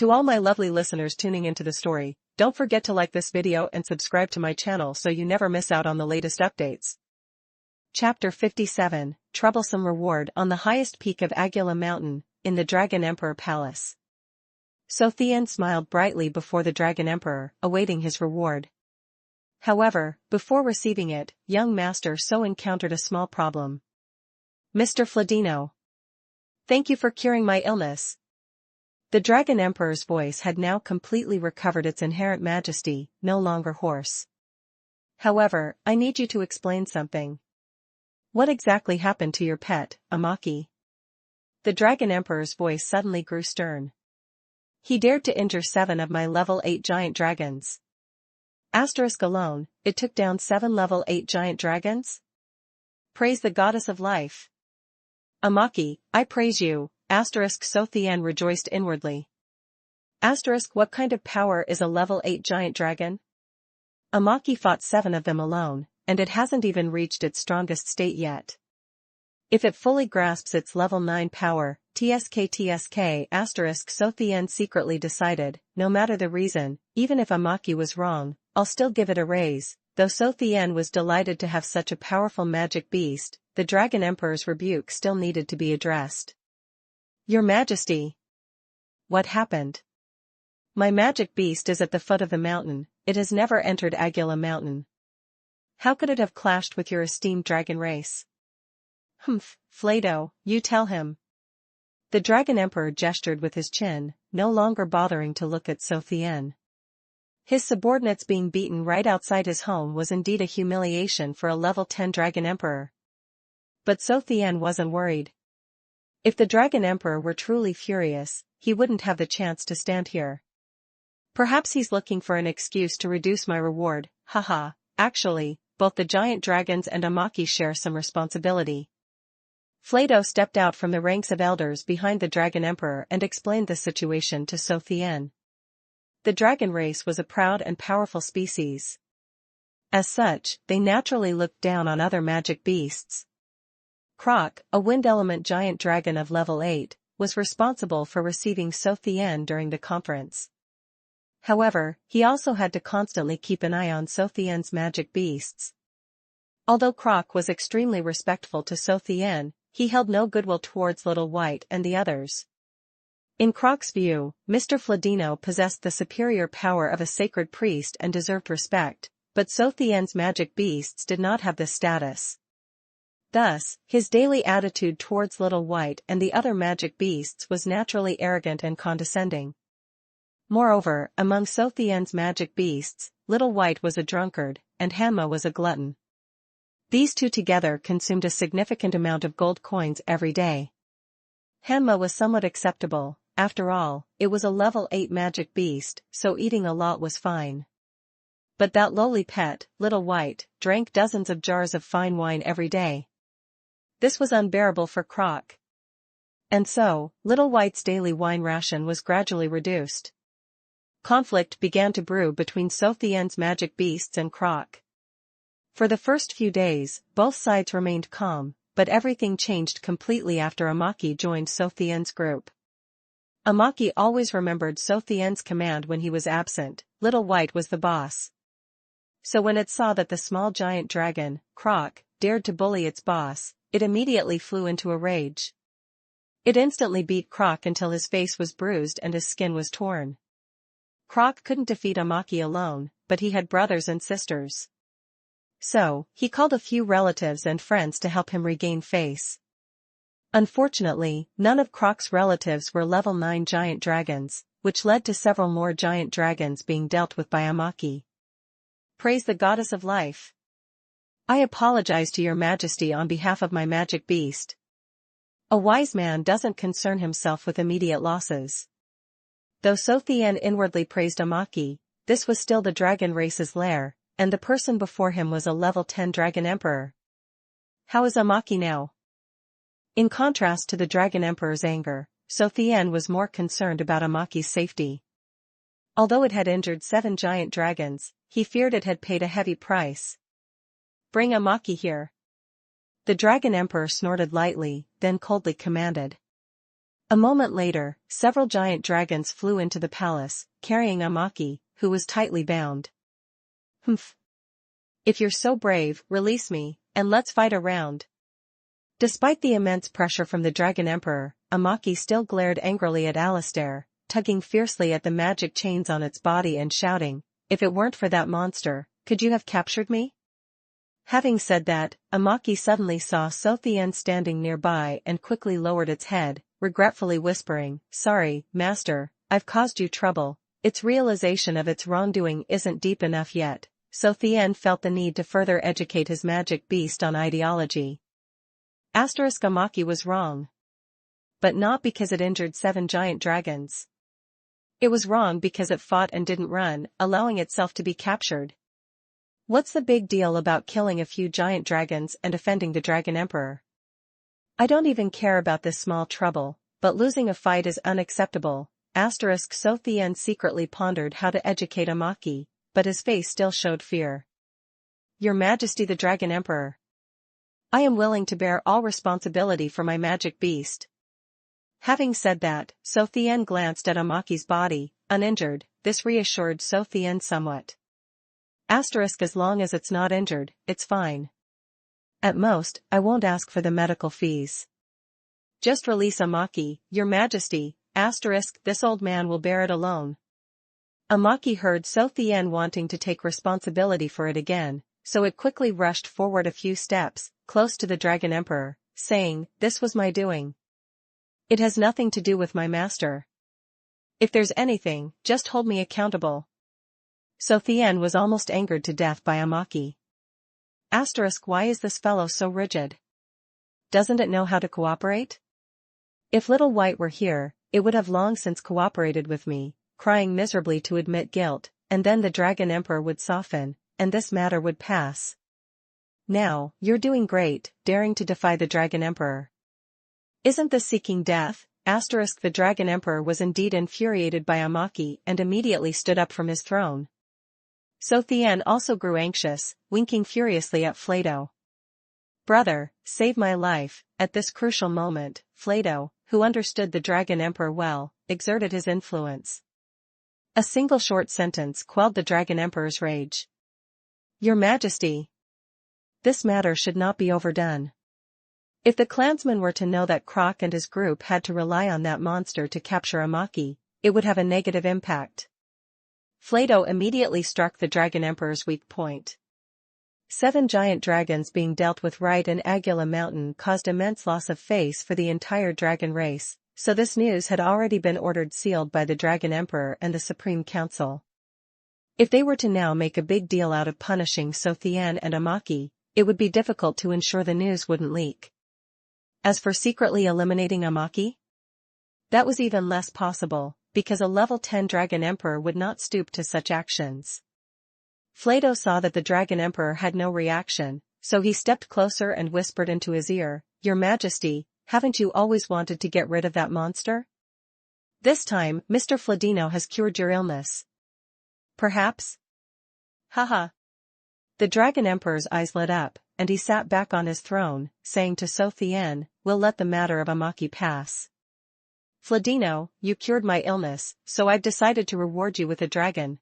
To all my lovely listeners tuning into the story, don't forget to like this video and subscribe to my channel so you never miss out on the latest updates. Chapter 57, Troublesome Reward on the highest peak of Agula Mountain, in the Dragon Emperor Palace. Chu Tian smiled brightly before the Dragon Emperor, awaiting his reward. However, before receiving it, young Master Chu encountered a small problem. Mr. Fladino. Thank you for curing my illness. The Dragon Emperor's voice had now completely recovered its inherent majesty, no longer hoarse. However, I need you to explain something. What exactly happened to your pet, Amaki? The Dragon Emperor's voice suddenly grew stern. He dared to injure 7 of my level 8 giant dragons. Asterisk alone, it took down 7 level 8 giant dragons? Praise the goddess of life. Amaki, I praise you. Asterisk Chu Tian rejoiced inwardly. Asterisk what kind of power is a level 8 giant dragon? Amaki fought 7 of them alone, and it hasn't even reached its strongest state yet. If it fully grasps its level 9 power, TSK asterisk Chu Tian secretly decided, no matter the reason, even if Amaki was wrong, I'll still give it a raise. Though Chu Tian was delighted to have such a powerful magic beast, the Dragon Emperor's rebuke still needed to be addressed. Your Majesty. What happened? My magic beast is at the foot of the mountain, it has never entered Agula Mountain. How could it have clashed with your esteemed dragon race? Humph, Flado, you tell him. The Dragon Emperor gestured with his chin, no longer bothering to look at Chu Tian. His subordinates being beaten right outside his home was indeed a humiliation for a level 10 Dragon Emperor. But Chu Tian wasn't worried. If the Dragon Emperor were truly furious, he wouldn't have the chance to stand here. Perhaps he's looking for an excuse to reduce my reward, haha. Actually, both the giant dragons and Amaki share some responsibility. Flado stepped out from the ranks of elders behind the Dragon Emperor and explained the situation to Chu Tian. The dragon race was a proud and powerful species. As such, they naturally looked down on other magic beasts. Croc, a wind element giant dragon of level 8, was responsible for receiving Chu Tian during the conference. However, he also had to constantly keep an eye on Chu Tian's magic beasts. Although Croc was extremely respectful to Chu Tian, he held no goodwill towards Little White and the others. In Croc's view, Mr. Fladino possessed the superior power of a sacred priest and deserved respect, but Chu Tian's magic beasts did not have this status. Thus, his daily attitude towards Little White and the other magic beasts was naturally arrogant and condescending. Moreover, among Chu Tian's magic beasts, Little White was a drunkard, and Hanma was a glutton. These two together consumed a significant amount of gold coins every day. Hanma was somewhat acceptable, after all, it was a level 8 magic beast, so eating a lot was fine. But that lowly pet, Little White, drank dozens of jars of fine wine every day. This was unbearable for Croc. And so, Little White's daily wine ration was gradually reduced. Conflict began to brew between Chu Tian's magic beasts and Croc. For the first few days, both sides remained calm, but everything changed completely after Amaki joined Chu Tian's group. Amaki always remembered Chu Tian's command when he was absent, Little White was the boss. So when it saw that the small giant dragon, Croc, dared to bully its boss, it immediately flew into a rage. It instantly beat Croc until his face was bruised and his skin was torn. Croc couldn't defeat Amaki alone, but he had brothers and sisters. So, he called a few relatives and friends to help him regain face. Unfortunately, none of Croc's relatives were level 9 giant dragons, which led to several more giant dragons being dealt with by Amaki. Praise the goddess of life. I apologize to your majesty on behalf of my magic beast. A wise man doesn't concern himself with immediate losses. Though Chu Tian inwardly praised Amaki, this was still the dragon race's lair, and the person before him was a level 10 Dragon Emperor. How is Amaki now? In contrast to the Dragon Emperor's anger, Chu Tian was more concerned about Amaki's safety. Although it had injured 7 giant dragons, he feared it had paid a heavy price. Bring Amaki here. The Dragon Emperor snorted lightly, then coldly commanded. A moment later, several giant dragons flew into the palace, carrying Amaki, who was tightly bound. Humph. If you're so brave, release me, and let's fight a round. Despite the immense pressure from the Dragon Emperor, Amaki still glared angrily at Alistair, tugging fiercely at the magic chains on its body and shouting, "If it weren't for that monster, could you have captured me?" Having said that, Amaki suddenly saw Chu Tian standing nearby and quickly lowered its head, regretfully whispering, "Sorry, master, I've caused you trouble." Its realization of its wrongdoing isn't deep enough yet. Chu Tian felt the need to further educate his magic beast on ideology. Amaki was wrong. But not because it injured 7 giant dragons. It was wrong because it fought and didn't run, allowing itself to be captured. What's the big deal about killing a few giant dragons and offending the Dragon Emperor? I don't even care about this small trouble, but losing a fight is unacceptable. Chu Tian secretly pondered how to educate Amaki, but his face still showed fear. Your Majesty the Dragon Emperor. I am willing to bear all responsibility for my magic beast. Having said that, Chu Tian glanced at Amaki's body, uninjured. This reassured Chu Tian somewhat. As long as it's not injured, it's fine. At most, I won't ask for the medical fees. Just release Amaki, Your Majesty. This old man will bear it alone. Amaki heard Chu Tian wanting to take responsibility for it again, so it quickly rushed forward a few steps, close to the Dragon Emperor, saying, "This was my doing. It has nothing to do with my master. If there's anything, just hold me accountable." Chu Tian was almost angered to death by Amaki. Why is this fellow so rigid? Doesn't it know how to cooperate? If Little White were here, it would have long since cooperated with me, crying miserably to admit guilt, and then the Dragon Emperor would soften, and this matter would pass. Now, you're doing great, daring to defy the Dragon Emperor. Isn't this seeking death? The Dragon Emperor was indeed infuriated by Amaki and immediately stood up from his throne. Chu Tian also grew anxious, winking furiously at Flato. "Brother, save my life." At this crucial moment, Flato, who understood the Dragon Emperor well, exerted his influence. A single short sentence quelled the Dragon Emperor's rage. "Your Majesty. This matter should not be overdone. If the clansmen were to know that Croc and his group had to rely on that monster to capture Amaki, it would have a negative impact." Flato immediately struck the Dragon Emperor's weak point. 7 giant dragons being dealt with right in Agila Mountain caused immense loss of face for the entire dragon race, so this news had already been ordered sealed by the Dragon Emperor and the Supreme Council. If they were to now make a big deal out of punishing Chu Tian and Amaki, it would be difficult to ensure the news wouldn't leak. As for secretly eliminating Amaki, that was even less possible, because a level 10 Dragon Emperor would not stoop to such actions. Flato saw that the Dragon Emperor had no reaction, so he stepped closer and whispered into his ear, "Your Majesty, haven't you always wanted to get rid of that monster? This time, Mr. Fladino has cured your illness. Perhaps?" Haha. The Dragon Emperor's eyes lit up, and he sat back on his throne, saying to Chu Tian, "We'll let the matter of Amaki pass. Fladino, you cured my illness, so I've decided to reward you with a dragon."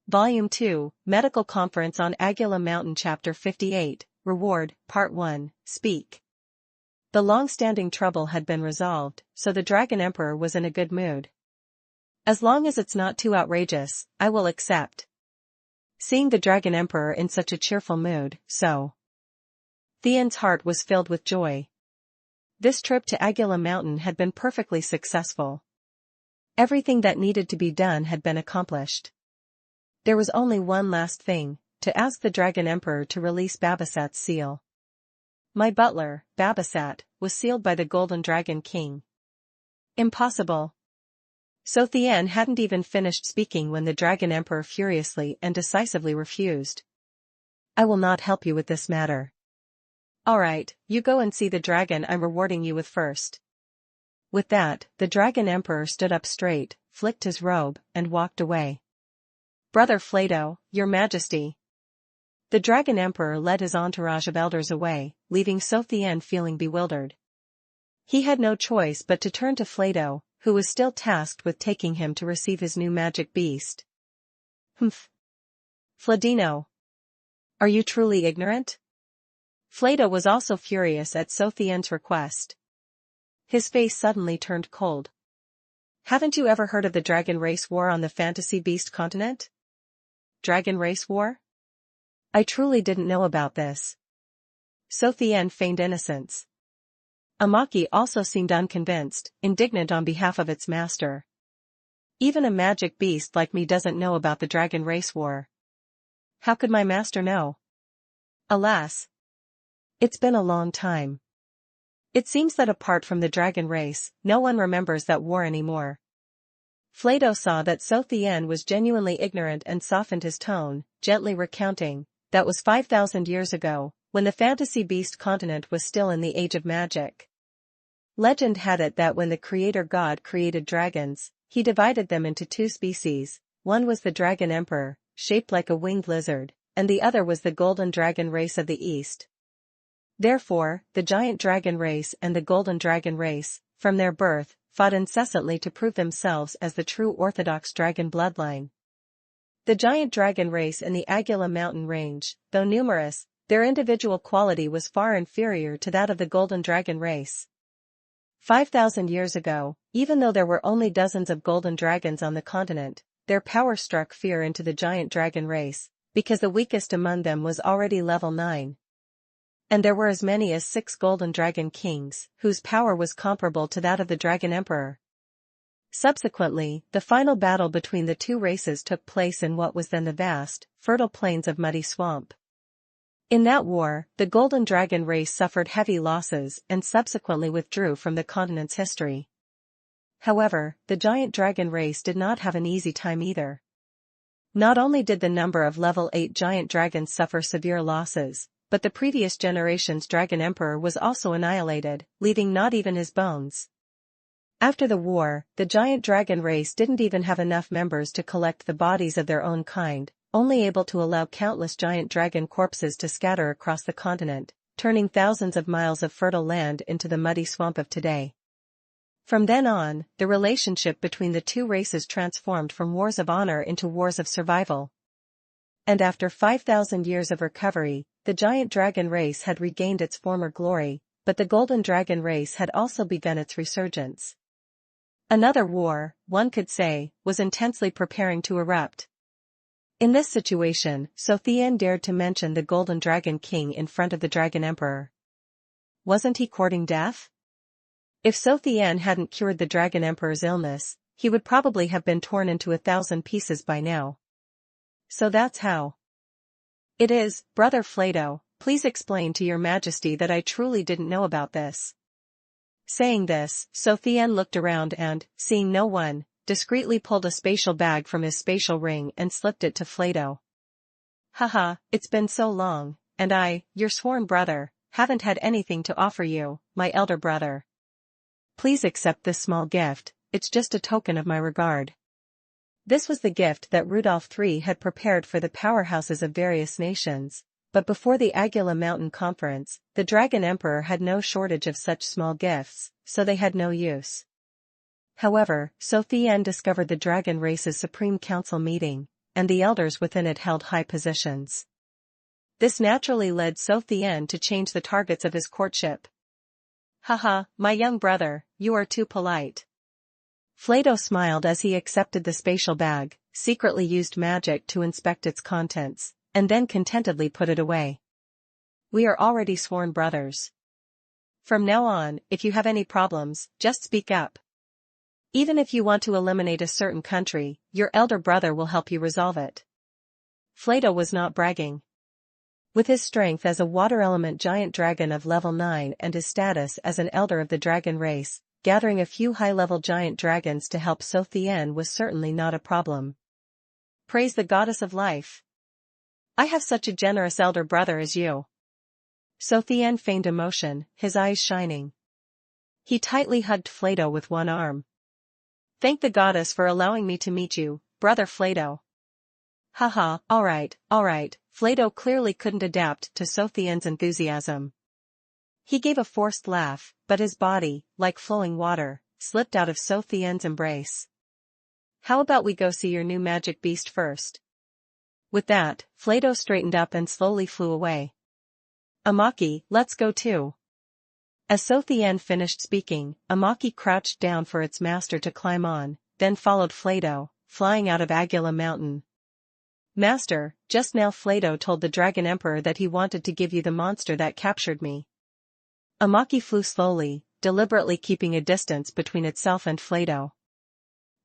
Volume 2, Medical Conference on Agila Mountain Chapter 58, Reward, Part 1, Speak. The long-standing trouble had been resolved, so the Dragon Emperor was in a good mood. "As long as it's not too outrageous, I will accept." Seeing the Dragon Emperor in such a cheerful mood, Chu Tian's heart was filled with joy. This trip to Agila Mountain had been perfectly successful. Everything that needed to be done had been accomplished. There was only one last thing, to ask the Dragon Emperor to release Babasat's seal. "My butler, Babasat, was sealed by the Golden Dragon King." "Impossible." Chu Tian hadn't even finished speaking when the Dragon Emperor furiously and decisively refused. "I will not help you with this matter. Alright, you go and see the dragon I'm rewarding you with first." With that, the Dragon Emperor stood up straight, flicked his robe, and walked away. "Brother Flato, Your Majesty." The Dragon Emperor led his entourage of elders away, leaving Chu Tian feeling bewildered. He had no choice but to turn to Flato, who was still tasked with taking him to receive his new magic beast. Humph. Fladino. Are you truly ignorant? Flato was also furious at Chu Tian's request. His face suddenly turned cold. Haven't you ever heard of the Dragon Race War on the Fantasy Beast continent? Dragon Race War? I truly didn't know about this. Chu Tian feigned innocence. Amaki also seemed unconvinced, indignant on behalf of its master. Even a magic beast like me doesn't know about the Dragon Race War. How could my master know? Alas. It's been a long time. It seems that apart from the dragon race, no one remembers that war anymore. Flato saw that Chu Tian was genuinely ignorant and softened his tone, gently recounting, that was 5,000 years ago, when the fantasy beast continent was still in the age of magic. Legend had it that when the creator god created dragons, he divided them into two species. One was the dragon emperor, shaped like a winged lizard, and the other was the golden dragon race of the east. Therefore, the giant dragon race and the golden dragon race, from their birth, fought incessantly to prove themselves as the true orthodox dragon bloodline. The giant dragon race and the Agula mountain range, though numerous, their individual quality was far inferior to that of the golden dragon race. 5,000 years ago, even though there were only dozens of golden dragons on the continent, their power struck fear into the giant dragon race, because the weakest among them was already level 9. And there were as many as 6 golden dragon kings, whose power was comparable to that of the dragon emperor. Subsequently, the final battle between the two races took place in what was then the vast, fertile plains of Muddy Swamp. In that war, the golden dragon race suffered heavy losses and subsequently withdrew from the continent's history. However, the giant dragon race did not have an easy time either. Not only did the number of level 8 giant dragons suffer severe losses, but the previous generation's dragon emperor was also annihilated, leaving not even his bones. After the war, the giant dragon race didn't even have enough members to collect the bodies of their own kind, only able to allow countless giant dragon corpses to scatter across the continent, turning thousands of miles of fertile land into the muddy swamp of today. From then on, the relationship between the two races transformed from wars of honor into wars of survival. And after 5,000 years of recovery, the giant dragon race had regained its former glory, but the golden dragon race had also begun its resurgence. Another war, one could say, was intensely preparing to erupt. In this situation, Chu Tian dared to mention the golden dragon king in front of the dragon emperor. Wasn't he courting death? If Chu Tian hadn't cured the dragon emperor's illness, he would probably have been torn into 1,000 pieces by now. So that's how. It is, Brother Flato, please explain to your majesty that I truly didn't know about this. Saying this, Chu Tian looked around and, seeing no one, discreetly pulled a spatial bag from his spatial ring and slipped it to Flato. Haha, it's been so long, and I, your sworn brother, haven't had anything to offer you, my elder brother. Please accept this small gift, it's just a token of my regard. This was the gift that Rudolph III had prepared for the powerhouses of various nations, but before the Agula Mountain Conference, the Dragon Emperor had no shortage of such small gifts, so they had no use. However, Chu Tian discovered the dragon race's Supreme Council meeting, and the elders within it held high positions. This naturally led Chu Tian to change the targets of his courtship. Haha, my young brother, you are too polite. Flato smiled as he accepted the spatial bag, secretly used magic to inspect its contents, and then contentedly put it away. We are already sworn brothers. From now on, if you have any problems, just speak up. Even if you want to eliminate a certain country, your elder brother will help you resolve it. Flato was not bragging. With his strength as a water element giant dragon of level 9 and his status as an elder of the dragon race, gathering a few high-level giant dragons to help Chu Tian was certainly not a problem. Praise the goddess of life. I have such a generous elder brother as you. Chu Tian feigned emotion, his eyes shining. He tightly hugged Flato with one arm. Thank the goddess for allowing me to meet you, brother Flato. Haha, alright, Flato clearly couldn't adapt to Chu Tian's enthusiasm. He gave a forced laugh, but his body, like flowing water, slipped out of Chu Tian's embrace. How about we go see your new magic beast first? With that, Flato straightened up and slowly flew away. Amaki, let's go too. As Chu Tian finished speaking, Amaki crouched down for its master to climb on, then followed Flato, flying out of Agila Mountain. Master, just now Flato told the Dragon Emperor that he wanted to give you the monster that captured me. Amaki flew slowly, deliberately keeping a distance between itself and Flato.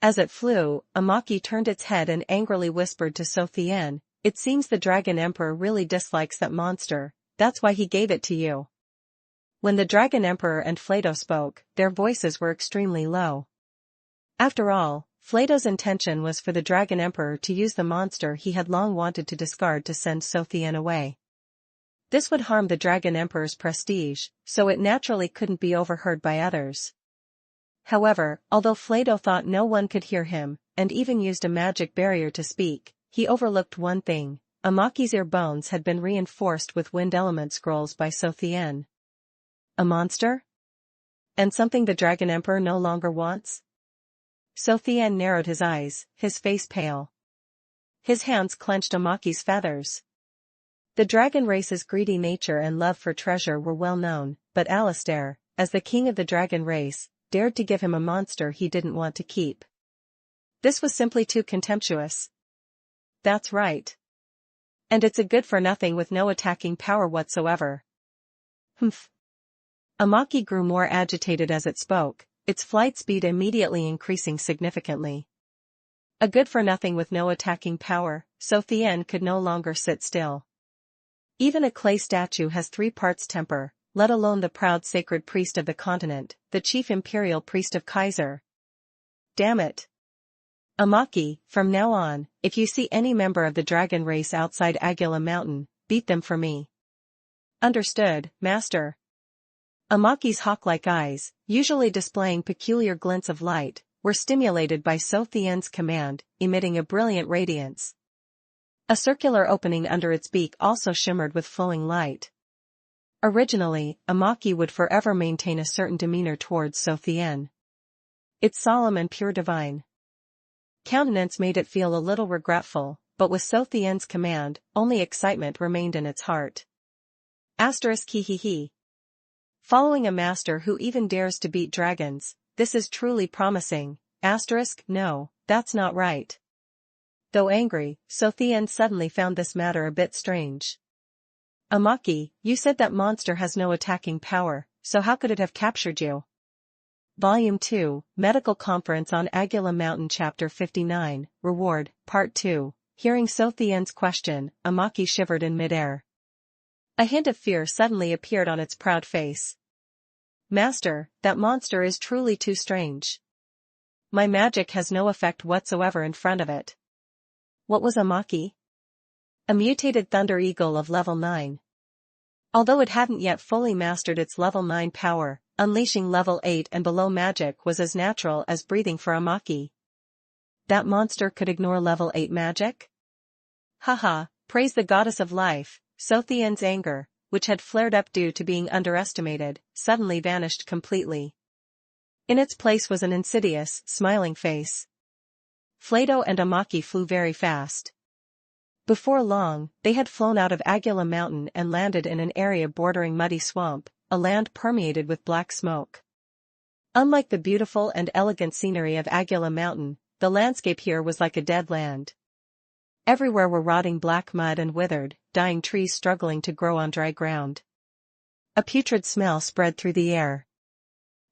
As it flew, Amaki turned its head and angrily whispered to Chu Tian, "It seems the Dragon Emperor really dislikes that monster, that's why he gave it to you." When the Dragon Emperor and Flato spoke, their voices were extremely low. After all, Flato's intention was for the Dragon Emperor to use the monster he had long wanted to discard to send Chu Tian away. This would harm the Dragon Emperor's prestige, so it naturally couldn't be overheard by others. However, although Flato thought no one could hear him, and even used a magic barrier to speak, he overlooked one thing: Amaki's ear bones had been reinforced with wind element scrolls by Chu Tian. A monster? And something the Dragon Emperor no longer wants? Chu Tian narrowed his eyes, his face pale. His hands clenched Amaki's feathers. The dragon race's greedy nature and love for treasure were well known, but Alistair, as the king of the dragon race, dared to give him a monster he didn't want to keep. This was simply too contemptuous. That's right. And it's a good-for-nothing with no attacking power whatsoever. Humph. Amaki grew more agitated as it spoke, its flight speed immediately increasing significantly. A good-for-nothing with no attacking power, Chu Tian could no longer sit still. Even a clay statue has 3 parts temper, let alone the proud sacred priest of the continent, the chief imperial priest of Kaiser. Damn it. Amaki, from now on, if you see any member of the dragon race outside Agila Mountain, beat them for me. Understood, master. Amaki's hawk-like eyes, usually displaying peculiar glints of light, were stimulated by Chu Tian's command, emitting a brilliant radiance. A circular opening under its beak also shimmered with flowing light. Originally, Amaki would forever maintain a certain demeanor towards Chu Tian. Its solemn and pure divine countenance made it feel a little regretful, but with Chu Tian's command, only excitement remained in its heart. Hehehe. Following a master who even dares to beat dragons, this is truly promising. No, that's not right. Though angry, Chu Tian suddenly found this matter a bit strange. Amaki, you said that monster has no attacking power, so how could it have captured you? Volume 2, Medical Conference on Agila Mountain Chapter 59, Reward, Part 2. Hearing Chu Tian's question, Amaki shivered in midair. A hint of fear suddenly appeared on its proud face. Master, that monster is truly too strange. My magic has no effect whatsoever in front of it. What was Amaki? A mutated thunder eagle of level 9. Although it hadn't yet fully mastered its level 9 power, unleashing level 8 and below magic was as natural as breathing for Amaki. That monster could ignore level 8 magic? Haha, praise the goddess of life. Chu Tian's anger, which had flared up due to being underestimated, suddenly vanished completely. In its place was an insidious, smiling face. Flato and Amaki flew very fast. Before long, they had flown out of Agila Mountain and landed in an area bordering muddy swamp, a land permeated with black smoke. Unlike the beautiful and elegant scenery of Agila Mountain, the landscape here was like a dead land. Everywhere were rotting black mud and withered, dying trees struggling to grow on dry ground. A putrid smell spread through the air.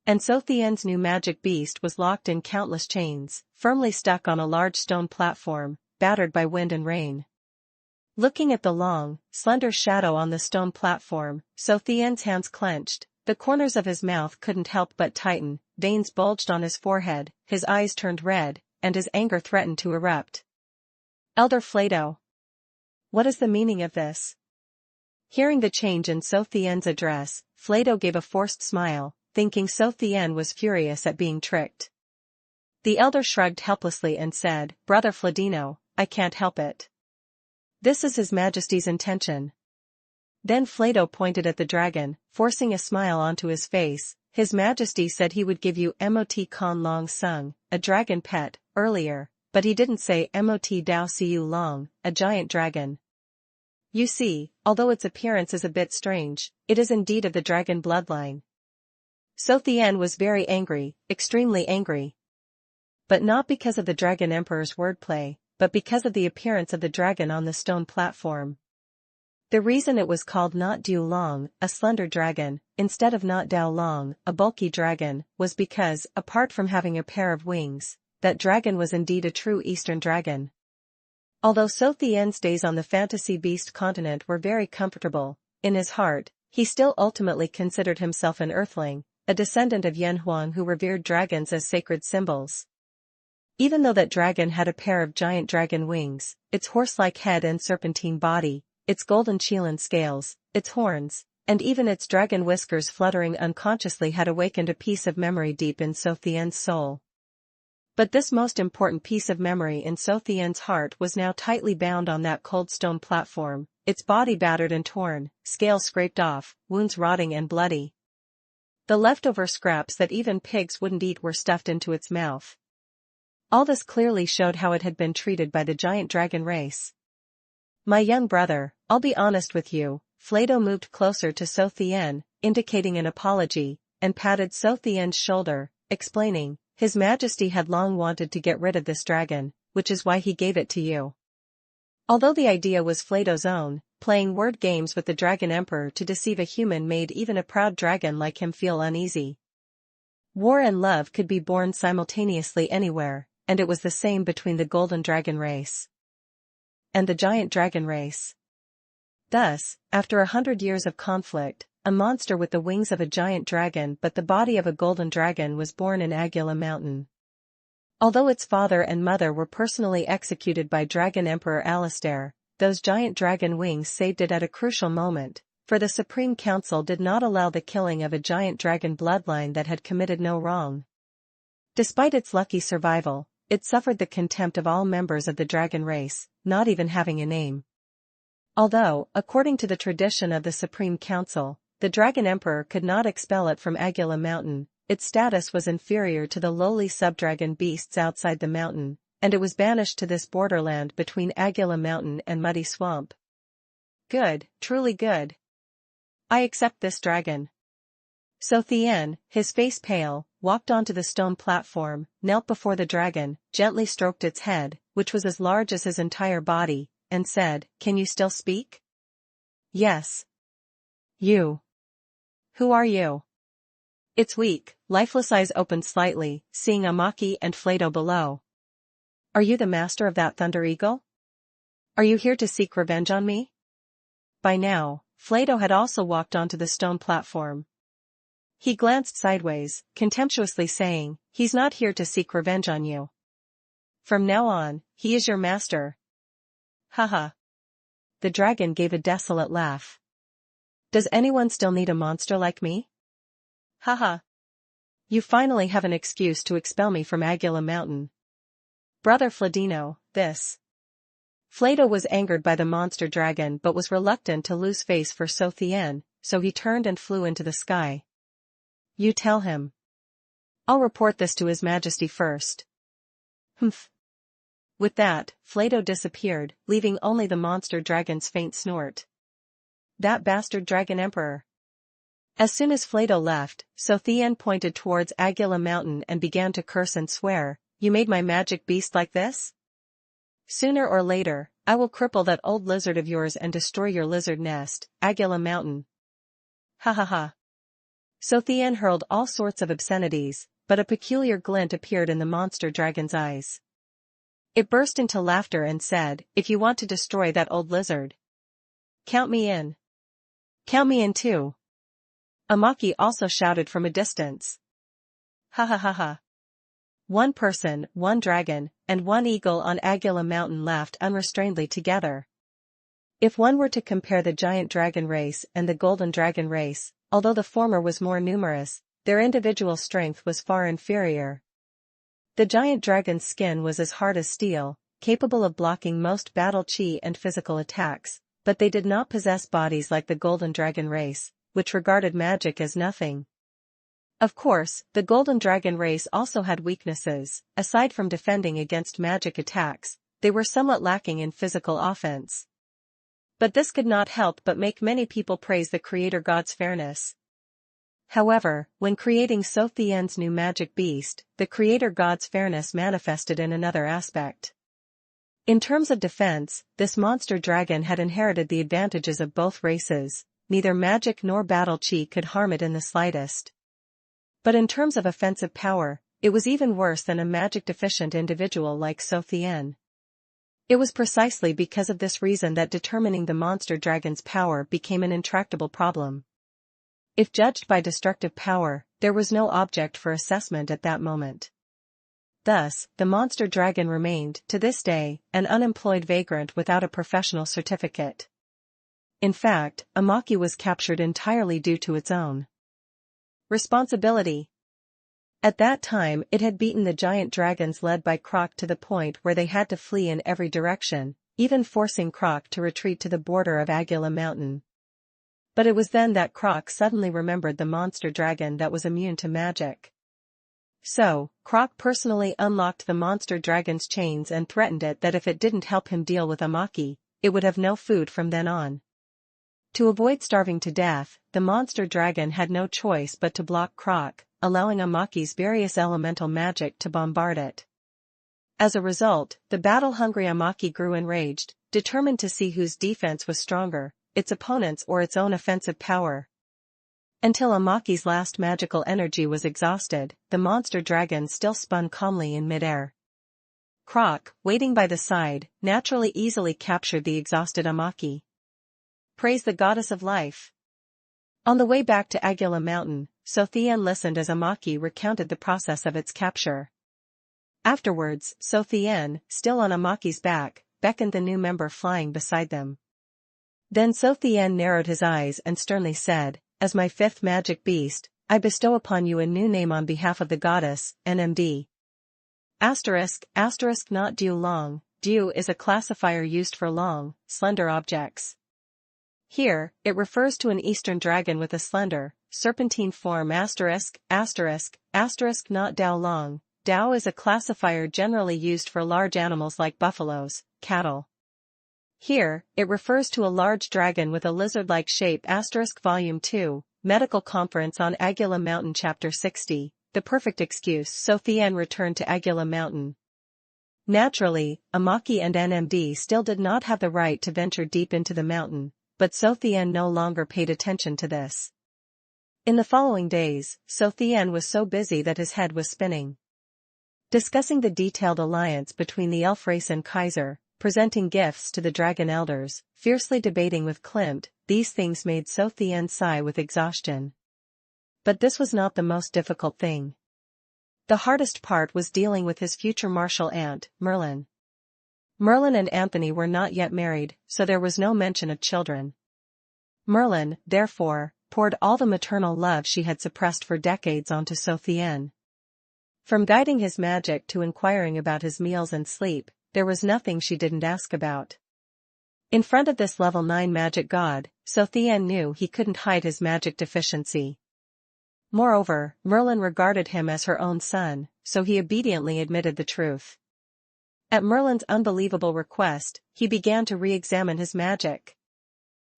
And Chu Tian's new magic beast was locked in countless chains, firmly stuck on a large stone platform, battered by wind and rain. Looking at the long, slender shadow on the stone platform, Chu Tian's hands clenched, the corners of his mouth couldn't help but tighten, veins bulged on his forehead, his eyes turned red, and his anger threatened to erupt. Elder Flato. What is the meaning of this? Hearing the change in Chu Tian's address, Flato gave a forced smile, thinking Chu Tian was furious at being tricked. The elder shrugged helplessly and said, Brother Fladino, I can't help it. This is His Majesty's intention. Then Flato pointed at the dragon, forcing a smile onto his face. His Majesty said he would give you Mot Con Long Sung, a dragon pet, earlier, but he didn't say Mot Dao Siu Long, a giant dragon. You see, although its appearance is a bit strange, it is indeed of the dragon bloodline. Chu Tian was very angry, extremely angry. But not because of the Dragon Emperor's wordplay, but because of the appearance of the dragon on the stone platform. The reason it was called Not Dao Long, a slender dragon, instead of Not Dao Long, a bulky dragon, was because, apart from having a pair of wings, that dragon was indeed a true Eastern dragon. Although Chu Tian's days on the fantasy beast continent were very comfortable, in his heart, he still ultimately considered himself an earthling, a descendant of Yan Huang who revered dragons as sacred symbols. Even though that dragon had a pair of giant dragon wings, its horse-like head and serpentine body, its golden Qilin scales, its horns, and even its dragon whiskers fluttering unconsciously had awakened a piece of memory deep in Chu Tian's soul. But this most important piece of memory in Chu Tian's heart was now tightly bound on that cold stone platform, its body battered and torn, scales scraped off, wounds rotting and bloody. The leftover scraps that even pigs wouldn't eat were stuffed into its mouth. All this clearly showed how it had been treated by the giant dragon race. My young brother, I'll be honest with you. Flato moved closer to Chu Tian, indicating an apology, and patted Chu Tian's shoulder, explaining, His Majesty had long wanted to get rid of this dragon, which is why he gave it to you. Although the idea was Flato's own, playing word games with the Dragon Emperor to deceive a human made even a proud dragon like him feel uneasy. War and love could be born simultaneously anywhere, and it was the same between the Golden Dragon race and the Giant Dragon race. Thus, after 100 years of conflict, a monster with the wings of a giant dragon but the body of a golden dragon was born in Agula Mountain. Although its father and mother were personally executed by Dragon Emperor Alistair, those giant dragon wings saved it at a crucial moment, for the Supreme Council did not allow the killing of a giant dragon bloodline that had committed no wrong. Despite its lucky survival, it suffered the contempt of all members of the dragon race, not even having a name. Although, according to the tradition of the Supreme Council, the Dragon Emperor could not expel it from Agula Mountain, its status was inferior to the lowly subdragon beasts outside the mountain, and it was banished to this borderland between Agula Mountain and Muddy Swamp. Good, truly good. I accept this dragon. Chu Tian, his face pale, walked onto the stone platform, knelt before the dragon, gently stroked its head, which was as large as his entire body, and said, Can you still speak? Yes. You. Who are you? Its weak, lifeless eyes opened slightly, seeing Amaki and Flato below. Are you the master of that Thunder Eagle? Are you here to seek revenge on me? By now, Flato had also walked onto the stone platform. He glanced sideways, contemptuously saying, He's not here to seek revenge on you. From now on, he is your master. Haha. The dragon gave a desolate laugh. Does anyone still need a monster like me? Haha. You finally have an excuse to expel me from Agula Mountain. Brother Fladino, this. Flato was angered by the monster dragon but was reluctant to lose face for Chu Tian, so he turned and flew into the sky. You tell him. I'll report this to His Majesty first. Humph. With that, Flato disappeared, leaving only the monster dragon's faint snort. That bastard Dragon Emperor. As soon as Flato left, Chu Tian pointed towards Agula Mountain and began to curse and swear, You made my magic beast like this? Sooner or later, I will cripple that old lizard of yours and destroy your lizard nest, Agula Mountain. Ha ha ha. Chu Tian hurled all sorts of obscenities, but a peculiar glint appeared in the monster dragon's eyes. It burst into laughter and said, If you want to destroy that old lizard, count me in. Count me in too. Amaki also shouted from a distance. Ha ha ha ha. One person, one dragon, and one eagle on Agula Mountain laughed unrestrainedly together. If one were to compare the giant dragon race and the golden dragon race, although the former was more numerous, their individual strength was far inferior. The giant dragon's skin was as hard as steel, capable of blocking most battle chi and physical attacks, but they did not possess bodies like the Golden Dragon race, which regarded magic as nothing. Of course, the Golden Dragon race also had weaknesses. Aside from defending against magic attacks, they were somewhat lacking in physical offense. But this could not help but make many people praise the creator god's fairness. However, when creating Chu Tian's new magic beast, the creator god's fairness manifested in another aspect. In terms of defense, this monster dragon had inherited the advantages of both races. Neither magic nor battle chi could harm it in the slightest. But in terms of offensive power, it was even worse than a magic-deficient individual like Chu Tian. It was precisely because of this reason that determining the monster dragon's power became an intractable problem. If judged by destructive power, there was no object for assessment at that moment. Thus, the monster dragon remained, to this day, an unemployed vagrant without a professional certificate. In fact, Amaki was captured entirely due to its own responsibility. At that time it had beaten the giant dragons led by Croc to the point where they had to flee in every direction, even forcing Croc to retreat to the border of Agula Mountain. But it was then that Croc suddenly remembered the monster dragon that was immune to magic. So, Croc personally unlocked the monster dragon's chains and threatened it that if it didn't help him deal with Amaki, it would have no food from then on. To avoid starving to death, the monster dragon had no choice but to block Croc, allowing Amaki's various elemental magic to bombard it. As a result, the battle-hungry Amaki grew enraged, determined to see whose defense was stronger, its opponent's or its own offensive power. Until Amaki's last magical energy was exhausted, the monster dragon still spun calmly in midair. Croc, waiting by the side, naturally easily captured the exhausted Amaki. Praise the goddess of life. On the way back to Agula Mountain, Chu Tian listened as Amaki recounted the process of its capture. Afterwards, Chu Tian, still on Amaki's back, beckoned the new member flying beside them. Then Chu Tian narrowed his eyes and sternly said, "As my fifth magic beast, I bestow upon you a new name on behalf of the goddess, NMD. **** Not due long. Due is a classifier used for long, slender objects. Here, it refers to an eastern dragon with a slender, serpentine form ***** not dao long. Dao is a classifier generally used for large animals like buffaloes, cattle. Here, it refers to a large dragon with a lizard-like shape ***. Volume 2, Medical Conference on Agula Mountain Chapter 60, The Perfect Excuse. Chu Tian returned to Agula Mountain. Naturally, Amaki and NMD still did not have the right to venture deep into the mountain, but Chu Tian no longer paid attention to this. In the following days, Chu Tian was so busy that his head was spinning. Discussing the detailed alliance between the elf race and Kaiser, presenting gifts to the dragon elders, fiercely debating with Klimt, these things made Chu Tian sigh with exhaustion. But this was not the most difficult thing. The hardest part was dealing with his future martial aunt, Merlin. Merlin and Anthony were not yet married, so there was no mention of children. Merlin, therefore, poured all the maternal love she had suppressed for decades onto Chu Tian. From guiding his magic to inquiring about his meals and sleep, there was nothing she didn't ask about. In front of this level 9 magic god, Chu Tian knew he couldn't hide his magic deficiency. Moreover, Merlin regarded him as her own son, so he obediently admitted the truth. At Merlin's unbelievable request, he began to re-examine his magic.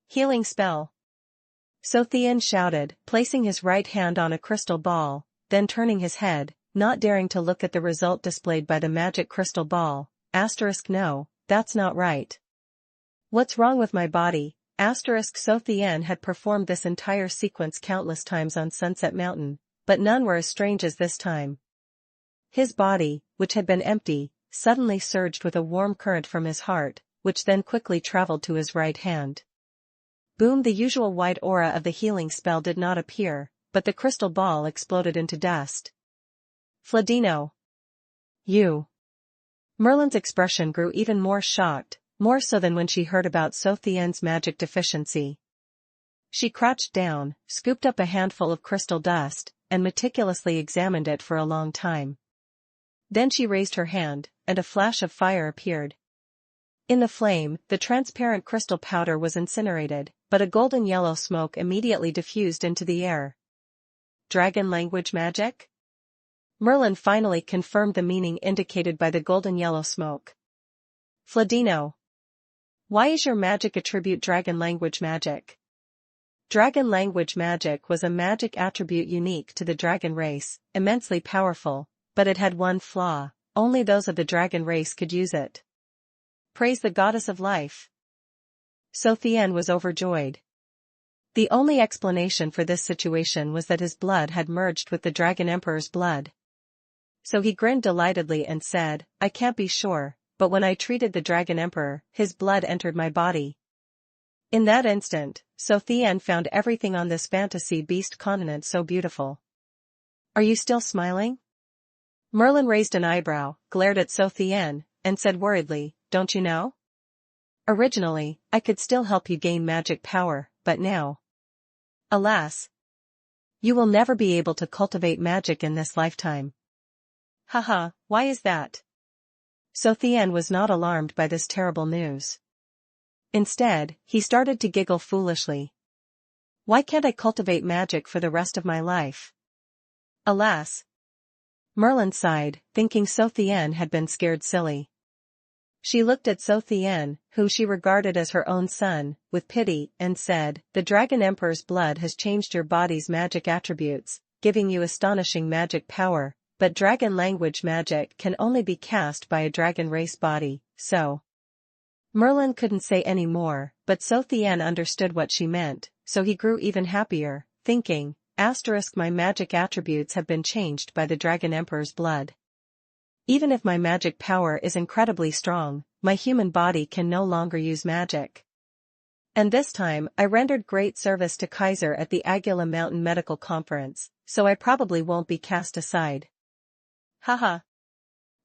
Healing spell. Chu Tian shouted, placing his right hand on a crystal ball, then turning his head, not daring to look at the result displayed by the magic crystal ball. No, that's not right. What's wrong with my body? Chu Tian had performed this entire sequence countless times on Sunset Mountain, but none were as strange as this time. His body, which had been empty, suddenly surged with a warm current from his heart, which then quickly traveled to his right hand. Boom! The usual white aura of the healing spell did not appear, but the crystal ball exploded into dust. Fladino. You. Merlin's expression grew even more shocked, more so than when she heard about Chu Tian's magic deficiency. She crouched down, scooped up a handful of crystal dust, and meticulously examined it for a long time. Then she raised her hand, and a flash of fire appeared. In the flame, the transparent crystal powder was incinerated, but a golden yellow smoke immediately diffused into the air. Dragon language magic? Merlin finally confirmed the meaning indicated by the golden yellow smoke. Fladino. Why is your magic attribute dragon language magic? Dragon language magic was a magic attribute unique to the dragon race, immensely powerful, but it had one flaw: only those of the dragon race could use it. Praise the goddess of life. Chu Tian was overjoyed. The only explanation for this situation was that his blood had merged with the Dragon Emperor's blood. So he grinned delightedly and said, I can't be sure, but when I treated the Dragon Emperor, his blood entered my body. In that instant, Chu Tian found everything on this fantasy beast continent so beautiful. Are you still smiling? Merlin raised an eyebrow, glared at Chu Tian, and said worriedly, don't you know? Originally, I could still help you gain magic power, but now, alas, you will never be able to cultivate magic in this lifetime. Haha, why is that? Chu Tian was not alarmed by this terrible news. Instead, he started to giggle foolishly. Why can't I cultivate magic for the rest of my life? Alas. Merlin sighed, thinking Chu Tian had been scared silly. She looked at Chu Tian, whom she regarded as her own son, with pity, and said, the Dragon Emperor's blood has changed your body's magic attributes, giving you astonishing magic power, but dragon language magic can only be cast by a dragon race body, so. Merlin couldn't say any more, but Chu Tian understood what she meant, so he grew even happier, thinking, my magic attributes have been changed by the Dragon Emperor's blood. Even if my magic power is incredibly strong, my human body can no longer use magic. And this time I rendered great service to Kaiser at the Aguila Mountain Medical Conference, so I probably won't be cast aside. Haha.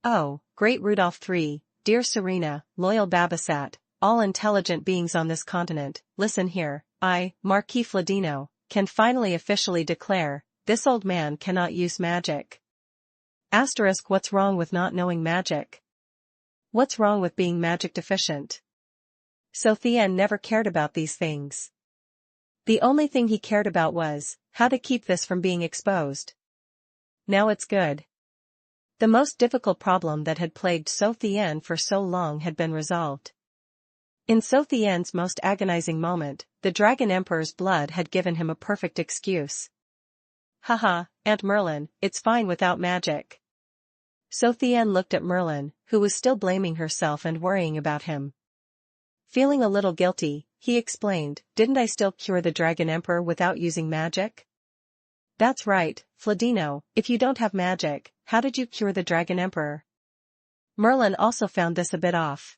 Oh, great Rudolph III, dear Serena, loyal Babasat, all intelligent beings on this continent, listen here, I, Marquis Fladino, can finally officially declare, this old man cannot use magic. What's wrong with not knowing magic? What's wrong with being magic deficient? Chu Tian never cared about these things. The only thing he cared about was, how to keep this from being exposed. Now it's good. The most difficult problem that had plagued Chu Tian for so long had been resolved. In Chu Tian's most agonizing moment, the Dragon Emperor's blood had given him a perfect excuse. Haha, Aunt Merlin, it's fine without magic. Chu Tian looked at Merlin, who was still blaming herself and worrying about him. Feeling a little guilty, he explained, didn't I still cure the Dragon Emperor without using magic? That's right, Fladino, if you don't have magic, how did you cure the Dragon Emperor? Merlin also found this a bit off.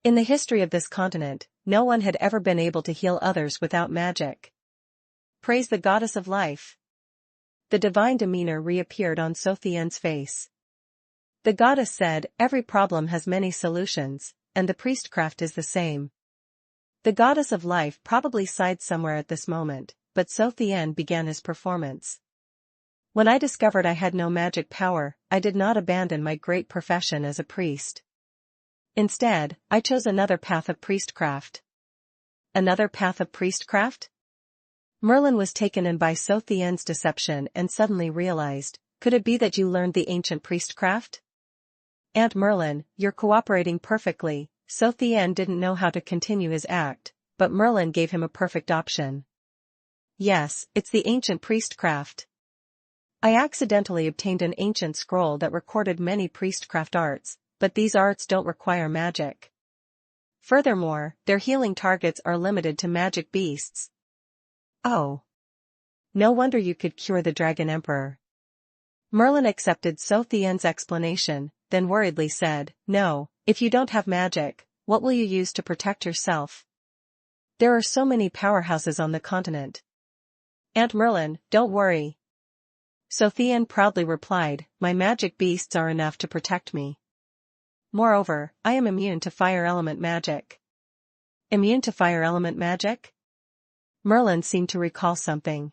In the history of this continent, no one had ever been able to heal others without magic. Praise the goddess of life. The divine demeanor reappeared on Chu Tian's face. The goddess said, every problem has many solutions, and the priestcraft is the same. The goddess of life probably sighed somewhere at this moment, but Chu Tian began his performance. When I discovered I had no magic power, I did not abandon my great profession as a priest. Instead, I chose another path of priestcraft. Another path of priestcraft? Merlin was taken in by Chu Tian's deception and suddenly realized, could it be that you learned the ancient priestcraft? Aunt Merlin, you're cooperating perfectly. Chu Tian didn't know how to continue his act, but Merlin gave him a perfect option. Yes, it's the ancient priestcraft. I accidentally obtained an ancient scroll that recorded many priestcraft arts, but these arts don't require magic. Furthermore, their healing targets are limited to magic beasts. Oh. No wonder you could cure the Dragon Emperor. Merlin accepted Chu Tian's explanation, then worriedly said, no, if you don't have magic, what will you use to protect yourself? There are so many powerhouses on the continent. Aunt Merlin, don't worry. Chu Tian proudly replied, my magic beasts are enough to protect me. Moreover, I am immune to fire element magic. Immune to fire element magic? Merlin seemed to recall something.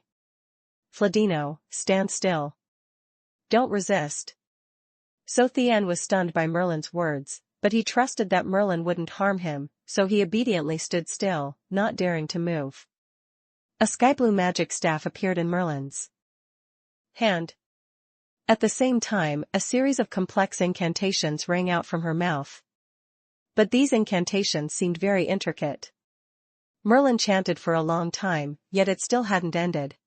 Fladino, stand still. Don't resist. Chu Tian was stunned by Merlin's words, but he trusted that Merlin wouldn't harm him, so he obediently stood still, not daring to move. A sky-blue magic staff appeared in Merlin's hand. At the same time, a series of complex incantations rang out from her mouth. But these incantations seemed very intricate. Merlin chanted for a long time, yet it still hadn't ended.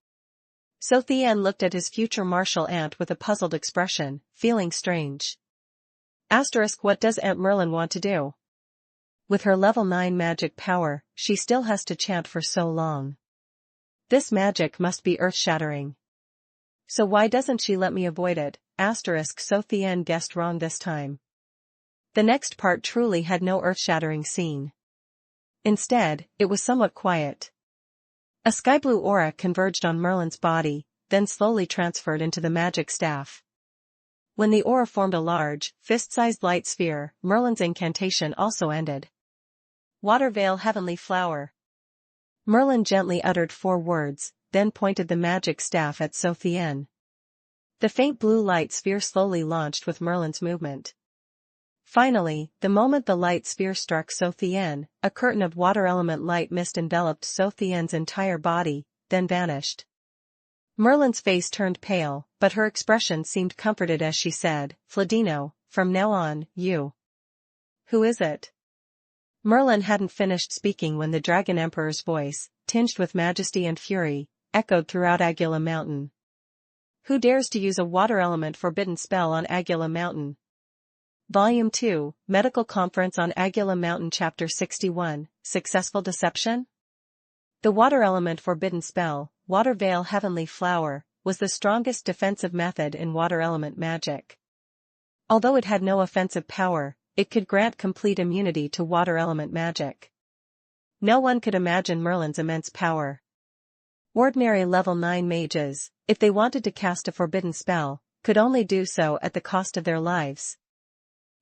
Chu Tian looked at his future martial aunt with a puzzled expression, feeling strange. What does Aunt Merlin want to do? With her level 9 magic power, she still has to chant for so long. This magic must be earth-shattering. So why doesn't she let me avoid it? Chu Tian guessed wrong this time. The next part truly had no earth-shattering scene. Instead, it was somewhat quiet. A sky-blue aura converged on Merlin's body, then slowly transferred into the magic staff. When the aura formed a large, fist-sized light sphere, Merlin's incantation also ended. Water Veil Heavenly Flower. Merlin gently uttered 4 words, then pointed the magic staff at Chu Tian. The faint blue light sphere slowly launched with Merlin's movement. Finally, the moment the light sphere struck Chu Tian, a curtain of water element light mist enveloped Chu Tian's entire body, then vanished. Merlin's face turned pale, but her expression seemed comforted as she said, "Fladino, from now on, you." "Who is it?" Merlin hadn't finished speaking when the Dragon Emperor's voice, tinged with majesty and fury, echoed throughout Agula Mountain. "Who dares to use a water element forbidden spell on Agula Mountain?" Volume 2, Medical Conference on Agula Mountain Chapter 61, Successful Deception? The water element forbidden spell, Water Veil Heavenly Flower, was the strongest defensive method in water element magic. Although it had no offensive power, it could grant complete immunity to water element magic. No one could imagine Merlin's immense power. Ordinary level 9 mages, if they wanted to cast a forbidden spell, could only do so at the cost of their lives.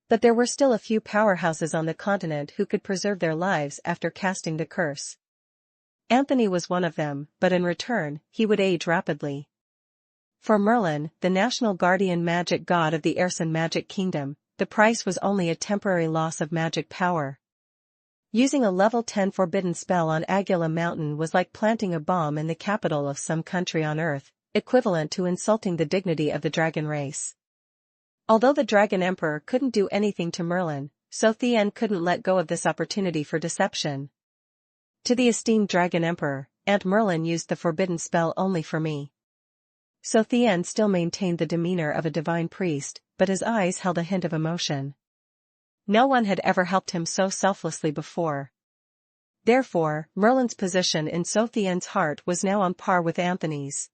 But there were still a few powerhouses on the continent who could preserve their lives after casting the curse. Anthony was one of them, but in return, he would age rapidly. For Merlin, the national guardian magic god of the Ersin magic kingdom, the price was only a temporary loss of magic power. Using a level 10 forbidden spell on Agula Mountain was like planting a bomb in the capital of some country on Earth, equivalent to insulting the dignity of the dragon race. Although the Dragon Emperor couldn't do anything to Merlin, Chu Tian couldn't let go of this opportunity for deception. "To the esteemed Dragon Emperor, Aunt Merlin used the forbidden spell only for me." Chu Tian still maintained the demeanor of a divine priest, but his eyes held a hint of emotion. No one had ever helped him so selflessly before. Therefore, Merlin's position in Chu Tian's heart was now on par with Anthony's.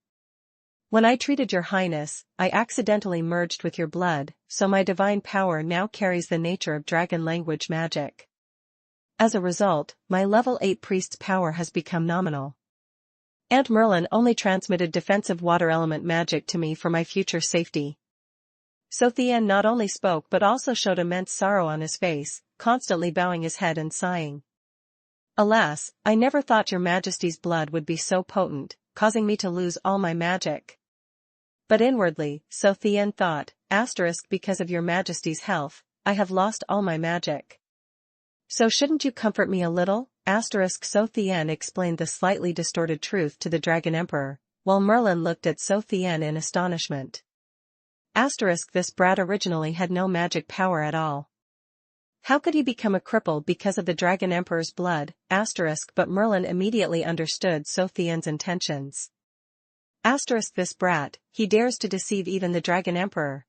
"When I treated your highness, I accidentally merged with your blood, so my divine power now carries the nature of dragon language magic. As a result, my level 8 priest's power has become nominal. Aunt Merlin only transmitted defensive water element magic to me for my future safety." Chu Tian not only spoke but also showed immense sorrow on his face, constantly bowing his head and sighing. "Alas, I never thought your majesty's blood would be so potent, causing me to lose all my magic." But inwardly, Chu Tian thought, because of your majesty's health, I have lost all my magic. "So shouldn't you comfort me a little?" Chu Tian explained the slightly distorted truth to the Dragon Emperor, while Merlin looked at Chu Tian in astonishment. This brat originally had no magic power at all. How could he become a cripple because of the Dragon Emperor's blood? But Merlin immediately understood Chu Tian's intentions. This brat, he dares to deceive even the Dragon Emperor.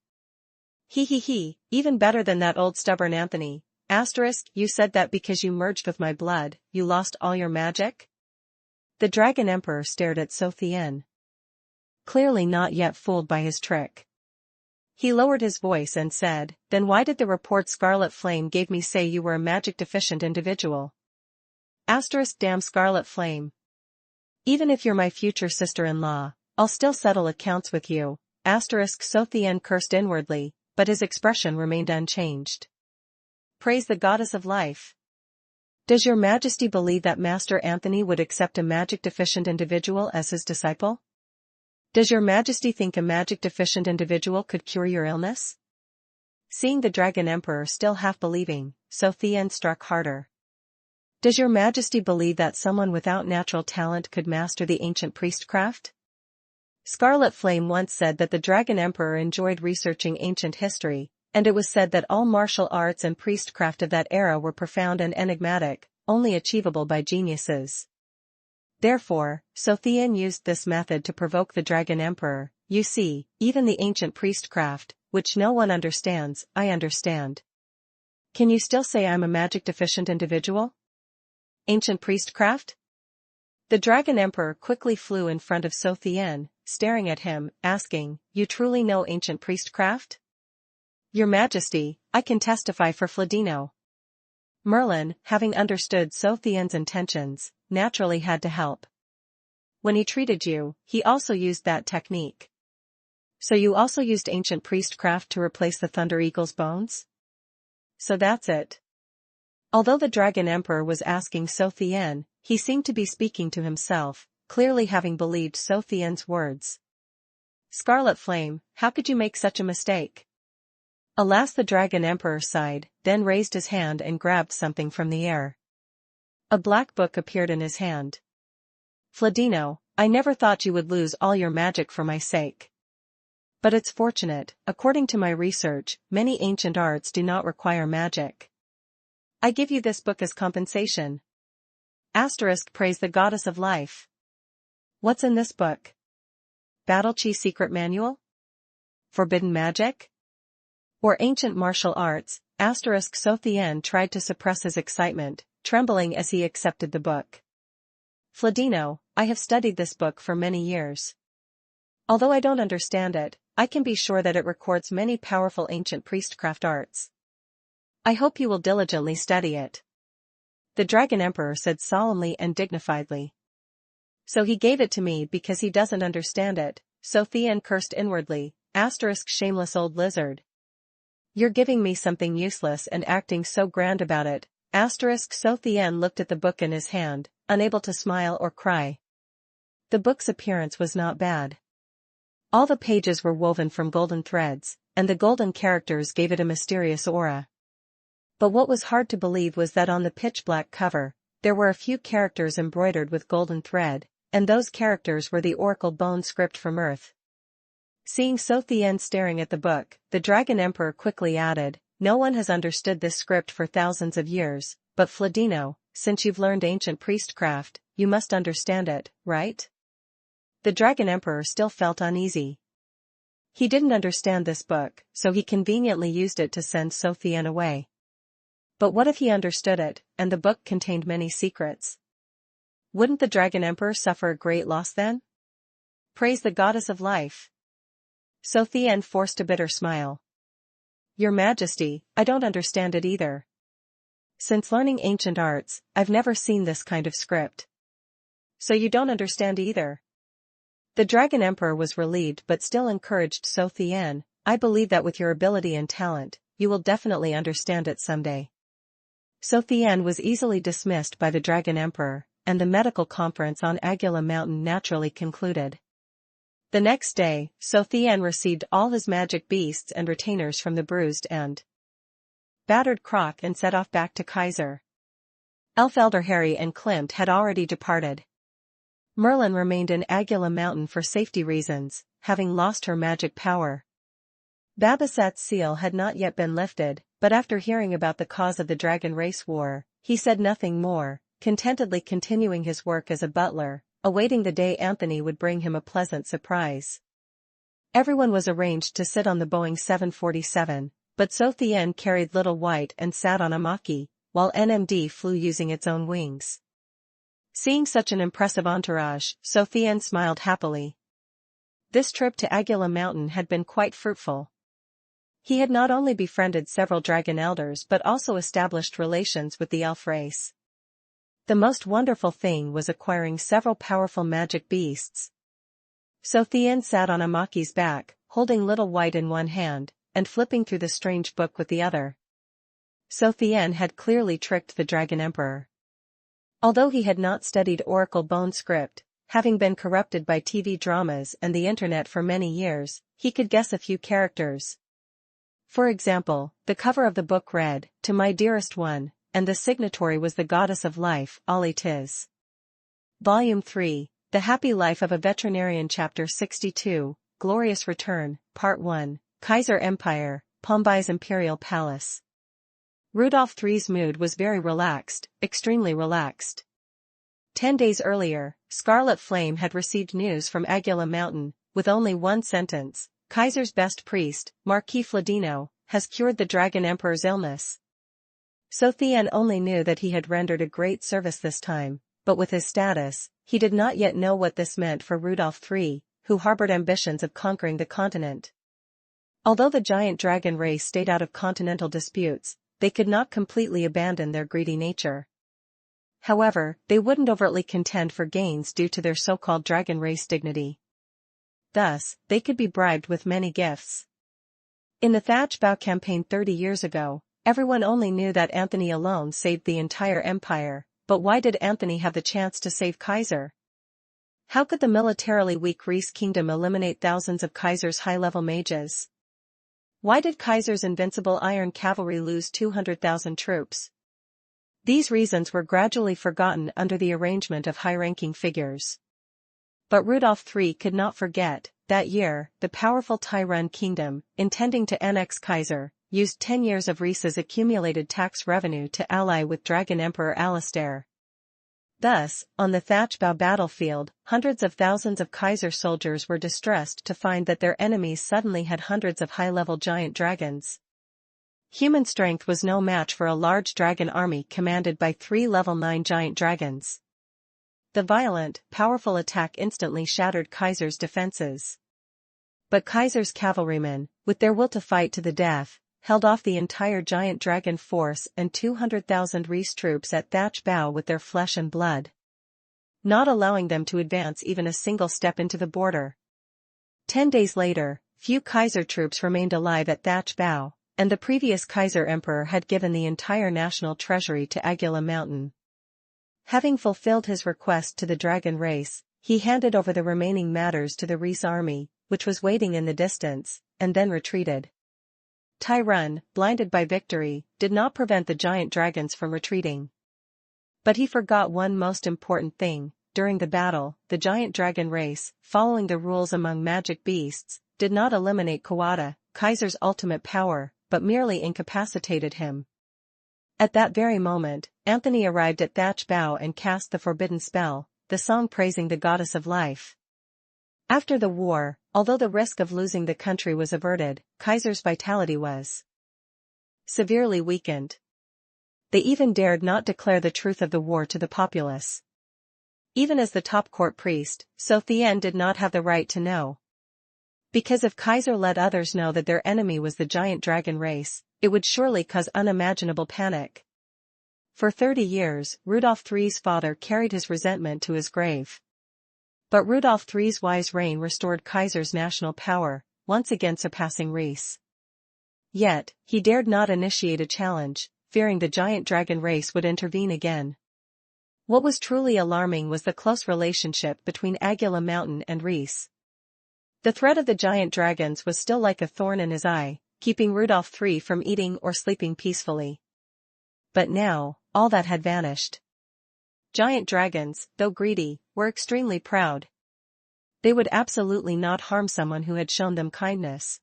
He, even better than that old stubborn Anthony. You said that because you merged with my blood, you lost all your magic? The Dragon Emperor stared at Chu Tian. Clearly not yet fooled by his trick. He lowered his voice and said, "Then why did the report Scarlet Flame gave me say you were a magic-deficient individual?" Damn Scarlet Flame. "Even if you're my future sister-in-law, I'll still settle accounts with you." Chu Tian cursed inwardly, but his expression remained unchanged. Praise the goddess of life. "Does your majesty believe that Master Anthony would accept a magic-deficient individual as his disciple? Does your majesty think a magic-deficient individual could cure your illness?" Seeing the Dragon Emperor still half believing, Chu Tian struck harder. Does your majesty believe that someone without natural talent could master the ancient priestcraft? Scarlet Flame once said that the Dragon Emperor enjoyed researching ancient history, and it was said that all martial arts and priestcraft of that era were profound and enigmatic, only achievable by geniuses. Therefore, Chu Tian used this method to provoke the Dragon Emperor. You see, even the ancient priestcraft, which no one understands, I understand. Can you still say I'm a magic-deficient individual? Ancient priestcraft? The Dragon Emperor quickly flew in front of Chu Tian, staring at him, asking, You truly know ancient priestcraft? Your Majesty, I can testify for Fladino. Merlin, having understood Chu Tian's intentions, naturally had to help. When he treated you, he also used that technique. So you also used ancient priestcraft to replace the Thunder Eagle's bones? So that's it. Although the Dragon Emperor was asking Chu Tian, he seemed to be speaking to himself, clearly having believed Chu Tian's words. Scarlet Flame, how could you make such a mistake? Alas, the Dragon Emperor sighed, then raised his hand and grabbed something from the air. A black book appeared in his hand. Fladino, I never thought you would lose all your magic for my sake. But it's fortunate, according to my research, many ancient arts do not require magic. I give you this book as compensation. Praise the goddess of life. What's in this book? Battle Chi Secret Manual? Forbidden magic? Or ancient martial arts? Chu Tian tried to suppress his excitement, trembling as he accepted the book. Fladino, I have studied this book for many years. Although I don't understand it, I can be sure that it records many powerful ancient priestcraft arts. I hope you will diligently study it. The Dragon Emperor said solemnly and dignifiedly. So he gave it to me because he doesn't understand it, Chu Tian cursed inwardly, shameless old lizard. You're giving me something useless and acting so grand about it, Chu Tian looked at the book in his hand, unable to smile or cry. The book's appearance was not bad. All the pages were woven from golden threads, and the golden characters gave it a mysterious aura. But what was hard to believe was that on the pitch-black cover, there were a few characters embroidered with golden thread, and those characters were the oracle bone script from Earth. Seeing Chu Tian staring at the book, the Dragon Emperor quickly added, No one has understood this script for thousands of years, but Fladino, since you've learned ancient priestcraft, you must understand it, right? The Dragon Emperor still felt uneasy. He didn't understand this book, so he conveniently used it to send Chu Tian away. But what if he understood it, and the book contained many secrets? Wouldn't the Dragon Emperor suffer a great loss then? Praise the goddess of life. Chu Tian forced a bitter smile. Your Majesty, I don't understand it either. Since learning ancient arts, I've never seen this kind of script. So you don't understand either. The Dragon Emperor was relieved but still encouraged Chu Tian, I believe that with your ability and talent, you will definitely understand it someday. Chu Tian was easily dismissed by the Dragon Emperor, and the medical conference on Agula Mountain naturally concluded. The next day, Chu Tian received all his magic beasts and retainers from the bruised and battered Croc and set off back to Kaiser. Elf Elder Harry and Klimt had already departed. Merlin remained in Agula Mountain for safety reasons, having lost her magic power. Babasat's seal had not yet been lifted, but after hearing about the cause of the Dragon Race War, he said nothing more, contentedly continuing his work as a butler, awaiting the day Anthony would bring him a pleasant surprise. Everyone was arranged to sit on the Boeing 747, but Chu Tian carried Little White and sat on a Maki, while NMD flew using its own wings. Seeing such an impressive entourage, Chu Tian smiled happily. This trip to Agula Mountain had been quite fruitful. He had not only befriended several dragon elders but also established relations with the elf race. The most wonderful thing was acquiring several powerful magic beasts. Chu Tian sat on a Maki's back, holding Little White in one hand, and flipping through the strange book with the other. Chu Tian had clearly tricked the Dragon Emperor. Although he had not studied Oracle Bone script, having been corrupted by TV dramas and the internet for many years, he could guess a few characters. For example, the cover of the book read, "To my dearest one," and the signatory was the goddess of life, Ali Tiz. Volume 3, The Happy Life of a Veterinarian, Chapter 62, Glorious Return, Part 1, Kaiser Empire, Pombai's Imperial Palace. Rudolf III's mood was very relaxed, extremely relaxed. 10 days earlier, Scarlet Flame had received news from Aguila Mountain, with only one sentence: Kaiser's best priest, Marquis Fladino, has cured the Dragon Emperor's illness. Chu Tian only knew that he had rendered a great service this time, but with his status, he did not yet know what this meant for Rudolf III, who harbored ambitions of conquering the continent. Although the giant dragon race stayed out of continental disputes, they could not completely abandon their greedy nature. However, they wouldn't overtly contend for gains due to their so-called dragon race dignity. Thus, they could be bribed with many gifts. In the Thatch Bow campaign 30 years ago, everyone only knew that Anthony alone saved the entire empire, but why did Anthony have the chance to save Kaiser? How could the militarily weak Reese kingdom eliminate thousands of Kaiser's high-level mages? Why did Kaiser's invincible iron cavalry lose 200,000 troops? These reasons were gradually forgotten under the arrangement of high-ranking figures. But Rudolf III could not forget. That year, the powerful Tyrone kingdom, intending to annex Kaiser, used 10 years of Reese's accumulated tax revenue to ally with Dragon Emperor Alistair. Thus, on the Thatch Bow battlefield, hundreds of thousands of Kaiser soldiers were distressed to find that their enemies suddenly had hundreds of high-level giant dragons. Human strength was no match for a large dragon army commanded by 3 level 9 giant dragons. The violent, powerful attack instantly shattered Kaiser's defenses. But Kaiser's cavalrymen, with their will to fight to the death, held off the entire giant dragon force and 200,000 Reese troops at Thatch Bow with their flesh and blood, not allowing them to advance even a single step into the border. 10 days later, few Kaiser troops remained alive at Thatch Bow, and the previous Kaiser emperor had given the entire national treasury to Aguila Mountain. Having fulfilled his request to the dragon race, he handed over the remaining matters to the Reese army, which was waiting in the distance, and then retreated. Tyrone, blinded by victory, did not prevent the giant dragons from retreating. But he forgot one most important thing: during the battle, the giant dragon race, following the rules among magic beasts, did not eliminate Kawada, Kaiser's ultimate power, but merely incapacitated him. At that very moment, Anthony arrived at Thatch Bow and cast the forbidden spell, the song praising the goddess of life. After the war, although the risk of losing the country was averted, Kaiser's vitality was severely weakened. They even dared not declare the truth of the war to the populace. Even as the top court priest, Chu Tian did not have the right to know. Because if Kaiser let others know that their enemy was the giant dragon race, it would surely cause unimaginable panic. For 30 years, Rudolf III's father carried his resentment to his grave. But Rudolf III's wise reign restored Kaiser's national power, once again surpassing Reese. Yet, he dared not initiate a challenge, fearing the giant dragon race would intervene again. What was truly alarming was the close relationship between Aguila Mountain and Reese. The threat of the giant dragons was still like a thorn in his eye, keeping Rudolf III from eating or sleeping peacefully. But now, all that had vanished. Giant dragons, though greedy, were extremely proud. They would absolutely not harm someone who had shown them kindness.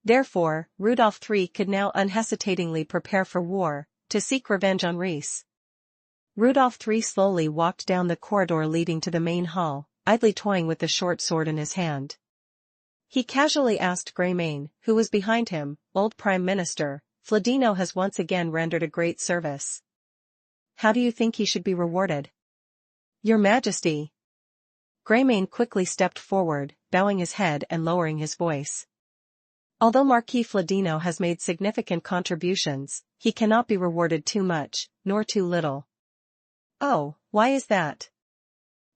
Therefore, Rudolf III could now unhesitatingly prepare for war, to seek revenge on Reese. Rudolf III slowly walked down the corridor leading to the main hall, idly toying with the short sword in his hand. He casually asked Greymane, who was behind him, "Old Prime Minister, Fladino has once again rendered a great service. How do you think he should be rewarded?" "Your Majesty." Greymane quickly stepped forward, bowing his head and lowering his voice. "Although Marquis Fladino has made significant contributions, he cannot be rewarded too much, nor too little." "Oh, why is that?"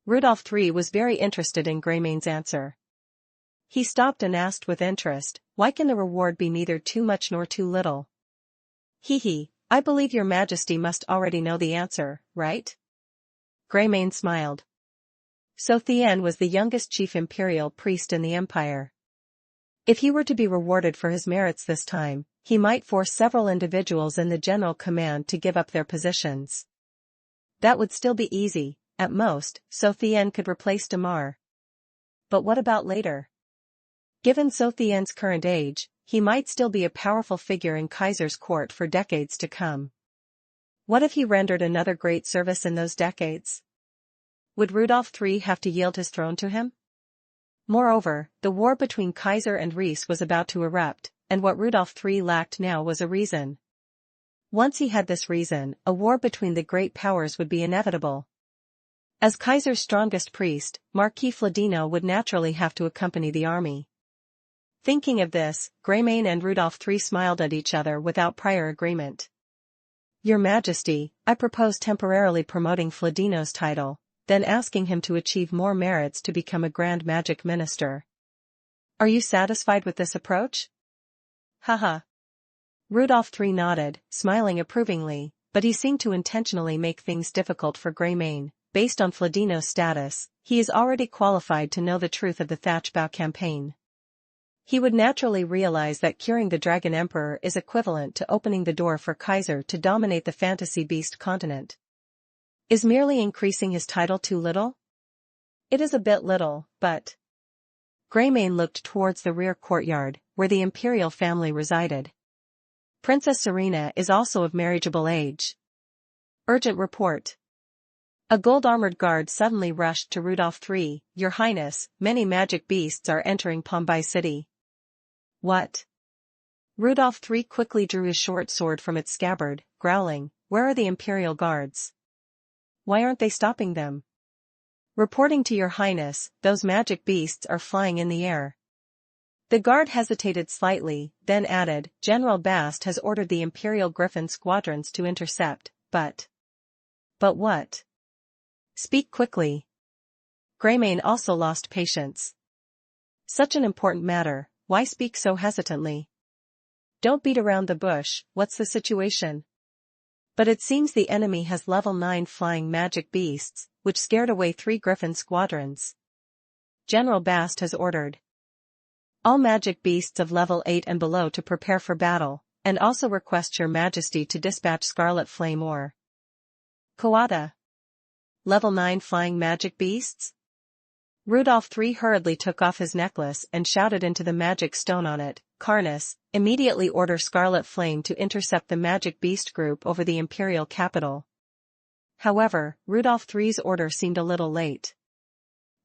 Rudolf III was very interested in Greymane's answer. He stopped and asked with interest, "Why can the reward be neither too much nor too little?" "Hee, I believe your Majesty must already know the answer, right?" Greymane smiled. Chu Tian was the youngest chief imperial priest in the empire. If he were to be rewarded for his merits this time, he might force several individuals in the general command to give up their positions. That would still be easy, at most, so Tian could replace Damar. But what about later? Given So Tian's current age, he might still be a powerful figure in Kaiser's court for decades to come. What if he rendered another great service in those decades? Would Rudolf III have to yield his throne to him? Moreover, the war between Kaiser and Ries was about to erupt, and what Rudolf III lacked now was a reason. Once he had this reason, a war between the great powers would be inevitable. As Kaiser's strongest priest, Marquis Fladino would naturally have to accompany the army. Thinking of this, Greymane and Rudolf III smiled at each other without prior agreement. Your Majesty, I propose temporarily promoting Fladino's title, then asking him to achieve more merits to become a Grand Magic Minister. Are you satisfied with this approach? Haha. Rudolf III nodded, smiling approvingly, but he seemed to intentionally make things difficult for Greymane. Based on Fladino's status, he is already qualified to know the truth of the Thatchbow campaign. He would naturally realize that curing the Dragon Emperor is equivalent to opening the door for Kaiser to dominate the fantasy beast continent. Is merely increasing his title too little? It is a bit little, but... Greymane looked towards the rear courtyard, where the imperial family resided. Princess Serena is also of marriageable age. Urgent report. A gold-armored guard suddenly rushed to Rudolf III. Your Highness, many magic beasts are entering Pombai City. What? Rudolf III quickly drew his short sword from its scabbard, growling, where are the imperial guards? Why aren't they stopping them? Reporting to Your Highness, those magic beasts are flying in the air. The guard hesitated slightly, then added, General Bast has ordered the Imperial Griffin squadrons to intercept, but... But what? Speak quickly. Greymane also lost patience. Such an important matter, why speak so hesitantly? Don't beat around the bush, what's the situation? But it seems the enemy has level 9 flying magic beasts, which scared away 3 Griffin squadrons. General Bast has ordered all magic beasts of level 8 and below to prepare for battle, and also request Your Majesty to dispatch Scarlet Flame or Kawada. Level 9 flying magic beasts? Rudolf III hurriedly took off his necklace and shouted into the magic stone on it, Karnas, immediately order Scarlet Flame to intercept the magic beast group over the imperial capital. However, Rudolf III's order seemed a little late.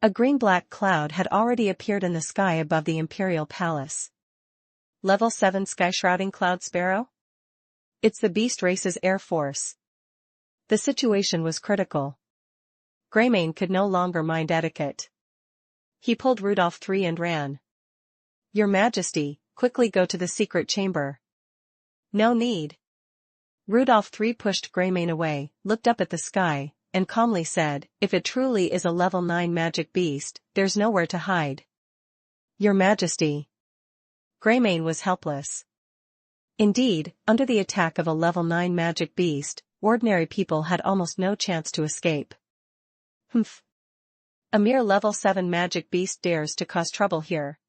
A green-black cloud had already appeared in the sky above the imperial palace. Level 7 sky-shrouding cloud sparrow? It's the beast race's air force. The situation was critical. Greymane could no longer mind etiquette. He pulled Rudolf III and ran. Your Majesty, quickly go to the secret chamber. No need. Rudolf III pushed Greymane away, looked up at the sky, and calmly said, if it truly is a level 9 magic beast, there's nowhere to hide. Your Majesty. Greymane was helpless. Indeed, under the attack of a level 9 magic beast, ordinary people had almost no chance to escape. Humph. A mere level 7 magic beast dares to cause trouble here.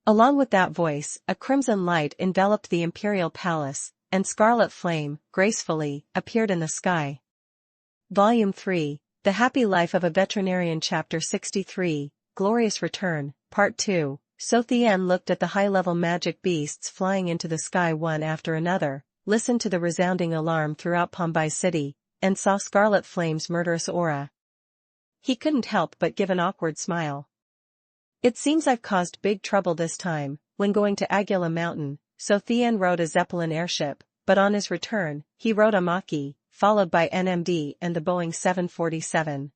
Along with that voice, a crimson light enveloped the imperial palace, and Scarlet Flame, gracefully, appeared in the sky. Volume 3, The Happy Life of a Veterinarian Chapter 63, Glorious Return, Part 2. So Tian looked at the high-level magic beasts flying into the sky one after another, listened to the resounding alarm throughout Pombai City, and saw Scarlet Flame's murderous aura. He couldn't help but give an awkward smile. It seems I've caused big trouble this time. When going to Aguila Mountain, So Tian rode a Zeppelin airship, but on his return, he rode a Maki, followed by NMD and the Boeing 747.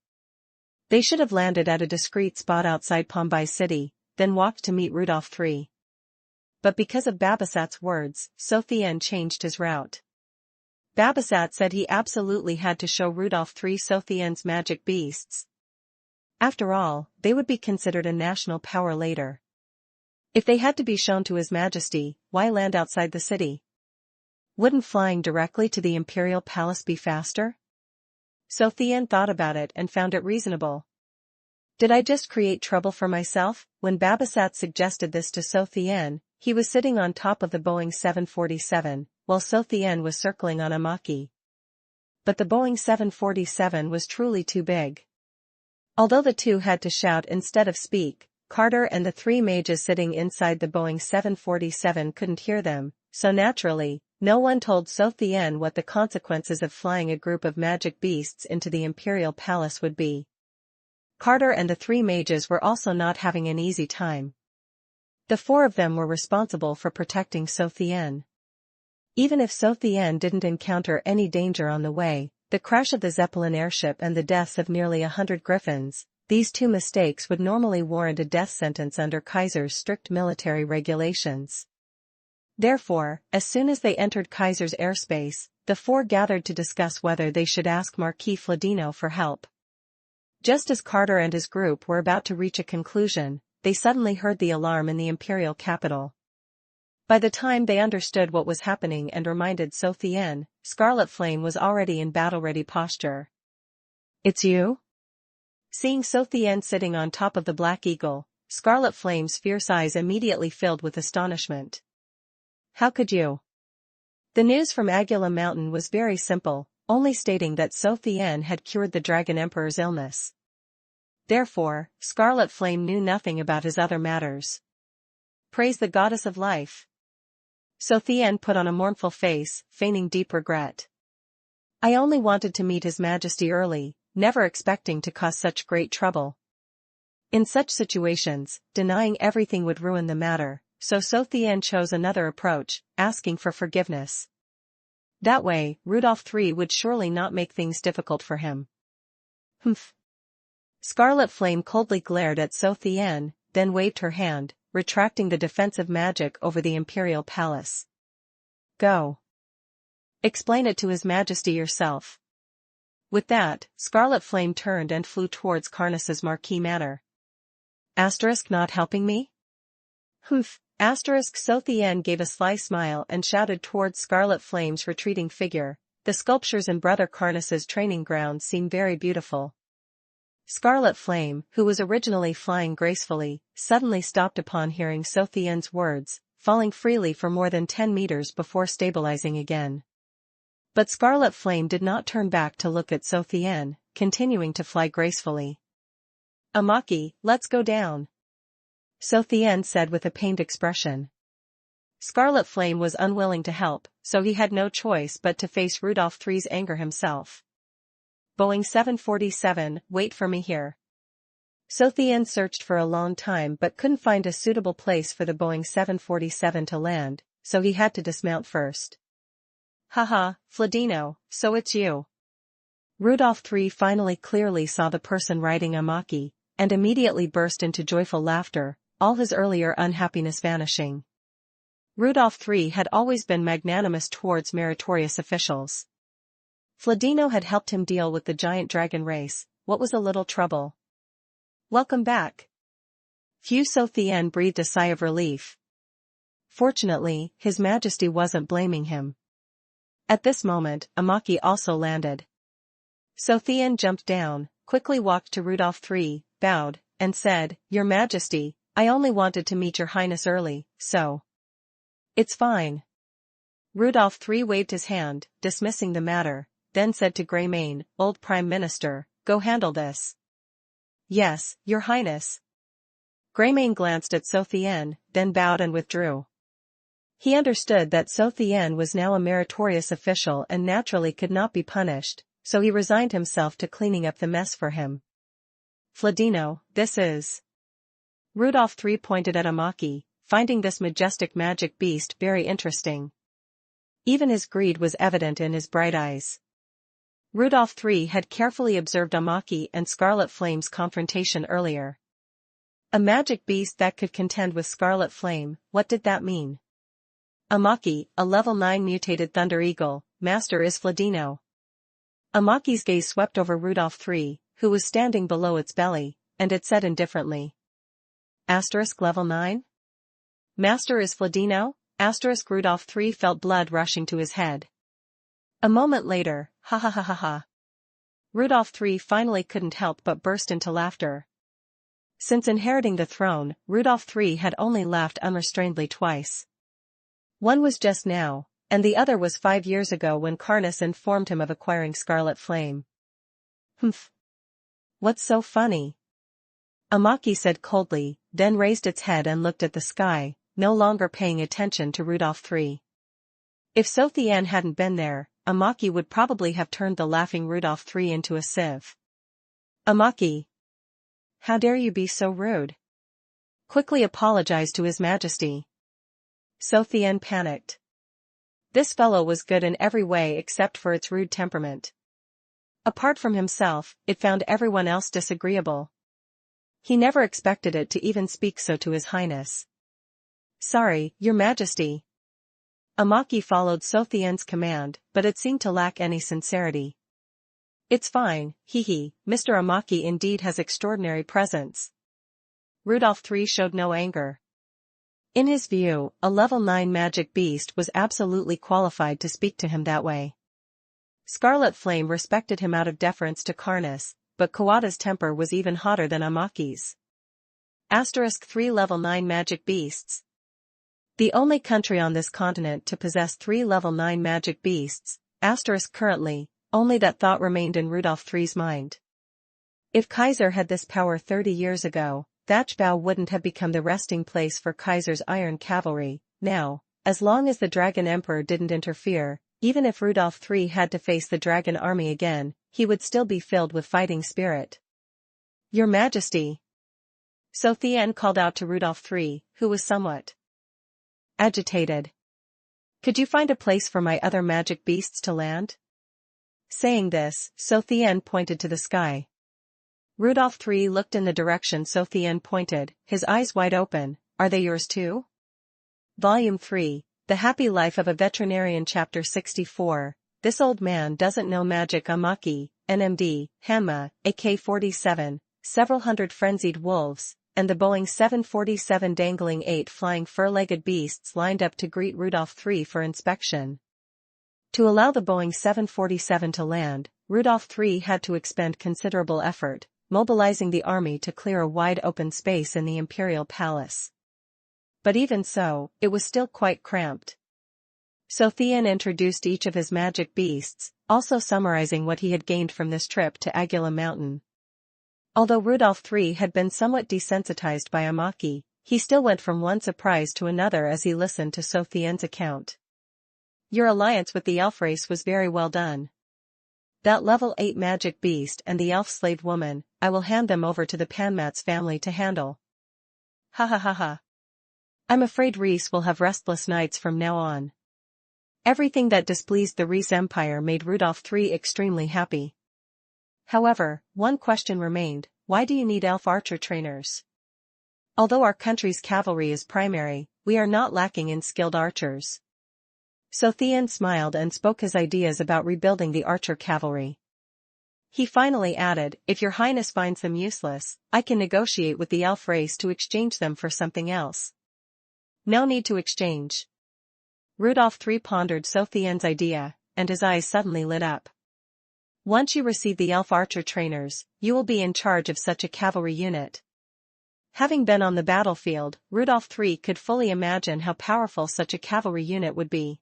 They should have landed at a discreet spot outside Pombai City, then walked to meet Rudolf III. But because of Babasat's words, So Tian changed his route. Babasat said he absolutely had to show Rudolf III So Tian's magic beasts. After all, they would be considered a national power later. If they had to be shown to His Majesty, why land outside the city? Wouldn't flying directly to the imperial palace be faster? So Tian thought about it and found it reasonable. Did I just create trouble for myself? When Babasat suggested this to Chu Tian, he was sitting on top of the Boeing 747, while Chu Tian was circling on Amaki. But the Boeing 747 was truly too big. Although the two had to shout instead of speak, Carter and the three mages sitting inside the Boeing 747 couldn't hear them, so naturally, no one told Chu Tian what the consequences of flying a group of magic beasts into the Imperial Palace would be. Carter and the three mages were also not having an easy time. The four of them were responsible for protecting Chu Tian. Even if Chu Tian didn't encounter any danger on the way, the crash of the Zeppelin airship and the deaths of nearly 100 Griffins, these two mistakes would normally warrant a death sentence under Kaiser's strict military regulations. Therefore, as soon as they entered Kaiser's airspace, the four gathered to discuss whether they should ask Marquis Fladino for help. Just as Carter and his group were about to reach a conclusion, they suddenly heard the alarm in the imperial capital. By the time they understood what was happening and reminded Chu Tian, Scarlet Flame was already in battle-ready posture. "It's you?" Seeing Chu Tian sitting on top of the Black Eagle, Scarlet Flame's fierce eyes immediately filled with astonishment. "How could you?" The news from Agula Mountain was very simple, only stating that Chu Tian had cured the Dragon Emperor's illness. Therefore, Scarlet Flame knew nothing about his other matters. Praise the goddess of life. Chu Tian put on a mournful face, feigning deep regret. "I only wanted to meet His Majesty early, never expecting to cause such great trouble." In such situations, denying everything would ruin the matter, so Chu Tian chose another approach, asking for forgiveness. That way, Rudolph III would surely not make things difficult for him. "Humph." Scarlet Flame coldly glared at Chu Tian, then waved her hand, retracting the defensive magic over the Imperial Palace. "Go. Explain it to His Majesty yourself." With that, Scarlet Flame turned and flew towards Karnas's Marquis Manor. Not helping me? Humph. Chu Tian gave a sly smile and shouted towards Scarlet Flame's retreating figure. The sculptures in Brother Karnas's training grounds seem very beautiful. Scarlet Flame, who was originally flying gracefully, suddenly stopped upon hearing Chu Tian's words, falling freely for more than 10 meters before stabilizing again. But Scarlet Flame did not turn back to look at Chu Tian, continuing to fly gracefully. "Amaki, let's go down," Chu Tian said with a pained expression. Scarlet Flame was unwilling to help, so he had no choice but to face Rudolph III's anger himself. "Boeing 747, wait for me here." Chu Tian searched for a long time but couldn't find a suitable place for the Boeing 747 to land, so he had to dismount first. "Haha, Fladino, so it's you." Rudolph III finally clearly saw the person riding Amaki, and immediately burst into joyful laughter, all his earlier unhappiness vanishing. Rudolph III had always been magnanimous towards meritorious officials. Fladino had helped him deal with the giant dragon race. What was a little trouble? "Welcome back." Chu Tian breathed a sigh of relief. Fortunately, His Majesty wasn't blaming him. At this moment, Amaki also landed. Chu Tian jumped down, quickly walked to Rudolph III, bowed, and said, "Your Majesty, I only wanted to meet Your Highness early, so." "It's fine." Rudolph III waved his hand, dismissing the matter, then said to Greymane, "Old Prime Minister, go handle this." "Yes, Your Highness." Greymane glanced at Chu Tian, then bowed and withdrew. He understood that Chu Tian was now a meritorious official and naturally could not be punished, so he resigned himself to cleaning up the mess for him. "Fladino, this is..." Rudolph III pointed at Amaki, finding this majestic magic beast very interesting. Even his greed was evident in his bright eyes. Rudolph III had carefully observed Amaki and Scarlet Flame's confrontation earlier. A magic beast that could contend with Scarlet Flame, what did that mean? "Amaki, a level 9 mutated Thunder Eagle, Master is Fladino." Amaki's gaze swept over Rudolph III, who was standing below its belly, and it said indifferently. Level 9? Master is Fladino? Rudolph III felt blood rushing to his head. A moment later, ha ha ha ha ha. Rudolph III finally couldn't help but burst into laughter. Since inheriting the throne, Rudolph III had only laughed unrestrainedly twice. One was just now, and the other was 5 years ago when Carnus informed him of acquiring Scarlet Flame. Humph. What's so funny? Amaki said coldly, then raised its head and looked at the sky, no longer paying attention to Rudolph III. If Chu Tian hadn't been there, Amaki would probably have turned the laughing Rudolph III into a sieve. Amaki! How dare you be so rude? Quickly apologize to His Majesty. Chu Tian panicked. This fellow was good in every way except for its rude temperament. Apart from himself, it found everyone else disagreeable. He never expected it to even speak so to His Highness. Sorry, Your Majesty. Amaki followed Chu Tian's command, but it seemed to lack any sincerity. It's fine, hee. Mr. Amaki indeed has extraordinary presence. Rudolph III showed no anger. In his view, a level 9 magic beast was absolutely qualified to speak to him that way. Scarlet Flame respected him out of deference to Carnus, but Kawada's temper was even hotter than Amaki's. *3 level 9 magic beasts. The only country on this continent to possess 3 level 9 magic beasts, currently, only that thought remained in Rudolph III's mind. If Kaiser had this power 30 years ago, Thatchbow wouldn't have become the resting place for Kaiser's iron cavalry. Now, as long as the Dragon Emperor didn't interfere, even if Rudolph III had to face the Dragon Army again, he would still be filled with fighting spirit. Your Majesty! Chu Tian called out to Rudolph III, who was somewhat agitated. Could you find a place for my other magic beasts to land? Saying this, Chu Tian pointed to the sky. Rudolph III looked in the direction Chu Tian pointed, his eyes wide open. Are they yours too? Volume 3, The Happy Life of a Veterinarian Chapter 64, This Old Man Doesn't Know Magic. Amaki, NMD, Hanma, AK-47, several hundred frenzied wolves, and the Boeing 747 dangling 8 flying fur-legged beasts lined up to greet Rudolph III for inspection. To allow the Boeing 747 to land, Rudolph III had to expend considerable effort, mobilizing the army to clear a wide open space in the Imperial Palace. But even so, it was still quite cramped. Chu Tian introduced each of his magic beasts, also summarizing what he had gained from this trip to Aguila Mountain. Although Rudolph III had been somewhat desensitized by Amaki, he still went from one surprise to another as he listened to Chu Tian's account. Your alliance with the elf race was very well done. That level 8 magic beast and the elf slave woman, I will hand them over to the Panmat's family to handle. Ha. I'm afraid Reese will have restless nights from now on. Everything that displeased the Reese Empire made Rudolph III extremely happy. However, one question remained: why do you need elf archer trainers? Although our country's cavalry is primary, we are not lacking in skilled archers. Chu Tian smiled and spoke his ideas about rebuilding the archer cavalry. He finally added, if your highness finds them useless, I can negotiate with the elf race to exchange them for something else. No need to exchange. Rudolph III pondered Chu Tian's idea, and his eyes suddenly lit up. Once you receive the elf archer trainers, you will be in charge of such a cavalry unit. Having been on the battlefield, Rudolph III could fully imagine how powerful such a cavalry unit would be.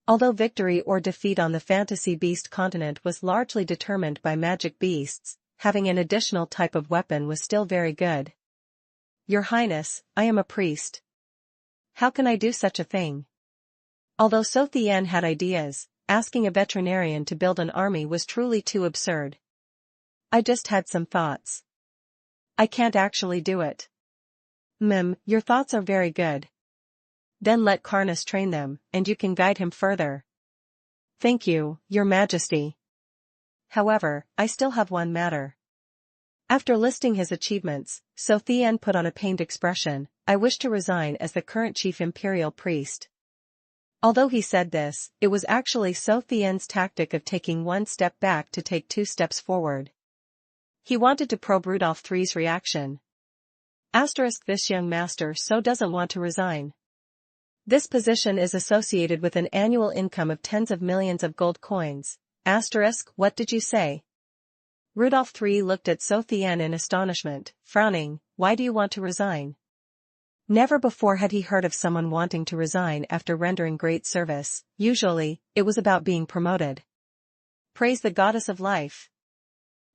Although victory or defeat on the fantasy beast continent was largely determined by magic beasts, having an additional type of weapon was still very good. Your Highness, I am a priest. How can I do such a thing? Although Chu Tian had ideas, asking a veterinarian to build an army was truly too absurd. I just had some thoughts. I can't actually do it. Your thoughts are very good. Then let Carnus train them, and you can guide him further. Thank you, Your Majesty. However, I still have one matter. After listing his achievements, Chu Tian put on a pained expression. I wish to resign as the current chief imperial priest. Although he said this, it was actually Chu Tian's tactic of taking one step back to take 2 steps forward. He wanted to probe Rudolph III's reaction. This young master so doesn't want to resign. This position is associated with an annual income of tens of millions of gold coins. What did you say? Rudolph III looked at Chu Tian in astonishment, frowning. Why do you want to resign? Never before had he heard of someone wanting to resign after rendering great service. Usually, it was about being promoted. Praise the goddess of life.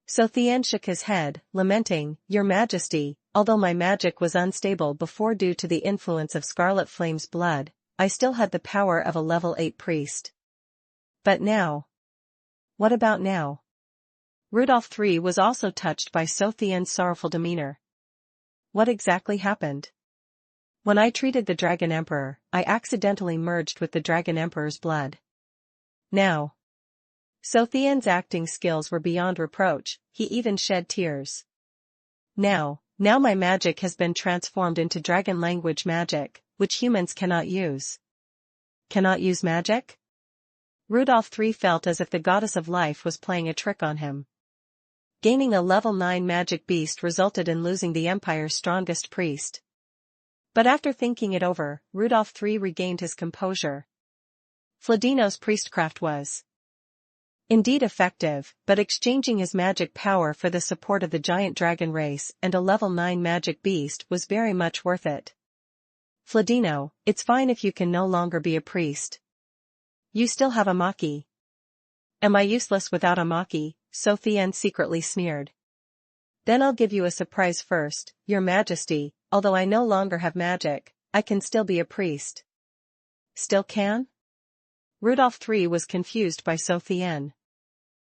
Chu Tian shook his head, lamenting, Your Majesty, although my magic was unstable before due to the influence of Scarlet Flame's blood, I still had the power of a level 8 priest. But now? What about now? Rudolph III was also touched by Chu Tian's sorrowful demeanor. What exactly happened? When I treated the Dragon Emperor, I accidentally merged with the Dragon Emperor's blood. Now. Chu Tian's acting skills were beyond reproach, he even shed tears. Now my magic has been transformed into dragon language magic, which humans cannot use. Cannot use magic? Rudolph III felt as if the goddess of life was playing a trick on him. Gaining a level 9 magic beast resulted in losing the Empire's strongest priest. But after thinking it over, Rudolph III regained his composure. Fladino's priestcraft was indeed effective, but exchanging his magic power for the support of the giant dragon race and a level 9 magic beast was very much worth it. Fladino, it's fine if you can no longer be a priest. You still have a Maki. Am I useless without a Maki? Chu Tian secretly sneered. Then I'll give you a surprise first, Your Majesty, although I no longer have magic, I can still be a priest. Still can? Rudolph III was confused by Chu Tian.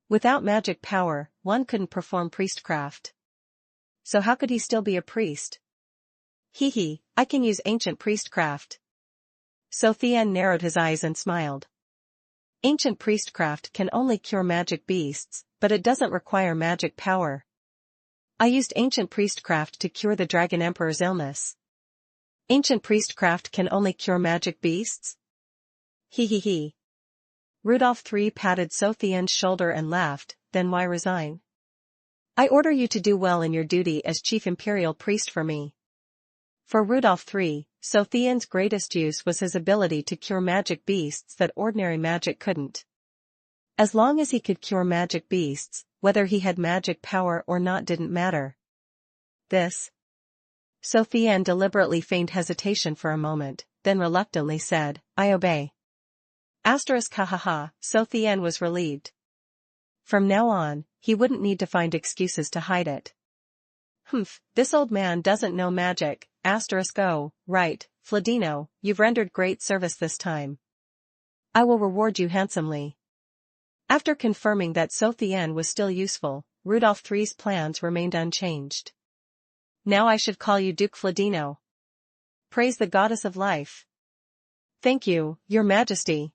Without magic power, one couldn't perform priestcraft. So how could he still be a priest? Hee, I can use ancient priestcraft. Chu Tian narrowed his eyes and smiled. Ancient priestcraft can only cure magic beasts, but it doesn't require magic power. I used ancient priestcraft to cure the Dragon Emperor's illness. Ancient priestcraft can only cure magic beasts? Hee. Rudolph III patted Chu Tian's shoulder and laughed, then why resign? I order you to do well in your duty as chief imperial priest for me. For Rudolph III, Chu Tian's greatest use was his ability to cure magic beasts that ordinary magic couldn't. As long as he could cure magic beasts, whether he had magic power or not didn't matter. This. Chu Tian deliberately feigned hesitation for a moment, then reluctantly said, I obey. Ha. Chu Tian was relieved. From now on, he wouldn't need to find excuses to hide it. This old man doesn't know magic. Oh, right, Fladino, you've rendered great service this time. I will reward you handsomely. After confirming that Chu Tian was still useful, Rudolph III's plans remained unchanged. Now I should call you Duke Fladino. Praise the goddess of life. Thank you, Your Majesty.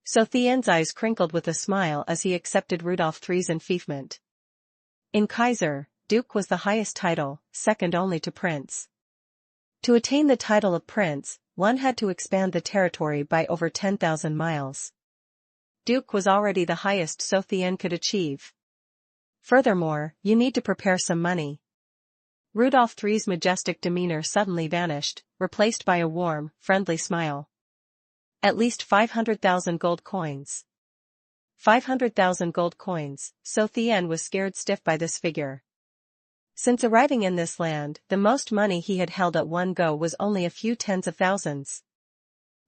Chu Tian's eyes crinkled with a smile as he accepted Rudolph III's enfeoffment. In Kaiser, Duke was the highest title, second only to Prince. To attain the title of Prince, one had to expand the territory by over 10,000 miles. Duke was already the highest Chu Tian could achieve. Furthermore, you need to prepare some money. Rudolph III's majestic demeanor suddenly vanished, replaced by a warm, friendly smile. At least 500,000 gold coins. 500,000 gold coins, Chu Tian was scared stiff by this figure. Since arriving in this land, the most money he had held at one go was only a few tens of thousands.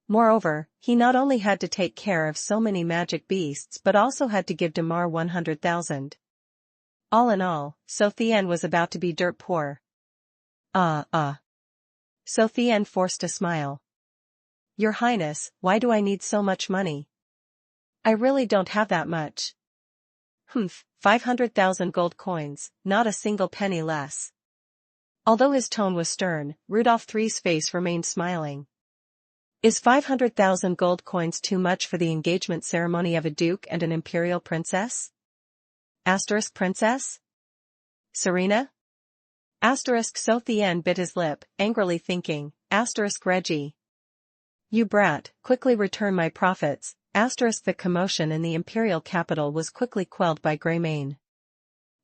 Moreover, he not only had to take care of so many magic beasts but also had to give Damar 100,000. All in all, Chu Tian was about to be dirt poor. Chu Tian forced a smile. Your Highness, why do I need so much money? I really don't have that much. 500,000 gold coins, not a single penny less. Although his tone was stern, Rudolph III's face remained smiling. Is 500,000 gold coins too much for the engagement ceremony of a duke and an imperial princess? Princess? Serena? Chu Tian bit his lip, angrily thinking, Reggie. You brat, quickly return my profits. The commotion in the imperial capital was quickly quelled by Greymane.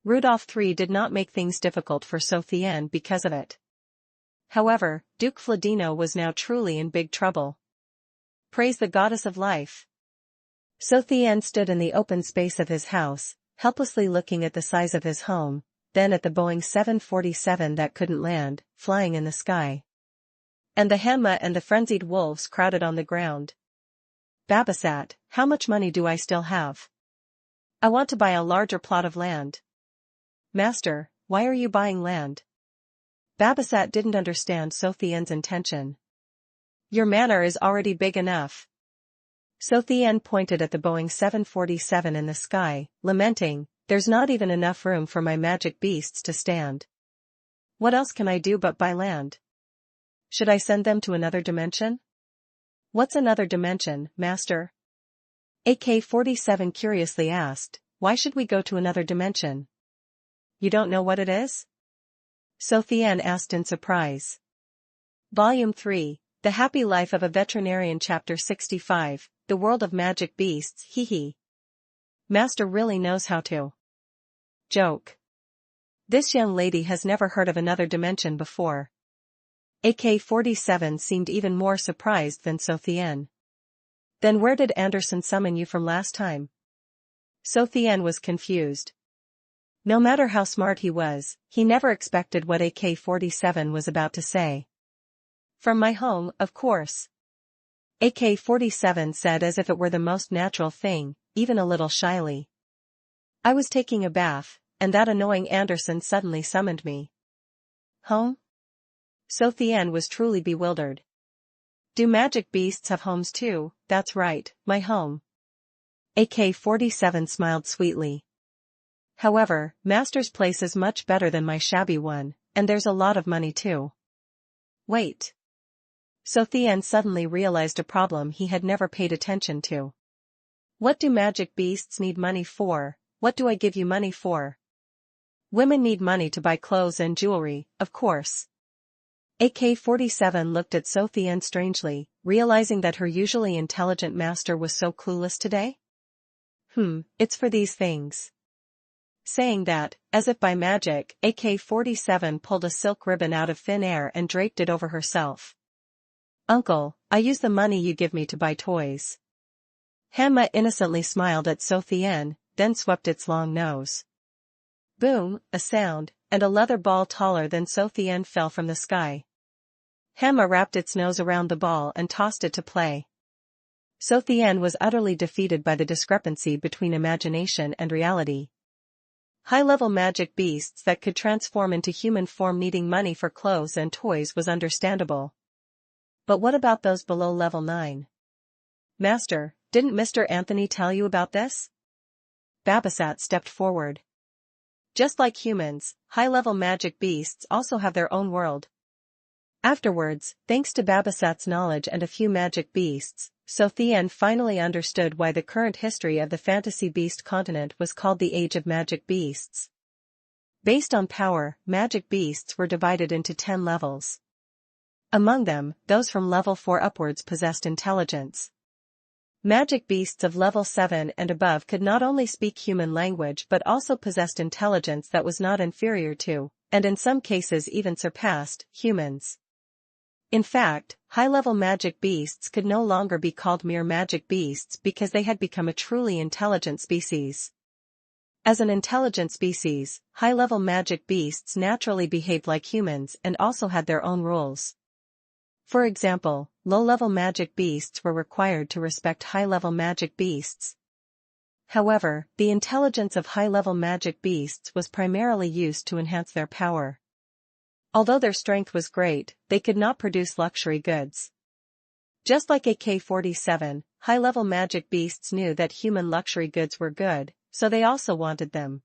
Rudolph III did not make things difficult for Chu Tian because of it. However, Duke Fladino was now truly in big trouble. Praise the goddess of life. Chu Tian stood in the open space of his house, helplessly looking at the size of his home, then at the Boeing 747 that couldn't land, flying in the sky. And the Hanma and the frenzied wolves crowded on the ground. Babasat, how much money do I still have? I want to buy a larger plot of land. Master, why are you buying land? Babasat didn't understand Chu Tian's intention. Your manor is already big enough. Chu Tian pointed at the Boeing 747 in the sky, lamenting, there's not even enough room for my magic beasts to stand. What else can I do but buy land? Should I send them to another dimension? What's another dimension, Master? AK-47 curiously asked, why should we go to another dimension? You don't know what it is? Chu Tian asked in surprise. Volume 3, The Happy Life of a Veterinarian Chapter 65, The World of Magic Beasts, hee hee. Master really knows how to joke. This young lady has never heard of another dimension before. AK-47 seemed even more surprised than Chu Tian. Then where did Anderson summon you from last time? Chu Tian was confused. No matter how smart he was, he never expected what AK-47 was about to say. From my home, of course. AK-47 said as if it were the most natural thing, even a little shyly. I was taking a bath, and that annoying Anderson suddenly summoned me. Home? Chu Tian was truly bewildered. Do magic beasts have homes too? That's right, my home. AK-47 smiled sweetly. However, Master's place is much better than my shabby one, and there's a lot of money too. Wait. Chu Tian suddenly realized a problem he had never paid attention to. What do magic beasts need money for? What do I give you money for? Women need money to buy clothes and jewelry, of course. AK-47 looked at Chu Tian strangely, realizing that her usually intelligent master was so clueless today. It's for these things. Saying that, as if by magic, AK-47 pulled a silk ribbon out of thin air and draped it over herself. Uncle, I use the money you give me to buy toys. Hanma innocently smiled at Chu Tian, then swept its long nose. Boom, a sound, and a leather ball taller than Chu Tian fell from the sky. Hanma wrapped its nose around the ball and tossed it to play. Chu Tian was utterly defeated by the discrepancy between imagination and reality. High-level magic beasts that could transform into human form needing money for clothes and toys was understandable. But what about those below level 9? Master, didn't Mr. Anthony tell you about this? Babasat stepped forward. Just like humans, high-level magic beasts also have their own world. Afterwards, thanks to Babasat's knowledge and a few magic beasts, Chu Tian finally understood why the current history of the fantasy beast continent was called the Age of Magic Beasts. Based on power, magic beasts were divided into 10 levels. Among them, those from level 4 upwards possessed intelligence. Magic beasts of level 7 and above could not only speak human language but also possessed intelligence that was not inferior to, and in some cases even surpassed, humans. In fact, high-level magic beasts could no longer be called mere magic beasts because they had become a truly intelligent species. As an intelligent species, high-level magic beasts naturally behaved like humans and also had their own rules. For example, low-level magic beasts were required to respect high-level magic beasts. However, the intelligence of high-level magic beasts was primarily used to enhance their power. Although their strength was great, they could not produce luxury goods. Just like AK-47, high-level magic beasts knew that human luxury goods were good, so they also wanted them.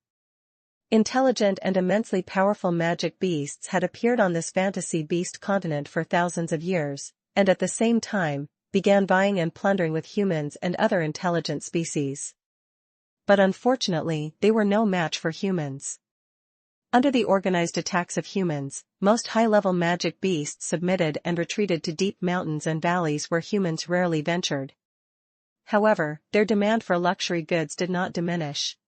Intelligent and immensely powerful magic beasts had appeared on this fantasy beast continent for thousands of years, and at the same time, began buying and plundering with humans and other intelligent species. But unfortunately, they were no match for humans. Under the organized attacks of humans, most high-level magic beasts submitted and retreated to deep mountains and valleys where humans rarely ventured. However, their demand for luxury goods did not diminish.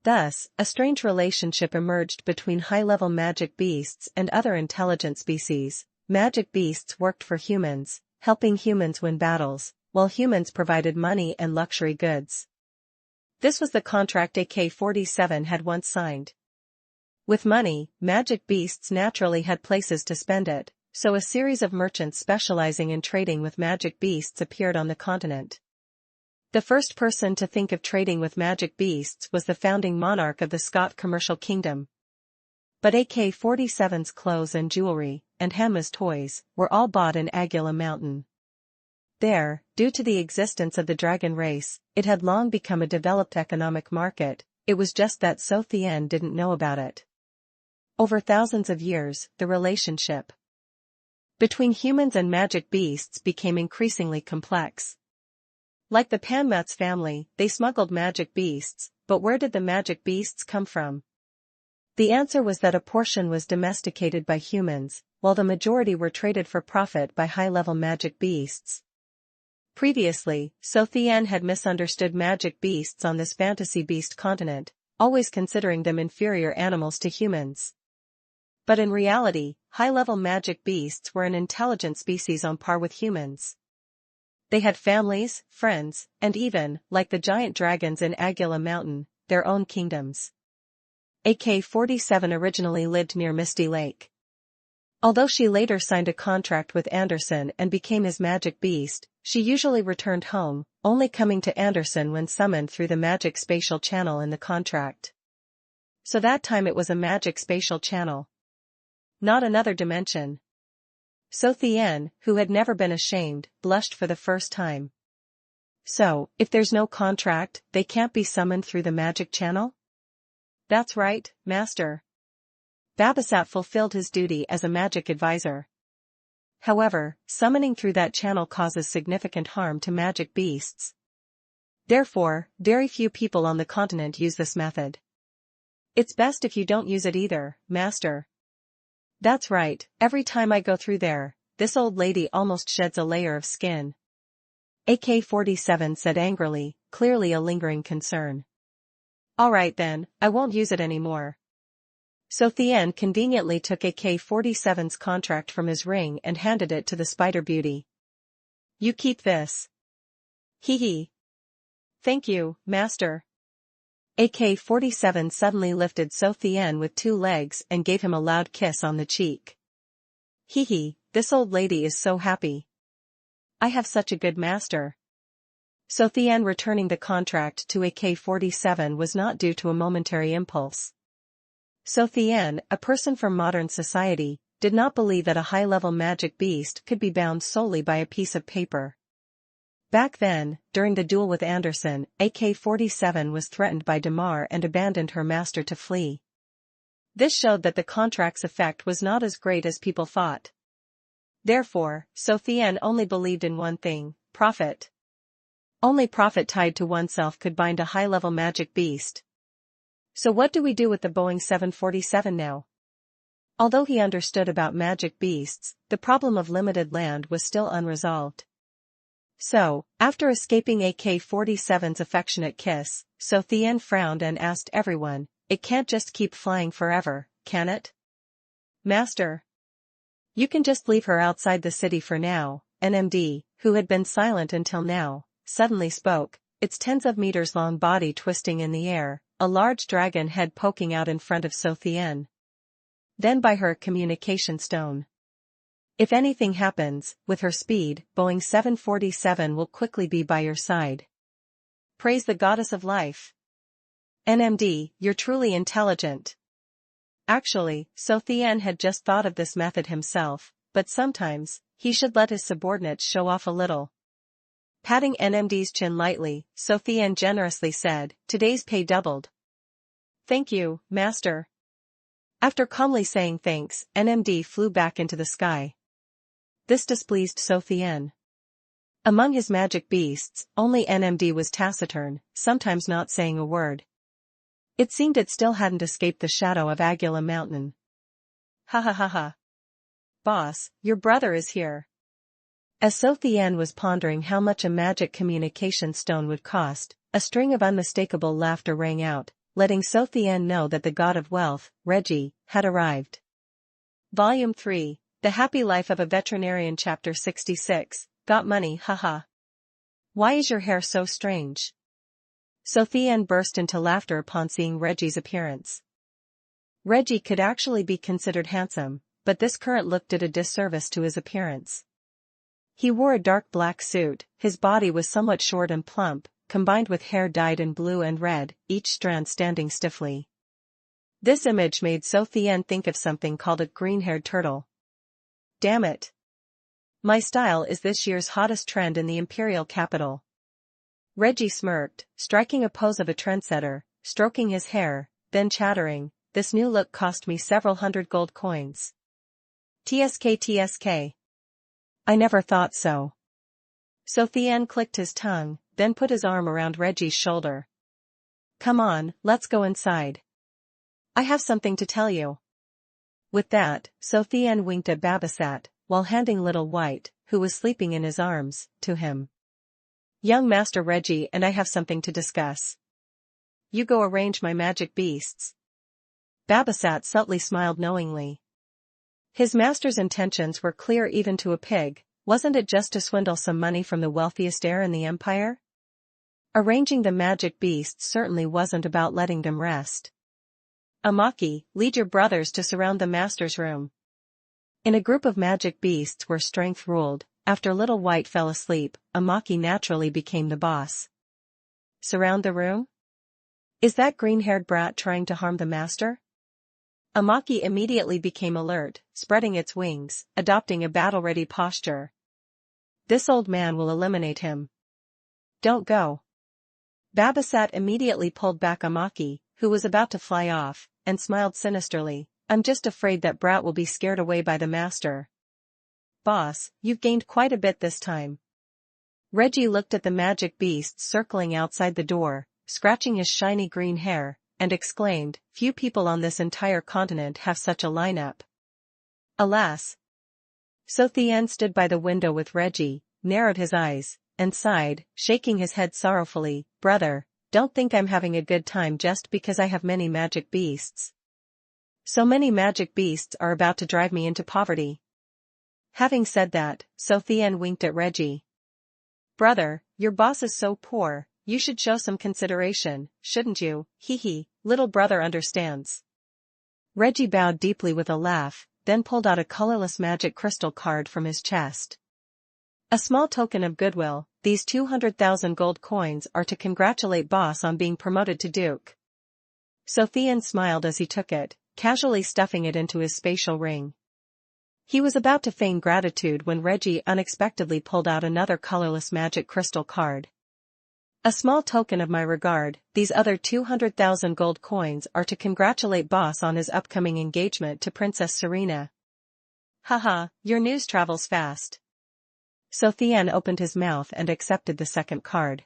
Thus, a strange relationship emerged between high-level magic beasts and other intelligent species. Magic beasts worked for humans, helping humans win battles, while humans provided money and luxury goods. This was the contract AK-47 had once signed. With money, magic beasts naturally had places to spend it, so a series of merchants specializing in trading with magic beasts appeared on the continent. The first person to think of trading with magic beasts was the founding monarch of the Scott commercial kingdom. But AK-47's clothes and jewelry, and Hemma's toys, were all bought in Aguila Mountain. There, due to the existence of the dragon race, it had long become a developed economic market, it was just that Chu Tian didn't know about it. Over thousands of years, the relationship between humans and magic beasts became increasingly complex. Like the Panmat's family, they smuggled magic beasts, but where did the magic beasts come from? The answer was that a portion was domesticated by humans, while the majority were traded for profit by high-level magic beasts. Previously, Chu Tian had misunderstood magic beasts on this fantasy beast continent, always considering them inferior animals to humans. But in reality, high-level magic beasts were an intelligent species on par with humans. They had families, friends, and even, like the giant dragons in Aguila Mountain, their own kingdoms. AK-47 originally lived near Misty Lake. Although she later signed a contract with Anderson and became his magic beast, she usually returned home, only coming to Anderson when summoned through the magic spatial channel in the contract. So that time it was a magic spatial channel. Not another dimension. Chu Tian, who had never been ashamed, blushed for the first time. So, if there's no contract, they can't be summoned through the magic channel? That's right, Master. Babasat fulfilled his duty as a magic advisor. However, summoning through that channel causes significant harm to magic beasts. Therefore, very few people on the continent use this method. It's best if you don't use it either, Master. That's right, every time I go through there, this old lady almost sheds a layer of skin. AK-47 said angrily, clearly a lingering concern. Alright then, I won't use it anymore. Chu Tian conveniently took AK-47's contract from his ring and handed it to the spider beauty. You keep this. Hee hee. Thank you, Master. AK-47 suddenly lifted Chu Tian with two legs and gave him a loud kiss on the cheek. Hee hee, this old lady is so happy. I have such a good master. Chu Tian returning the contract to AK-47 was not due to a momentary impulse. Chu Tian, a person from modern society, did not believe that a high-level magic beast could be bound solely by a piece of paper. Back then, during the duel with Anderson, AK-47 was threatened by Damar and abandoned her master to flee. This showed that the contract's effect was not as great as people thought. Therefore, Chu Tian only believed in one thing, profit. Only profit tied to oneself could bind a high-level magic beast. So what do we do with the Boeing 747 now? Although he understood about magic beasts, the problem of limited land was still unresolved. So, after escaping AK-47's affectionate kiss, Chu Tian frowned and asked everyone, it can't just keep flying forever, can it? Master. You can just leave her outside the city for now. NMD, who had been silent until now, suddenly spoke, its tens of meters long body twisting in the air, a large dragon head poking out in front of Chu Tian. Then by her communication stone. If anything happens, with her speed, Boeing 747 will quickly be by your side. Praise the goddess of life. NMD, you're truly intelligent. Actually, Chu Tian had just thought of this method himself, but sometimes, he should let his subordinates show off a little. Patting NMD's chin lightly, Chu Tian generously said, today's pay doubled. Thank you, Master. After calmly saying thanks, NMD flew back into the sky. This displeased Chu Tian. Among his magic beasts, only NMD was taciturn, sometimes not saying a word. It seemed it still hadn't escaped the shadow of Aguila Mountain. Ha ha ha ha. Boss, your brother is here. As Chu Tian was pondering how much a magic communication stone would cost, a string of unmistakable laughter rang out, letting Chu Tian know that the god of wealth, Reggie, had arrived. Volume 3, The Happy Life of a Veterinarian Chapter 66, Got money haha. Why is your hair so strange? Sophia burst into laughter upon seeing Reggie's appearance. Reggie could actually be considered handsome, but this current look did a disservice to his appearance. He wore a dark black suit, his body was somewhat short and plump, combined with hair dyed in blue and red, each strand standing stiffly. This image made Sophia think of something called a green-haired turtle. Damn it! My style is this year's hottest trend in the imperial capital. Reggie smirked, striking a pose of a trendsetter, stroking his hair, then chattering, this new look cost me several hundred gold coins. TSK. I never thought so. Sophia clicked his tongue, then put his arm around Reggie's shoulder. Come on, let's go inside. I have something to tell you. With that, Sophia winked at Babasat, while handing little White, who was sleeping in his arms, to him. Young Master Reggie and I have something to discuss. You go arrange my magic beasts. Babasat subtly smiled knowingly. His master's intentions were clear even to a pig, wasn't it just to swindle some money from the wealthiest heir in the empire? Arranging the magic beasts certainly wasn't about letting them rest. Amaki, lead your brothers to surround the master's room. In a group of magic beasts where strength ruled, after Little White fell asleep, Amaki naturally became the boss. Surround the room? Is that green-haired brat trying to harm the master? Amaki immediately became alert, spreading its wings, adopting a battle-ready posture. This old man will eliminate him. Don't go. Babasat immediately pulled back Amaki, who was about to fly off, and smiled sinisterly. I'm just afraid that brat will be scared away by the master. Boss, you've gained quite a bit this time. Reggie looked at the magic beasts circling outside the door, scratching his shiny green hair, and exclaimed, few people on this entire continent have such a lineup. Alas. Sophia stood by the window with Reggie, narrowed his eyes, and sighed, shaking his head sorrowfully, brother, don't think I'm having a good time just because I have many magic beasts. So many magic beasts are about to drive me into poverty. Having said that, Sophia winked at Reggie. Brother, your boss is so poor, you should show some consideration, shouldn't you? Hee, little brother understands. Reggie bowed deeply with a laugh, then pulled out a colorless magic crystal card from his chest. A small token of goodwill, these 200,000 gold coins are to congratulate boss on being promoted to Duke. Sophia smiled as he took it, casually stuffing it into his spatial ring. He was about to feign gratitude when Reggie unexpectedly pulled out another colorless magic crystal card. A small token of my regard, these other 200,000 gold coins are to congratulate boss on his upcoming engagement to Princess Serena. Haha, your news travels fast. Sophia opened his mouth and accepted the second card.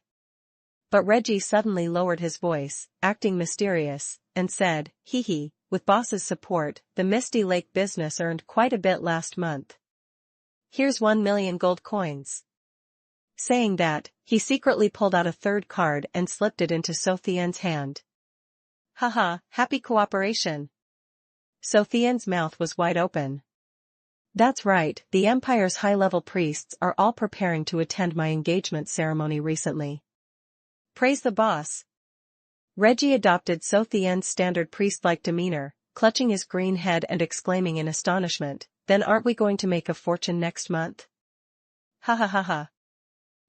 But Reggie suddenly lowered his voice, acting mysterious, and said, hee, with boss's support, the Misty Lake business earned quite a bit last month. Here's 1 million gold coins. Saying that, he secretly pulled out a third card and slipped it into Sophia's hand. Haha, happy cooperation. Sophia's mouth was wide open. That's right, the Empire's high-level priests are all preparing to attend my engagement ceremony recently. Praise the boss. Reggie adopted Sophia's standard priest-like demeanor, clutching his green head and exclaiming in astonishment, then aren't we going to make a fortune next month? Ha.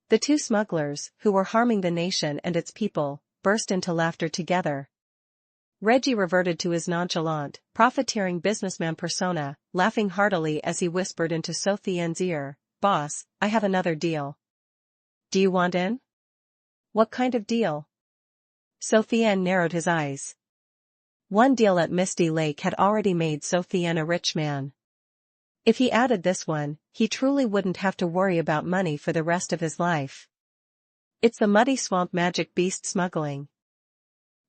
The two smugglers, who were harming the nation and its people, burst into laughter together. Reggie reverted to his nonchalant, profiteering businessman persona, laughing heartily as he whispered into Sophia's ear, boss, I have another deal. Do you want in? What kind of deal? Sophia narrowed his eyes. One deal at Misty Lake had already made Sophia a rich man. If he added this one, he truly wouldn't have to worry about money for the rest of his life. It's the Muddy Swamp magic beast smuggling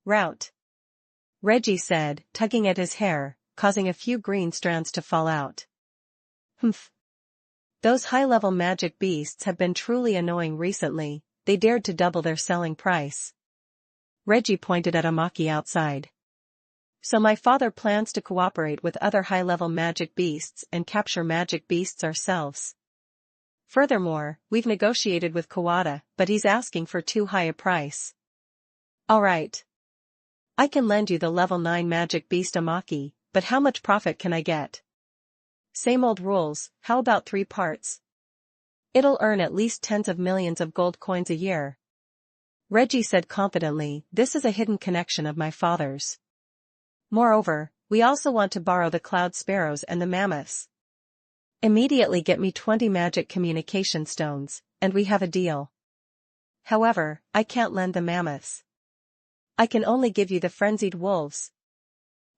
route. Reggie said, tugging at his hair, causing a few green strands to fall out. Humph. Those high-level magic beasts have been truly annoying recently, they dared to double their selling price. Reggie pointed at Amaki outside. So my father plans to cooperate with other high-level magic beasts and capture magic beasts ourselves. Furthermore, we've negotiated with Kawada, but he's asking for too high a price. Alright. I can lend you the level 9 magic beast Amaki, but how much profit can I get? Same old rules, how about 3 parts? It'll earn at least tens of millions of gold coins a year. Reggie said confidently, this is a hidden connection of my father's. Moreover, we also want to borrow the cloud sparrows and the mammoths. Immediately get me 20 magic communication stones, and we have a deal. However, I can't lend the mammoths. I can only give you the frenzied wolves.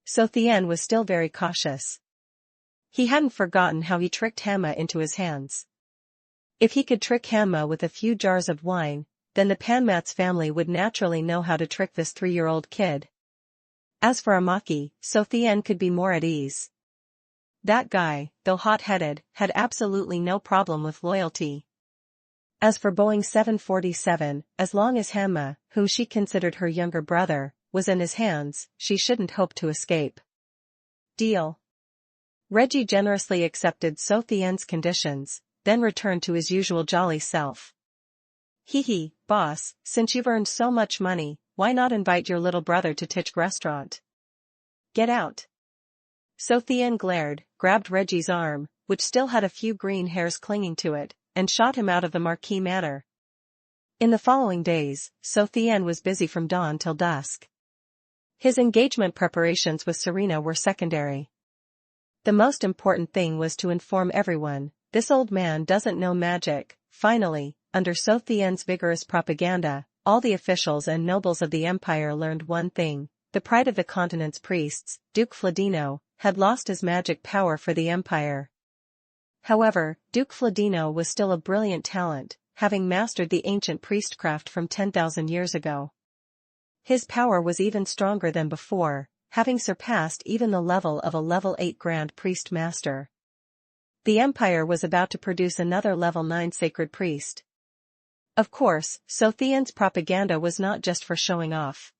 So Tian was still very cautious. He hadn't forgotten how he tricked Hanma into his hands. If he could trick Hanma with a few jars of wine, then the Panmat's family would naturally know how to trick this 3-year-old kid. As for Amaki, so Tian could be more at ease. That guy, though hot-headed, had absolutely no problem with loyalty. As for Boeing 747, as long as Hanma, whom she considered her younger brother, was in his hands, she shouldn't hope to escape. Deal. Reggie generously accepted So Tian's conditions, then returned to his usual jolly self. Hee, boss, since you've earned so much money, why not invite your little brother to Titch restaurant? Get out. So Tian glared, grabbed Reggie's arm, which still had a few green hairs clinging to it, and shot him out of the Marquis Manor. In the following days, So Tian was busy from dawn till dusk. His engagement preparations with Serena were secondary. The most important thing was to inform everyone, this old man doesn't know magic. Finally, under So Tian's vigorous propaganda, all the officials and nobles of the empire learned one thing: the pride of the continent's priests, Duke Fladino, had lost his magic power for the empire. However, Duke Fladino was still a brilliant talent, having mastered the ancient priestcraft from 10,000 years ago. His power was even stronger than before, having surpassed even the level of a level 8 Grand Priest Master. The empire was about to produce another level 9 sacred priest. Of course, So Tian's propaganda was not just for showing off.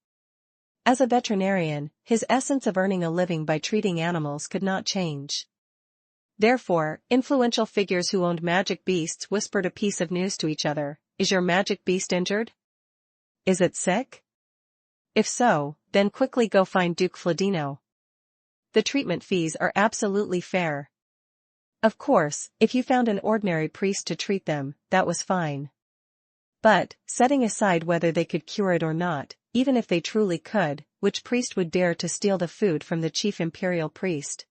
As a veterinarian, his essence of earning a living by treating animals could not change. Therefore, influential figures who owned magic beasts whispered a piece of news to each other: is your magic beast injured? Is it sick? If so, then quickly go find Duke Fladino. The treatment fees are absolutely fair. Of course, if you found an ordinary priest to treat them, that was fine. But, setting aside whether they could cure it or not, even if they truly could, which priest would dare to steal the food from the chief imperial priest?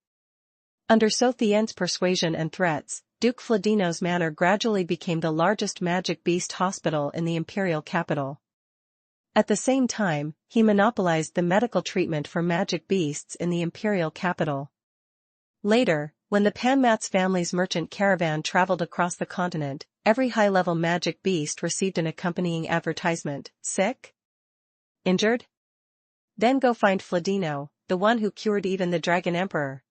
Under So Tian's persuasion and threats, Duke Fladino's manor gradually became the largest magic beast hospital in the imperial capital. At the same time, he monopolized the medical treatment for magic beasts in the imperial capital. Later, when the Panmat's family's merchant caravan traveled across the continent, every high-level magic beast received an accompanying advertisement: sick? Injured? Then go find Fladino, the one who cured even the Dragon Emperor.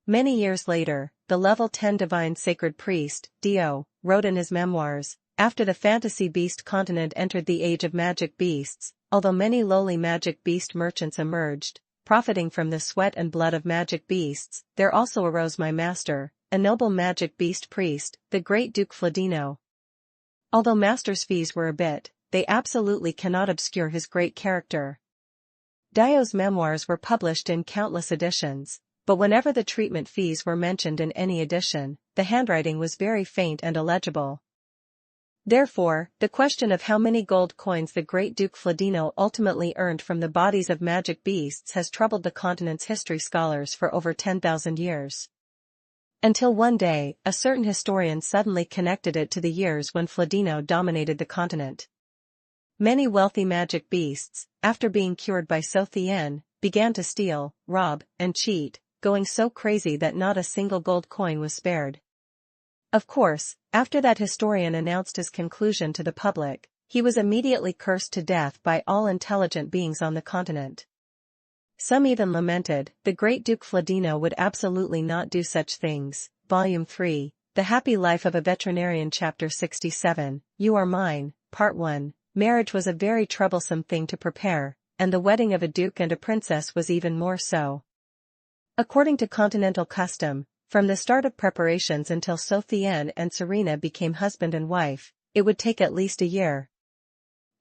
Many years later, the level 10 divine sacred priest, Dio, wrote in his memoirs, after the fantasy beast continent entered the age of magic beasts, although many lowly magic beast merchants emerged, profiting from the sweat and blood of magic beasts, there also arose my master, a noble magic beast priest, the great Duke Fladino. Although master's fees were a bit, they absolutely cannot obscure his great character. Dio's memoirs were published in countless editions, but whenever the treatment fees were mentioned in any edition, the handwriting was very faint and illegible. Therefore, the question of how many gold coins the great Duke Fladino ultimately earned from the bodies of magic beasts has troubled the continent's history scholars for over 10,000 years. Until one day, a certain historian suddenly connected it to the years when Fladino dominated the continent. Many wealthy magic beasts, after being cured by So Tian, began to steal, rob, and cheat, going so crazy that not a single gold coin was spared. Of course, after that historian announced his conclusion to the public, he was immediately cursed to death by all intelligent beings on the continent. Some even lamented, the great Duke Fladino would absolutely not do such things. Volume 3, The Happy Life of a Veterinarian, Chapter 67, You Are Mine, Part 1. Marriage was a very troublesome thing to prepare, and the wedding of a duke and a princess was even more so. According to continental custom, from the start of preparations until So Tian and Serena became husband and wife, it would take at least a year.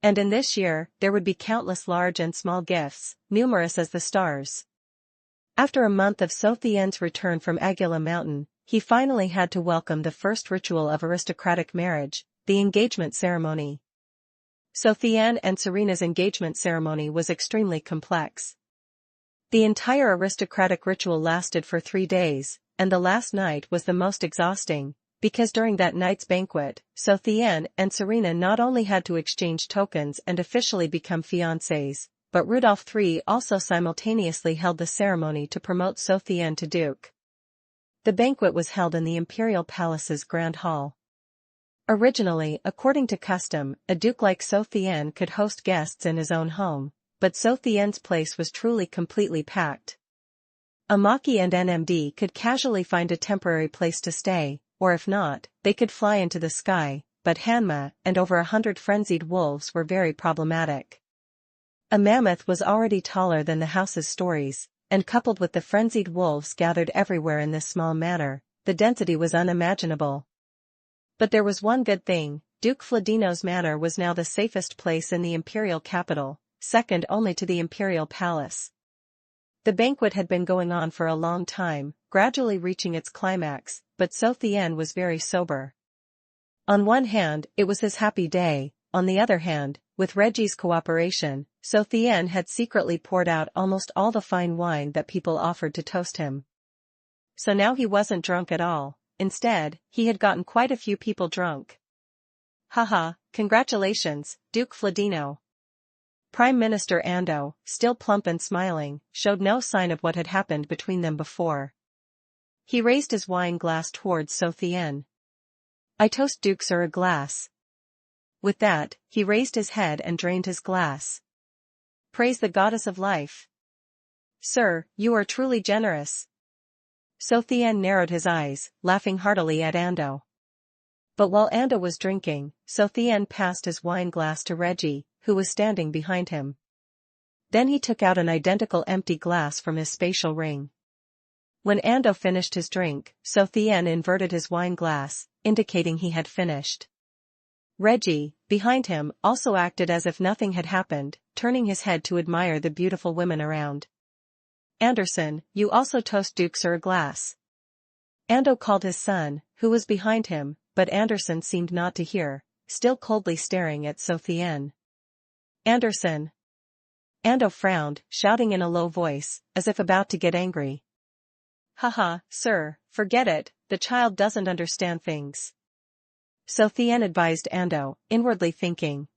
And in this year, there would be countless large and small gifts, numerous as the stars. After a month of Chu Tian's return from Aguila Mountain, he finally had to welcome the first ritual of aristocratic marriage, the engagement ceremony. Chu Tian and Serena's engagement ceremony was extremely complex. The entire aristocratic ritual lasted for 3 days, and the last night was the most exhausting, because during that night's banquet, Chu Tian and Serena not only had to exchange tokens and officially become fiancés, but Rudolph III also simultaneously held the ceremony to promote Chu Tian to duke. The banquet was held in the imperial palace's grand hall. Originally, according to custom, a duke like Chu Tian could host guests in his own home, but Chu Tian's place was truly completely packed. Amaki and NMD could casually find a temporary place to stay, or if not, they could fly into the sky, but Hanma and over 100 frenzied wolves were very problematic. A mammoth was already taller than the house's stories, and coupled with the frenzied wolves gathered everywhere in this small manor, the density was unimaginable. But there was one good thing: Duke Fladino's manor was now the safest place in the imperial capital, second only to the imperial palace. The banquet had been going on for a long time, gradually reaching its climax, but Chu Tian was very sober. On one hand, it was his happy day; on the other hand, with Reggie's cooperation, Chu Tian had secretly poured out almost all the fine wine that people offered to toast him. So now he wasn't drunk at all; instead, he had gotten quite a few people drunk. Haha, congratulations, Duke Fladino. Prime Minister Ando, still plump and smiling, showed no sign of what had happened between them before. He raised his wine glass towards Chu Tian. I toast Duke Sir a glass. With that, he raised his head and drained his glass. Praise the goddess of life. Sir, you are truly generous. Chu Tian narrowed his eyes, laughing heartily at Ando. But while Ando was drinking, Chu Tian passed his wine glass to Reggie, who was standing behind him. Then he took out an identical empty glass from his spatial ring. When Ando finished his drink, Chu Tian inverted his wine glass, indicating he had finished. Reggie, behind him, also acted as if nothing had happened, turning his head to admire the beautiful women around. Anderson, you also toast Duke Sir a glass. Ando called his son, who was behind him, but Anderson seemed not to hear, still coldly staring at Chu Tian. Anderson. Ando frowned, shouting in a low voice, as if about to get angry. Haha, sir, forget it, the child doesn't understand things. Chu Tian advised Ando, inwardly thinking,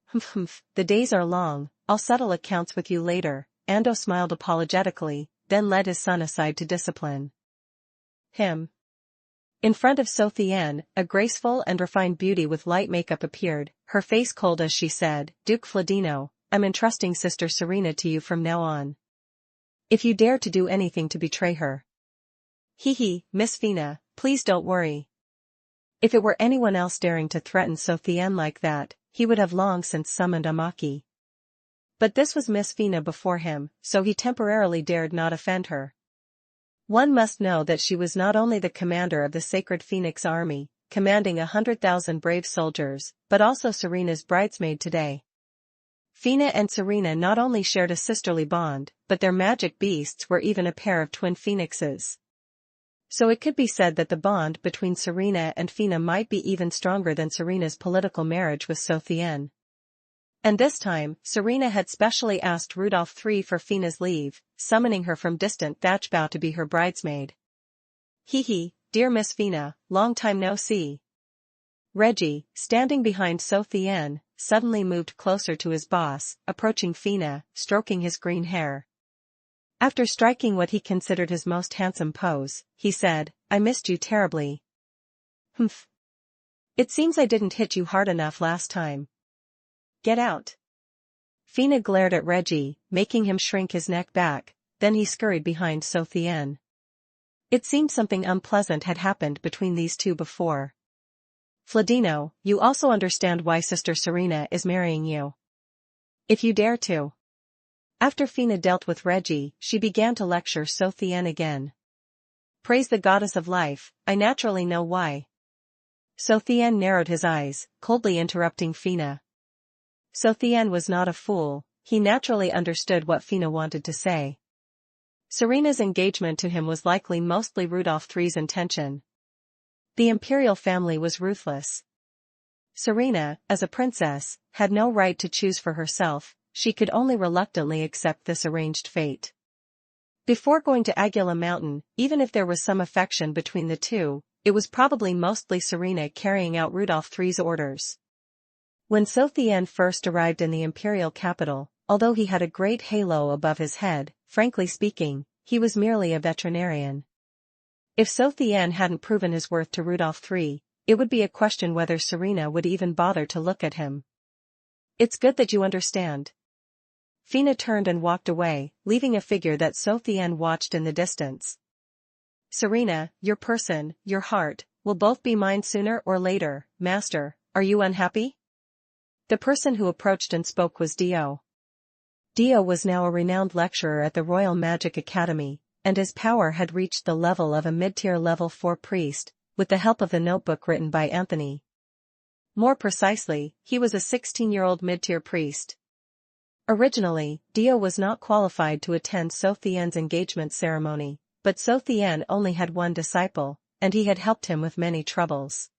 the days are long, I'll settle accounts with you later. Ando smiled apologetically, then led his son aside to discipline him. In front of Chu Tian, a graceful and refined beauty with light makeup appeared, her face cold as she said, Duke Fladino, I'm entrusting Sister Serena to you from now on. If you dare to do anything to betray her. Hee, Miss Fina, please don't worry. If it were anyone else daring to threaten Chu Tian like that, he would have long since summoned Amaki. But this was Miss Fina before him, so he temporarily dared not offend her. One must know that she was not only the commander of the Sacred Phoenix Army, commanding 100,000 brave soldiers, but also Serena's bridesmaid today. Fina and Serena not only shared a sisterly bond, but their magic beasts were even a pair of twin phoenixes. So it could be said that the bond between Serena and Fina might be even stronger than Serena's political marriage with Chu Tian. And this time, Serena had specially asked Rudolph III for Fina's leave, summoning her from distant Thatchbow to be her bridesmaid. Hee, dear Miss Fina, long time no see. Reggie, standing behind Chu Tian, suddenly moved closer to his boss, approaching Fina, stroking his green hair. After striking what he considered his most handsome pose, he said, I missed you terribly. Humph. It seems I didn't hit you hard enough last time. Get out. Fina glared at Reggie, making him shrink his neck back, then he scurried behind Chu Tian. It seemed something unpleasant had happened between these two before. Fladino, you also understand why Sister Serena is marrying you. If you dare to. After Fina dealt with Reggie, she began to lecture Chu Tian again. Praise the goddess of life, I naturally know why. Chu Tian narrowed his eyes, coldly interrupting Fina. So Tian was not a fool, he naturally understood what Fina wanted to say. Serena's engagement to him was likely mostly Rudolph III's intention. The imperial family was ruthless. Serena, as a princess, had no right to choose for herself, she could only reluctantly accept this arranged fate. Before going to Aguila Mountain, even if there was some affection between the two, it was probably mostly Serena carrying out Rudolph III's orders. When Chu Tian first arrived in the imperial capital, although he had a great halo above his head, frankly speaking, he was merely a veterinarian. If Chu Tian hadn't proven his worth to Rudolph III, it would be a question whether Serena would even bother to look at him. It's good that you understand. Fina turned and walked away, leaving a figure that Chu Tian watched in the distance. Serena, your person, your heart, will both be mine sooner or later, master, are you unhappy? The person who approached and spoke was Dio. Dio was now a renowned lecturer at the Royal Magic Academy, and his power had reached the level of a mid-tier level 4 priest, with the help of the notebook written by Anthony. More precisely, he was a 16-year-old mid-tier priest. Originally, Dio was not qualified to attend Chu Tian's engagement ceremony, but Chu Tian only had one disciple, and he had helped him with many troubles.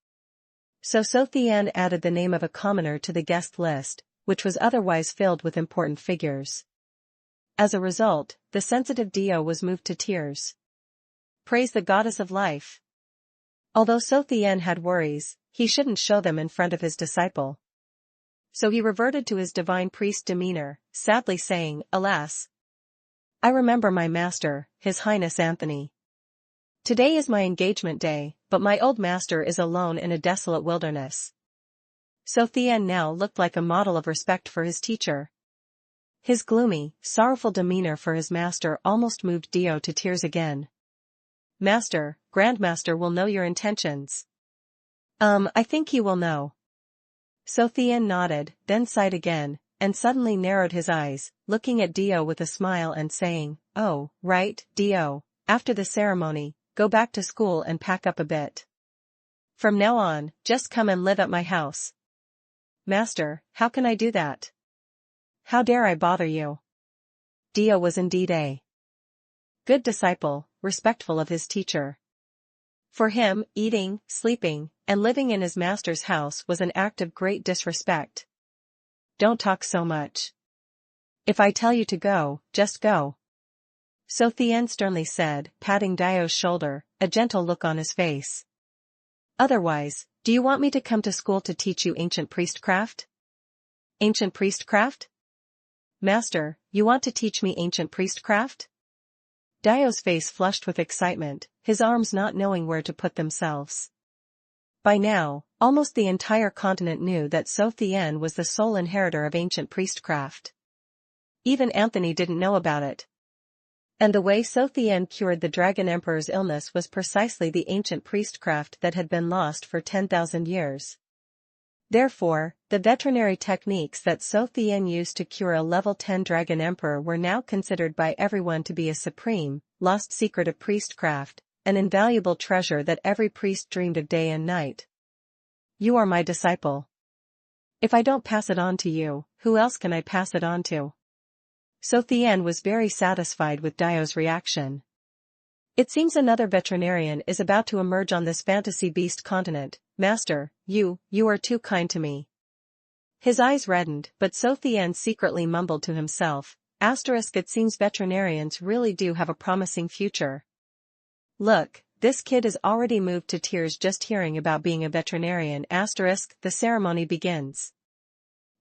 So Chu Tian added the name of a commoner to the guest list, which was otherwise filled with important figures. As a result, the sensitive Dio was moved to tears. Praise the goddess of life. Although Chu Tian had worries, he shouldn't show them in front of his disciple. So he reverted to his divine priest demeanor, sadly saying, alas. I remember my master, His Highness Anthony. Today is my engagement day, but my old master is alone in a desolate wilderness. Chu Tian now looked like a model of respect for his teacher. His gloomy, sorrowful demeanor for his master almost moved Dio to tears again. Master, Grandmaster will know your intentions. I think he will know. Chu Tian nodded, then sighed again, and suddenly narrowed his eyes, looking at Dio with a smile and saying, oh, right, Dio, after the ceremony, go back to school and pack up a bit. From now on, just come and live at my house. Master, how can I do that? How dare I bother you? Dio was indeed a good disciple, respectful of his teacher. For him, eating, sleeping, and living in his master's house was an act of great disrespect. Don't talk so much. If I tell you to go, just go. Chu Tian sternly said, patting Dio's shoulder, a gentle look on his face. Otherwise, do you want me to come to school to teach you ancient priestcraft? Ancient priestcraft? Master, you want to teach me ancient priestcraft? Dio's face flushed with excitement, his arms not knowing where to put themselves. By now, almost the entire continent knew that Chu Tian was the sole inheritor of ancient priestcraft. Even Anthony didn't know about it. And the way Chu Tian cured the Dragon Emperor's illness was precisely the ancient priestcraft that had been lost for 10,000 years. Therefore, the veterinary techniques that Chu Tian used to cure a level 10 Dragon Emperor were now considered by everyone to be a supreme, lost secret of priestcraft, an invaluable treasure that every priest dreamed of day and night. You are my disciple. If I don't pass it on to you, who else can I pass it on to? Chu Tian was very satisfied with Dio's reaction. It seems another veterinarian is about to emerge on this fantasy beast continent. Master, you are too kind to me. His eyes reddened, but Chu Tian secretly mumbled to himself, it seems veterinarians really do have a promising future. Look, this kid is already moved to tears just hearing about being a veterinarian. The ceremony begins.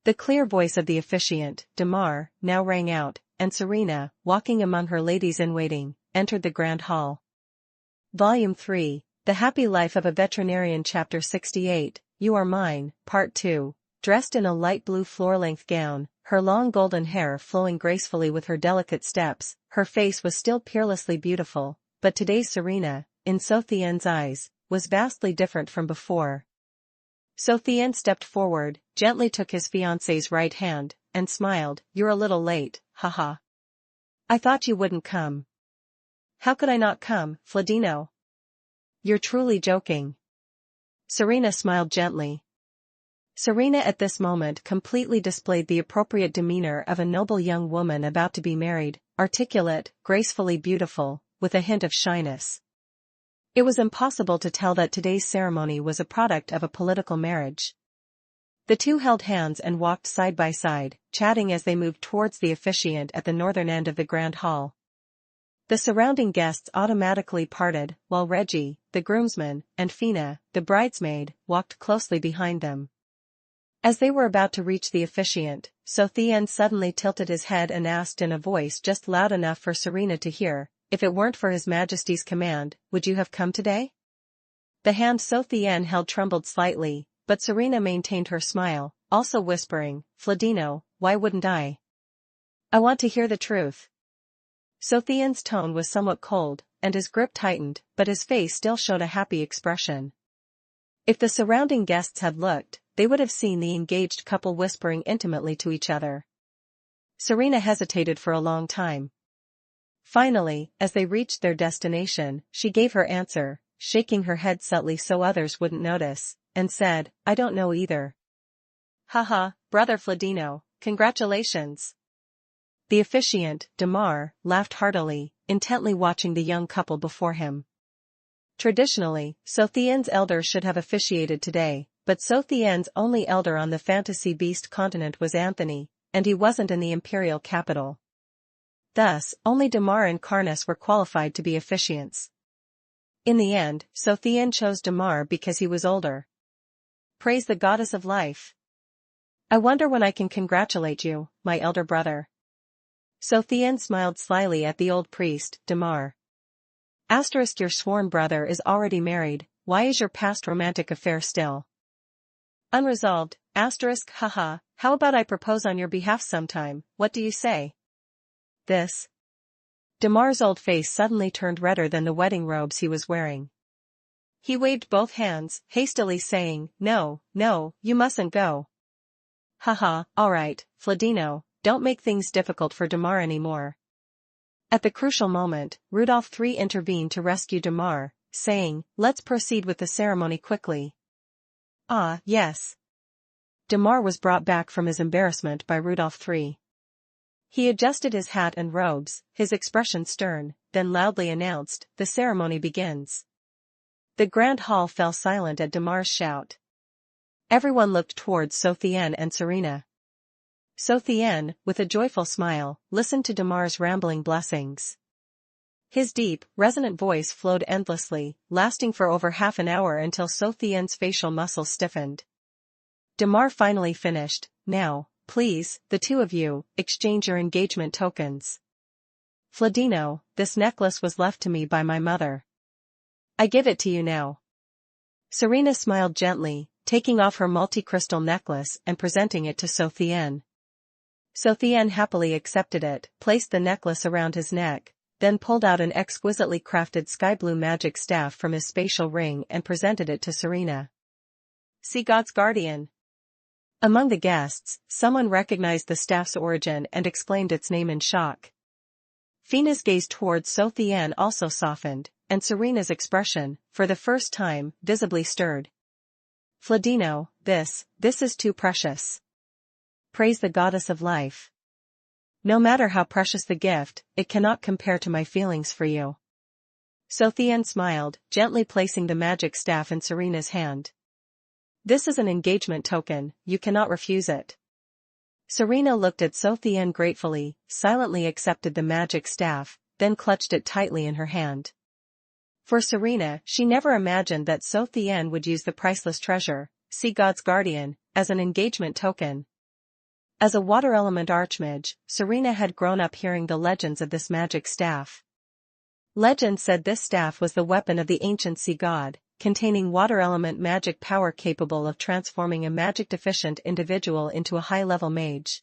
The clear voice of the officiant, Damar, now rang out, and Serena, walking among her ladies-in-waiting, entered the grand hall. Volume 3, The Happy Life of a Veterinarian Chapter 68, You Are Mine, Part 2, dressed in a light blue floor-length gown, her long golden hair flowing gracefully with her delicate steps, her face was still peerlessly beautiful, but today's Serena, in Chu Tian's eyes, was vastly different from before. Chu Tian stepped forward, gently took his fiancée's right hand, and smiled, You're a little late, haha. I thought you wouldn't come. How could I not come, Fladino? You're truly joking. Serena smiled gently. Serena at this moment completely displayed the appropriate demeanor of a noble young woman about to be married, articulate, gracefully beautiful, with a hint of shyness. It was impossible to tell that today's ceremony was a product of a political marriage. The two held hands and walked side by side, chatting as they moved towards the officiant at the northern end of the grand hall. The surrounding guests automatically parted, while Reggie, the groomsman, and Fina, the bridesmaid, walked closely behind them. As they were about to reach the officiant, Chu Tian suddenly tilted his head and asked in a voice just loud enough for Serena to hear, "If it weren't for His Majesty's command, would you have come today?" The hand Chu Tian held trembled slightly, but Serena maintained her smile, also whispering, "Fladino, why wouldn't I? I want to hear the truth." Chu Tian's tone was somewhat cold, and his grip tightened, but his face still showed a happy expression. If the surrounding guests had looked, they would have seen the engaged couple whispering intimately to each other. Serena hesitated for a long time. Finally, as they reached their destination, she gave her answer, shaking her head subtly so others wouldn't notice, and said, "I don't know either." "Haha, brother Fladino, congratulations." The officiant, Damar, laughed heartily, intently watching the young couple before him. Traditionally, Chu Tian's elder should have officiated today, but Chu Tian's only elder on the fantasy beast continent was Anthony, and he wasn't in the imperial capital. Thus, only Damar and Karnas were qualified to be officiants. In the end, Chu Tian chose Damar because he was older. Praise the goddess of life. I wonder when I can congratulate you, my elder brother. Chu Tian smiled slyly at the old priest, Damar. Asterisk, your sworn brother is already married, why is your past romantic affair still unresolved? Asterisk, haha, how about I propose on your behalf sometime, what do you say? This. Damar's old face suddenly turned redder than the wedding robes he was wearing. He waved both hands, hastily saying, "No, no, you mustn't go." Haha, alright, Fladino, don't make things difficult for Damar anymore. At the crucial moment, Rudolph III intervened to rescue Damar, saying, "Let's proceed with the ceremony quickly." Ah, yes. Damar was brought back from his embarrassment by Rudolph III. He adjusted his hat and robes, his expression stern, then loudly announced, "The ceremony begins." The grand hall fell silent at Damar's shout. Everyone looked towards Chu Tian and Serena. Chu Tian, with a joyful smile, listened to Damar's rambling blessings. His deep, resonant voice flowed endlessly, lasting for over half an hour until Chu Tian's facial muscles stiffened. Damar finally finished, "Now, please, the two of you, exchange your engagement tokens. Fladino, this necklace was left to me by my mother. I give it to you now." Serena smiled gently, taking off her multi-crystal necklace and presenting it to Chu Tian. Chu Tian happily accepted it, placed the necklace around his neck, then pulled out an exquisitely crafted sky-blue magic staff from his spatial ring and presented it to Serena. "See God's guardian." Among the guests, someone recognized the staff's origin and exclaimed its name in shock. Fina's gaze towards Chu Tian also softened, and Serena's expression, for the first time, visibly stirred. "Fladino, this is too precious. Praise the goddess of life. No matter how precious the gift, it cannot compare to my feelings for you." Chu Tian smiled, gently placing the magic staff in Serena's hand. "This is an engagement token, you cannot refuse it." Serena looked at Chu Tian gratefully, silently accepted the magic staff, then clutched it tightly in her hand. For Serena, she never imagined that Chu Tian would use the priceless treasure, see God's guardian, as an engagement token. As a water element archmage, Serena had grown up hearing the legends of this magic staff. Legend said this staff was the weapon of the ancient sea god, containing water element magic power capable of transforming a magic-deficient individual into a high-level mage.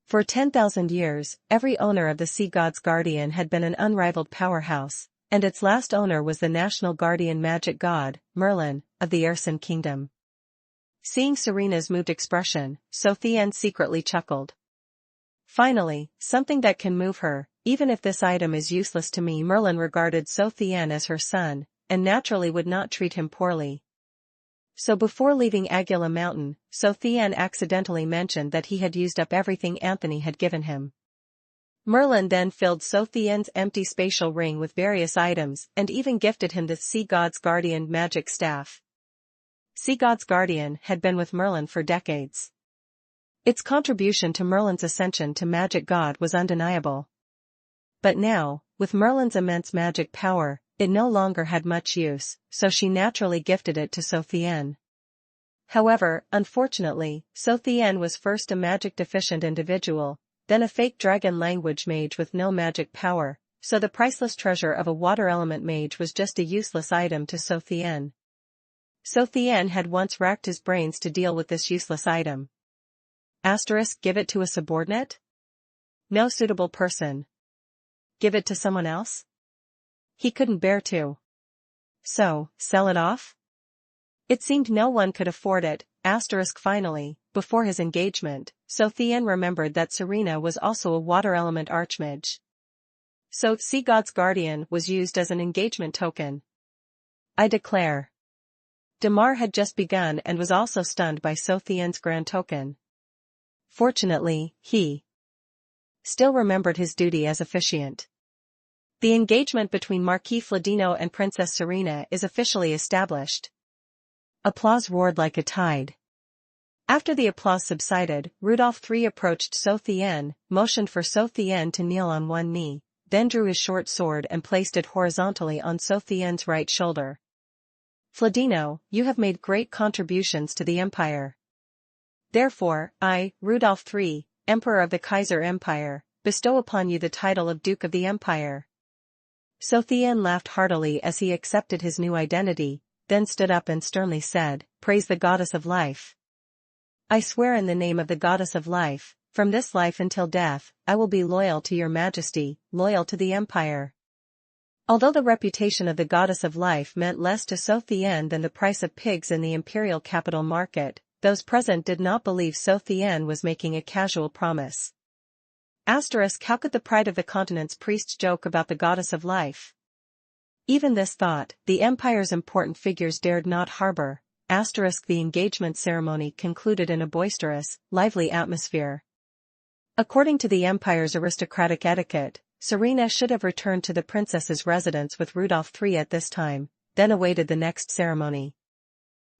For 10,000 years, every owner of the sea god's guardian had been an unrivaled powerhouse, and its last owner was the national guardian magic god, Merlin, of the Ersin kingdom. Seeing Serena's moved expression, Chu Tian secretly chuckled. Finally, something that can move her, even if this item is useless to me. Merlin regarded Chu Tian as her son, and naturally would not treat him poorly. So before leaving Aguila Mountain, Chu Tian accidentally mentioned that he had used up everything Anthony had given him. Merlin then filled Chu Tian's empty spatial ring with various items and even gifted him the Sea God's Guardian magic staff. Sea God's Guardian had been with Merlin for decades. Its contribution to Merlin's ascension to magic god was undeniable. But now, with Merlin's immense magic power, it no longer had much use, so she naturally gifted it to Chu Tian. However, unfortunately, Chu Tian was first a magic-deficient individual, then a fake dragon language mage with no magic power, so the priceless treasure of a water element mage was just a useless item to Chu Tian. Chu Tian had once racked his brains to deal with this useless item. Give it to a subordinate? No suitable person. Give it to someone else? He couldn't bear to. So, sell it off? It seemed no one could afford it. Finally, before his engagement, Chu Tian remembered that Serena was also a water element archmage. So, Sea God's Guardian was used as an engagement token. I declare. Damar had just begun and was also stunned by Chu Tian's grand token. Fortunately, he still remembered his duty as officiant. The engagement between Marquis Fladino and Princess Serena is officially established. Applause roared like a tide. After the applause subsided, Rudolph III approached Chu Tian, motioned for Chu Tian to kneel on one knee, then drew his short sword and placed it horizontally on Chu Tian's right shoulder. Fladino, you have made great contributions to the empire. Therefore, I, Rudolph III, Emperor of the Kaiser Empire, bestow upon you the title of Duke of the Empire. Chu Tian laughed heartily as he accepted his new identity, then stood up and sternly said, Praise the Goddess of Life. I swear in the name of the Goddess of Life, from this life until death, I will be loyal to your Majesty, loyal to the Empire. Although the reputation of the Goddess of Life meant less to Chu Tian than the price of pigs in the imperial capital market, those present did not believe Chu Tian was making a casual promise. How could the pride of the continent's priest joke about the Goddess of Life? Even this thought, the empire's important figures dared not harbor. The engagement ceremony concluded in a boisterous, lively atmosphere. According to the empire's aristocratic etiquette, Serena should have returned to the princess's residence with Rudolph III at this time, then awaited the next ceremony.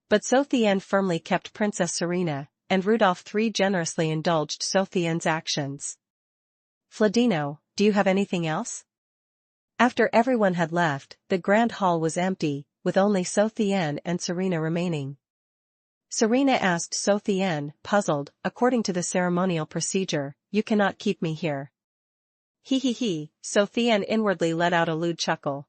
But Chu Tian firmly kept Princess Serena, and Rudolph III generously indulged Chu Tian's actions. Fladino, do you have anything else? After everyone had left, the grand hall was empty, with only Chu Tian and Serena remaining. Serena asked Chu Tian, puzzled, according to the ceremonial procedure, you cannot keep me here. He. Chu Tian inwardly let out a lewd chuckle.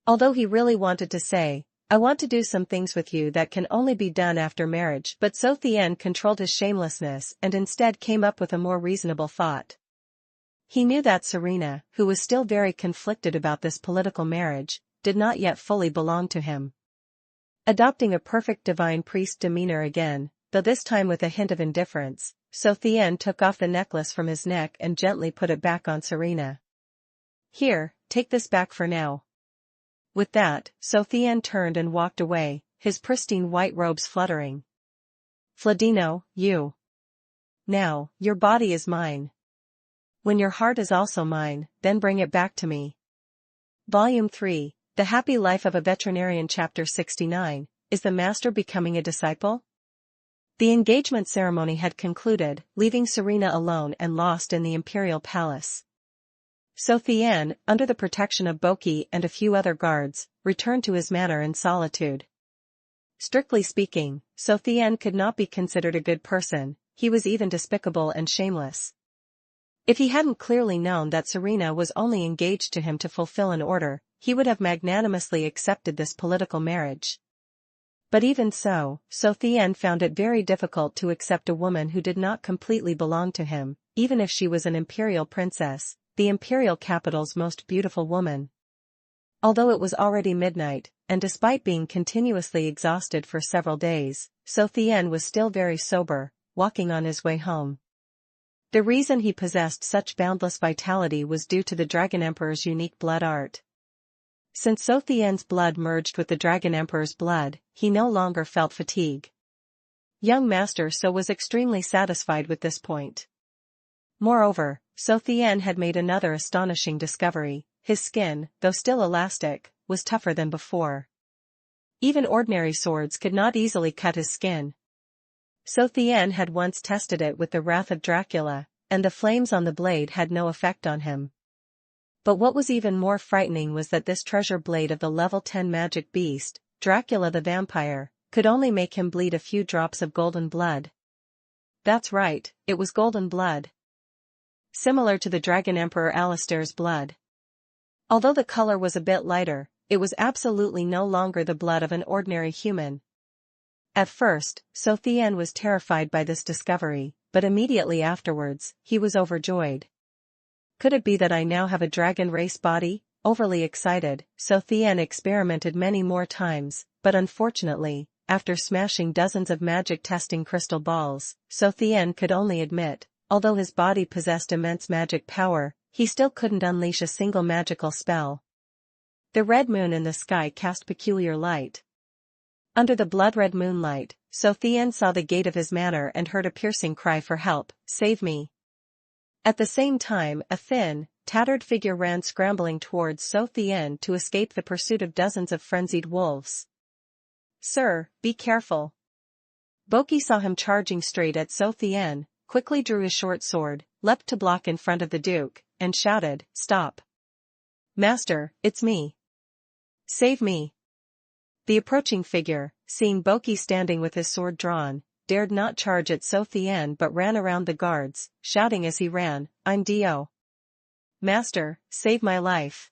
Although he really wanted to say, I want to do some things with you that can only be done after marriage, but Chu Tian controlled his shamelessness and instead came up with a more reasonable thought. He knew that Serena, who was still very conflicted about this political marriage, did not yet fully belong to him. Adopting a perfect divine priest demeanor again, though this time with a hint of indifference, Chu Tian took off the necklace from his neck and gently put it back on Serena. Here, take this back for now. With that, Chu Tian turned and walked away, his pristine white robes fluttering. Fladino, you. Now, your body is mine. When your heart is also mine, then bring it back to me. Volume 3, The Happy Life of a Veterinarian Chapter 69, Is the Master Becoming a Disciple? The engagement ceremony had concluded, leaving Serena alone and lost in the imperial palace. Chu Tian, under the protection of Boki and a few other guards, returned to his manor in solitude. Strictly speaking, Chu Tian could not be considered a good person, he was even despicable and shameless. If he hadn't clearly known that Serena was only engaged to him to fulfill an order, he would have magnanimously accepted this political marriage. But even so, Chu Tian found it very difficult to accept a woman who did not completely belong to him, even if she was an imperial princess, the imperial capital's most beautiful woman. Although it was already midnight, and despite being continuously exhausted for several days, Chu Tian was still very sober, walking on his way home. The reason he possessed such boundless vitality was due to the Dragon Emperor's unique blood art. Since Chu Tian's blood merged with the Dragon Emperor's blood, he no longer felt fatigue. Young Master So was extremely satisfied with this point. Moreover, Chu Tian had made another astonishing discovery: his skin, though still elastic, was tougher than before. Even ordinary swords could not easily cut his skin. Chu Tian had once tested it with the Wrath of Dracula, and the flames on the blade had no effect on him. But what was even more frightening was that this treasure blade of the level 10 magic beast, Dracula the vampire, could only make him bleed a few drops of golden blood. That's right, it was golden blood. Similar to the Dragon Emperor Alistair's blood. Although the color was a bit lighter, it was absolutely no longer the blood of an ordinary human. At first, Chu Tian was terrified by this discovery, but immediately afterwards, he was overjoyed. Could it be that I now have a dragon race body? Overly excited, Chu Tian experimented many more times, but unfortunately, after smashing dozens of magic testing crystal balls, Chu Tian could only admit, although his body possessed immense magic power, he still couldn't unleash a single magical spell. The red moon in the sky cast peculiar light. Under the blood-red moonlight, Chu Tian saw the gate of his manor and heard a piercing cry for help: "Save me!" At the same time, a thin, tattered figure ran scrambling towards Chu Tian to escape the pursuit of dozens of frenzied wolves. "Sir, be careful!" Boki saw him charging straight at Chu Tian, quickly drew his short sword, leapt to block in front of the Duke, and shouted, "Stop! Master, it's me! Save me!" The approaching figure, seeing Boki standing with his sword drawn, dared not charge at Chu Tian but ran around the guards, shouting as he ran, "I'm Dio! Master, save my life!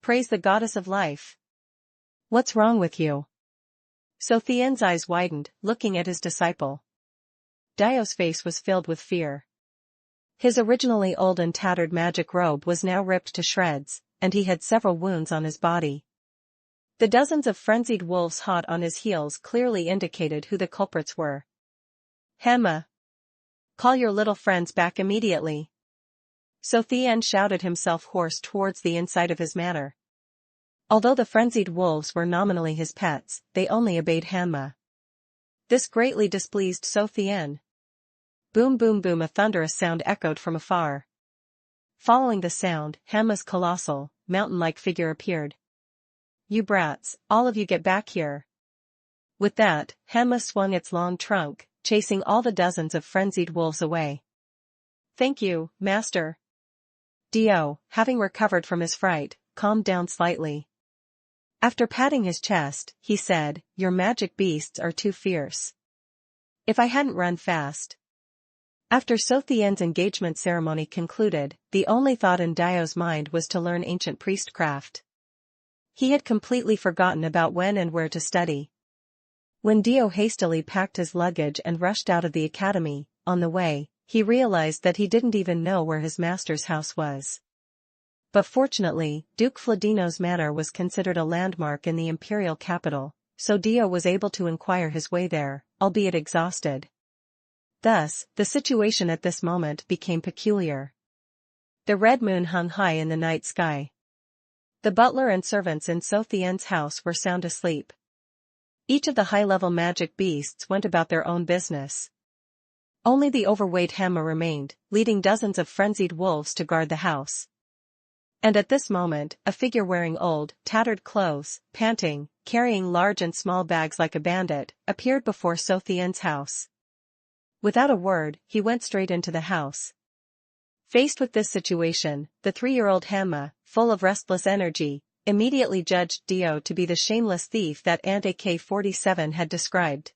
Praise the goddess of life! What's wrong with you?" Chu Tian's eyes widened, looking at his disciple. Dio's face was filled with fear. His originally old and tattered magic robe was now ripped to shreds, and he had several wounds on his body. The dozens of frenzied wolves hot on his heels clearly indicated who the culprits were. "Hema! Call your little friends back immediately!" Chu Tian shouted himself hoarse towards the inside of his manor. Although the frenzied wolves were nominally his pets, they only obeyed Hanma. This greatly displeased Chu Tian. Boom boom boom, a thunderous sound echoed from afar. Following the sound, Hanma's colossal, mountain-like figure appeared. "You brats, all of you get back here!" With that, Hanma swung its long trunk, chasing all the dozens of frenzied wolves away. "Thank you, Master." Dio, having recovered from his fright, calmed down slightly. After patting his chest, he said, "Your magic beasts are too fierce. If I hadn't run fast." After Chu Tian's engagement ceremony concluded, the only thought in Dio's mind was to learn ancient priestcraft. He had completely forgotten about when and where to study. When Dio hastily packed his luggage and rushed out of the academy, on the way, he realized that he didn't even know where his master's house was. But fortunately, Duke Fladino's manor was considered a landmark in the imperial capital, so Dio was able to inquire his way there, albeit exhausted. Thus, the situation at this moment became peculiar. The red moon hung high in the night sky. The butler and servants in Chu Tian's house were sound asleep. Each of the high-level magic beasts went about their own business. Only the overweight Hanma remained, leading dozens of frenzied wolves to guard the house. And at this moment, a figure wearing old, tattered clothes, panting, carrying large and small bags like a bandit, appeared before Chu Tian's house. Without a word, he went straight into the house. Faced with this situation, the 3-year-old Hanma, full of restless energy, immediately judged Dio to be the shameless thief that Aunt AK-47 had described.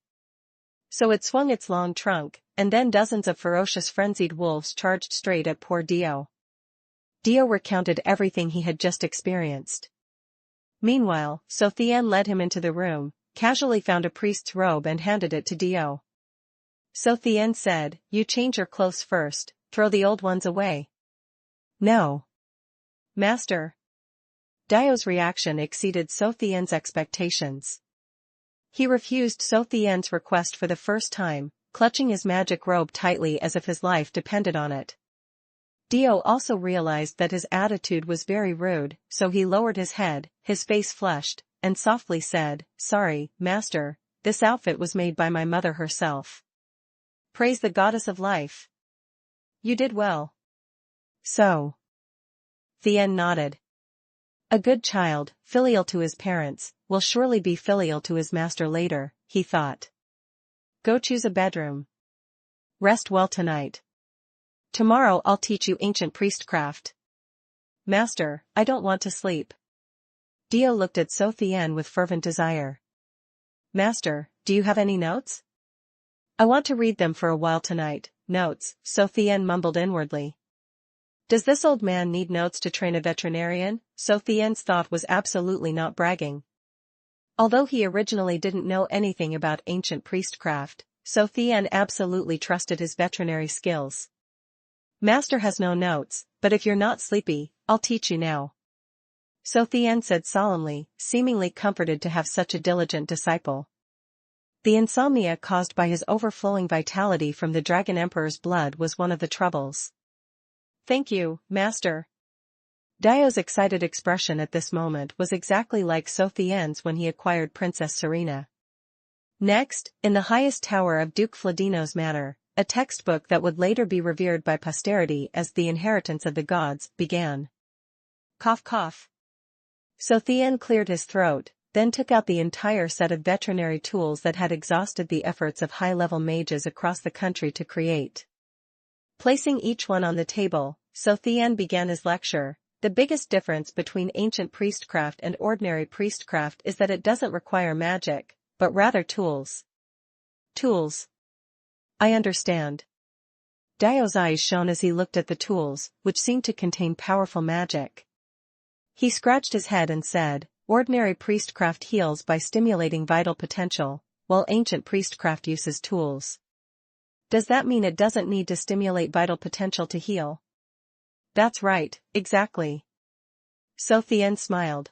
So it swung its long trunk, and then dozens of ferocious frenzied wolves charged straight at poor Dio. Dio recounted everything he had just experienced. Meanwhile, Chu Tian led him into the room, casually found a priest's robe and handed it to Dio. Chu Tian said, "You change your clothes first, throw the old ones away." "No. Master." Dio's reaction exceeded Chu Tian's expectations. He refused Chu Tian's request for the first time, clutching his magic robe tightly as if his life depended on it. Dio also realized that his attitude was very rude, so he lowered his head, his face flushed, and softly said, "Sorry, master, this outfit was made by my mother herself." Praise the goddess of life. You did well. So. Tian nodded. A good child, filial to his parents, will surely be filial to his master later, he thought. Go choose a bedroom. Rest well tonight. Tomorrow I'll teach you ancient priestcraft. Master, I don't want to sleep. Dio looked at Chu Tian with fervent desire. Master, do you have any notes? I want to read them for a while tonight. Notes, Chu Tian mumbled inwardly. Does this old man need notes to train a veterinarian? Chu Tian's thought was absolutely not bragging. Although he originally didn't know anything about ancient priestcraft, Chu Tian absolutely trusted his veterinary skills. Master has no notes, but if you're not sleepy, I'll teach you now. Chu Tian said solemnly, seemingly comforted to have such a diligent disciple. The insomnia caused by his overflowing vitality from the Dragon Emperor's blood was one of the troubles. Thank you, Master. Dio's excited expression at this moment was exactly like Chu Tian's when he acquired Princess Serena. Next, in the highest tower of Duke Fladino's manor, a textbook that would later be revered by posterity as the inheritance of the gods, began. Cough cough. Chu Tian cleared his throat, then took out the entire set of veterinary tools that had exhausted the efforts of high-level mages across the country to create. Placing each one on the table, Chu Tian began his lecture. The biggest difference between ancient priestcraft and ordinary priestcraft is that it doesn't require magic, but rather tools. Tools. I understand. Dio's eyes shone as he looked at the tools, which seemed to contain powerful magic. He scratched his head and said, ordinary priestcraft heals by stimulating vital potential, while ancient priestcraft uses tools. Does that mean it doesn't need to stimulate vital potential to heal? That's right, exactly. Chu Tian smiled.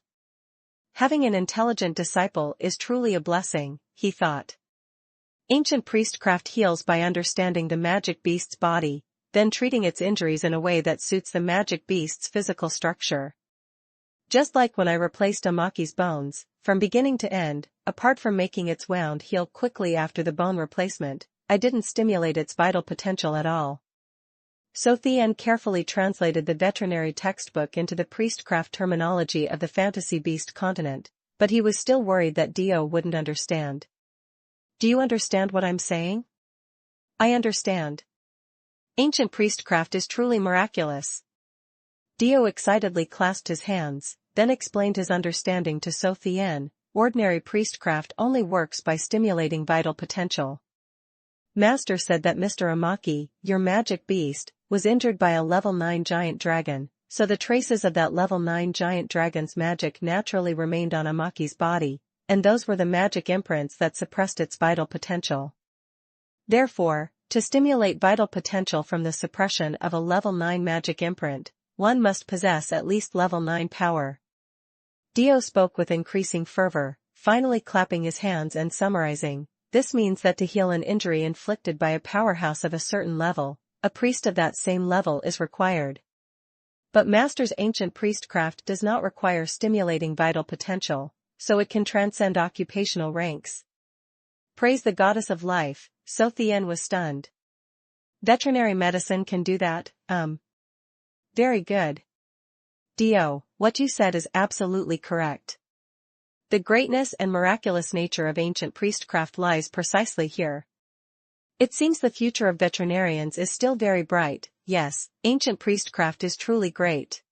Having an intelligent disciple is truly a blessing, he thought. Ancient priestcraft heals by understanding the magic beast's body, then treating its injuries in a way that suits the magic beast's physical structure. Just like when I replaced Amaki's bones, from beginning to end, apart from making its wound heal quickly after the bone replacement, I didn't stimulate its vital potential at all. Chu Tian carefully translated the veterinary textbook into the priestcraft terminology of the fantasy beast continent, but he was still worried that Dio wouldn't understand. Do you understand what I'm saying? I understand. Ancient priestcraft is truly miraculous. Dio excitedly clasped his hands, then explained his understanding to Chu Tian. Ordinary priestcraft only works by stimulating vital potential. Master said that Mr. Amaki, your magic beast, was injured by a level 9 giant dragon, so the traces of that level 9 giant dragon's magic naturally remained on Amaki's body, and those were the magic imprints that suppressed its vital potential. Therefore, to stimulate vital potential from the suppression of a level 9 magic imprint, one must possess at least level 9 power. Dio spoke with increasing fervor, finally clapping his hands and summarizing. This means that to heal an injury inflicted by a powerhouse of a certain level, a priest of that same level is required. But Master's ancient priestcraft does not require stimulating vital potential, so it can transcend occupational ranks. Praise the goddess of life, Chu Tian was stunned. Veterinary medicine can do that, Very good. Dio, what you said is absolutely correct. The greatness and miraculous nature of ancient priestcraft lies precisely here. It seems the future of veterinarians is still very bright. Yes, ancient priestcraft is truly great.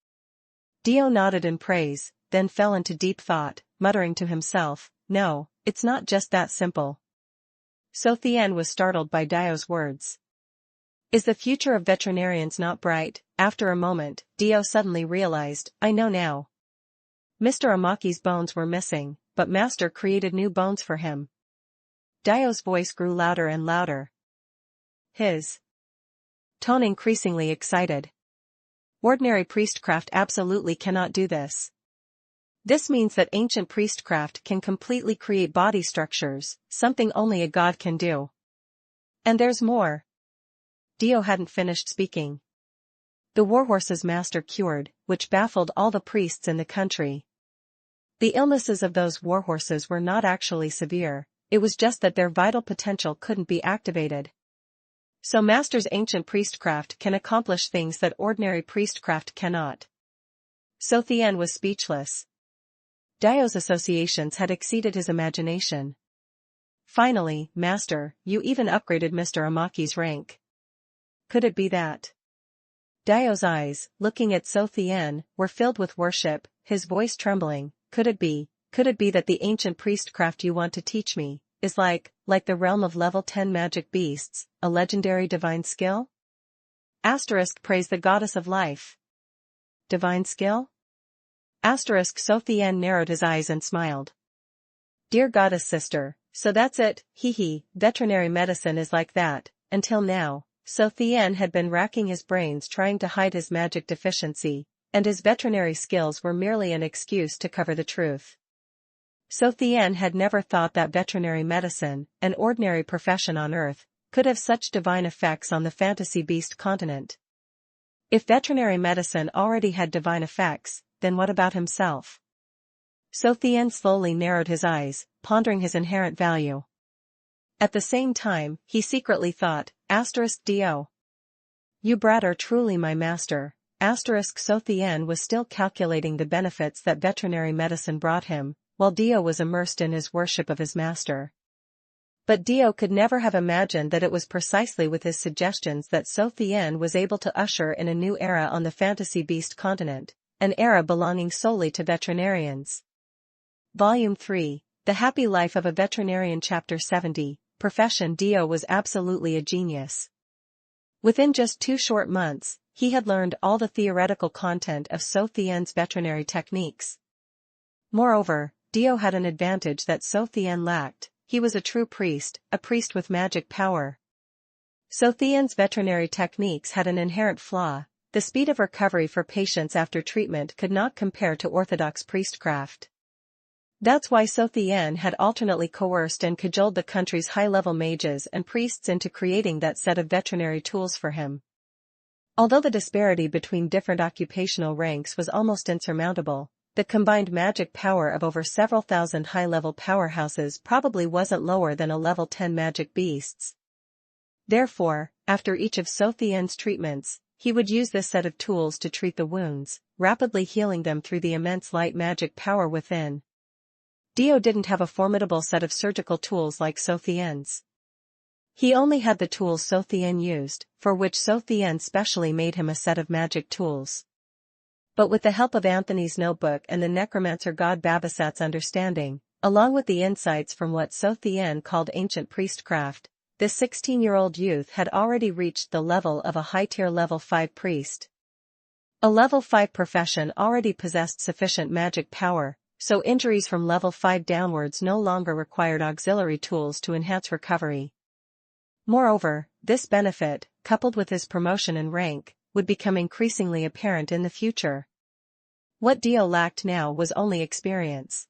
Dio nodded in praise, then fell into deep thought, muttering to himself, no, it's not just that simple. Chu Tian was startled by Dio's words. Is the future of veterinarians not bright? After a moment, Dio suddenly realized, I know now. Mr. Amaki's bones were missing, but Master created new bones for him. Dio's voice grew louder and louder. His tone increasingly excited. Ordinary priestcraft absolutely cannot do this. This means that ancient priestcraft can completely create body structures, something only a god can do. And there's more. Dio hadn't finished speaking. The warhorses Master cured, which baffled all the priests in the country. The illnesses of those warhorses were not actually severe, it was just that their vital potential couldn't be activated. So Master's ancient priestcraft can accomplish things that ordinary priestcraft cannot. So Tian was speechless. Dio's associations had exceeded his imagination. Finally, Master, you even upgraded Mr. Amaki's rank. Could it be that? Dio's eyes, looking at So Tian, were filled with worship, his voice trembling. Could it be that the ancient priestcraft you want to teach me, is like the realm of level 10 magic beasts, a legendary divine skill? Praise the goddess of life. Divine skill? So Tian narrowed his eyes and smiled. Dear goddess sister, so that's it, veterinary medicine is like that. Until now, So Tian had been racking his brains trying to hide his magic deficiency, and his veterinary skills were merely an excuse to cover the truth. So Tian had never thought that veterinary medicine, an ordinary profession on Earth, could have such divine effects on the fantasy beast continent. If veterinary medicine already had divine effects, then what about himself? So Tian slowly narrowed his eyes, pondering his inherent value. At the same time, he secretly thought, Dio. You brat are truly my master. So Tian was still calculating the benefits that veterinary medicine brought him, while Dio was immersed in his worship of his master. But Dio could never have imagined that it was precisely with his suggestions that So Tian was able to usher in a new era on the fantasy beast continent, an era belonging solely to veterinarians. Volume 3, The Happy Life of a Veterinarian Chapter 70, Profession. Dio was absolutely a genius. Within just 2 short months, he had learned all the theoretical content of So Tian's veterinary techniques. Moreover, Dio had an advantage that So Tian lacked. He was a true priest, a priest with magic power. So Tian's veterinary techniques had an inherent flaw. The speed of recovery for patients after treatment could not compare to orthodox priestcraft. That's why So Tian had alternately coerced and cajoled the country's high-level mages and priests into creating that set of veterinary tools for him. Although the disparity between different occupational ranks was almost insurmountable, the combined magic power of over several thousand high-level powerhouses probably wasn't lower than a level 10 magic beasts. Therefore, after each of So Tian's treatments, he would use this set of tools to treat the wounds, rapidly healing them through the immense light magic power within. Dio didn't have a formidable set of surgical tools like So Tian's. He only had the tools So Tian used, for which So Tian specially made him a set of magic tools. But with the help of Anthony's notebook and the necromancer god Babasat's understanding, along with the insights from what So Tian called ancient priestcraft, this 16-year-old youth had already reached the level of a high-tier level 5 priest. A level 5 profession already possessed sufficient magic power, so injuries from level 5 downwards no longer required auxiliary tools to enhance recovery. Moreover, this benefit, coupled with his promotion in rank, would become increasingly apparent in the future. What Dio lacked now was only experience.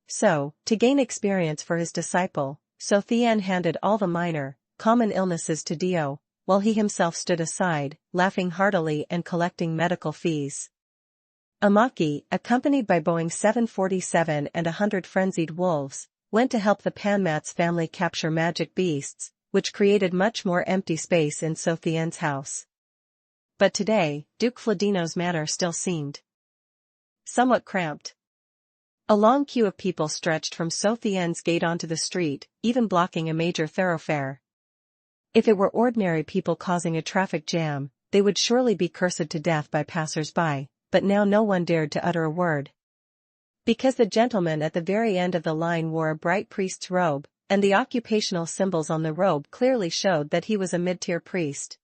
So, to gain experience for his disciple, So Tian handed all the minor, common illnesses to Dio, while he himself stood aside, laughing heartily and collecting medical fees. Amaki, accompanied by Boeing 747 and 100 frenzied wolves, went to help the Panmat's family capture magic beasts, which created much more empty space in So Tian's house. But today, Duke Fladino's manor still seemed somewhat cramped. A long queue of people stretched from So Tian's gate onto the street, even blocking a major thoroughfare. If it were ordinary people causing a traffic jam, they would surely be cursed to death by passers-by, but now no one dared to utter a word. Because the gentleman at the very end of the line wore a bright priest's robe, and the occupational symbols on the robe clearly showed that he was a mid-tier priest.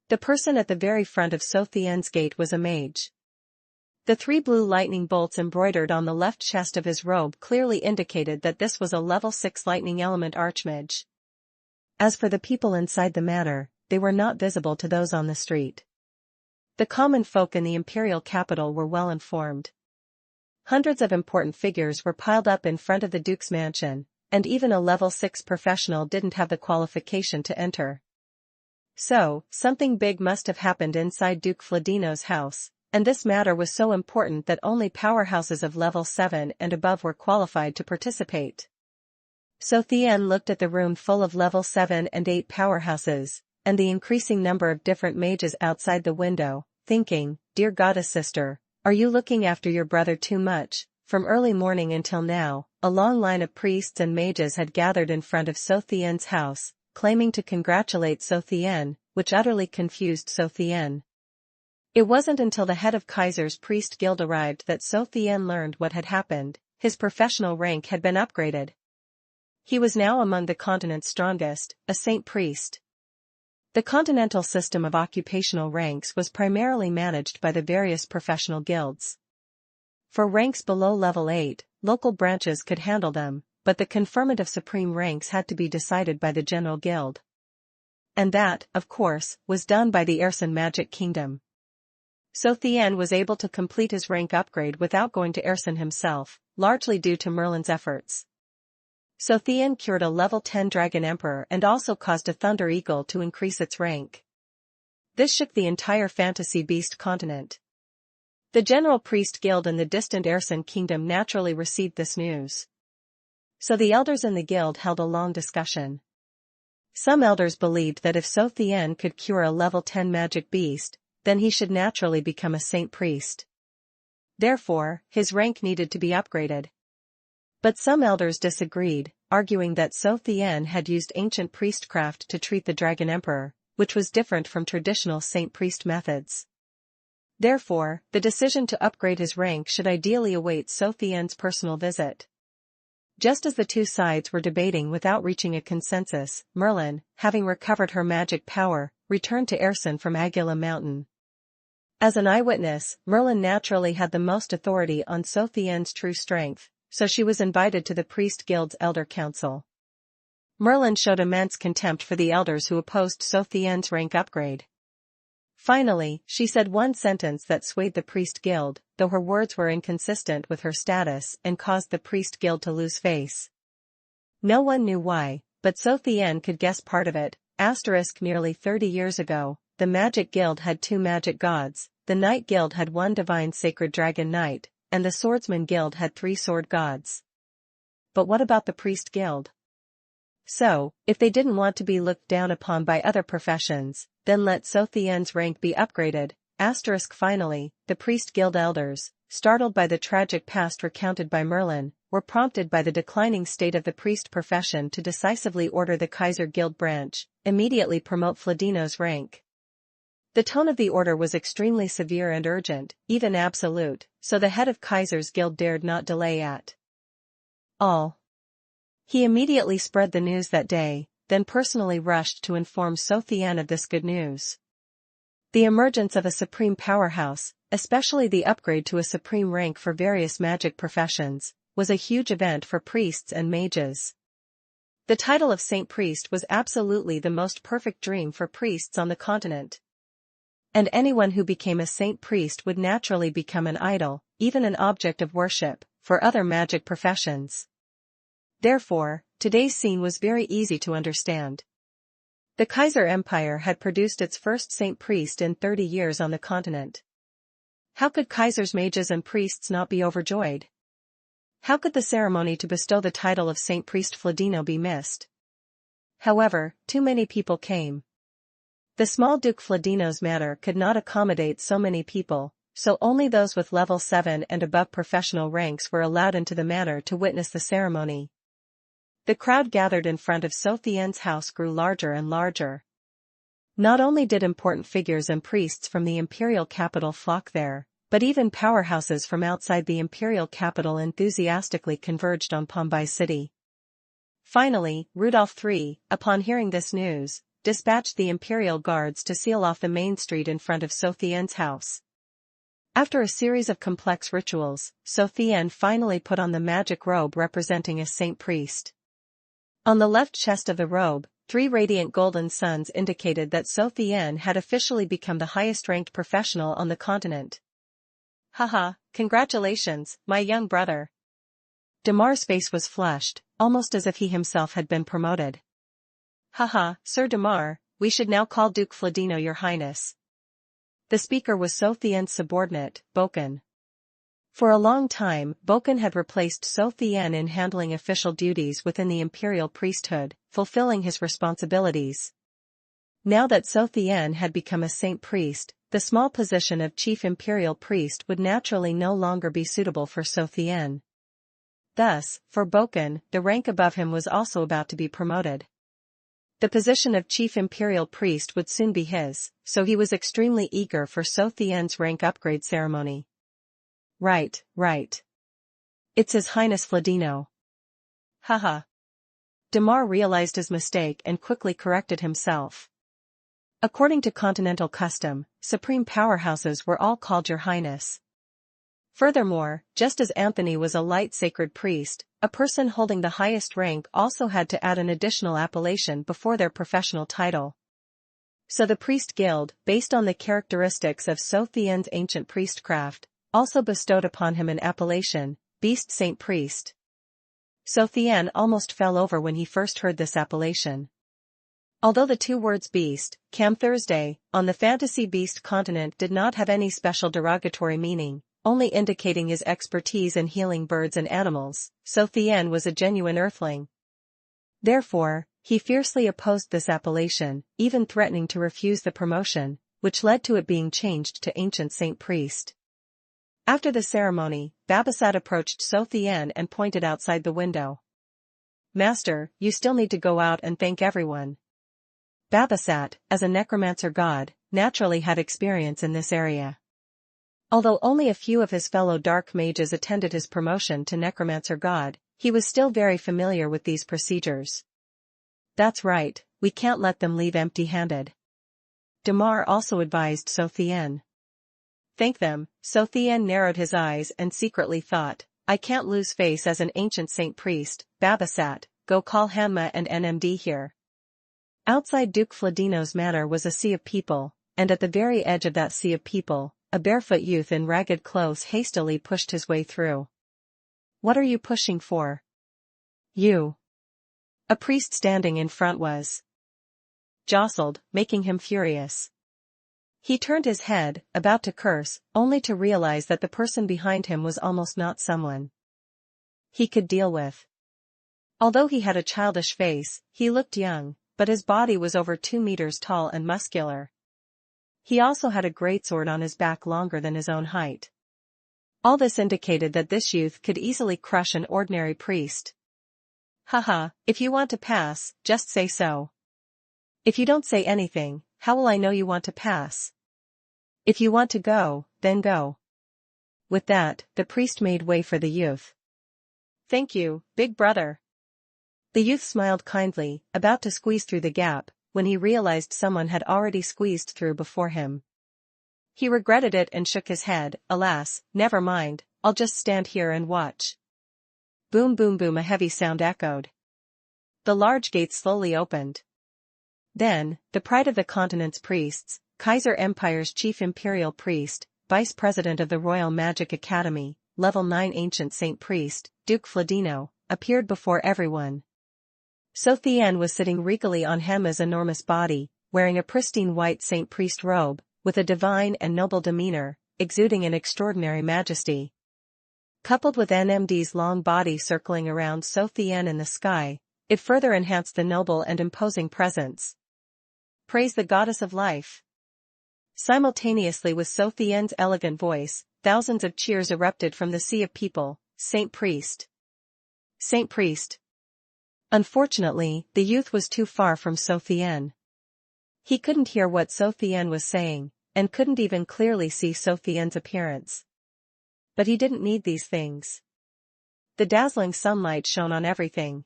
The person at the very front of So Tian's gate was a mage. The 3 blue lightning bolts embroidered on the left chest of his robe clearly indicated that this was a level 6 lightning element archmage. As for the people inside the manor, they were not visible to those on the street. The common folk in the imperial capital were well informed. Hundreds of important figures were piled up in front of the Duke's mansion, and even a level 6 professional didn't have the qualification to enter. So, something big must have happened inside Duke Fladino's house, and this matter was so important that only powerhouses of level 7 and above were qualified to participate. So Tian looked at the room full of level 7 and 8 powerhouses, and the increasing number of different mages outside the window, thinking, "Dear goddess sister, are you looking after your brother too much?" From early morning until now, a long line of priests and mages had gathered in front of So Tian's house, claiming to congratulate So Tian, which utterly confused So Tian. It wasn't until the head of Kaiser's priest guild arrived that So Tian learned what had happened. His professional rank had been upgraded. He was now among the continent's strongest, a saint priest. The continental system of occupational ranks was primarily managed by the various professional guilds. For ranks below level 8, local branches could handle them, but the conferment of supreme ranks had to be decided by the general guild. And that, of course, was done by the Ersin Magic Kingdom. So Tian was able to complete his rank upgrade without going to Ersin himself, largely due to Merlin's efforts. So Tian cured a level 10 Dragon Emperor and also caused a Thunder Eagle to increase its rank. This shook the entire Fantasy Beast continent. The General Priest Guild in the distant Ersin Kingdom naturally received this news. So the elders in the guild held a long discussion. Some elders believed that if So Tian could cure a level 10 magic beast, then he should naturally become a saint priest. Therefore, his rank needed to be upgraded. But some elders disagreed, arguing that So Tian had used ancient priestcraft to treat the Dragon Emperor, which was different from traditional saint priest methods. Therefore, the decision to upgrade his rank should ideally await So Tian's personal visit. Just as the two sides were debating without reaching a consensus, Merlin, having recovered her magic power, returned to Ersin from Aguila Mountain. As an eyewitness, Merlin naturally had the most authority on So Tian's true strength, so she was invited to the Priest Guild's Elder Council. Merlin showed immense contempt for the elders who opposed So Tian's rank upgrade. Finally, she said one sentence that swayed the Priest Guild, though her words were inconsistent with her status and caused the Priest Guild to lose face. No one knew why, but So Tian could guess part of it. Nearly 30 years ago, the Magic Guild had two magic gods, the Knight Guild had one divine sacred dragon knight, and the Swordsman Guild had 3 sword gods. But what about the Priest Guild? So, if they didn't want to be looked down upon by other professions, then let So Tian's rank be upgraded. Finally, the Priest Guild elders, startled by the tragic past recounted by Merlin, were prompted by the declining state of the priest profession to decisively order the Kaiser Guild branch, immediately promote Fladino's rank. The tone of the order was extremely severe and urgent, even absolute, so the head of Kaiser's Guild dared not delay at all. He immediately spread the news that day, then personally rushed to inform So Tian of this good news. The emergence of a supreme powerhouse, especially the upgrade to a supreme rank for various magic professions, was a huge event for priests and mages. The title of Saint Priest was absolutely the most perfect dream for priests on the continent. And anyone who became a saint priest would naturally become an idol, even an object of worship, for other magic professions. Therefore, today's scene was very easy to understand. The Kaiser Empire had produced its first saint priest in 30 years on the continent. How could Kaiser's mages and priests not be overjoyed? How could the ceremony to bestow the title of Saint Priest Fladino be missed? However, too many people came. The small Duke Fladino's manor could not accommodate so many people, so only those with level 7 and above professional ranks were allowed into the manor to witness the ceremony. The crowd gathered in front of So Tian's house grew larger and larger. Not only did important figures and priests from the imperial capital flock there, but even powerhouses from outside the imperial capital enthusiastically converged on Pombai City. Finally, Rudolph III, upon hearing this news, dispatched the imperial guards to seal off the main street in front of So Tian's house. After a series of complex rituals, So Tian finally put on the magic robe representing a saint priest. On the left chest of the robe, 3 radiant golden suns indicated that So Tian had officially become the highest-ranked professional on the continent. Haha, congratulations, my young brother. Damar's face was flushed, almost as if he himself had been promoted. Haha, Sir Damar, we should now call Duke Fladino your highness. The speaker was So Tian's subordinate, Boken. For a long time, Boken had replaced So Tian in handling official duties within the imperial priesthood, fulfilling his responsibilities. Now that So Tian had become a saint priest, the small position of chief imperial priest would naturally no longer be suitable for So Tian. Thus, for Boken, the rank above him was also about to be promoted. The position of chief imperial priest would soon be his, so he was extremely eager for So Tian's rank upgrade ceremony. Right. It's His Highness Fladino. Haha. Damar realized his mistake and quickly corrected himself. According to continental custom, supreme powerhouses were all called Your Highness. Furthermore, just as Anthony was a light sacred priest, a person holding the highest rank also had to add an additional appellation before their professional title. So the priest guild, based on the characteristics of So Tian's ancient priestcraft, also bestowed upon him an appellation, Beast Saint Priest. So Tian almost fell over when he first heard this appellation. Although the two words beast, Cam Thursday, on the fantasy beast continent did not have any special derogatory meaning, only indicating his expertise in healing birds and animals, So Tian was a genuine earthling. Therefore, he fiercely opposed this appellation, even threatening to refuse the promotion, which led to it being changed to Ancient Saint Priest. After the ceremony, Babasat approached So Tian and pointed outside the window. Master, you still need to go out and thank everyone. Babasat, as a necromancer god, naturally had experience in this area. Although only a few of his fellow dark mages attended his promotion to necromancer god, he was still very familiar with these procedures. That's right, we can't let them leave empty-handed. Damar also advised So Tian. Thank them. So Tian narrowed his eyes and secretly thought, I can't lose face as an ancient saint priest. Babasat, go call Hanma and NMD here. Outside Duke Fladino's manor was a sea of people, and at the very edge of that sea of people, a barefoot youth in ragged clothes hastily pushed his way through. What are you pushing for? You. A priest standing in front was jostled, making him furious. He turned his head, about to curse, only to realize that the person behind him was almost not someone he could deal with. Although he had a childish face, he looked young, but his body was over 2 meters tall and muscular. He also had a greatsword on his back longer than his own height. All this indicated that this youth could easily crush an ordinary priest. Haha, if you want to pass, just say so. If you don't say anything, how will I know you want to pass? If you want to go, then go. With that, the priest made way for the youth. Thank you, big brother. The youth smiled kindly, about to squeeze through the gap, when he realized someone had already squeezed through before him. He regretted it and shook his head. Alas, never mind, I'll just stand here and watch. Boom boom boom, a heavy sound echoed. The large gates slowly opened. Then, the pride of the continent's priests, Kaiser Empire's chief imperial priest, vice president of the Royal Magic Academy, level 9 ancient saint priest, Duke Fladino, appeared before everyone. So Tian was sitting regally on Hanma's enormous body, wearing a pristine white saint priest robe, with a divine and noble demeanor, exuding an extraordinary majesty. Coupled with NMD's long body circling around So Tian in the sky, it further enhanced the noble and imposing presence. Praise the goddess of life. Simultaneously with So Tian's elegant voice, thousands of cheers erupted from the sea of people. Saint Priest. Saint Priest. Unfortunately, the youth was too far from So Tian. He couldn't hear what So Tian was saying, and couldn't even clearly see So Tian's appearance. But he didn't need these things. The dazzling sunlight shone on everything.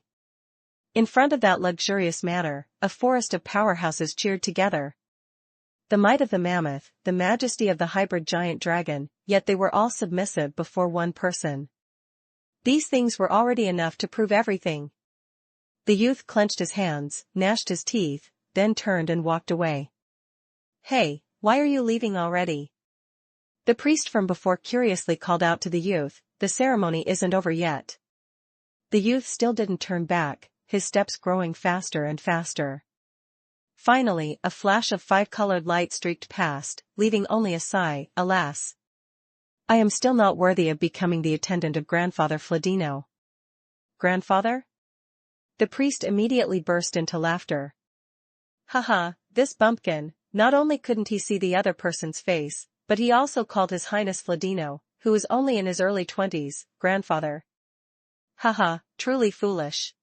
In front of that luxurious manor, a forest of powerhouses cheered together. The might of the mammoth, the majesty of the hybrid giant dragon, yet they were all submissive before one person. These things were already enough to prove everything. The youth clenched his hands, gnashed his teeth, then turned and walked away. Hey, why are you leaving already? The priest from before curiously called out to the youth, the ceremony isn't over yet. The youth still didn't turn back, his steps growing faster and faster. Finally, a flash of five-colored light streaked past, leaving only a sigh, alas. I am still not worthy of becoming the attendant of Grandfather Fladino. Grandfather? The priest immediately burst into laughter. Haha, this bumpkin, not only couldn't he see the other person's face, but he also called His Highness Fladino, who was only in his early 20s, grandfather. Haha, truly foolish.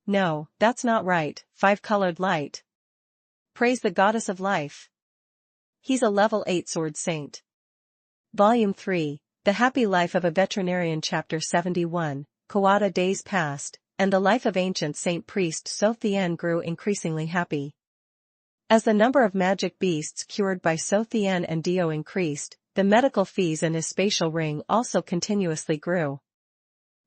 No, that's not right, five-colored light. Praise the goddess of life. He's a level 8 sword saint. Volume 3, The Happy Life of a Veterinarian Chapter 71, Kawada Days Passed, and the life of ancient saint priest Chu Tian grew increasingly happy. As the number of magic beasts cured by Chu Tian and Dio increased, the medical fees in his spatial ring also continuously grew.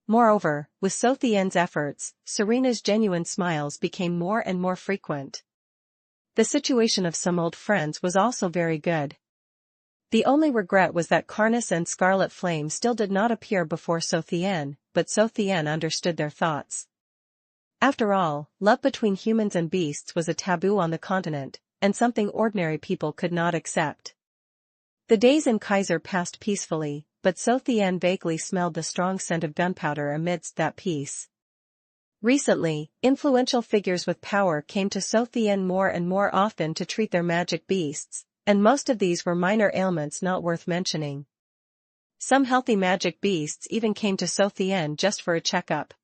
Moreover, with Chu Tian's efforts, Serena's genuine smiles became more and more frequent. The situation of some old friends was also very good. The only regret was that Carnus and Scarlet Flame still did not appear before Chu Tian, but Chu Tian understood their thoughts. After all, love between humans and beasts was a taboo on the continent, and something ordinary people could not accept. The days in Kaiser passed peacefully, but Chu Tian vaguely smelled the strong scent of gunpowder amidst that peace. Recently, influential figures with power came to Chu Tian more and more often to treat their magic beasts, and most of these were minor ailments not worth mentioning. Some healthy magic beasts even came to Chu Tian just for a checkup.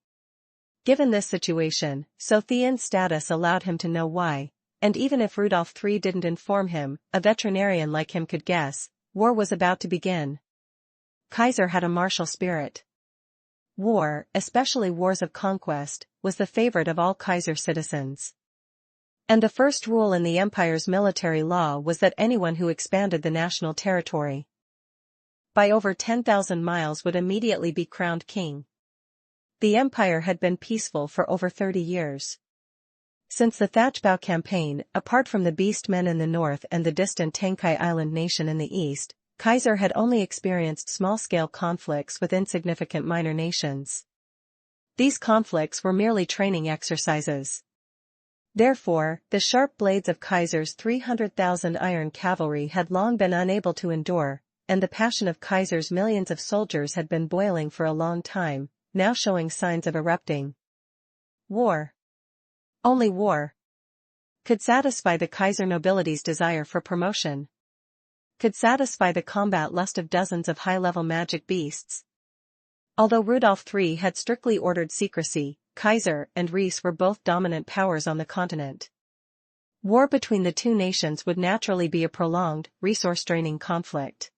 Given this situation, Chu Tian's status allowed him to know why, and even if Rudolph III didn't inform him, a veterinarian like him could guess, war was about to begin. Kaiser had a martial spirit. War, especially wars of conquest, was the favorite of all Kaiser citizens. And the first rule in the empire's military law was that anyone who expanded the national territory by over 10,000 miles would immediately be crowned king. The empire had been peaceful for over 30 years. Since the Thatchbow campaign, apart from the beastmen in the north and the distant Tankai Island nation in the east, Kaiser had only experienced small-scale conflicts with insignificant minor nations. These conflicts were merely training exercises. Therefore, the sharp blades of Kaiser's 300,000 iron cavalry had long been unable to endure, and the passion of Kaiser's millions of soldiers had been boiling for a long time, now showing signs of erupting. War. Only war could satisfy the Kaiser nobility's desire for promotion. Could satisfy the combat lust of dozens of high-level magic beasts. Although Rudolph III had strictly ordered secrecy, Kaiser and Reese were both dominant powers on the continent. War between the two nations would naturally be a prolonged, resource-draining conflict.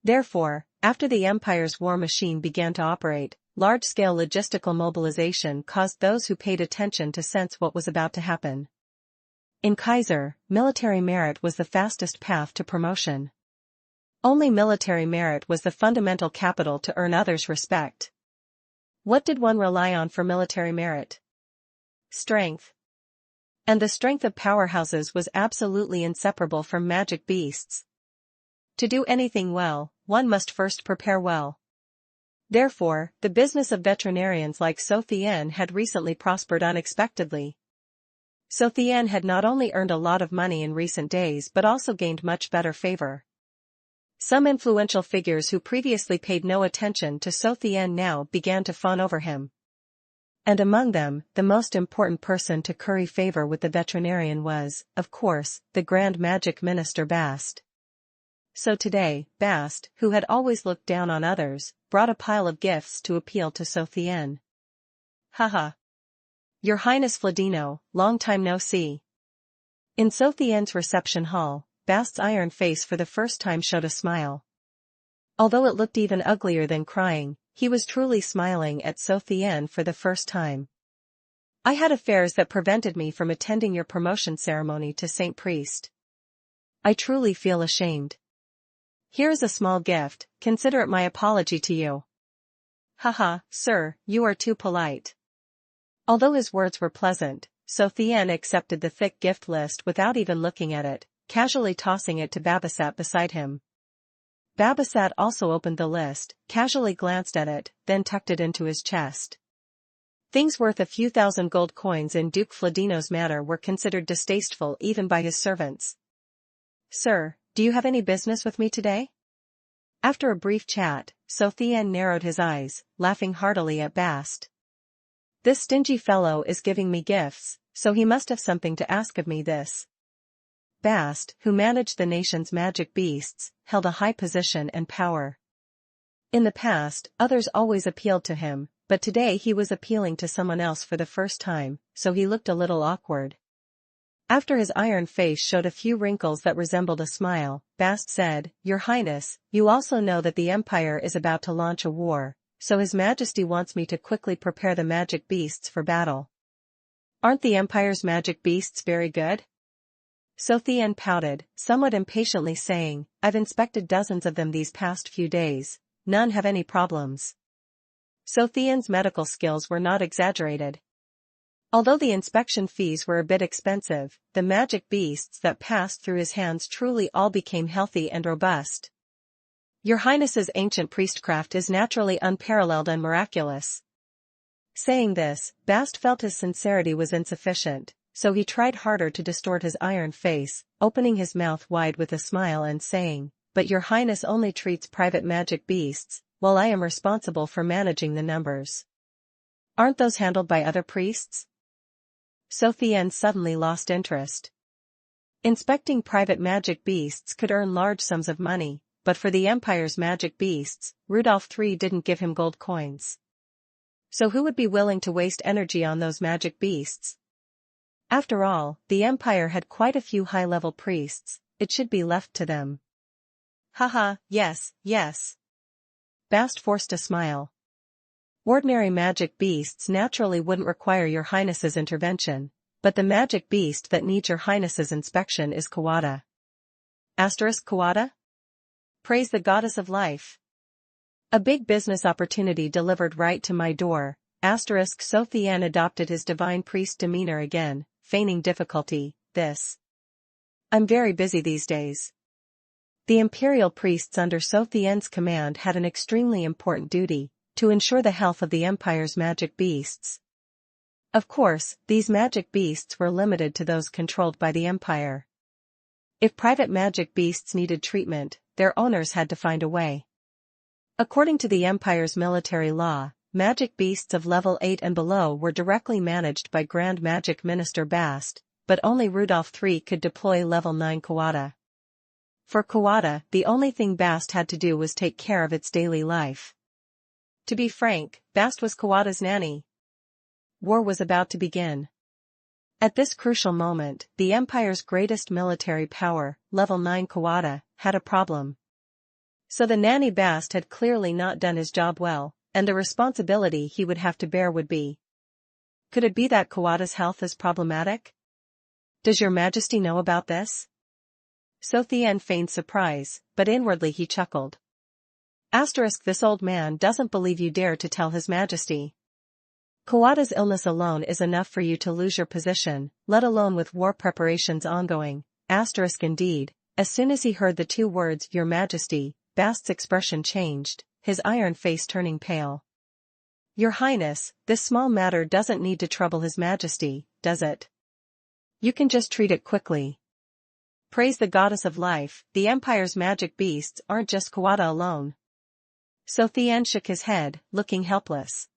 Therefore, after the empire's war machine began to operate, large-scale logistical mobilization caused those who paid attention to sense what was about to happen. In Kaiser, military merit was the fastest path to promotion. Only military merit was the fundamental capital to earn others' respect. What did one rely on for military merit? Strength. And the strength of powerhouses was absolutely inseparable from magic beasts. To do anything well, one must first prepare well. Therefore, the business of veterinarians like Chu Tian had recently prospered unexpectedly. Chu Tian had not only earned a lot of money in recent days but also gained much better favor. Some influential figures who previously paid no attention to Chu Tian now began to fawn over him. And among them, the most important person to curry favor with the veterinarian was, of course, the Grand Magic Minister Bast. So today, Bast, who had always looked down on others, brought a pile of gifts to appeal to Chu Tian. Haha. Your Highness Fladino, long time no see. In Chu Tian's reception hall, Bast's iron face for the first time showed a smile. Although it looked even uglier than crying, he was truly smiling at Chu Tian for the first time. I had affairs that prevented me from attending your promotion ceremony to Saint Priest. I truly feel ashamed. Here is a small gift, consider it my apology to you. Haha, sir, you are too polite. Although his words were pleasant, Chu Tian accepted the thick gift list without even looking at it, casually tossing it to Babasat beside him. Babasat also opened the list, casually glanced at it, then tucked it into his chest. Things worth a few thousand gold coins in Duke Fladino's manor were considered distasteful even by his servants. "Sir, do you have any business with me today?" After a brief chat, Chu Tian narrowed his eyes, laughing heartily at Bast. "This stingy fellow is giving me gifts, so he must have something to ask of me this." Bast, who managed the nation's magic beasts, held a high position and power. In the past, others always appealed to him, but today he was appealing to someone else for the first time, so he looked a little awkward. After his iron face showed a few wrinkles that resembled a smile, Bast said, "Your Highness, you also know that the Empire is about to launch a war, so His Majesty wants me to quickly prepare the magic beasts for battle." "Aren't the Empire's magic beasts very good?" Chu Tian pouted, somewhat impatiently saying, "I've inspected dozens of them these past few days. None have any problems." Chu Tian's medical skills were not exaggerated. Although the inspection fees were a bit expensive, the magic beasts that passed through his hands truly all became healthy and robust. "Your Highness's ancient priestcraft is naturally unparalleled and miraculous." Saying this, Bast felt his sincerity was insufficient, so he tried harder to distort his iron face, opening his mouth wide with a smile and saying, "But your Highness only treats private magic beasts, while I am responsible for managing the numbers. Aren't those handled by other priests?" Chu Tian suddenly lost interest. Inspecting private magic beasts could earn large sums of money, but for the Empire's magic beasts, Rudolph III didn't give him gold coins. So who would be willing to waste energy on those magic beasts? After all, the Empire had quite a few high-level priests, it should be left to them. "Haha, yes, yes." Bast forced a smile. "Ordinary magic beasts naturally wouldn't require your Highness's intervention, but the magic beast that needs your Highness's inspection is Kawada." Kawada? Praise the goddess of life. "A big business opportunity delivered right to my door." Chu Tian adopted his divine priest demeanor again, feigning difficulty, "I'm very busy these days." The imperial priests under Chu Tian's command had an extremely important duty, to ensure the health of the Empire's magic beasts. Of course, these magic beasts were limited to those controlled by the Empire. If private magic beasts needed treatment, their owners had to find a way. According to the Empire's military law, magic beasts of level 8 and below were directly managed by Grand Magic Minister Bast, but only Rudolph III could deploy level 9 Kawada. For Kawada, the only thing Bast had to do was take care of its daily life. To be frank, Bast was Kawada's nanny. War was about to begin. At this crucial moment, the Empire's greatest military power, level 9 Kawada, had a problem. So the nanny Bast had clearly not done his job well, and the responsibility he would have to bear would be. Could it be that Kawada's health is problematic? "Does your Majesty know about this?" Chu Tian feigned surprise, but inwardly he chuckled. This old man doesn't believe you dare to tell His Majesty. Kawada's illness alone is enough for you to lose your position, let alone with war preparations ongoing. Indeed, as soon as he heard the two words, "Your Majesty," Bast's expression changed, his iron face turning pale. "Your Highness, this small matter doesn't need to trouble His Majesty, does it? You can just treat it quickly." Praise the goddess of life, the Empire's magic beasts aren't just Kawada alone. Chu Tian shook his head, looking helpless.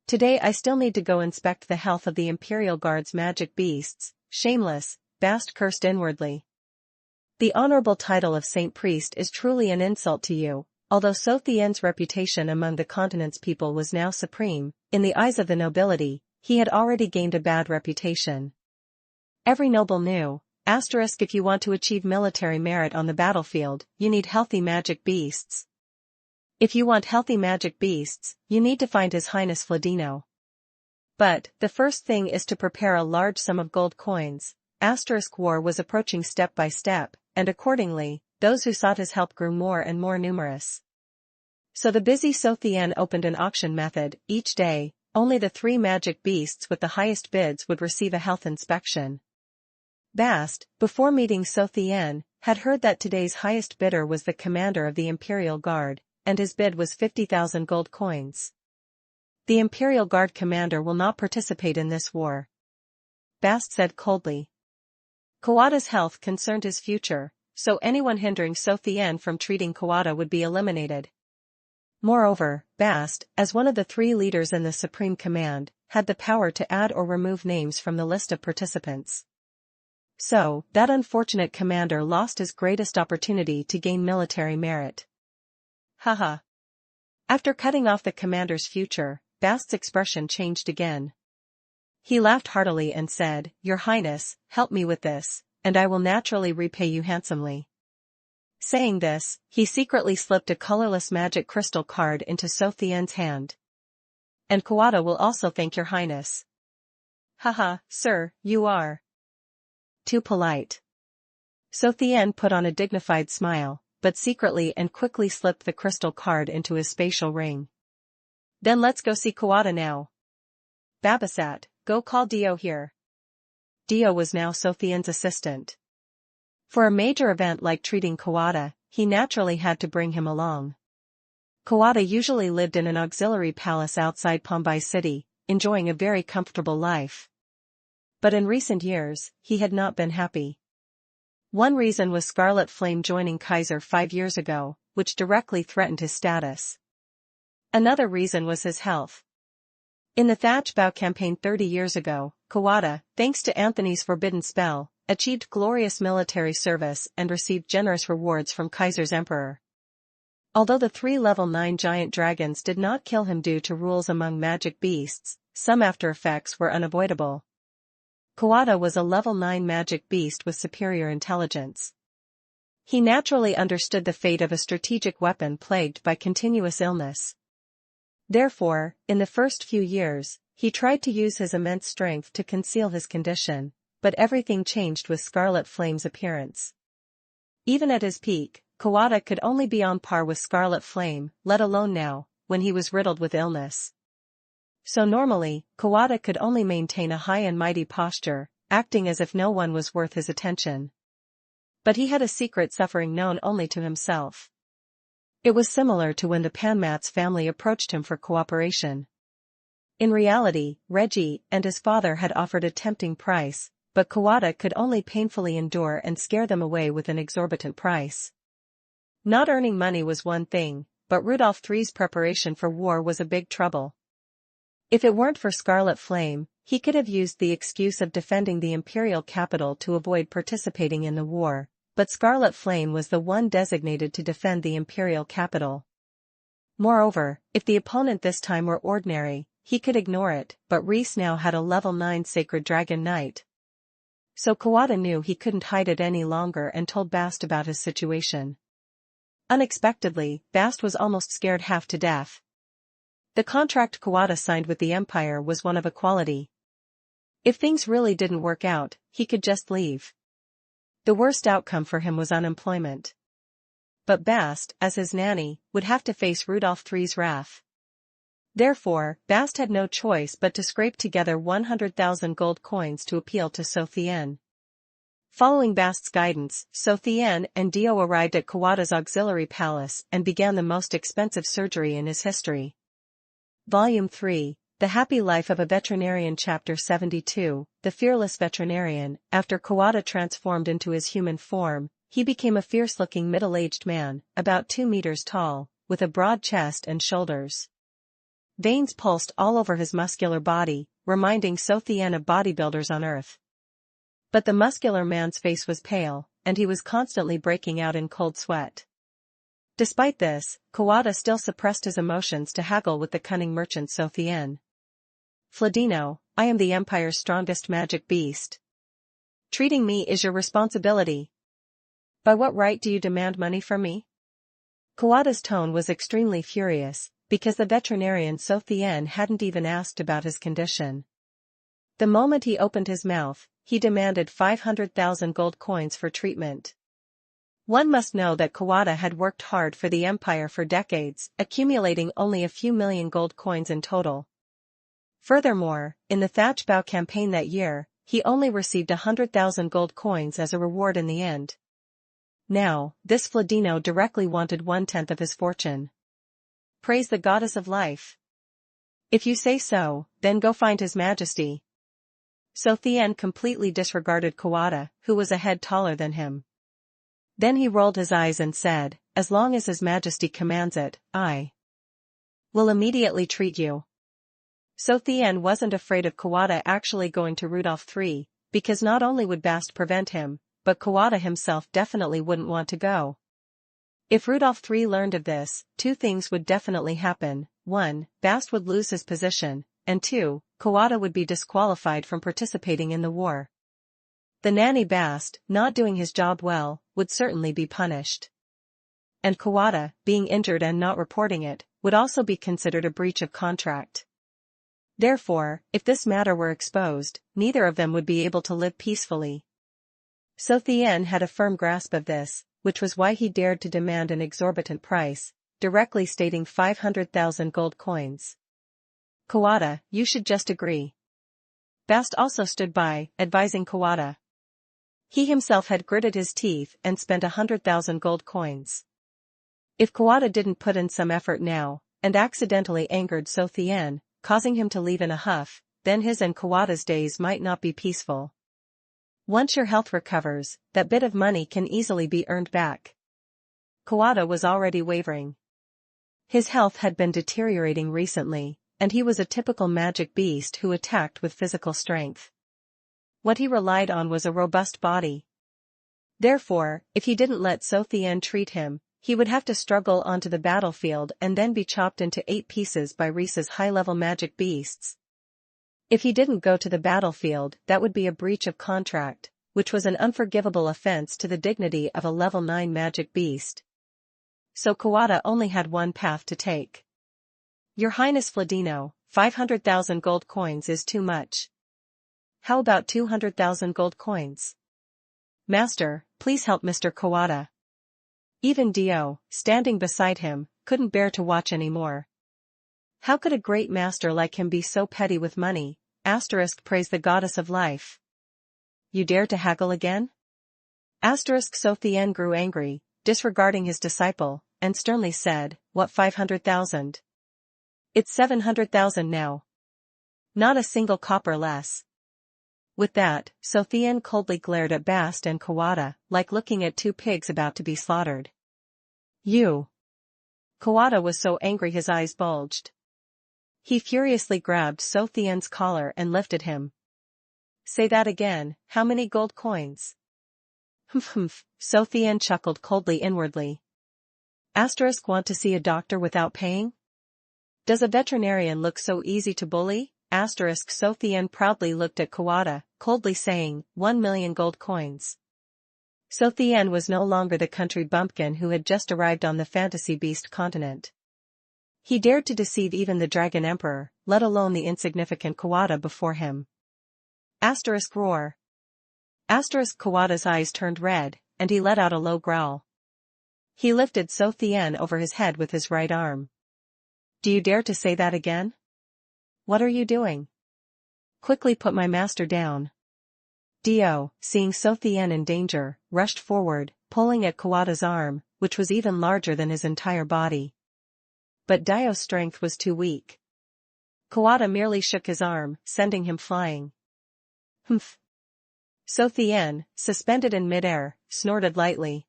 "Today I still need to go inspect the health of the Imperial Guard's magic beasts." Shameless, Bast cursed inwardly. The honorable title of Saint Priest is truly an insult to you. Although Chu Tian's reputation among the continent's people was now supreme, in the eyes of the nobility, he had already gained a bad reputation. Every noble knew, if you want to achieve military merit on the battlefield, you need healthy magic beasts. If you want healthy magic beasts, you need to find His Highness Fladino. But, the first thing is to prepare a large sum of gold coins. War was approaching step by step, and accordingly, those who sought his help grew more and more numerous. So the busy Chu Tian opened an auction method. Each day, only the 3 magic beasts with the highest bids would receive a health inspection. Bast, before meeting Chu Tian, had heard that today's highest bidder was the commander of the Imperial Guard, and his bid was 50,000 gold coins. The Imperial Guard commander will not participate in this war, Bast said coldly. Kawada's health concerned his future, so anyone hindering Chu Tian from treating Kawada would be eliminated. Moreover, Bast, as one of the 3 leaders in the Supreme Command, had the power to add or remove names from the list of participants. So, that unfortunate commander lost his greatest opportunity to gain military merit. Haha. After cutting off the commander's future, Bast's expression changed again. He laughed heartily and said, "Your Highness, help me with this, and I will naturally repay you handsomely." Saying this, he secretly slipped a colorless magic crystal card into Chu Tian's hand. "And Kawada will also thank your Highness." "Haha, sir, you are too polite." Chu Tian put on a dignified smile, but secretly and quickly slipped the crystal card into his spatial ring. "Then let's go see Kawada now. Babasat, go call Dio here." Dio was now Chu Tian's assistant. For a major event like treating Kawada, he naturally had to bring him along. Kawada usually lived in an auxiliary palace outside Bombay City, enjoying a very comfortable life. But in recent years, he had not been happy. One reason was Scarlet Flame joining Kaiser 5 years ago, which directly threatened his status. Another reason was his health. In the Thatch Bow campaign 30 years ago, Kawada, thanks to Anthony's forbidden spell, achieved glorious military service and received generous rewards from Kaiser's emperor. Although the 3 level 9 giant dragons did not kill him due to rules among magic beasts, some after effects were unavoidable. Kawada was a level 9 magic beast with superior intelligence. He naturally understood the fate of a strategic weapon plagued by continuous illness. Therefore, in the first few years, he tried to use his immense strength to conceal his condition, but everything changed with Scarlet Flame's appearance. Even at his peak, Kawada could only be on par with Scarlet Flame, let alone now, when he was riddled with illness. So normally, Kawada could only maintain a high and mighty posture, acting as if no one was worth his attention. But he had a secret suffering known only to himself. It was similar to when the Panmat's family approached him for cooperation. In reality, Reggie and his father had offered a tempting price, but Kawada could only painfully endure and scare them away with an exorbitant price. Not earning money was one thing, but Rudolph III's preparation for war was a big trouble. If it weren't for Scarlet Flame, he could have used the excuse of defending the imperial capital to avoid participating in the war, but Scarlet Flame was the one designated to defend the imperial capital. Moreover, if the opponent this time were ordinary, he could ignore it, but Reese now had a level 9 sacred dragon knight. So Kawada knew he couldn't hide it any longer and told Bast about his situation. Unexpectedly, Bast was almost scared half to death. The contract Kawada signed with the Empire was one of equality. If things really didn't work out, he could just leave. The worst outcome for him was unemployment. But Bast, as his nanny, would have to face Rudolph III's wrath. Therefore, Bast had no choice but to scrape together 100,000 gold coins to appeal to Chu Tian. Following Bast's guidance, Chu Tian and Dio arrived at Kawada's auxiliary palace and began the most expensive surgery in his history. Volume 3, The Happy Life of a Veterinarian Chapter 72, The Fearless Veterinarian. After Kawada transformed into his human form, he became a fierce-looking middle-aged man, about 2 meters tall, with a broad chest and shoulders. Veins pulsed all over his muscular body, reminding Chu Tian of bodybuilders on Earth. But the muscular man's face was pale, and he was constantly breaking out in cold sweat. Despite this, Kawada still suppressed his emotions to haggle with the cunning merchant Chu Tian. "Fladino, I am the Empire's strongest magic beast. Treating me is your responsibility. By what right do you demand money from me?" Kawada's tone was extremely furious, because the veterinarian Chu Tian hadn't even asked about his condition. The moment he opened his mouth, he demanded 500,000 gold coins for treatment. One must know that Kawada had worked hard for the Empire for decades, accumulating only a few million gold coins in total. Furthermore, in the Thatch Bow campaign that year, he only received 100,000 gold coins as a reward in the end. Now, this Fladino directly wanted 1/10 of his fortune. Praise the goddess of life. If you say so, then go find His Majesty. So Tian completely disregarded Kawada, who was a head taller than him. Then he rolled his eyes and said, "As long as His Majesty commands it, I will immediately treat you." So Tian wasn't afraid of Kawada actually going to Rudolph III, because not only would Bast prevent him, but Kawada himself definitely wouldn't want to go. If Rudolph III learned of this, two things would definitely happen: 1. Bast would lose his position, and 2. Kawada would be disqualified from participating in the war. The nanny Bast, not doing his job well, would certainly be punished. And Kawada, being injured and not reporting it, would also be considered a breach of contract. Therefore, if this matter were exposed, neither of them would be able to live peacefully. So Tian had a firm grasp of this, which was why he dared to demand an exorbitant price, directly stating 500,000 gold coins. "Kawada, you should just agree." Bast also stood by, advising Kawada. He himself had gritted his teeth and spent 100,000 gold coins. If Kawada didn't put in some effort now, and accidentally angered So Tian, causing him to leave in a huff, then his and Kawada's days might not be peaceful. Once your health recovers, that bit of money can easily be earned back. Kawada was already wavering. His health had been deteriorating recently, and he was a typical magic beast who attacked with physical strength. What he relied on was a robust body. Therefore, if he didn't let So Tian treat him, he would have to struggle onto the battlefield and then be chopped into 8 pieces by Reese's high-level magic beasts. If he didn't go to the battlefield, that would be a breach of contract, which was an unforgivable offense to the dignity of a level 9 magic beast. So Kawada only had one path to take. "Your Highness Fladino, 500,000 gold coins is too much. How about 200,000 gold coins? Master, please help Mr. Kawada." Even Dio, standing beside him, couldn't bear to watch anymore. How could a great master like him be so petty with money? Praise the goddess of life. "You dare to haggle again?" So Tian grew angry, disregarding his disciple, and sternly said, "What 500,000? It's 700,000 now. Not a single copper less." With that, So Tian coldly glared at Bast and Kawada, like looking at 2 pigs about to be slaughtered. "You!" Kawada was so angry his eyes bulged. He furiously grabbed So Tian's collar and lifted him. "Say that again, how many gold coins?" Humph. So Tian chuckled coldly inwardly. Want to see a doctor without paying? Does a veterinarian look so easy to bully? So Tian proudly looked at Kawada, coldly saying, 1 million gold coins. So Tian was no longer the country bumpkin who had just arrived on the fantasy beast continent. He dared to deceive even the Dragon Emperor, let alone the insignificant Kawada before him. Roar. Kawada's eyes turned red, and he let out a low growl. He lifted So Tian over his head with his right arm. "Do you dare to say that again? What are you doing? Quickly put my master down." Dio, seeing So Tian in danger, rushed forward, pulling at Kawada's arm, which was even larger than his entire body. But Dio's strength was too weak. Kawada merely shook his arm, sending him flying. Humph. So Tian, suspended in midair, snorted lightly.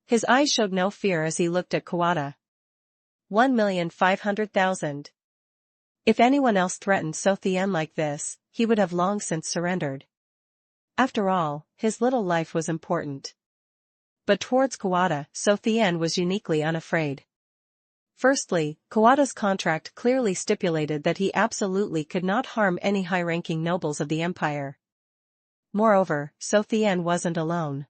His eyes showed no fear as he looked at Kawada. 1,500,000. If anyone else threatened So Tian like this, he would have long since surrendered. After all, his little life was important. But towards Kawada, So Tian was uniquely unafraid. Firstly, Kawada's contract clearly stipulated that he absolutely could not harm any high-ranking nobles of the empire. Moreover, So Tian wasn't alone.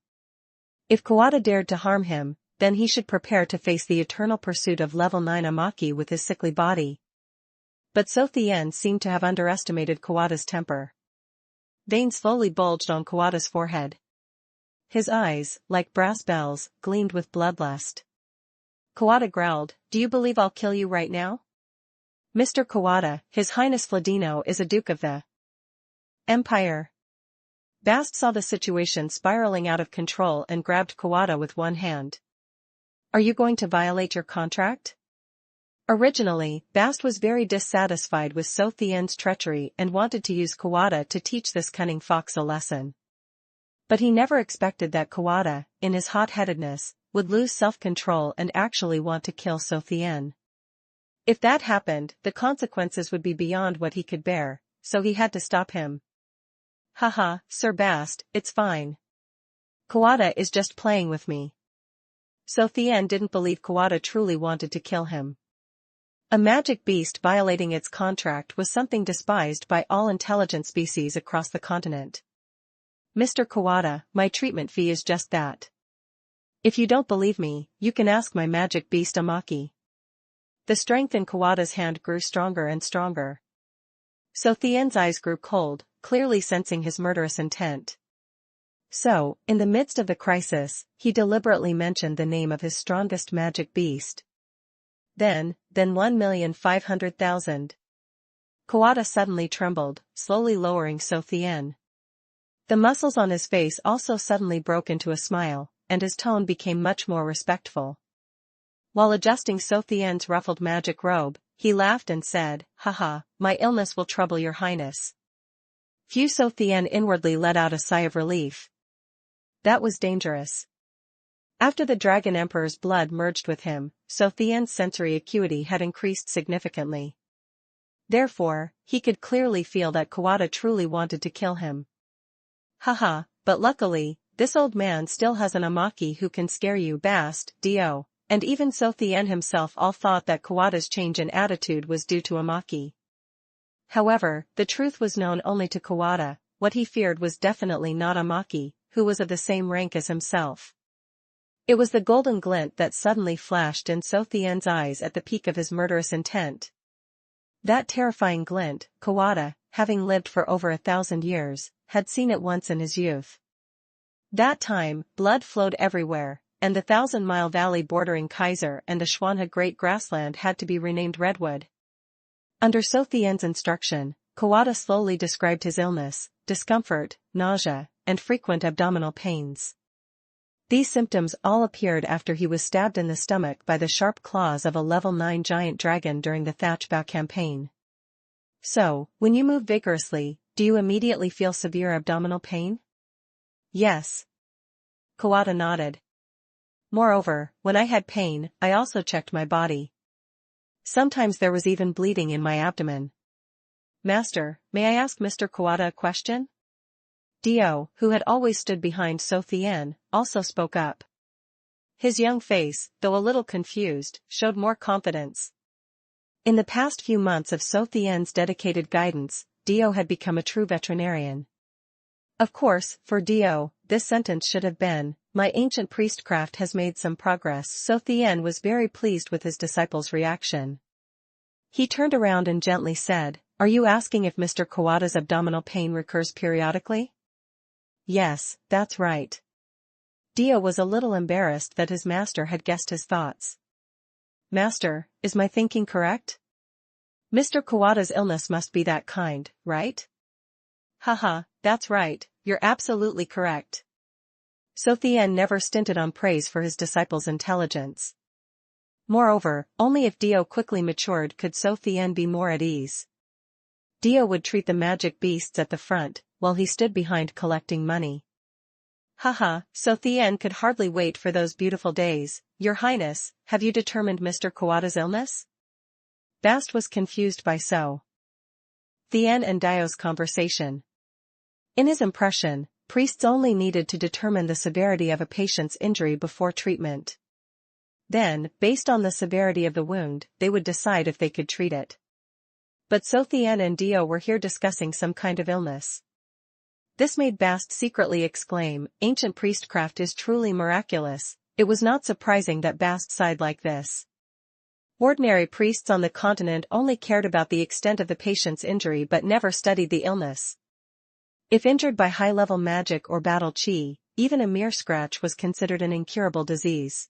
If Kawada dared to harm him, then he should prepare to face the eternal pursuit of level 9 Amaki with his sickly body. But So Tian seemed to have underestimated Kawada's temper. Veins slowly bulged on Kawada's forehead. His eyes, like brass bells, gleamed with bloodlust. Kawada growled, "Do you believe I'll kill you right now? Mr. Kawada, His Highness Fladino is a duke of the Empire." Bast saw the situation spiraling out of control and grabbed Kawada with one hand. "Are you going to violate your contract?" Originally, Bast was very dissatisfied with So Tian's treachery and wanted to use Kawada to teach this cunning fox a lesson. But he never expected that Kawada, in his hot-headedness, would lose self-control and actually want to kill So Tian. If that happened, the consequences would be beyond what he could bear, so he had to stop him. Haha, Sir Bast, it's fine. Kawada is just playing with me. So Tian didn't believe Kawada truly wanted to kill him. A magic beast violating its contract was something despised by all intelligent species across the continent. Mr. Kawada, my treatment fee is just that. If you don't believe me, you can ask my magic beast Amaki. The strength in Kawada's hand grew stronger and stronger. So Tian's eyes grew cold, clearly sensing his murderous intent. So, in the midst of the crisis, he deliberately mentioned the name of his strongest magic beast. Then 1,500,000. Kawada suddenly trembled, slowly lowering So Tian. The muscles on his face also suddenly broke into a smile, and his tone became much more respectful. While adjusting So Tian's ruffled magic robe, he laughed and said, "Haha, my illness will trouble your highness." So Tian inwardly let out a sigh of relief. That was dangerous. After the Dragon Emperor's blood merged with him, So Tian's sensory acuity had increased significantly. Therefore, he could clearly feel that Kawada truly wanted to kill him. Haha, but luckily, this old man still has an Amaki who can scare you, Bast, Do, and even So Tian himself all thought that Kawada's change in attitude was due to Amaki. However, the truth was known only to Kawada. What he feared was definitely not Amaki, who was of the same rank as himself. It was the golden glint that suddenly flashed in So Tian's eyes at the peak of his murderous intent. That terrifying glint, Kawada, having lived for over 1,000 years, had seen it once in his youth. That time, blood flowed everywhere, and the 1,000-mile valley bordering Kaiser and Ashwanha Great Grassland had to be renamed Redwood. Under So Tian's instruction, Kawada slowly described his illness, discomfort, nausea, and frequent abdominal pains. These symptoms all appeared after he was stabbed in the stomach by the sharp claws of a level 9 giant dragon during the Thatchbow campaign. So, when you move vigorously, do you immediately feel severe abdominal pain? Yes. Kawada nodded. Moreover, when I had pain, I also checked my body. Sometimes there was even bleeding in my abdomen. Master, may I ask Mr. Kawada a question? Do, who had always stood behind So Tian, also spoke up. His young face, though a little confused, showed more confidence. In the past few months of So Tian's dedicated guidance, Do had become a true veterinarian. Of course, for Do, this sentence should have been, "My ancient priestcraft has made some progress." So Tian was very pleased with his disciple's reaction. He turned around and gently said, "Are you asking if Mr. Kawada's abdominal pain recurs periodically?" "Yes, that's right." Do was a little embarrassed that his master had guessed his thoughts. "Master, is my thinking correct? Mr. Kawada's illness must be that kind, right?" "Haha, that's right, you're absolutely correct." So Tian never stinted on praise for his disciple's intelligence. Moreover, only if Do quickly matured could So Tian be more at ease. Do would treat the magic beasts at the front, while he stood behind collecting money. Haha, So Tian could hardly wait for those beautiful days. "Your Highness, have you determined Mr. Kawada's illness?" Bast was confused by So Tian and Dio's conversation. In his impression, priests only needed to determine the severity of a patient's injury before treatment. Then, based on the severity of the wound, they would decide if they could treat it. But So Tian and Do were here discussing some kind of illness. This made Bast secretly exclaim, "Ancient priestcraft is truly miraculous." It was not surprising that Bast sighed like this. Ordinary priests on the continent only cared about the extent of the patient's injury but never studied the illness. If injured by high-level magic or battle chi, even a mere scratch was considered an incurable disease.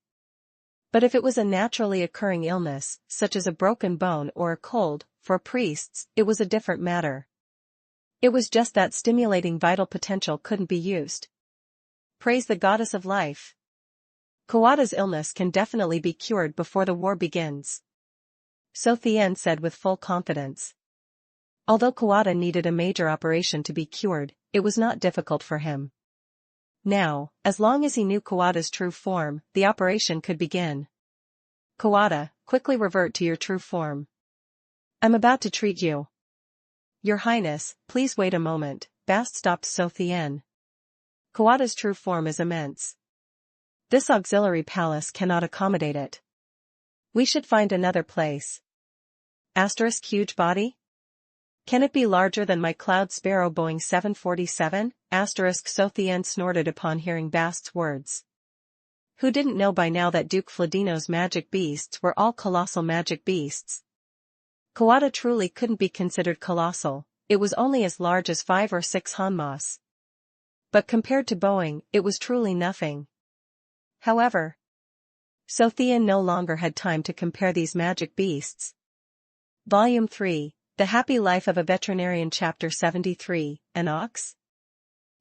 But if it was a naturally occurring illness, such as a broken bone or a cold, for priests, it was a different matter. It was just that stimulating vital potential couldn't be used. Praise the goddess of life. Kawada's illness can definitely be cured before the war begins. Chu Tian said with full confidence. Although Kawada needed a major operation to be cured, it was not difficult for him. Now, as long as he knew Kawada's true form, the operation could begin. Kawada, quickly revert to your true form. I'm about to treat you. Your Highness, please wait a moment, Bast stopped Chu Tian. Kawada's true form is immense. This auxiliary palace cannot accommodate it. We should find another place. Asterisk huge body? Can it be larger than my Cloud Sparrow Boeing 747? Asterisk Chu Tian snorted upon hearing Bast's words. Who didn't know by now that Duke Fladino's magic beasts were all colossal magic beasts? Kawada truly couldn't be considered colossal, it was only as large as 5 or 6 hanmas. But compared to Boeing, it was truly nothing. However, Chu Tian no longer had time to compare these magic beasts. Volume 3, The Happy Life of a Veterinarian Chapter 73, An Ox?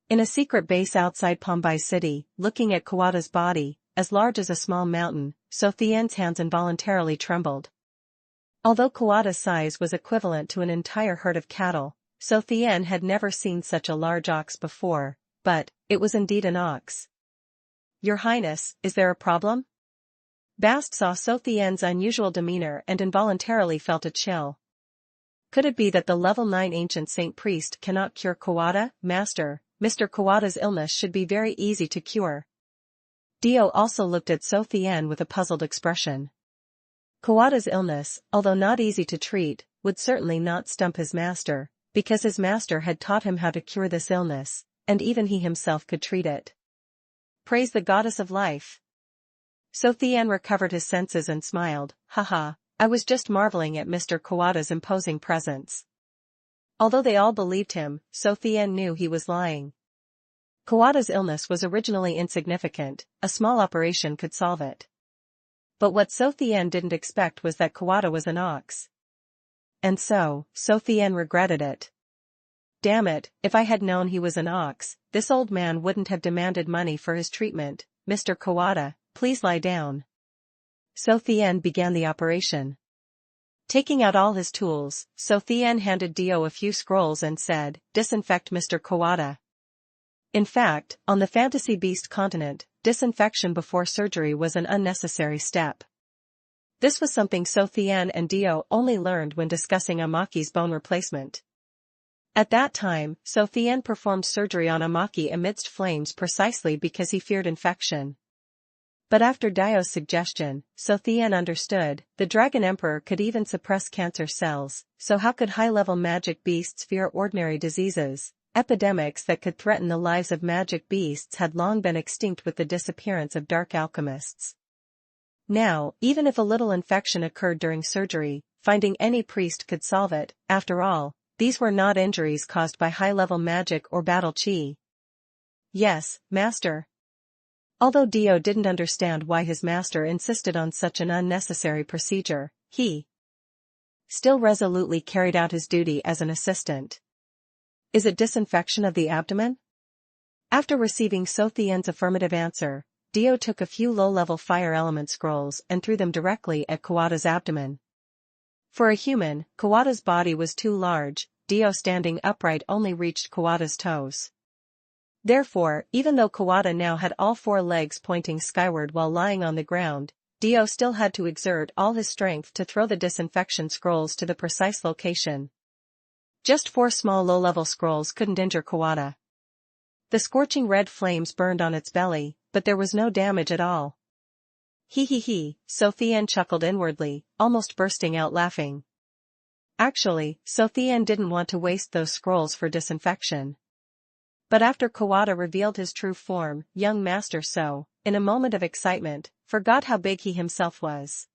In a secret base outside Bombay City, looking at Kawada's body, as large as a small mountain, Chu Tian's hands involuntarily trembled. Although Kawada's size was equivalent to an entire herd of cattle, Chu Tian had never seen such a large ox before, but, it was indeed an ox. Your Highness, is there a problem? Bast saw Chu Tian's unusual demeanor and involuntarily felt a chill. Could it be that the level 9 ancient saint priest cannot cure Kawada? Master, Mr. Kawada's illness should be very easy to cure. Dio also looked at Chu Tian with a puzzled expression. Kawada's illness, although not easy to treat, would certainly not stump his master, because his master had taught him how to cure this illness, and even he himself could treat it. Praise the goddess of life. Chu Tian recovered his senses and smiled, haha, I was just marveling at Mr. Kawada's imposing presence. Although they all believed him, Chu Tian knew he was lying. Kawada's illness was originally insignificant, a small operation could solve it. But what Chu Tian didn't expect was that Kawada was an ox. And so, Chu Tian regretted it. Damn it, if I had known he was an ox, this old man wouldn't have demanded money for his treatment. Mr. Kawada, please lie down. Chu Tian began the operation. Taking out all his tools, Chu Tian handed Dio a few scrolls and said, disinfect Mr. Kawada. In fact, on the Fantasy Beast continent, disinfection before surgery was an unnecessary step. This was something Chu Tian and Dio only learned when discussing Amaki's bone replacement. At that time, Chu Tian performed surgery on Amaki amidst flames precisely because he feared infection. But after Dio's suggestion, Chu Tian understood, the Dragon Emperor could even suppress cancer cells, so how could high-level magic beasts fear ordinary diseases? Epidemics that could threaten the lives of magic beasts had long been extinct with the disappearance of dark alchemists. Now, even if a little infection occurred during surgery, finding any priest could solve it. After all, these were not injuries caused by high-level magic or battle chi. Yes, master. Although Dio didn't understand why his master insisted on such an unnecessary procedure, he still resolutely carried out his duty as an assistant. Is it disinfection of the abdomen? After receiving Chu Tian's affirmative answer, Dio took a few low-level fire element scrolls and threw them directly at Kawada's abdomen. For a human, Kawada's body was too large, Dio standing upright only reached Kawada's toes. Therefore, even though Kawada now had all 4 legs pointing skyward while lying on the ground, Dio still had to exert all his strength to throw the disinfection scrolls to the precise location. Just 4 small low-level scrolls couldn't injure Kawada. The scorching red flames burned on its belly, but there was no damage at all. He, Chu Tian chuckled inwardly, almost bursting out laughing. Actually, Chu Tian didn't want to waste those scrolls for disinfection. But after Kawada revealed his true form, young Master Chu, in a moment of excitement, forgot how big he himself was.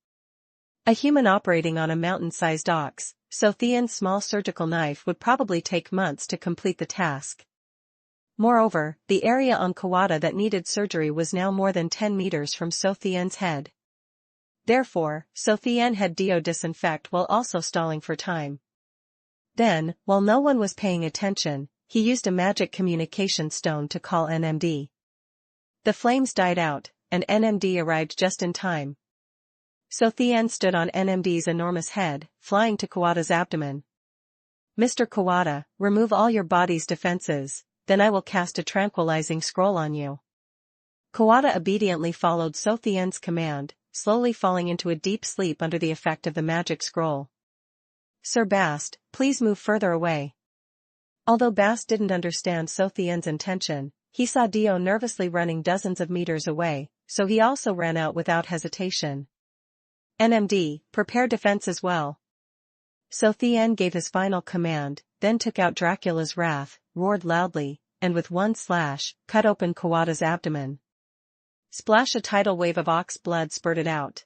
A human operating on a mountain-sized ox, Chu Tian's small surgical knife would probably take months to complete the task. Moreover, the area on Kawada that needed surgery was now more than 10 meters from Chu Tian's head. Therefore, Chu Tian had Dio disinfect while also stalling for time. Then, while no one was paying attention, he used a magic communication stone to call NMD. The flames died out, and NMD arrived just in time. So Tian stood on NMD's enormous head, flying to Kawada's abdomen. Mr. Kawada, remove all your body's defenses, then I will cast a tranquilizing scroll on you. Kawada obediently followed So Tian's command, slowly falling into a deep sleep under the effect of the magic scroll. Sir Bast, please move further away. Although Bast didn't understand So Tian's intention, he saw Dio nervously running dozens of meters away, so he also ran out without hesitation. NMD, prepare defense as well. So Tian gave his final command, then took out Dracula's wrath, roared loudly, and with one slash, cut open Kawada's abdomen. Splash! A tidal wave of ox blood spurted out.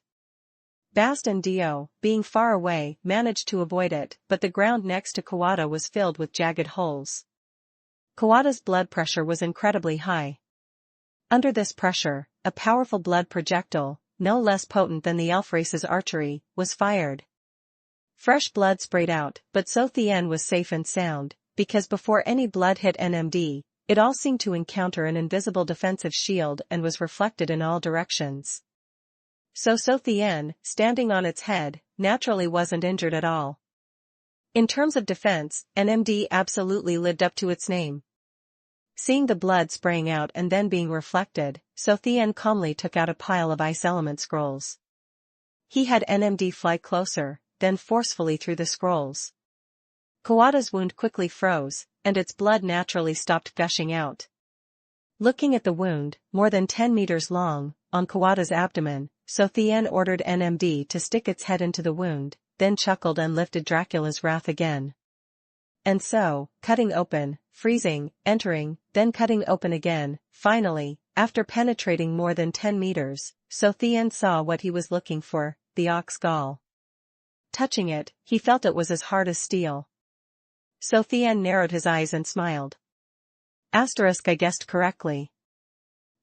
Bast and Dio, being far away, managed to avoid it, but the ground next to Kawada was filled with jagged holes. Kawada's blood pressure was incredibly high. Under this pressure, a powerful blood projectile, no less potent than the elf race's archery, was fired. Fresh blood sprayed out, but So Tian was safe and sound, because before any blood hit NMD, it all seemed to encounter an invisible defensive shield and was reflected in all directions. So Tian, standing on its head, naturally wasn't injured at all. In terms of defense, NMD absolutely lived up to its name. Seeing the blood spraying out and then being reflected, So Tian calmly took out a pile of ice element scrolls. He had NMD fly closer, then forcefully through the scrolls. Kawada's wound quickly froze, and its blood naturally stopped gushing out. Looking at the wound, more than 10 meters long, on Kawada's abdomen, So Tian ordered NMD to stick its head into the wound, then chuckled and lifted Dracula's wrath again. And so, cutting open, freezing, entering, then cutting open again, finally, after penetrating more than 10 meters, So Tian saw what he was looking for, the ox gall. Touching it, he felt it was as hard as steel. So Tian narrowed his eyes and smiled. Asterisk, I guessed correctly.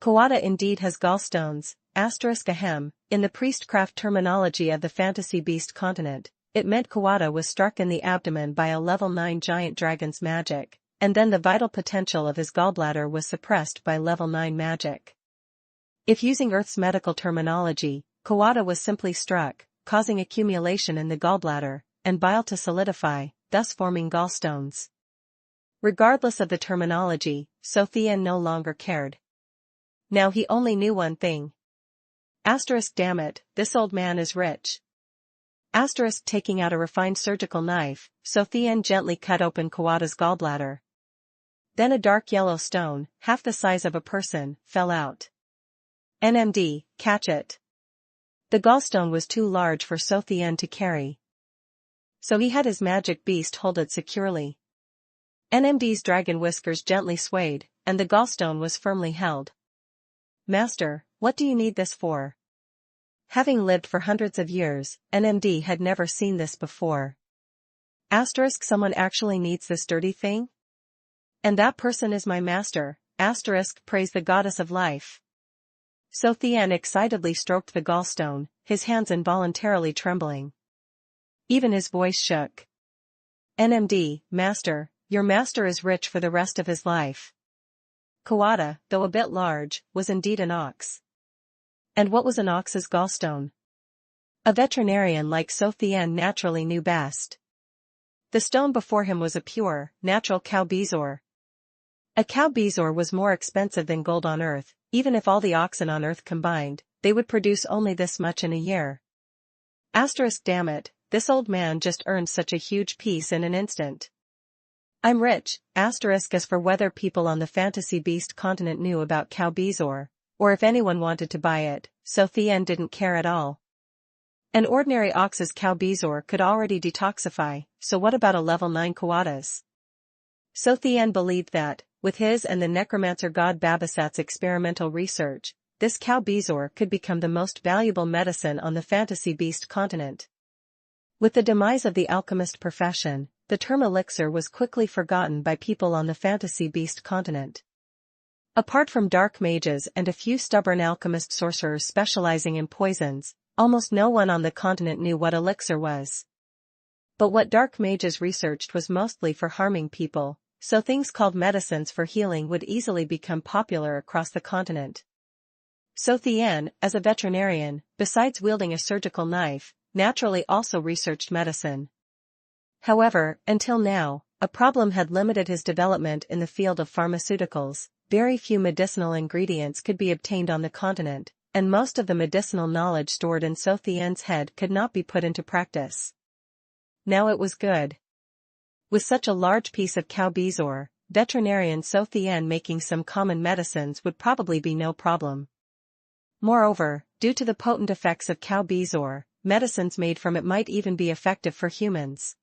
Kawada indeed has gallstones, asterisk ahem, in the priestcraft terminology of the fantasy beast continent, it meant Kawada was struck in the abdomen by a level 9 giant dragon's magic, and then the vital potential of his gallbladder was suppressed by level 9 magic. If using Earth's medical terminology, Kawada was simply struck, causing accumulation in the gallbladder, and bile to solidify, thus forming gallstones. Regardless of the terminology, So Tian no longer cared. Now he only knew one thing. Asterisk, damn it, this old man is rich. Asterisk, taking out a refined surgical knife, So Tian gently cut open Kawada's gallbladder. Then a dark yellow stone, half the size of a person, fell out. NMD, catch it. The gallstone was too large for So Tian to carry. So he had his magic beast hold it securely. NMD's dragon whiskers gently swayed, and the gallstone was firmly held. Master, what do you need this for? Having lived for hundreds of years, NMD had never seen this before. Asterisk, someone actually needs this dirty thing? And that person is my master, asterisk, praise the goddess of life. So Tian excitedly stroked the gallstone, his hands involuntarily trembling. Even his voice shook. NMD, master, your master is rich for the rest of his life. Kawada, though a bit large, was indeed an ox. And what was an ox's gallstone? A veterinarian like So Tian naturally knew best. The stone before him was a pure, natural cow bezoar. A cow bezoar was more expensive than gold on Earth, even if all the oxen on Earth combined, they would produce only this much in a year. Asterisk, damn it, this old man just earned such a huge piece in an instant. I'm rich, asterisk, as for whether people on the fantasy beast continent knew about cow bezoar, or if anyone wanted to buy it, So Tian didn't care at all. An ordinary ox's cow bezoar could already detoxify, so what about a level 9 Kawada's? So Tian believed that, with his and the necromancer god Babasat's experimental research, this cow bezoar could become the most valuable medicine on the fantasy beast continent. With the demise of the alchemist profession, the term elixir was quickly forgotten by people on the fantasy beast continent. Apart from dark mages and a few stubborn alchemist sorcerers specializing in poisons, almost no one on the continent knew what elixir was. But what dark mages researched was mostly for harming people, so things called medicines for healing would easily become popular across the continent. Chu Tian, as a veterinarian, besides wielding a surgical knife, naturally also researched medicine. However, until now, a problem had limited his development in the field of pharmaceuticals. Very few medicinal ingredients could be obtained on the continent, and most of the medicinal knowledge stored in Chu Tian's head could not be put into practice. Now it was good. With such a large piece of cow bezoar, veterinarian Chu Tian making some common medicines would probably be no problem. Moreover, due to the potent effects of cow bezoar, medicines made from it might even be effective for humans.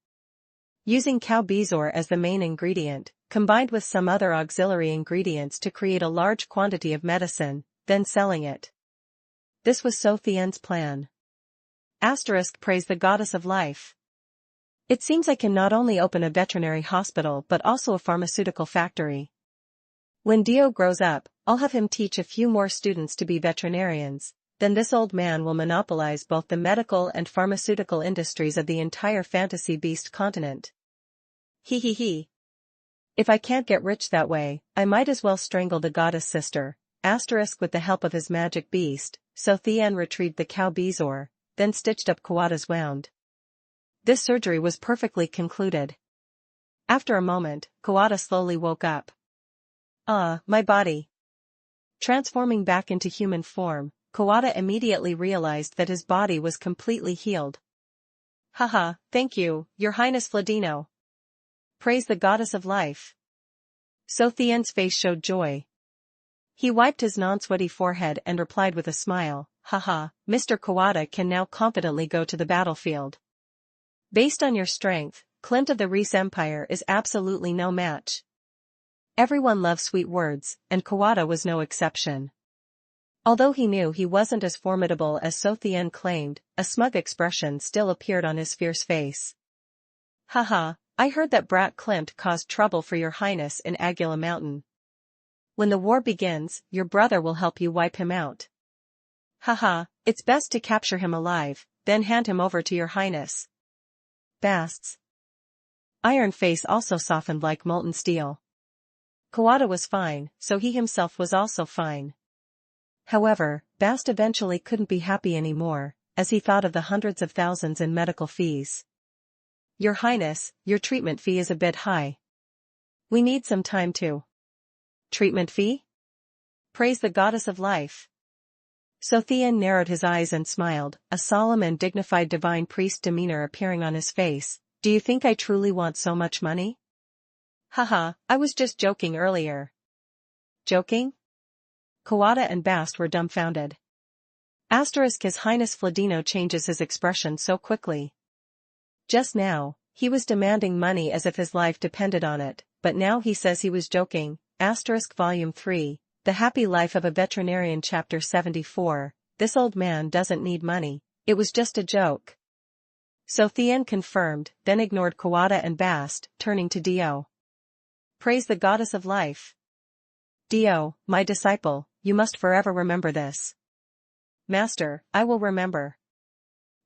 Using cow bezoar as the main ingredient, combined with some other auxiliary ingredients to create a large quantity of medicine, then selling it. This was Chu Tian's plan. Praise the goddess of life. It seems I can not only open a veterinary hospital but also a pharmaceutical factory. When Dio grows up, I'll have him teach a few more students to be veterinarians, then this old man will monopolize both the medical and pharmaceutical industries of the entire fantasy beast continent. He. If I can't get rich that way, I might as well strangle the goddess sister. With the help of his magic beast, Chu Tian retrieved the cow bezoar, then stitched up Kawada's wound. This surgery was perfectly concluded. After a moment, Kawada slowly woke up. My body. Transforming back into human form, Kawada immediately realized that his body was completely healed. Haha, thank you, Your Highness Fladino. Praise the goddess of life. Chu Tian's face showed joy. He wiped his non-sweaty forehead and replied with a smile, Haha, Mr. Kawada can now confidently go to the battlefield. Based on your strength, Clint of the Reese Empire is absolutely no match. Everyone loves sweet words, and Kawada was no exception. Although he knew he wasn't as formidable as Chu Tian claimed, a smug expression still appeared on his fierce face. Haha, I heard that brat Clint caused trouble for your highness in Aguila Mountain. When the war begins, your brother will help you wipe him out. Haha, it's best to capture him alive, then hand him over to your highness. Bast's iron face also softened like molten steel. Kawada was fine, so he himself was also fine. However, Bast eventually couldn't be happy anymore, as he thought of the hundreds of thousands in medical fees. Your Highness, your treatment fee is a bit high. We need some time to. Treatment fee? Praise the goddess of life. Chu Tian narrowed his eyes and smiled, a solemn and dignified divine priest demeanor appearing on his face. Do you think I truly want so much money? Haha, I was just joking earlier. Joking? Kawada and Bast were dumbfounded. His Highness Fladino changes his expression so quickly. Just now, he was demanding money as if his life depended on it, but now he says he was joking. Volume 3, The Happy Life of a Veterinarian Chapter 74, This old man doesn't need money, it was just a joke. Chu Tian confirmed, then ignored Kawada and Bast, turning to Dio. Praise the goddess of life. Dio, my disciple, you must forever remember this. Master, I will remember.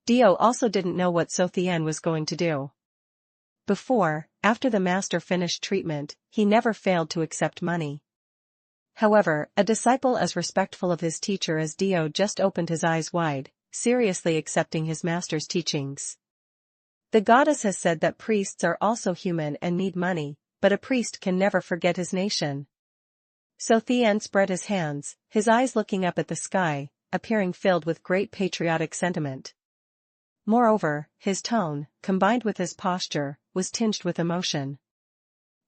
Dio also didn't know what Chu Tian was going to do. After the master finished treatment, he never failed to accept money. However, a disciple as respectful of his teacher as Dio just opened his eyes wide, seriously accepting his master's teachings. The goddess has said that priests are also human and need money, but a priest can never forget his nation. Chu Tian spread his hands, his eyes looking up at the sky, appearing filled with great patriotic sentiment. Moreover, his tone, combined with his posture, was tinged with emotion.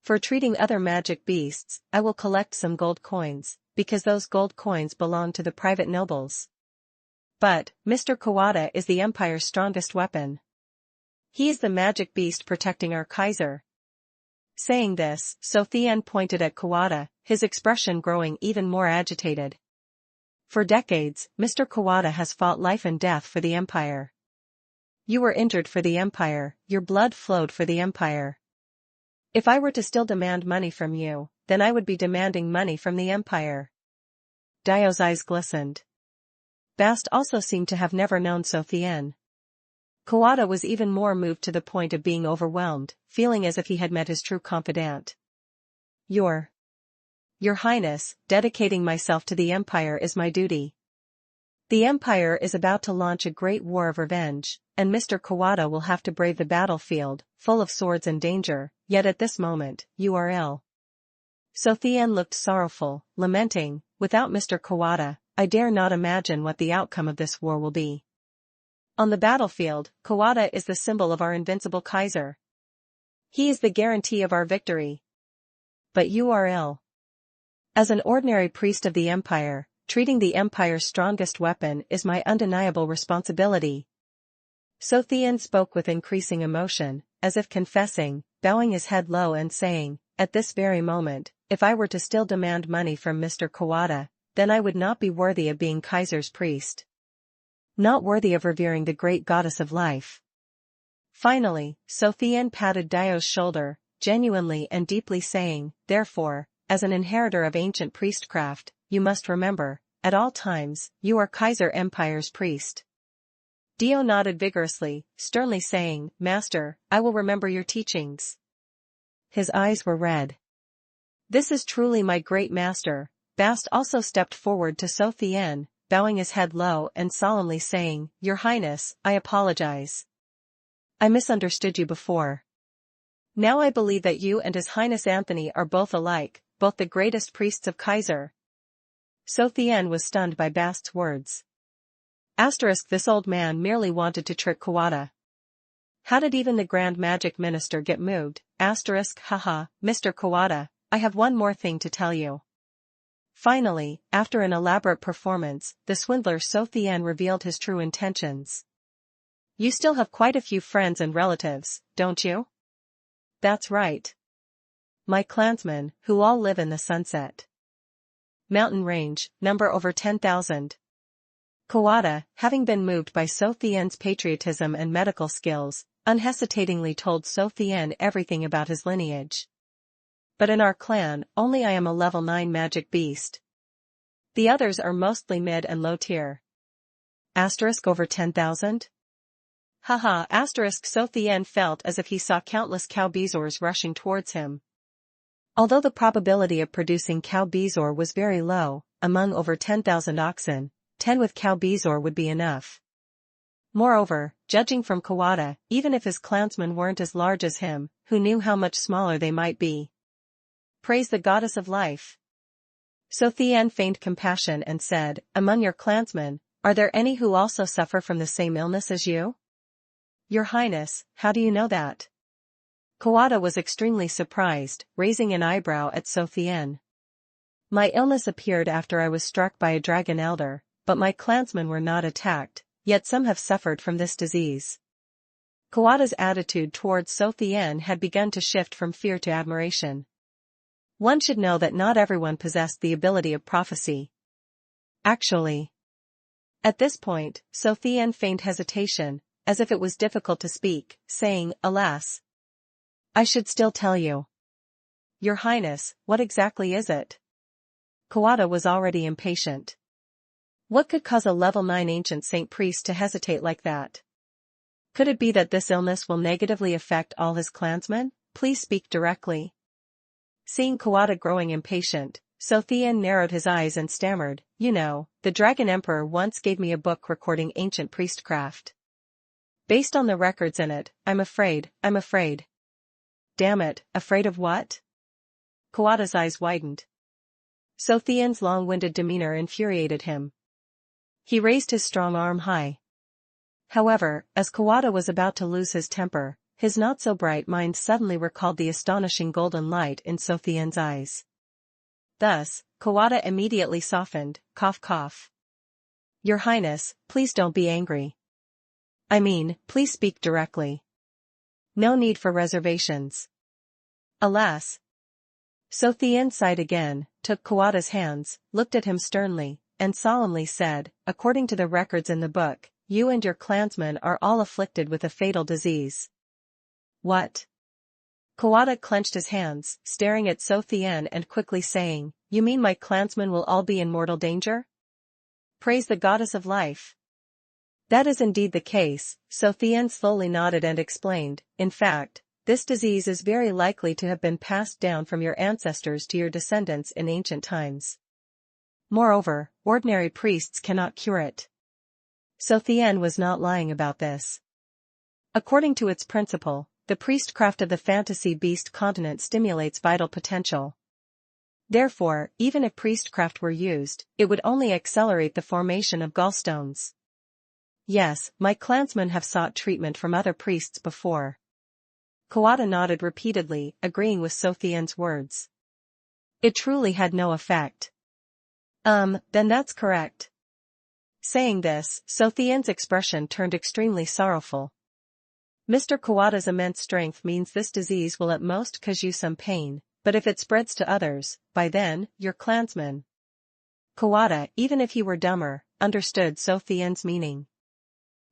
For treating other magic beasts, I will collect some gold coins, because those gold coins belong to the private nobles. But, Mr. Kawada is the Empire's strongest weapon. He is the magic beast protecting our Kaiser. Saying this, Chu Tian pointed at Kawada, his expression growing even more agitated. For decades, Mr. Kawada has fought life and death for the Empire. You were injured for the Empire, your blood flowed for the Empire. If I were to still demand money from you, then I would be demanding money from the Empire. Dio's eyes glistened. Bast also seemed to have never known Chu Tian. Kawada was even more moved to the point of being overwhelmed, feeling as if he had met his true confidant. Your Highness, dedicating myself to the Empire is my duty. The Empire is about to launch a great war of revenge, and Mr. Kawada will have to brave the battlefield, full of swords and danger, yet at this moment, you are ill. Chu Tian looked sorrowful, lamenting, without Mr. Kawada, I dare not imagine what the outcome of this war will be. On the battlefield, Kawada is the symbol of our invincible Kaiser. He is the guarantee of our victory. But you are ill. As an ordinary priest of the Empire, treating the Empire's strongest weapon is my undeniable responsibility. Chu Tian spoke with increasing emotion, as if confessing, bowing his head low and saying, at this very moment, if I were to still demand money from Mr. Kawada, then I would not be worthy of being Kaiser's priest. Not worthy of revering the great goddess of life. Finally, Chu Tian patted Dio's shoulder, genuinely and deeply saying, therefore, as an inheritor of ancient priestcraft, you must remember, at all times, you are Kaiser Empire's priest. Dio nodded vigorously, sternly saying, Master, I will remember your teachings. His eyes were red. This is truly my great master. Bast also stepped forward to Chu Tian, bowing his head low and solemnly saying, Your Highness, I apologize. I misunderstood you before. Now I believe that you and His Highness Anthony are both alike, both the greatest priests of Kaiser. Chu Tian was stunned by Bast's words. This old man merely wanted to trick Kawada. How did even the Grand Magic Minister get moved? Haha, Mr. Kawada, I have one more thing to tell you. Finally, after an elaborate performance, the swindler Chu Tian revealed his true intentions. You still have quite a few friends and relatives, don't you? That's right. My clansmen, who all live in the Sunset Mountain Range, number over 10,000. Kawada, having been moved by Chu Tian's patriotism and medical skills, unhesitatingly told Chu Tian everything about his lineage. But in our clan, only I am a level 9 magic beast. The others are mostly mid and low tier. Over 10,000? Haha, Chu Tian felt as if he saw countless cow bezoars rushing towards him. Although the probability of producing cow bezoar was very low, among over 10,000 oxen, 10 with cow bezoar would be enough. Moreover, judging from Kawada, even if his clansmen weren't as large as him, who knew how much smaller they might be? Praise the goddess of life. Chu Tian feigned compassion and said, Among your clansmen, are there any who also suffer from the same illness as you? Your Highness, how do you know that? Kawada was extremely surprised, raising an eyebrow at Chu Tian. My illness appeared after I was struck by a dragon elder, but my clansmen were not attacked, yet some have suffered from this disease. Kawada's attitude towards Chu Tian had begun to shift from fear to admiration. One should know that not everyone possessed the ability of prophecy. Actually. At this point, Chu Tian feigned hesitation, as if it was difficult to speak, saying, Alas. I should still tell you. Your Highness, what exactly is it? Kawada was already impatient. What could cause a level 9 ancient saint priest to hesitate like that? Could it be that this illness will negatively affect all his clansmen? Please speak directly. Seeing Kawada growing impatient, Chu Tian narrowed his eyes and stammered, You know, the Dragon Emperor once gave me a book recording ancient priestcraft. Based on the records in it, I'm afraid. Damn it, afraid of what? Kawada's eyes widened. Chu Tian's long-winded demeanor infuriated him. He raised his strong arm high. However, as Kawada was about to lose his temper, his not-so-bright mind suddenly recalled the astonishing golden light in Chu Tian's eyes. Thus, Kawada immediately softened, cough. Your Highness, please don't be angry. I mean, please speak directly. No need for reservations. Alas. Chu Tian sighed again, took Kawada's hands, looked at him sternly, and solemnly said, According to the records in the book, you and your clansmen are all afflicted with a fatal disease. What? Kawada clenched his hands, staring at Chu Tian and quickly saying, You mean my clansmen will all be in mortal danger? Praise the goddess of life. That is indeed the case, Chu Tian slowly nodded and explained, In fact, this disease is very likely to have been passed down from your ancestors to your descendants in ancient times. Moreover, ordinary priests cannot cure it. So Tian was not lying about this. According to its principle, the priestcraft of the fantasy beast continent stimulates vital potential. Therefore, even if priestcraft were used, it would only accelerate the formation of gallstones. Yes, my clansmen have sought treatment from other priests before. Kawada nodded repeatedly, agreeing with So Tian's words. It truly had no effect. Then that's correct. Saying this, So Tian's expression turned extremely sorrowful. Mr. Kawada's immense strength means this disease will at most cause you some pain, but if it spreads to others, by then, you're clansmen. Kawada, even if he were dumber, understood So Tian's meaning.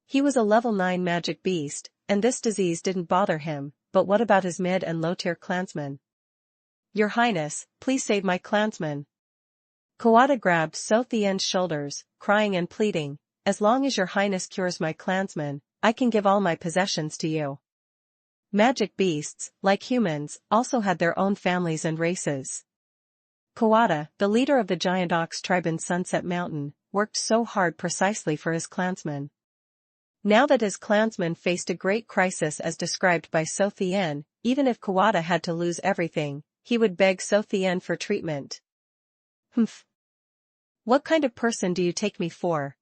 He was a level 9 magic beast, and this disease didn't bother him, but what about his mid and low-tier clansmen? Your Highness, please save my clansmen. Kawada grabbed So Tian's shoulders, crying and pleading, as long as your Highness cures my clansmen, I can give all my possessions to you. Magic beasts, like humans, also had their own families and races. Kawada, the leader of the giant ox tribe in Sunset Mountain, worked so hard precisely for his clansmen. Now that his clansmen faced a great crisis as described by So Tian, even if Kawada had to lose everything, he would beg So Tian for treatment. Humph. What kind of person do you take me for?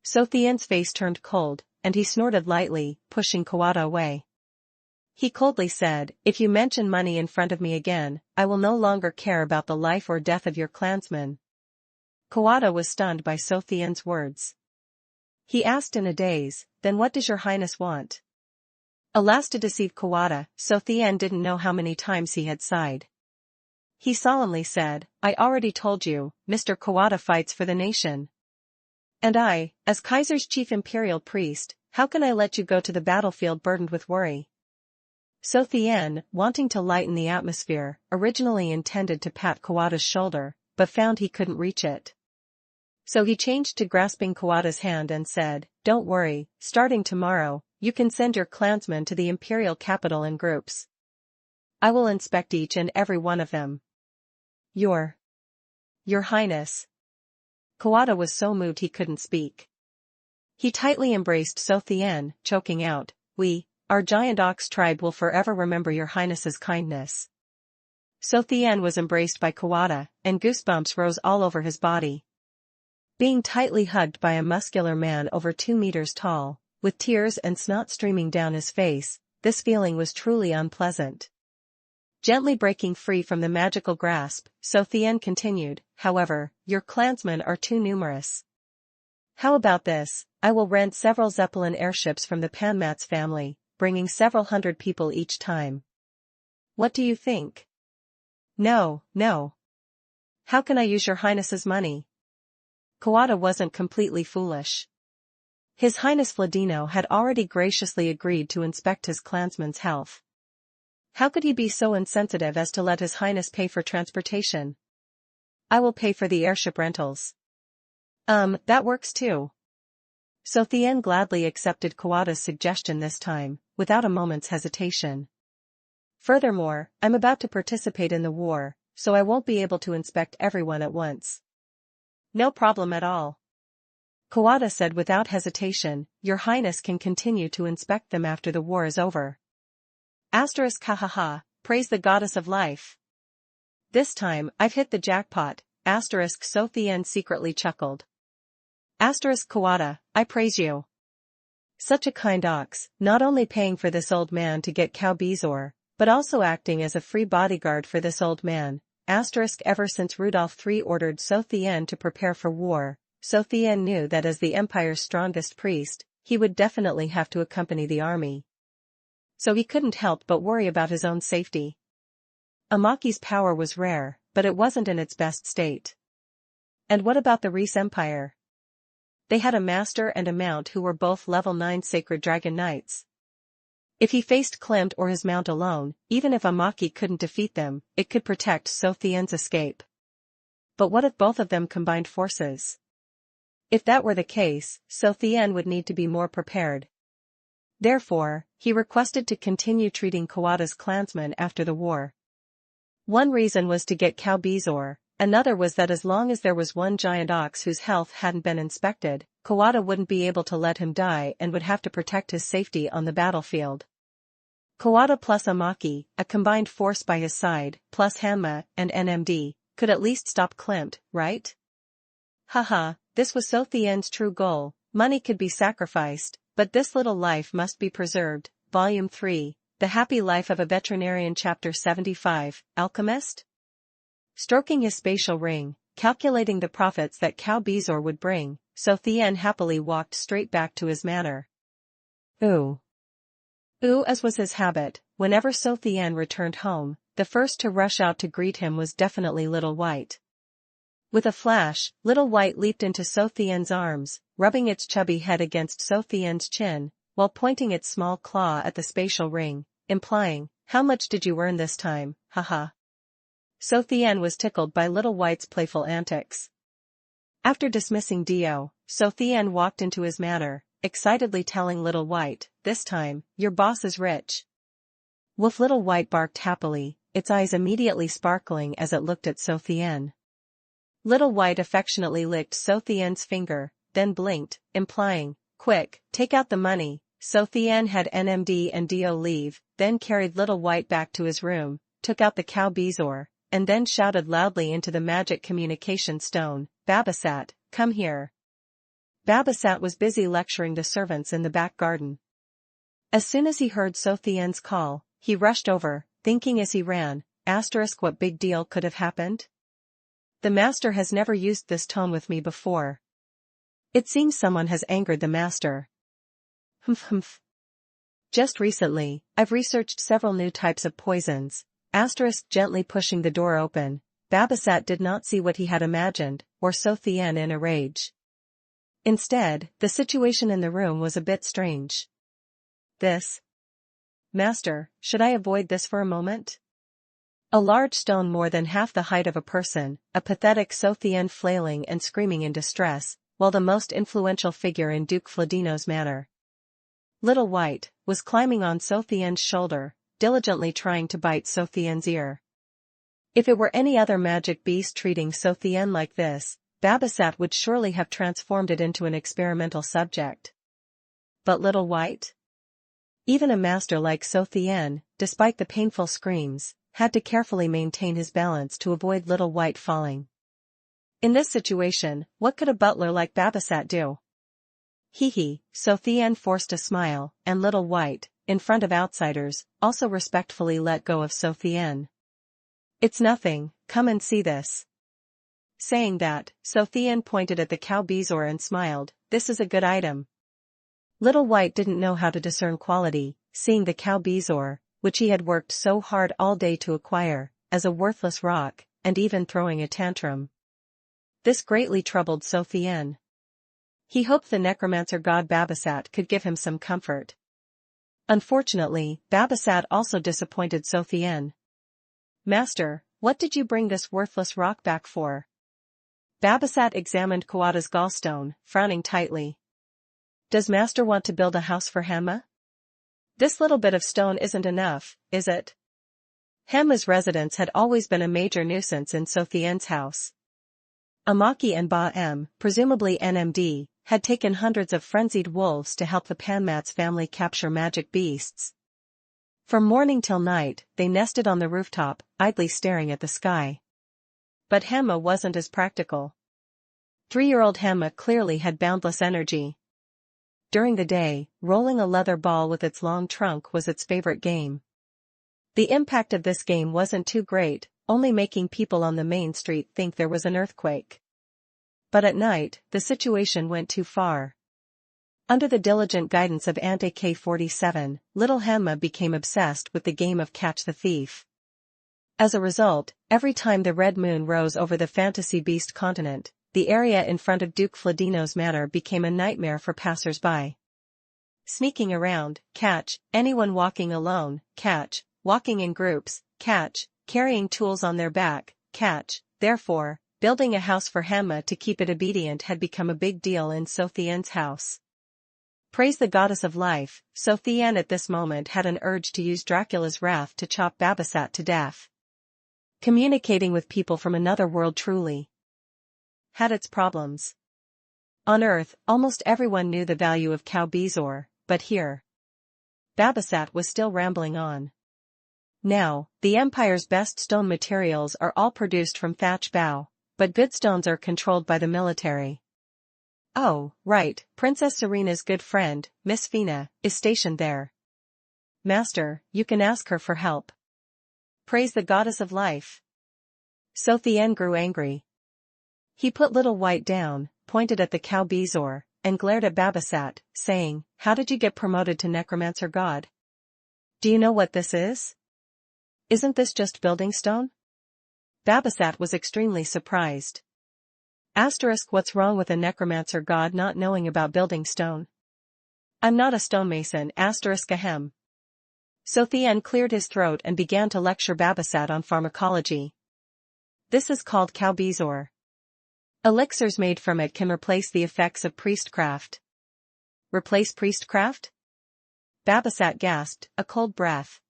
So Tian's face turned cold, and he snorted lightly, pushing Kawada away. He coldly said, if you mention money in front of me again, I will no longer care about the life or death of your clansmen. Kawada was stunned by So Tian's words. He asked in a daze, then what does your Highness want? Alas, to deceive Kawada, So Tian didn't know how many times he had sighed. He solemnly said, I already told you, Mr. Kawada fights for the nation. And I, as Kaiser's chief imperial priest, how can I let you go to the battlefield burdened with worry? So Tian, wanting to lighten the atmosphere, originally intended to pat Kawada's shoulder, but found he couldn't reach it. So he changed to grasping Kawada's hand and said, don't worry, starting tomorrow, you can send your clansmen to the imperial capital in groups. I will inspect each and every one of them. Your Highness. Kawada was so moved he couldn't speak. He tightly embraced So Tian, choking out, our giant ox tribe will forever remember your Highness's kindness. So Tian was embraced by Kawada, and goosebumps rose all over his body. Being tightly hugged by a muscular man over 2 meters tall, with tears and snot streaming down his face, this feeling was truly unpleasant. Gently breaking free from the magical grasp, So Tian continued, however, your clansmen are too numerous. How about this, I will rent several Zeppelin airships from the Panmat's family, bringing several hundred people each time. What do you think? No. How can I use your Highness's money? Kawada wasn't completely foolish. His Highness Vladino had already graciously agreed to inspect his clansman's health. How could he be so insensitive as to let his Highness pay for transportation? I will pay for the airship rentals. That works too. So Tian gladly accepted Kawada's suggestion this time, without a moment's hesitation. Furthermore, I'm about to participate in the war, so I won't be able to inspect everyone at once. No problem at all. Kawada said without hesitation, your Highness can continue to inspect them after the war is over. *hahaha, praise the goddess of life. This time, I've hit the jackpot, So Tian secretly chuckled. Kawada, I praise you. Such a kind ox, not only paying for this old man to get cow bezoar, but also acting as a free bodyguard for this old man. Ever since Rudolph III ordered So Tian to prepare for war, So Tian knew that as the empire's strongest priest, he would definitely have to accompany the army. So he couldn't help but worry about his own safety. Amaki's power was rare, but it wasn't in its best state. And what about the Reese Empire? They had a master and a mount who were both level 9 sacred dragon knights. If he faced Klimt or his mount alone, even if Amaki couldn't defeat them, it could protect So Tian's escape. But what if both of them combined forces? If that were the case, So Tian would need to be more prepared. Therefore, he requested to continue treating Kawada's clansmen after the war. One reason was to get cow bezoar, Another was that as long as there was one giant ox whose health hadn't been inspected, Kawada wouldn't be able to let him die and would have to protect his safety on the battlefield. Kawada plus Amaki, a combined force by his side, plus Hanma and NMD, could at least stop Klimt, right? Haha, this was So Tian's true goal. Money could be sacrificed, but this little life must be preserved. Volume 3, The Happy Life of a Veterinarian, Chapter 75, Alchemist? Stroking his spatial ring, calculating the profits that Cow Bezor would bring, So Tian happily walked straight back to his manor. Ooh, as was his habit, whenever So Tian returned home, the first to rush out to greet him was definitely Little White. With a flash, Little White leaped into So Tian's arms, rubbing its chubby head against So Tian's chin, while pointing its small claw at the spatial ring, implying, "How much did you earn this time, haha." So Tian was tickled by Little White's playful antics. After dismissing Dio, So Tian walked into his manor, excitedly telling Little White, "This time, your boss is rich." Woof! Little White barked happily, its eyes immediately sparkling as it looked at So Tian. Little White affectionately licked So Tian's finger, then blinked, implying, "Quick, take out the money." So Tian had NMD and Dio leave, then carried Little White back to his room, took out the Cow Bezor, and then shouted loudly into the magic communication stone, "Babasat, come here." Babasat was busy lecturing the servants in the back garden. As soon as he heard So Tian's call, he rushed over, thinking as he ran, what big deal could have happened? The master has never used this tone with me before. It seems someone has angered the master. Humph. Just recently, I've researched several new types of poisons. Gently pushing the door open, Babasat did not see what he had imagined, or So Tian in a rage. Instead, the situation in the room was a bit strange. This? Master, should I avoid this for a moment? A large stone more than half the height of a person, a pathetic So Tian flailing and screaming in distress, while the most influential figure in Duke Fladino's manor, Little White, was climbing on So Tian's shoulder, diligently trying to bite So Tian's ear. If it were any other magic beast treating So Tian like this, Babasat would surely have transformed it into an experimental subject. But Little White? Even a master like So Tian, despite the painful screams, had to carefully maintain his balance to avoid Little White falling. In this situation, what could a butler like Babasat do? Hee, So Tian forced a smile, and Little White, in front of outsiders, also respectfully let go of So Tian. "It's nothing, come and see this." Saying that, So Tian pointed at the Cow Bezor and smiled, "This is a good item." Little White didn't know how to discern quality, seeing the Cow Bezor, which he had worked so hard all day to acquire, as a worthless rock, and even throwing a tantrum. This greatly troubled So Tian. He hoped the necromancer god Babasat could give him some comfort. Unfortunately, Babasat also disappointed So Tian. "Master, what did you bring this worthless rock back for?" Babasat examined Kawada's gallstone, frowning tightly. "Does Master want to build a house for Hanma? This little bit of stone isn't enough, is it?" Hanma's residence had always been a major nuisance in So Tian's house. Amaki and Ba-em, presumably NMD, had taken hundreds of frenzied wolves to help the Panmat's family capture magic beasts. From morning till night, they nested on the rooftop, idly staring at the sky. But Hanma wasn't as practical. 3-year-old Hanma clearly had boundless energy. During the day, rolling a leather ball with its long trunk was its favorite game. The impact of this game wasn't too great, only making people on the main street think there was an earthquake. But at night, the situation went too far. Under the diligent guidance of Aunt AK-47, little Hanma became obsessed with the game of Catch the Thief. As a result, every time the red moon rose over the fantasy beast continent, the area in front of Duke Fladino's manor became a nightmare for passers-by. Sneaking around, catch; anyone walking alone, catch; walking in groups, catch; carrying tools on their back, catch. Therefore, building a house for Hanma to keep it obedient had become a big deal in So Tian's house. Praise the goddess of life, So Tian at this moment had an urge to use Dracula's wrath to chop Babasat to death. Communicating with people from another world truly had its problems. On Earth, almost everyone knew the value of cow bezoar, but here, Babasat was still rambling on. Now, the Empire's best stone materials are all produced from thatch bough, but good stones are controlled by the military. Oh, right, Princess Serena's good friend, Miss Fina, is stationed there. Master, you can ask her for help. Praise the goddess of life. Chu Tian grew angry. He put Little White down, pointed at the cow bezoar, and glared at Babasat, saying, "How did you get promoted to necromancer god? Do you know what this is? Isn't this just building stone?" Babasat was extremely surprised. What's wrong with a necromancer god not knowing about building stone? I'm not a stonemason, ahem. Chu Tian cleared his throat and began to lecture Babasat on pharmacology. This is called cow bezoar. Elixirs made from it can replace the effects of priestcraft. Replace priestcraft? Babasat gasped, a cold breath.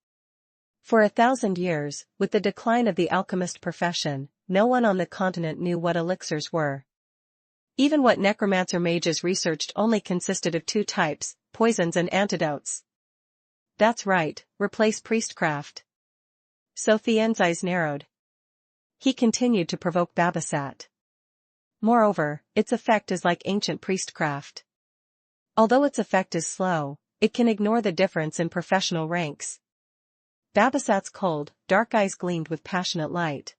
For 1,000 years, with the decline of the alchemist profession, no one on the continent knew what elixirs were. Even what necromancer mages researched only consisted of 2 types, poisons and antidotes. That's right, replace priestcraft. Chu Tian's eyes narrowed. He continued to provoke Babasat. Moreover, its effect is like ancient priestcraft. Although its effect is slow, it can ignore the difference in professional ranks. Babasat's cold, dark eyes gleamed with passionate light.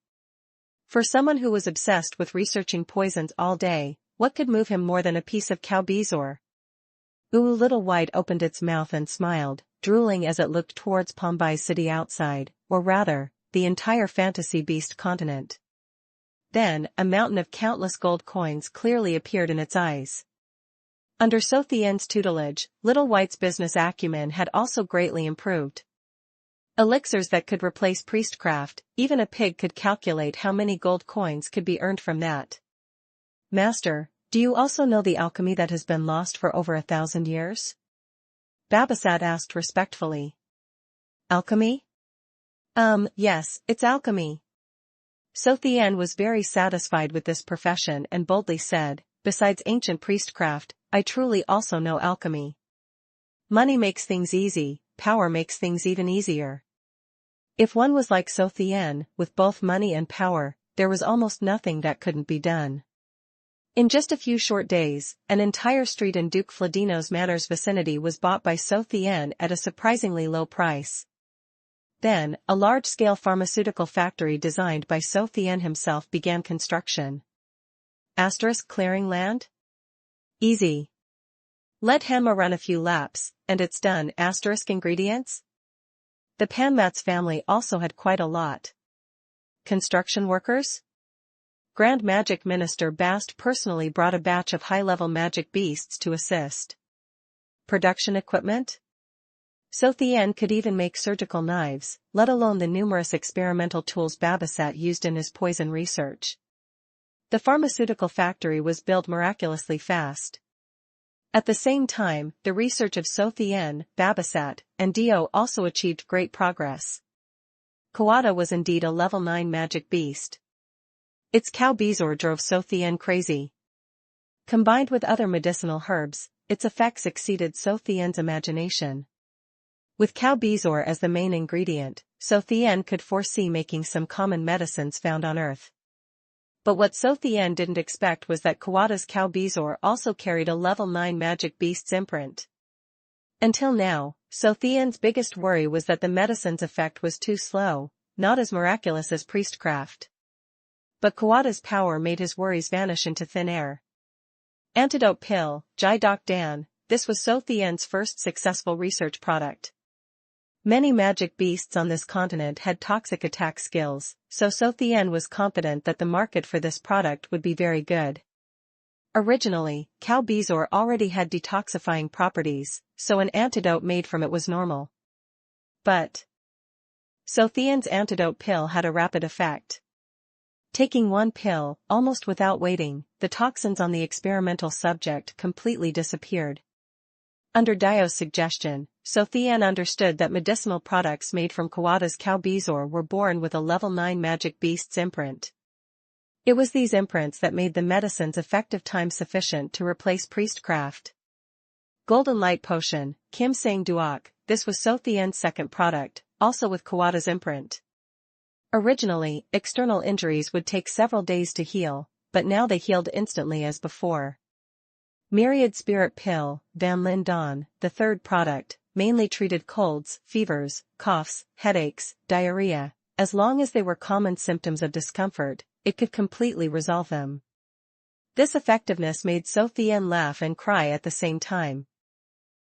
For someone who was obsessed with researching poisons all day, what could move him more than a piece of cow bezoar? Ooh, Little White opened its mouth and smiled, drooling as it looked towards Pombai's city outside, or rather, the entire fantasy beast continent. Then, a mountain of countless gold coins clearly appeared in its eyes. Under Chu Tian's tutelage, Little White's business acumen had also greatly improved. Elixirs that could replace priestcraft, even a pig could calculate how many gold coins could be earned from that. Master, do you also know the alchemy that has been lost for over 1,000 years? Babasat asked respectfully. Alchemy? Yes, it's alchemy. Chu Tian was very satisfied with this profession and boldly said, besides ancient priestcraft, I truly also know alchemy. Money makes things easy, power makes things even easier. If one was like Chu Tian, with both money and power, there was almost nothing that couldn't be done. In just a few short days, an entire street in Duke Fladino's manor's vicinity was bought by Chu Tian at a surprisingly low price. Then, a large-scale pharmaceutical factory designed by Chu Tian himself began construction. Clearing land? Easy. Let Hanma run a few laps, and it's done. Ingredients? The Panmat's family also had quite a lot. Construction workers? Grand Magic Minister Bast personally brought a batch of high-level magic beasts to assist. Production equipment? Chu Tian could even make surgical knives, let alone the numerous experimental tools Babasat used in his poison research. The pharmaceutical factory was built miraculously fast. At the same time, the research of Chu Tian, Babasat, and Dio also achieved great progress. Kawada was indeed a level 9 magic beast. Its cow bezoar drove Chu Tian crazy. Combined with other medicinal herbs, its effects exceeded Chu Tian's imagination. With cow bezoar as the main ingredient, Chu Tian could foresee making some common medicines found on Earth. But what Chu Tian didn't expect was that Kawada's cow bezoar also carried a level 9 magic beast's imprint. Until now, Chu Tian's biggest worry was that the medicine's effect was too slow, not as miraculous as priestcraft. But Kawada's power made his worries vanish into thin air. Antidote pill, Jai Dok Dan, this was Chu Tian's first successful research product. Many magic beasts on this continent had toxic attack skills, so Chu Tian was confident that the market for this product would be very good. Originally, cow bezoar already had detoxifying properties, so an antidote made from it was normal. But Chu Tian's antidote pill had a rapid effect. Taking one pill, almost without waiting, the toxins on the experimental subject completely disappeared. Under Dio's suggestion, Chu Tian understood that medicinal products made from Kawada's cow bezoar were born with a level 9 magic beast's imprint. It was these imprints that made the medicine's effective time sufficient to replace priestcraft. Golden Light Potion, Kim Sang Duok, this was Chu Tian's second product, also with Kawada's imprint. Originally, external injuries would take several days to heal, but now they healed instantly as before. Myriad Spirit Pill, Van Lin Don, the third product, mainly treated colds, fevers, coughs, headaches, diarrhea. As long as they were common symptoms of discomfort, it could completely resolve them. This effectiveness made Chu Tian laugh and cry at the same time.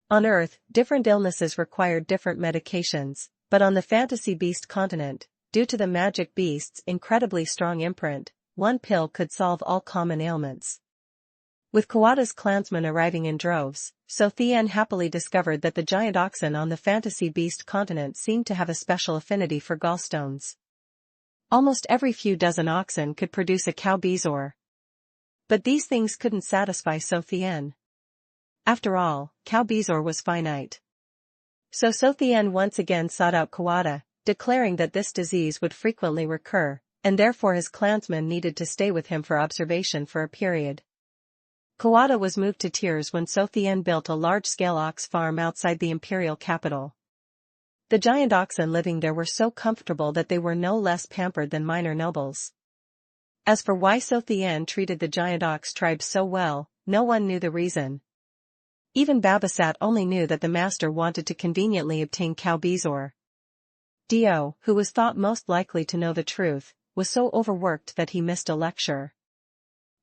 On Earth, different illnesses required different medications, but on the Fantasy Beast continent, due to the magic beast's incredibly strong imprint, one pill could solve all common ailments. With Kawada's clansmen arriving in droves, Chu Tian happily discovered that the giant oxen on the Fantasy Beast continent seemed to have a special affinity for gallstones. Almost every few dozen oxen could produce a cow bezoar. But these things couldn't satisfy Chu Tian. After all, cow bezoar was finite. So Chu Tian once again sought out Kawada, declaring that this disease would frequently recur, and therefore his clansmen needed to stay with him for observation for a period. Kawada was moved to tears when Chu Tian built a large-scale ox farm outside the imperial capital. The giant oxen living there were so comfortable that they were no less pampered than minor nobles. As for why Chu Tian treated the giant ox tribe so well, no one knew the reason. Even Babasat only knew that the master wanted to conveniently obtain cow bezoar. Dio, who was thought most likely to know the truth, was so overworked that he missed a lecture.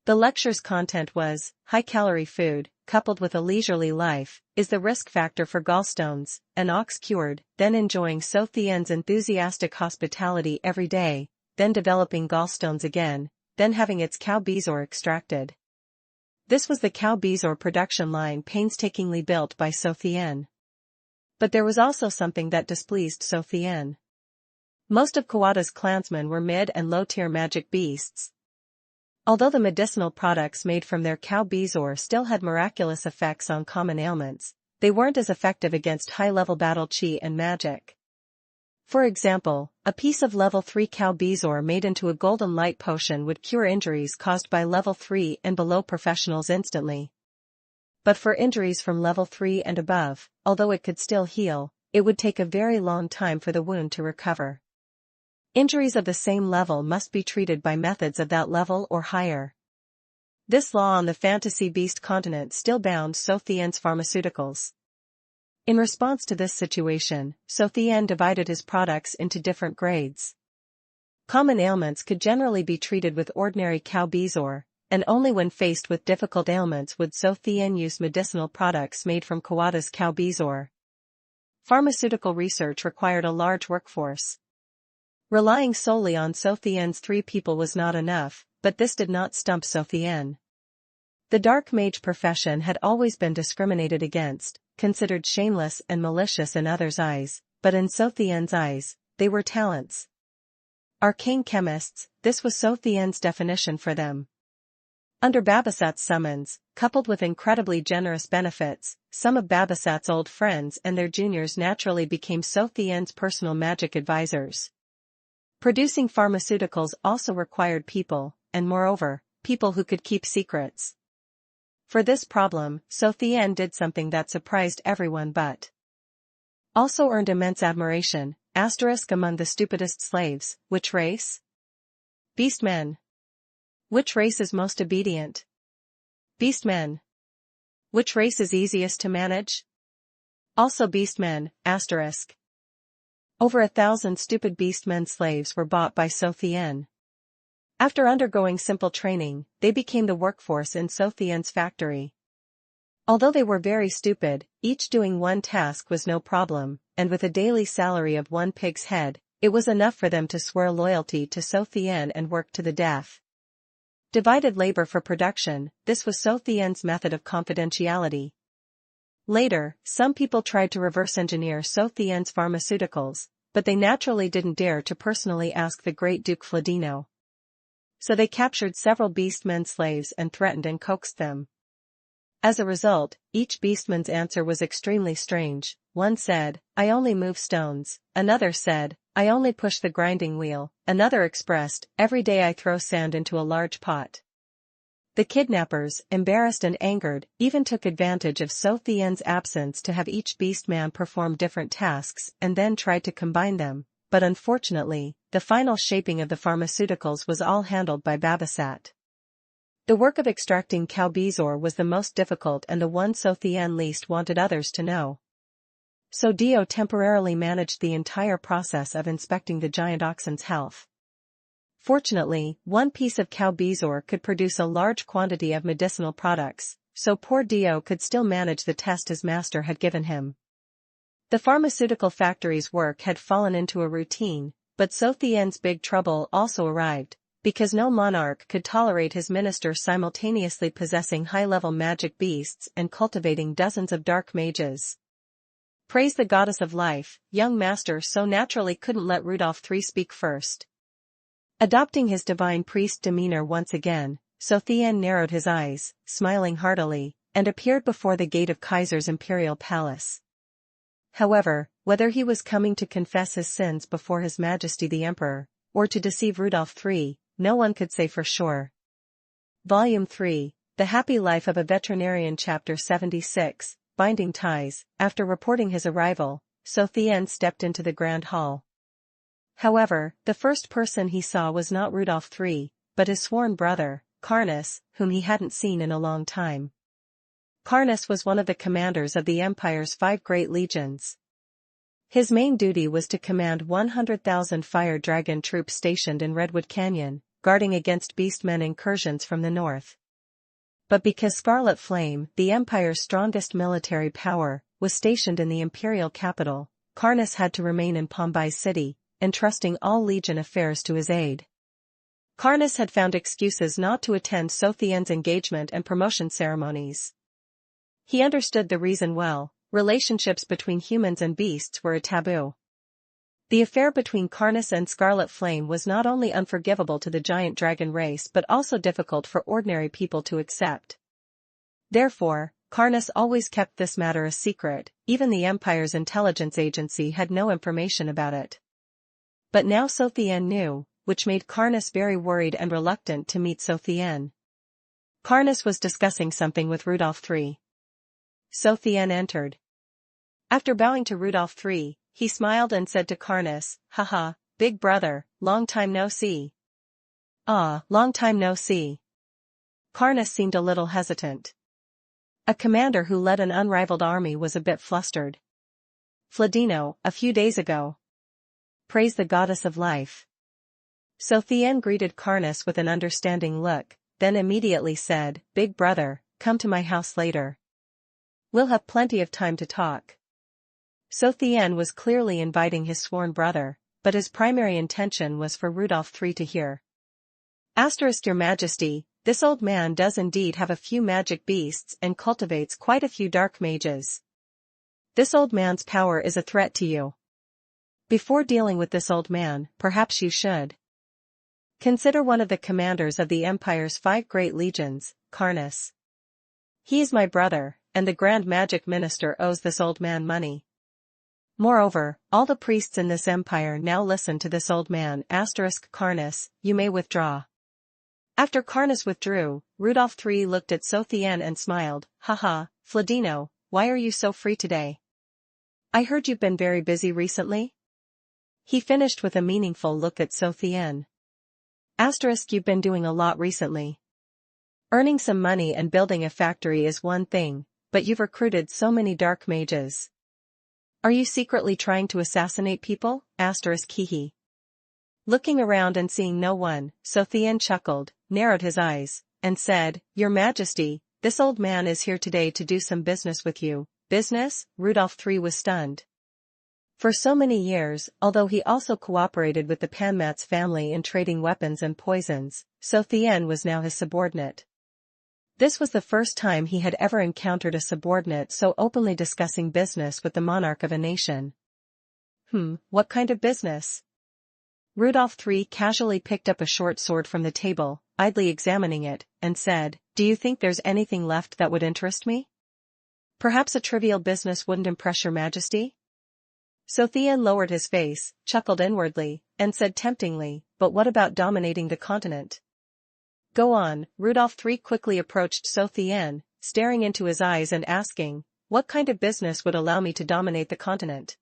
The lecture's content was, high-calorie food, coupled with a leisurely life, is the risk factor for gallstones, an ox cured, then enjoying Chu Tian's enthusiastic hospitality every day, then developing gallstones again, then having its cow bezoar extracted. This was the cow bezoar production line painstakingly built by Chu Tian. But there was also something that displeased Chu Tian. Most of Kawada's clansmen were mid- and low-tier magic beasts. Although the medicinal products made from their cow bezoar still had miraculous effects on common ailments, they weren't as effective against high-level battle chi and magic. For example, a piece of level 3 cow bezoar made into a golden light potion would cure injuries caused by level 3 and below professionals instantly. But for injuries from level 3 and above, although it could still heal, it would take a very long time for the wound to recover. Injuries of the same level must be treated by methods of that level or higher. This law on the Fantasy Beast continent still bound Chu Tian's pharmaceuticals. In response to this situation, Chu Tian divided his products into different grades. Common ailments could generally be treated with ordinary cow bezoar, and only when faced with difficult ailments would Chu Tian use medicinal products made from Kawada's cow bezoar. Pharmaceutical research required a large workforce. Relying solely on Chu Tian's 3 people was not enough, but this did not stump Chu Tian. The dark mage profession had always been discriminated against, considered shameless and malicious in others' eyes, but in Chu Tian's eyes, they were talents. Arcane chemists, this was Chu Tian's definition for them. Under Babasat's summons, coupled with incredibly generous benefits, some of Babasat's old friends and their juniors naturally became Chu Tian's personal magic advisors. Producing pharmaceuticals also required people, and moreover, people who could keep secrets. For this problem, Chu Tian did something that surprised everyone but also earned immense admiration, among the stupidest slaves. Which race? Beastmen. Which race is most obedient? Beastmen. Which race is easiest to manage? Also beastmen, Over 1,000 stupid beastmen slaves were bought by Chu Tian. After undergoing simple training, they became the workforce in Chu Tian's factory. Although they were very stupid, each doing one task was no problem, and with a daily salary of 1 pig's head, it was enough for them to swear loyalty to Chu Tian and work to the death. Divided labor for production, this was Chu Tian's method of confidentiality. Later, some people tried to reverse engineer Chu Tian's pharmaceuticals, but they naturally didn't dare to personally ask the great Duke Fladino. So they captured several beastmen slaves and threatened and coaxed them. As a result, each beastman's answer was extremely strange. One said, "I only move stones," another said, "I only push the grinding wheel," another expressed, "Every day I throw sand into a large pot." The kidnappers, embarrassed and angered, even took advantage of Chu Tian's absence to have each beastman perform different tasks and then tried to combine them, but unfortunately, the final shaping of the pharmaceuticals was all handled by Babasat. The work of extracting cow bezoar was the most difficult and the one Chu Tian least wanted others to know. So Dio temporarily managed the entire process of inspecting the giant oxen's health. Fortunately, one piece of cow bezoar could produce a large quantity of medicinal products, so poor Dio could still manage the test his master had given him. The pharmaceutical factory's work had fallen into a routine, but Chu Tian's big trouble also arrived, because no monarch could tolerate his minister simultaneously possessing high-level magic beasts and cultivating dozens of dark mages. Praise the goddess of life, young master so naturally couldn't let Rudolph III speak first. Adopting his divine priest demeanor once again, Chu Tian narrowed his eyes, smiling heartily, and appeared before the gate of Kaiser's imperial palace. However, whether he was coming to confess his sins before His Majesty the Emperor, or to deceive Rudolph III, no one could say for sure. Volume 3, The Happy Life of a Veterinarian Chapter 76, Binding Ties. After reporting his arrival, Chu Tian stepped into the grand hall. However, the first person he saw was not Rudolph III, but his sworn brother, Karnas, whom he hadn't seen in a long time. Karnas was one of the commanders of the Empire's 5 great legions. His main duty was to command 100,000 fire dragon troops stationed in Redwood Canyon, guarding against beastmen incursions from the north. But because Scarlet Flame, the Empire's strongest military power, was stationed in the imperial capital, Karnas had to remain in Pombais City, entrusting all legion affairs to his aide. Karnas had found excuses not to attend Chu Tian's engagement and promotion ceremonies. He understood the reason well. Relationships between humans and beasts were a taboo. The affair between Karnas and Scarlet Flame was not only unforgivable to the giant dragon race but also difficult for ordinary people to accept. Therefore, Karnas always kept this matter a secret, even the Empire's intelligence agency had no information about it. But now Chu Tian knew, which made Karnas very worried and reluctant to meet Chu Tian. Karnas was discussing something with Rudolph III. Chu Tian entered. After bowing to Rudolph III, he smiled and said to Karnas, "Haha, big brother, long time no see." "Ah, long time no see." Karnas seemed a little hesitant. A commander who led an unrivaled army was a bit flustered. "Fladino, a few days ago." Praise the goddess of life. Chu Tian greeted Karnas with an understanding look, then immediately said, "Big brother, come to my house later. We'll have plenty of time to talk." Chu Tian was clearly inviting his sworn brother, but his primary intention was for Rudolph III to hear. Your Majesty, this old man does indeed have a few magic beasts and cultivates quite a few dark mages. This old man's power is a threat to you. Before dealing with this old man, perhaps you should consider one of the commanders of the Empire's 5 great legions, Karnas. He is my brother, and the Grand Magic Minister owes this old man money. Moreover, all the priests in this empire now listen to this old man. Karnas, you may withdraw. After Karnas withdrew, Rudolph III looked at Chu Tian and smiled. "Haha, Fladino, why are you so free today? I heard you've been very busy recently?" He finished with a meaningful look at Chu Tian. You've been doing a lot recently. Earning some money and building a factory is one thing, but you've recruited so many dark mages. Are you secretly trying to assassinate people? Kihi. Looking around and seeing no one, Chu Tian chuckled, narrowed his eyes, and said, "Your Majesty, this old man is here today to do some business with you." Business? Rudolph III was stunned. For so many years, although he also cooperated with the Panmat's family in trading weapons and poisons, Chu Tian was now his subordinate. This was the first time he had ever encountered a subordinate so openly discussing business with the monarch of a nation. What kind of business? Rudolph III casually picked up a short sword from the table, idly examining it, and said, Do you think there's anything left that would interest me? Perhaps a trivial business wouldn't impress your majesty? So Tian lowered his face, chuckled inwardly, and said temptingly, but what about dominating the continent? Go on. Rudolph III quickly approached So Tian, staring into his eyes and asking, what kind of business would allow me to dominate the continent?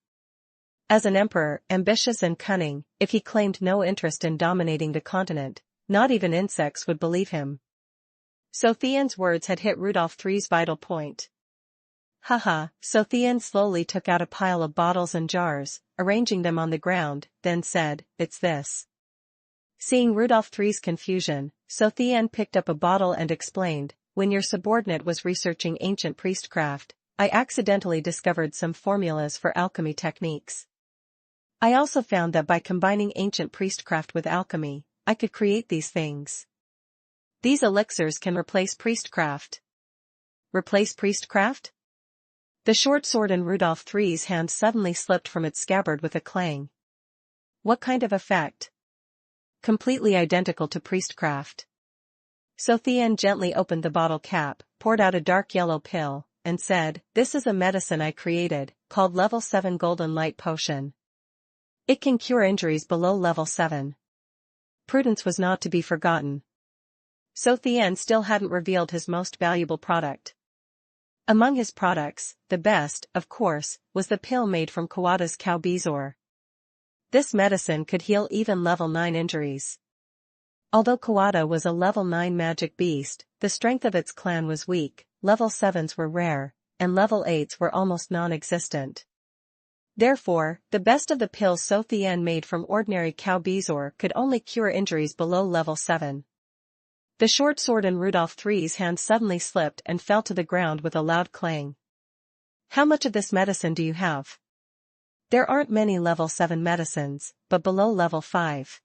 As an emperor, ambitious and cunning, if he claimed no interest in dominating the continent, not even insects would believe him. So Tian's words had hit Rudolph III's vital point. Haha, So Tian slowly took out a pile of bottles and jars, arranging them on the ground, then said, it's this. Seeing Rudolph III's confusion, So Tian picked up a bottle and explained, when your subordinate was researching ancient priestcraft, I accidentally discovered some formulas for alchemy techniques. I also found that by combining ancient priestcraft with alchemy, I could create these things. These elixirs can replace priestcraft. Replace priestcraft? The short sword in Rudolph III's hand suddenly slipped from its scabbard with a clang. What kind of effect? Completely identical to priestcraft. So Tian gently opened the bottle cap, poured out a dark yellow pill, and said, this is a medicine I created, called Level 7 Golden Light Potion. It can cure injuries below Level 7. Prudence was not to be forgotten. So Tian still hadn't revealed his most valuable product. Among his products, the best, of course, was the pill made from Kawada's cow bezoar. This medicine could heal even Level 9 injuries. Although Kawada was a Level 9 magic beast, the strength of its clan was weak, Level 7s were rare, and Level 8s were almost non-existent. Therefore, the best of the pills So Tian made from ordinary cow bezoar could only cure injuries below Level 7. The short sword in Rudolph III's hand suddenly slipped and fell to the ground with a loud clang. How much of this medicine do you have? There aren't many Level 7 medicines, but below Level 5.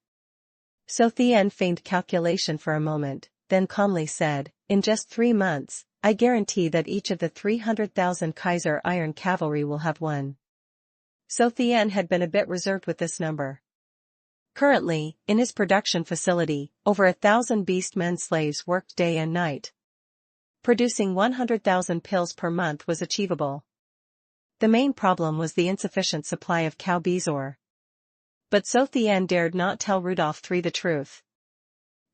So Tian feigned calculation for a moment, then calmly said, in just 3 months, I guarantee that each of the 300,000 Kaiser Iron Cavalry will have one. So Tian had been a bit reserved with this number. Currently, in his production facility, over 1,000 beast men slaves worked day and night. Producing 100,000 pills per month was achievable. The main problem was the insufficient supply of cow bezoar. But So Tian dared not tell Rudolph III the truth.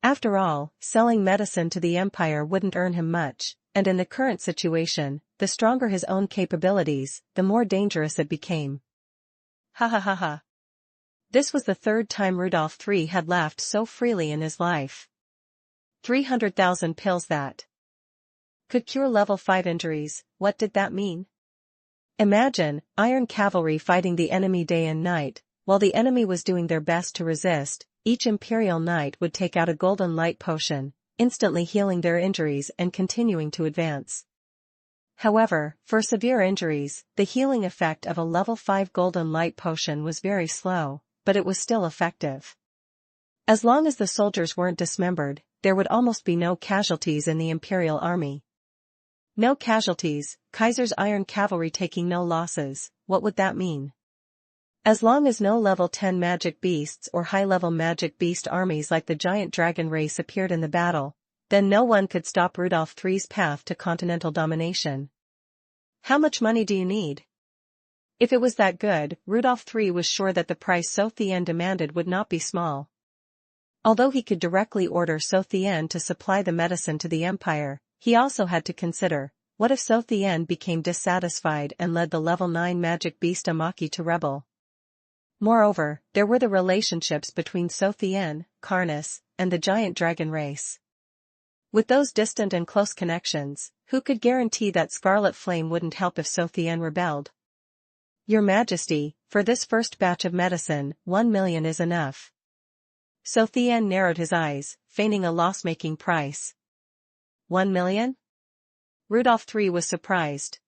After all, selling medicine to the empire wouldn't earn him much, and in the current situation, the stronger his own capabilities, the more dangerous it became. Ha ha ha ha. This was the third time Rudolph III had laughed so freely in his life. 300,000 pills that could cure Level 5 injuries, what did that mean? Imagine, Iron Cavalry fighting the enemy day and night, while the enemy was doing their best to resist, each Imperial Knight would take out a golden light potion, instantly healing their injuries and continuing to advance. However, for severe injuries, the healing effect of a Level 5 golden light potion was very slow, but it was still effective. As long as the soldiers weren't dismembered, there would almost be no casualties in the Imperial army. No casualties, Kaiser's Iron Cavalry taking no losses, what would that mean? As long as no Level 10 magic beasts or high-level magic beast armies like the giant dragon race appeared in the battle, then no one could stop Rudolph III's path to continental domination. How much money do you need? If it was that good, Rudolph III was sure that the price So Tian demanded would not be small. Although he could directly order So Tian to supply the medicine to the empire, he also had to consider, what if So Tian became dissatisfied and led the Level 9 magic beast Amaki to rebel? Moreover, there were the relationships between So Tian, Karnas, and the giant dragon race. With those distant and close connections, who could guarantee that Scarlet Flame wouldn't help if So Tian rebelled? Your Majesty, for this first batch of medicine, 1 million is enough. So Tian narrowed his eyes, feigning a loss-making price. 1 million? Rudolph III was surprised.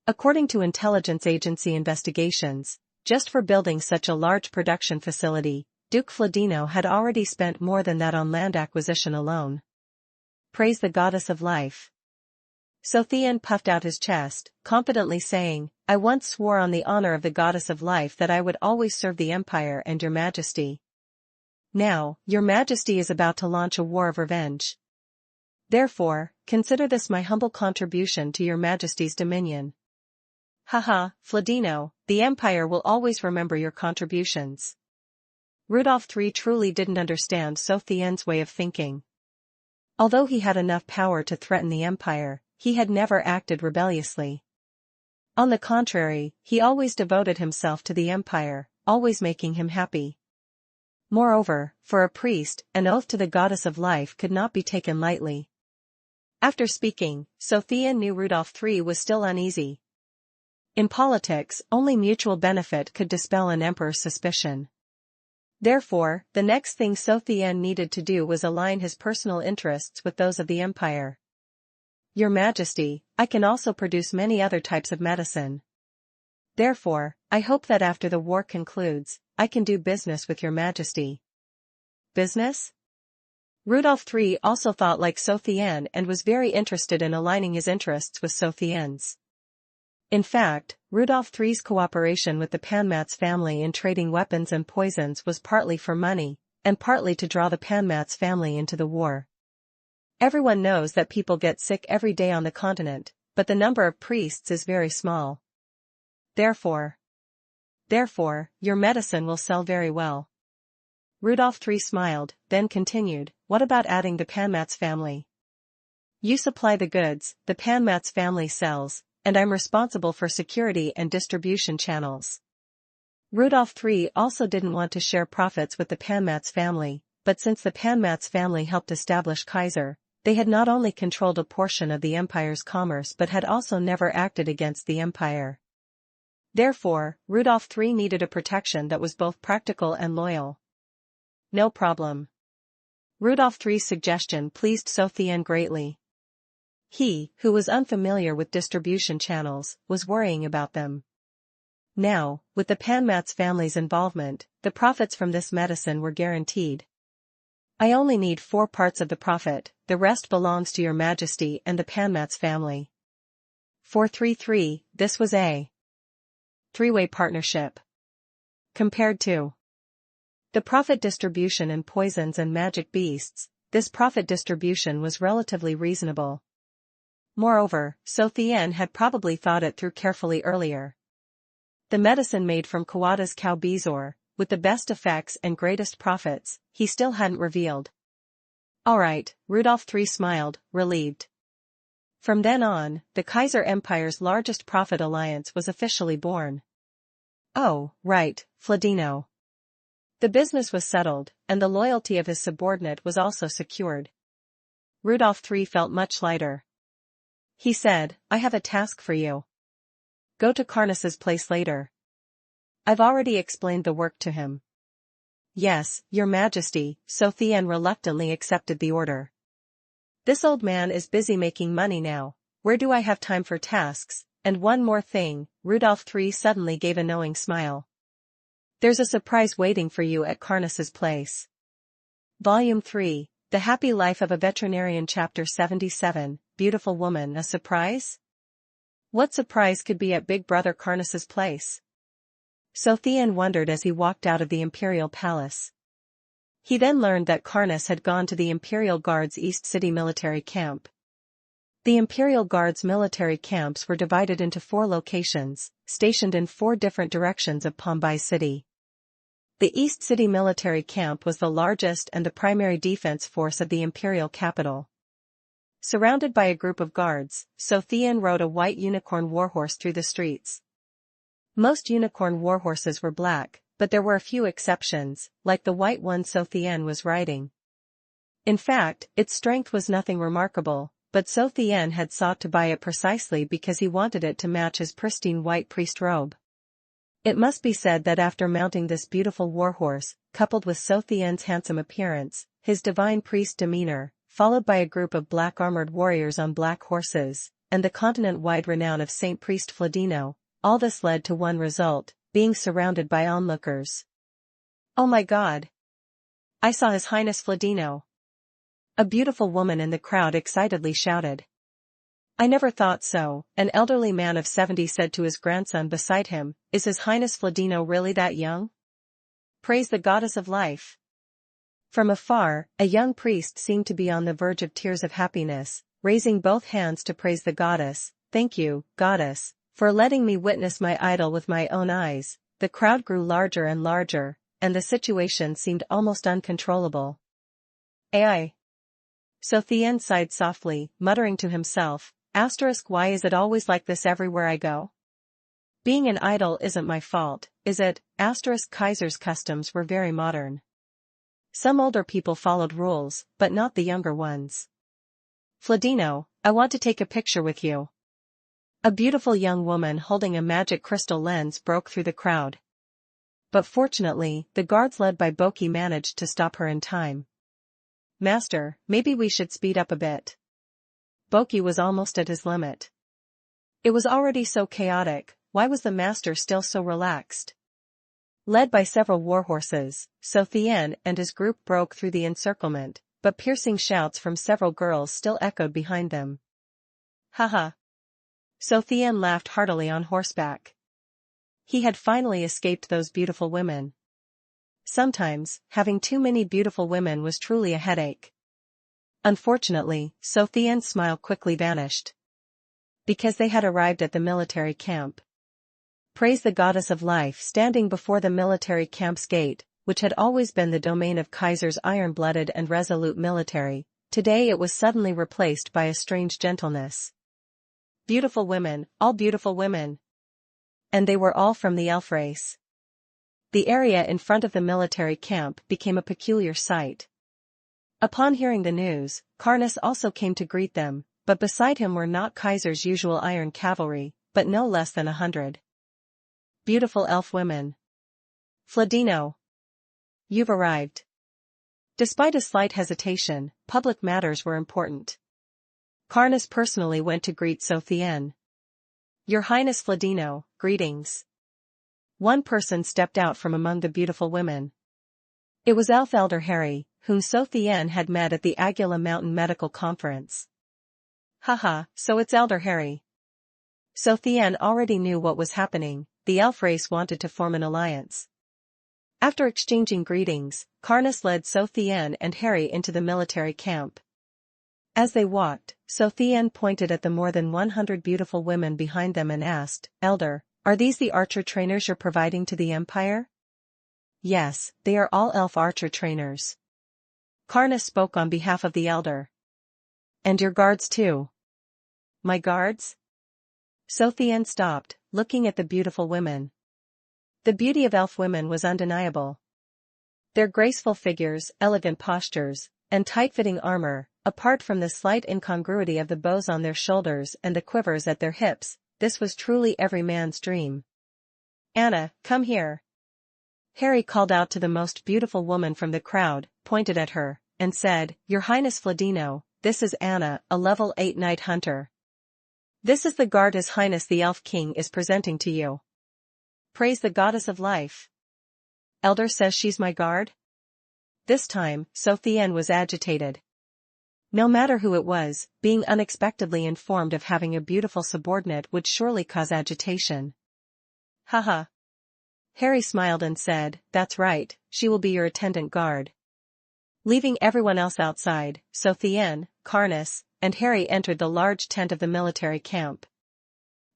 According to intelligence agency investigations, just for building such a large production facility, Duke Fladino had already spent more than that on land acquisition alone. Praise the goddess of life. So Tian puffed out his chest, confidently saying, I once swore on the honor of the goddess of life that I would always serve the empire and your majesty. Now, your majesty is about to launch a war of revenge. Therefore, consider this my humble contribution to your Majesty's dominion. Haha, Fladino, the Empire will always remember your contributions. Rudolph III truly didn't understand Chu Tian's way of thinking. Although he had enough power to threaten the Empire, he had never acted rebelliously. On the contrary, he always devoted himself to the Empire, always making him happy. Moreover, for a priest, an oath to the goddess of life could not be taken lightly. After speaking, Chu Tian knew Rudolph III was still uneasy. In politics, only mutual benefit could dispel an emperor's suspicion. Therefore, the next thing Chu Tian needed to do was align his personal interests with those of the Empire. Your Majesty, I can also produce many other types of medicine. Therefore, I hope that after the war concludes, I can do business with your Majesty. Business? Rudolph III also thought like Chu Tian and was very interested in aligning his interests with Chu Tian's. In fact, Rudolph III's cooperation with the Panmatz family in trading weapons and poisons was partly for money, and partly to draw the Panmatz family into the war. Everyone knows that people get sick every day on the continent, but the number of priests is very small. Therefore, your medicine will sell very well. Rudolph III smiled, then continued, what about adding the Panmatz family? You supply the goods, the Panmatz family sells, and I'm responsible for security and distribution channels. Rudolph III also didn't want to share profits with the Panmatz family, but since the Panmatz family helped establish Kaiser, they had not only controlled a portion of the empire's commerce but had also never acted against the empire. Therefore, Rudolph III needed a protection that was both practical and loyal. No problem. Rudolph III's suggestion pleased Chu Tian greatly. He, who was unfamiliar with distribution channels, was worrying about them. Now, with the Panmatz family's involvement, the profits from this medicine were guaranteed. I only need 4 parts of the profit, the rest belongs to your Majesty and the Panmatz family. 433, this was a three-way partnership. Compared to the profit distribution in poisons and magic beasts, this profit distribution was relatively reasonable. Moreover, Chu Tian had probably thought it through carefully earlier. The medicine made from Kawada's cow bezoar, with the best effects and greatest profits, he still hadn't revealed. Alright, Rudolph III smiled, relieved. From then on, the Kaiser Empire's largest profit alliance was officially born. Oh, right, Fladino. The business was settled, and the loyalty of his subordinate was also secured. Rudolph III felt much lighter. He said, I have a task for you. Go to Karnas's place later. I've already explained the work to him. Yes, your Majesty, Chu Tian reluctantly accepted the order. This old man is busy making money now, where do I have time for tasks? And one more thing, Rudolph III suddenly gave a knowing smile. There's a surprise waiting for you at Karnas's place. Volume 3, The Happy Life of a Veterinarian Chapter 77, Beautiful Woman, a surprise? What surprise could be at Big Brother Karnas's place? Chu Tian wondered as he walked out of the Imperial Palace. He then learned that Karnas had gone to the Imperial Guard's East City military camp. The Imperial Guard's military camps were divided into 4 locations, stationed in 4 different directions of Pombai City. The East City military camp was the largest and the primary defense force of the imperial capital. Surrounded by a group of guards, Chu Tian rode a white unicorn warhorse through the streets. Most unicorn warhorses were black, but there were a few exceptions, like the white one Chu Tian was riding. In fact, its strength was nothing remarkable, but Chu Tian had sought to buy it precisely because he wanted it to match his pristine white priest robe. It must be said that after mounting this beautiful warhorse, coupled with Chu Tian's handsome appearance, his divine priest demeanor, followed by a group of black armored warriors on black horses, and the continent-wide renown of Saint Priest Fladino, all this led to one result, being surrounded by onlookers. Oh my God! I saw His Highness Fladino! A beautiful woman in the crowd excitedly shouted. I never thought so, an elderly man of 70 said to his grandson beside him, is His Highness Fladino really that young? Praise the goddess of life! From afar, a young priest seemed to be on the verge of tears of happiness, raising both hands to praise the goddess. "Thank you, goddess, for letting me witness my idol with my own eyes." The crowd grew larger and larger, and the situation seemed almost uncontrollable. "Ai." Chu Tian sighed softly, muttering to himself, "Why is it always like this everywhere I go? Being an idol isn't my fault, is it?" Kaiser's customs were very modern. Some older people followed rules, but not the younger ones. "Fladino, I want to take a picture with you." A beautiful young woman holding a magic crystal lens broke through the crowd. But fortunately, the guards led by Boki managed to stop her in time. "Master, maybe we should speed up a bit." Boki was almost at his limit. It was already so chaotic, why was the master still so relaxed? Led by several warhorses, Chu Tian and his group broke through the encirclement, but piercing shouts from several girls still echoed behind them. "Haha." Chu Tian laughed heartily on horseback. He had finally escaped those beautiful women. Sometimes, having too many beautiful women was truly a headache. Unfortunately, Chu Tian's smile quickly vanished. Because they had arrived at the military camp. Praise the goddess of life standing before the military camp's gate, which had always been the domain of Kaiser's iron-blooded and resolute military, today it was suddenly replaced by a strange gentleness. Beautiful women, all beautiful women. And they were all from the elf race. The area in front of the military camp became a peculiar sight. Upon hearing the news, Karnas also came to greet them, but beside him were not Kaiser's usual iron cavalry, but no less than 100. Beautiful elf women. "Fladino. You've arrived." Despite a slight hesitation, public matters were important. Karnas personally went to greet Chu Tian. "Your Highness Fladino, greetings." One person stepped out from among the beautiful women. It was Elf Elder Harry, whom Chu Tian had met at the Agula Mountain Medical Conference. "Haha, so it's Elder Harry." Chu Tian already knew what was happening. The elf race wanted to form an alliance. After exchanging greetings, Karnas led Chu Tian and Harry into the military camp. As they walked, Chu Tian pointed at the more than 100 beautiful women behind them and asked, "Elder, are these the archer trainers you're providing to the Empire?" "Yes, they are all elf archer trainers." Karnas spoke on behalf of the elder. "And your guards too?" "My guards?" Chu Tian stopped, looking at the beautiful women. The beauty of elf women was undeniable. Their graceful figures, elegant postures, and tight-fitting armor, apart from the slight incongruity of the bows on their shoulders and the quivers at their hips, this was truly every man's dream. "Anna, come here." Harry called out to the most beautiful woman from the crowd, pointed at her, and said, "Your Highness Fladino, this is Anna, a level 8 night hunter. This is the guard His Highness the Elf King is presenting to you." "Praise the goddess of life." "Elder says she's my guard?" This time, Chu Tian was agitated. No matter who it was, being unexpectedly informed of having a beautiful subordinate would surely cause agitation. "Haha." Harry smiled and said, "That's right, she will be your attendant guard." Leaving everyone else outside, Chu Tian, Karnas, and Harry entered the large tent of the military camp.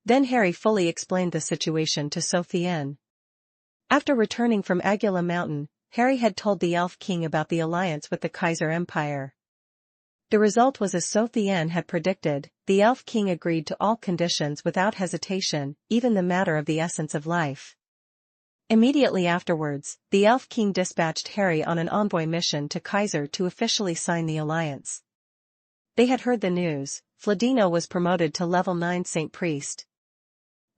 Then Harry fully explained the situation to Chu Tian. After returning from Agula Mountain, Harry had told the Elf King about the alliance with the Kaiser Empire. The result was as Chu Tian had predicted, the Elf King agreed to all conditions without hesitation, even the matter of the essence of life. Immediately afterwards, the Elf King dispatched Harry on an envoy mission to Kaiser to officially sign the alliance. They had heard the news, Fladino was promoted to level 9 Saint Priest.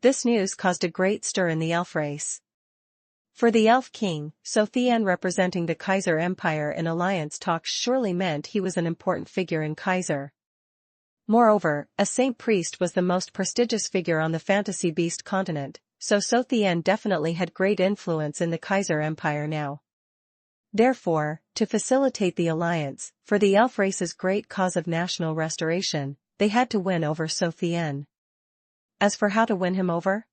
This news caused a great stir in the elf race. For the Elf King, Chu Tian representing the Kaiser Empire in alliance talks surely meant he was an important figure in Kaiser. Moreover, a Saint Priest was the most prestigious figure on the fantasy beast continent, so Chu Tian definitely had great influence in the Kaiser Empire now. Therefore, to facilitate the alliance, for the elf race's great cause of national restoration, they had to win over Chu Tian. As for how to win him over?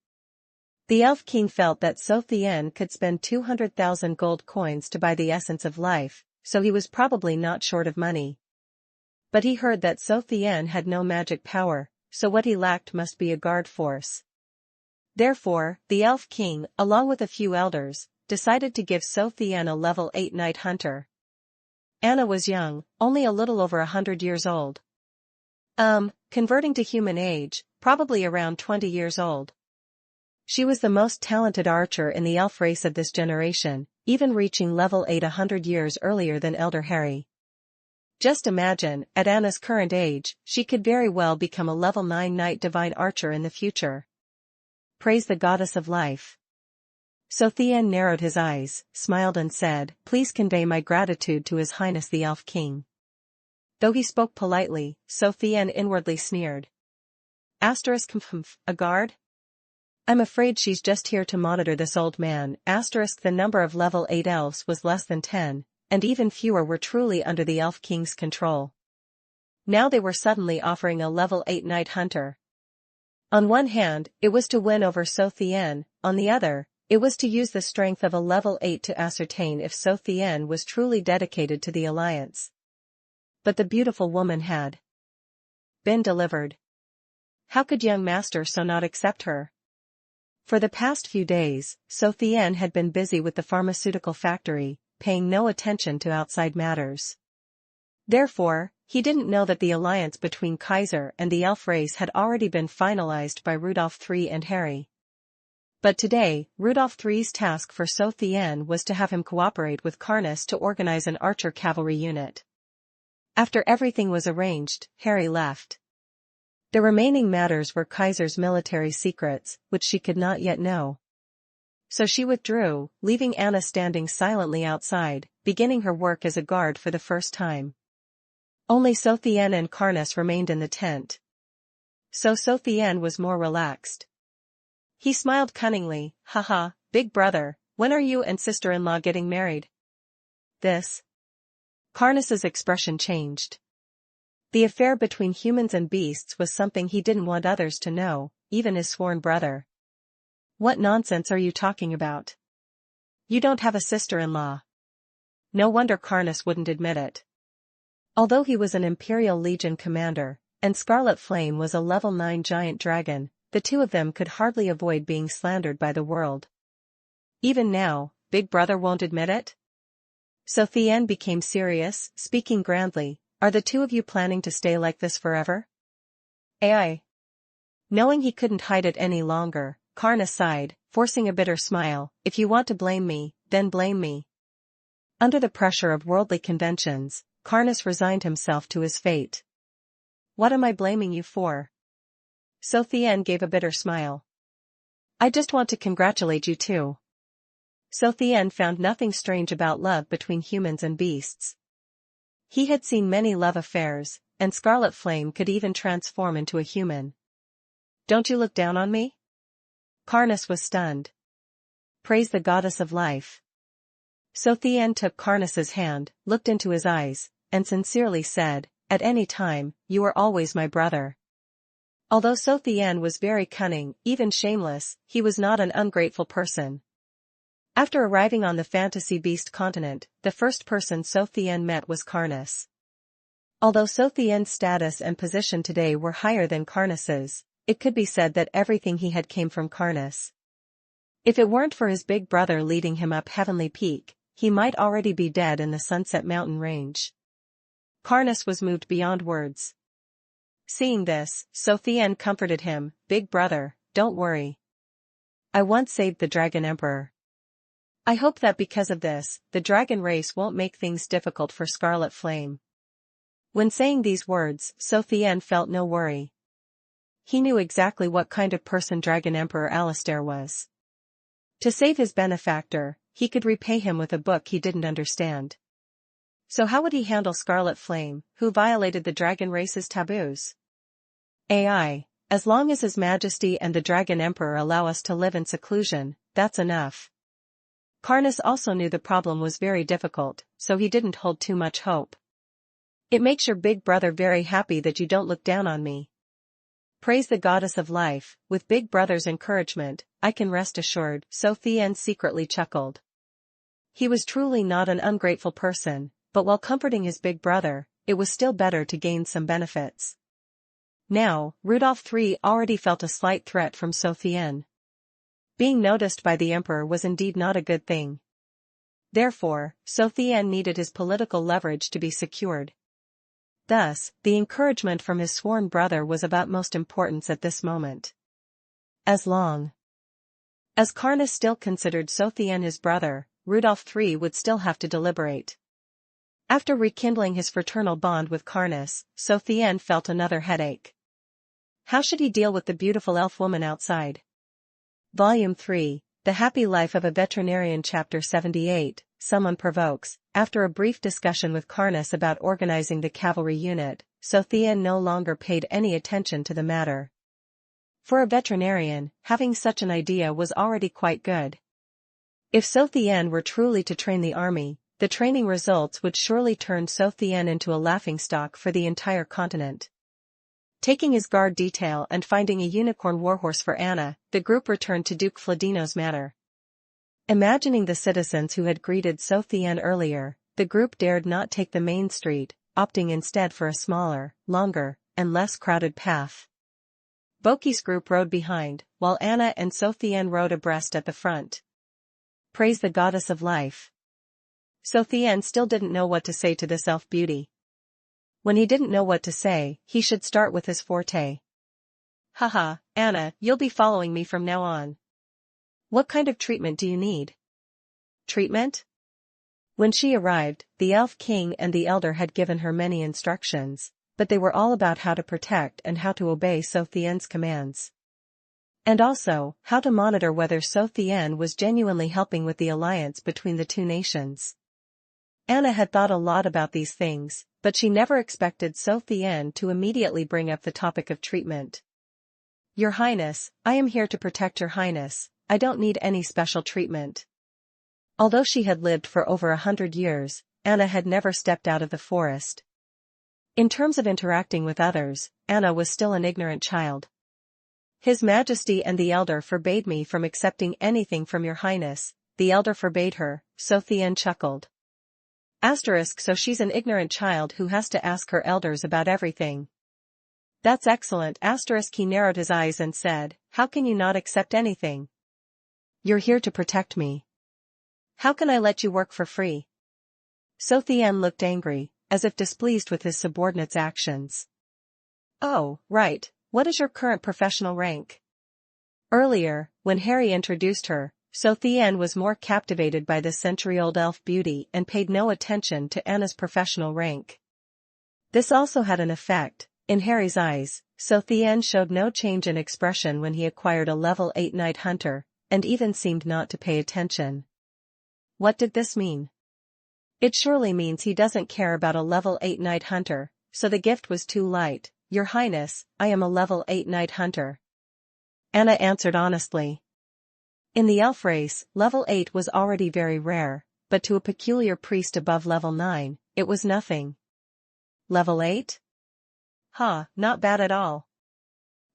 The Elf King felt that Chu Tian could spend 200,000 gold coins to buy the essence of life, so he was probably not short of money. But he heard that Chu Tian had no magic power, so what he lacked must be a guard force. Therefore, the Elf King, along with a few elders, decided to give Chu Tian a level 8 night hunter. Anna was young, only a little over 100 years old. Converting to human age, probably around 20 years old. She was the most talented archer in the elf race of this generation, even reaching level 8 100 years earlier than Elder Harry. Just imagine, at Anna's current age, she could very well become a level 9 Night Divine Archer in the future. Praise the Goddess of Life. Chu Tian narrowed his eyes, smiled and said, "Please convey my gratitude to His Highness the Elf King." Though he spoke politely, Chu Tian inwardly sneered. A guard? I'm afraid she's just here to monitor this old man. The number of level 8 elves was less than 10, and even fewer were truly under the Elf King's control. Now they were suddenly offering a level 8 night hunter. On one hand, it was to win over Chu Tian, on the other, it was to use the strength of a level 8 to ascertain if Chu Tian was truly dedicated to the alliance. But the beautiful woman had been delivered. How could young Master so not accept her? For the past few days, Chu Tian had been busy with the pharmaceutical factory, paying no attention to outside matters. Therefore, he didn't know that the alliance between Kaiser and the elf race had already been finalized by Rudolph III and Harry. But today, Rudolph III's task for Chu Tian was to have him cooperate with Karnas to organize an archer cavalry unit. After everything was arranged, Harry left. The remaining matters were Kaiser's military secrets, which she could not yet know. So she withdrew, leaving Anna standing silently outside, beginning her work as a guard for the first time. Only Chu Tian and Karnas remained in the tent. So Chu Tian was more relaxed. He smiled cunningly, "Haha, big brother, when are you and sister-in-law getting married?" Karnas's expression changed. The affair between humans and beasts was something he didn't want others to know, even his sworn brother. "What nonsense are you talking about? You don't have a sister-in-law." No wonder Karnas wouldn't admit it. Although he was an Imperial Legion commander, and Scarlet Flame was a level 9 giant dragon, the two of them could hardly avoid being slandered by the world. Even now, Big Brother won't admit it? Chu Tian became serious, speaking grandly, "Are the two of you planning to stay like this forever?" Ai. Knowing he couldn't hide it any longer, Karna sighed, forcing a bitter smile, "If you want to blame me, then blame me." Under the pressure of worldly conventions, Karnas resigned himself to his fate. "What am I blaming you for?" Chu Tian gave a bitter smile. "I just want to congratulate you too." Chu Tian found nothing strange about love between humans and beasts. He had seen many love affairs, and Scarlet Flame could even transform into a human. "Don't you look down on me?" Karnas was stunned. Praise the Goddess of Life. Chu Tian took Karnas's hand, looked into his eyes, and sincerely said, "At any time, you are always my brother." Although Chu Tian was very cunning, even shameless, he was not an ungrateful person. After arriving on the fantasy beast continent, the first person Chu Tian met was Karnas. Although Chu Tian's status and position today were higher than Karnas's, it could be said that everything he had came from Karnas. If it weren't for his big brother leading him up Heavenly Peak, he might already be dead in the Sunset Mountain Range. Karnas was moved beyond words. Seeing this, Chu Tian comforted him, "Big brother, don't worry. I once saved the Dragon Emperor. I hope that because of this, the dragon race won't make things difficult for Scarlet Flame." When saying these words, Chu Tian felt no worry. He knew exactly what kind of person Dragon Emperor Alistair was. To save his benefactor, he could repay him with a book he didn't understand. So how would he handle Scarlet Flame, who violated the dragon race's taboos? Ai, as long as His Majesty and the Dragon Emperor allow us to live in seclusion, that's enough. Karnas also knew the problem was very difficult, so he didn't hold too much hope. "It makes your big brother very happy that you don't look down on me. Praise the Goddess of Life, with big brother's encouragement, I can rest assured." Chu Tian secretly chuckled. He was truly not an ungrateful person, but while comforting his big brother, it was still better to gain some benefits. Now, Rudolph III already felt a slight threat from Chu Tian. Being noticed by the emperor was indeed not a good thing. Therefore, Chu Tian needed his political leverage to be secured. Thus, the encouragement from his sworn brother was of utmost importance at this moment. As long as Karnas still considered Chu Tian his brother, Rudolph III would still have to deliberate. After rekindling his fraternal bond with Karnas, Chu Tian felt another headache. How should he deal with the beautiful elf woman outside? Volume 3, The Happy Life of a Veterinarian, Chapter 78, Someone Provokes. After a brief discussion with Karnas about organizing the cavalry unit, Chu Tian no longer paid any attention to the matter. For a veterinarian, having such an idea was already quite good. If Chu Tian were truly to train the army, the training results would surely turn Chu Tian into a laughingstock for the entire continent. Taking his guard detail and finding a unicorn warhorse for Anna, the group returned to Duke Fladino's manor. Imagining the citizens who had greeted Chu Tian earlier, the group dared not take the main street, opting instead for a smaller, longer, and less crowded path. Boki's group rode behind, while Anna and Chu Tian rode abreast at the front. Praise the goddess of life. Chu Tian still didn't know what to say to this elf beauty. When he didn't know what to say, he should start with his forte. Haha, Anna, you'll be following me from now on. What kind of treatment do you need? Treatment? When she arrived, the elf king and the elder had given her many instructions, but they were all about how to protect and how to obey Chu Tian's commands. And also, how to monitor whether Chu Tian was genuinely helping with the alliance between the two nations. Anna had thought a lot about these things, but she never expected Chu Tian to immediately bring up the topic of treatment. Your Highness, I am here to protect Your Highness, I don't need any special treatment. Although she had lived for over 100 years, Anna had never stepped out of the forest. In terms of interacting with others, Anna was still an ignorant child. His Majesty and the elder forbade me from accepting anything from Your Highness, the elder forbade her, Chu Tian chuckled. So she's an ignorant child who has to ask her elders about everything. That's excellent. He narrowed his eyes and said, how can you not accept anything? You're here to protect me. How can I let you work for free? Chu Tian looked angry, as if displeased with his subordinate's actions. Oh, right, what is your current professional rank? Earlier, when Harry introduced her, Chu Tian was more captivated by the century-old elf beauty and paid no attention to Anna's professional rank. This also had an effect. In Harry's eyes, Chu Tian showed no change in expression when he acquired a level 8 Night Hunter, and even seemed not to pay attention. What did this mean? It surely means he doesn't care about a level 8 Night Hunter, so the gift was too light. Your Highness, I am a level 8 Night Hunter. Anna answered honestly. In the elf race, level 8 was already very rare, but to a peculiar priest above level 9, it was nothing. Level 8? Not bad at all.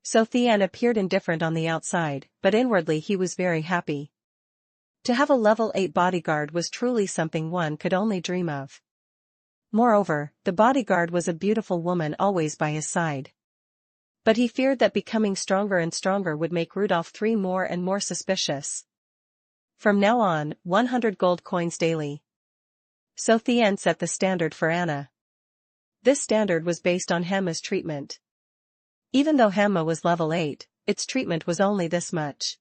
Chu Tian appeared indifferent on the outside, but inwardly he was very happy. To have a level 8 bodyguard was truly something one could only dream of. Moreover, the bodyguard was a beautiful woman always by his side. But he feared that becoming stronger and stronger would make Rudolph III more and more suspicious. From now on, 100 gold coins daily. Chu Tian set the standard for Anna. This standard was based on Hemma's treatment. Even though Hemma was level 8, its treatment was only this much.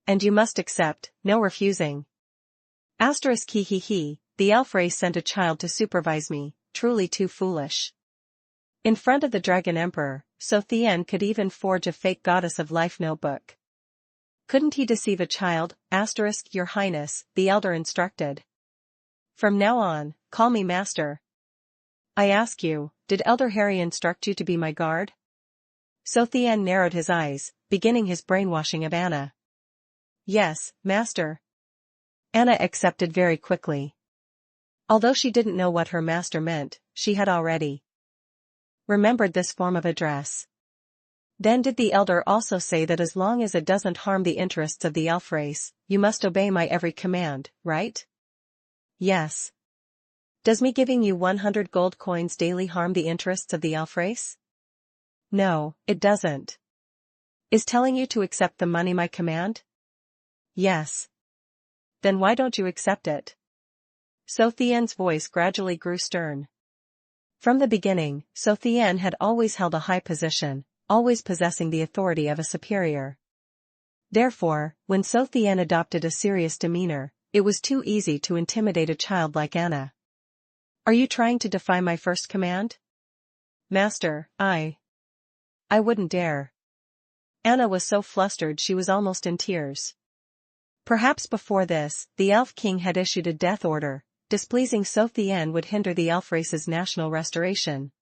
And you must accept, no refusing. He, the elf race sent a child to supervise me, truly too foolish. In front of the Dragon Emperor, Chu Tian could even forge a fake Goddess of Life notebook. Couldn't he deceive a child? Your Highness, the elder instructed. From now on, call me Master. I ask you, did Elder Harry instruct you to be my guard? Chu Tian narrowed his eyes, beginning his brainwashing of Anna. Yes, Master. Anna accepted very quickly. Although she didn't know what her master meant, she had already remembered this form of address. Then did the elder also say that as long as it doesn't harm the interests of the elf race, you must obey my every command, right? Yes. Does me giving you 100 gold coins daily harm the interests of the elf race? No, it doesn't. Is telling you to accept the money my command? Yes. Then why don't you accept it? Chu Tian's voice gradually grew stern. From the beginning, Chu Tian had always held a high position, always possessing the authority of a superior. Therefore, when Chu Tian adopted a serious demeanor, it was too easy to intimidate a child like Anna. Are you trying to defy my first command? Master, I wouldn't dare. Anna was so flustered she was almost in tears. Perhaps before this, the Elf King had issued a death order. Displeasing Chu Tian would hinder the elf race's national restoration.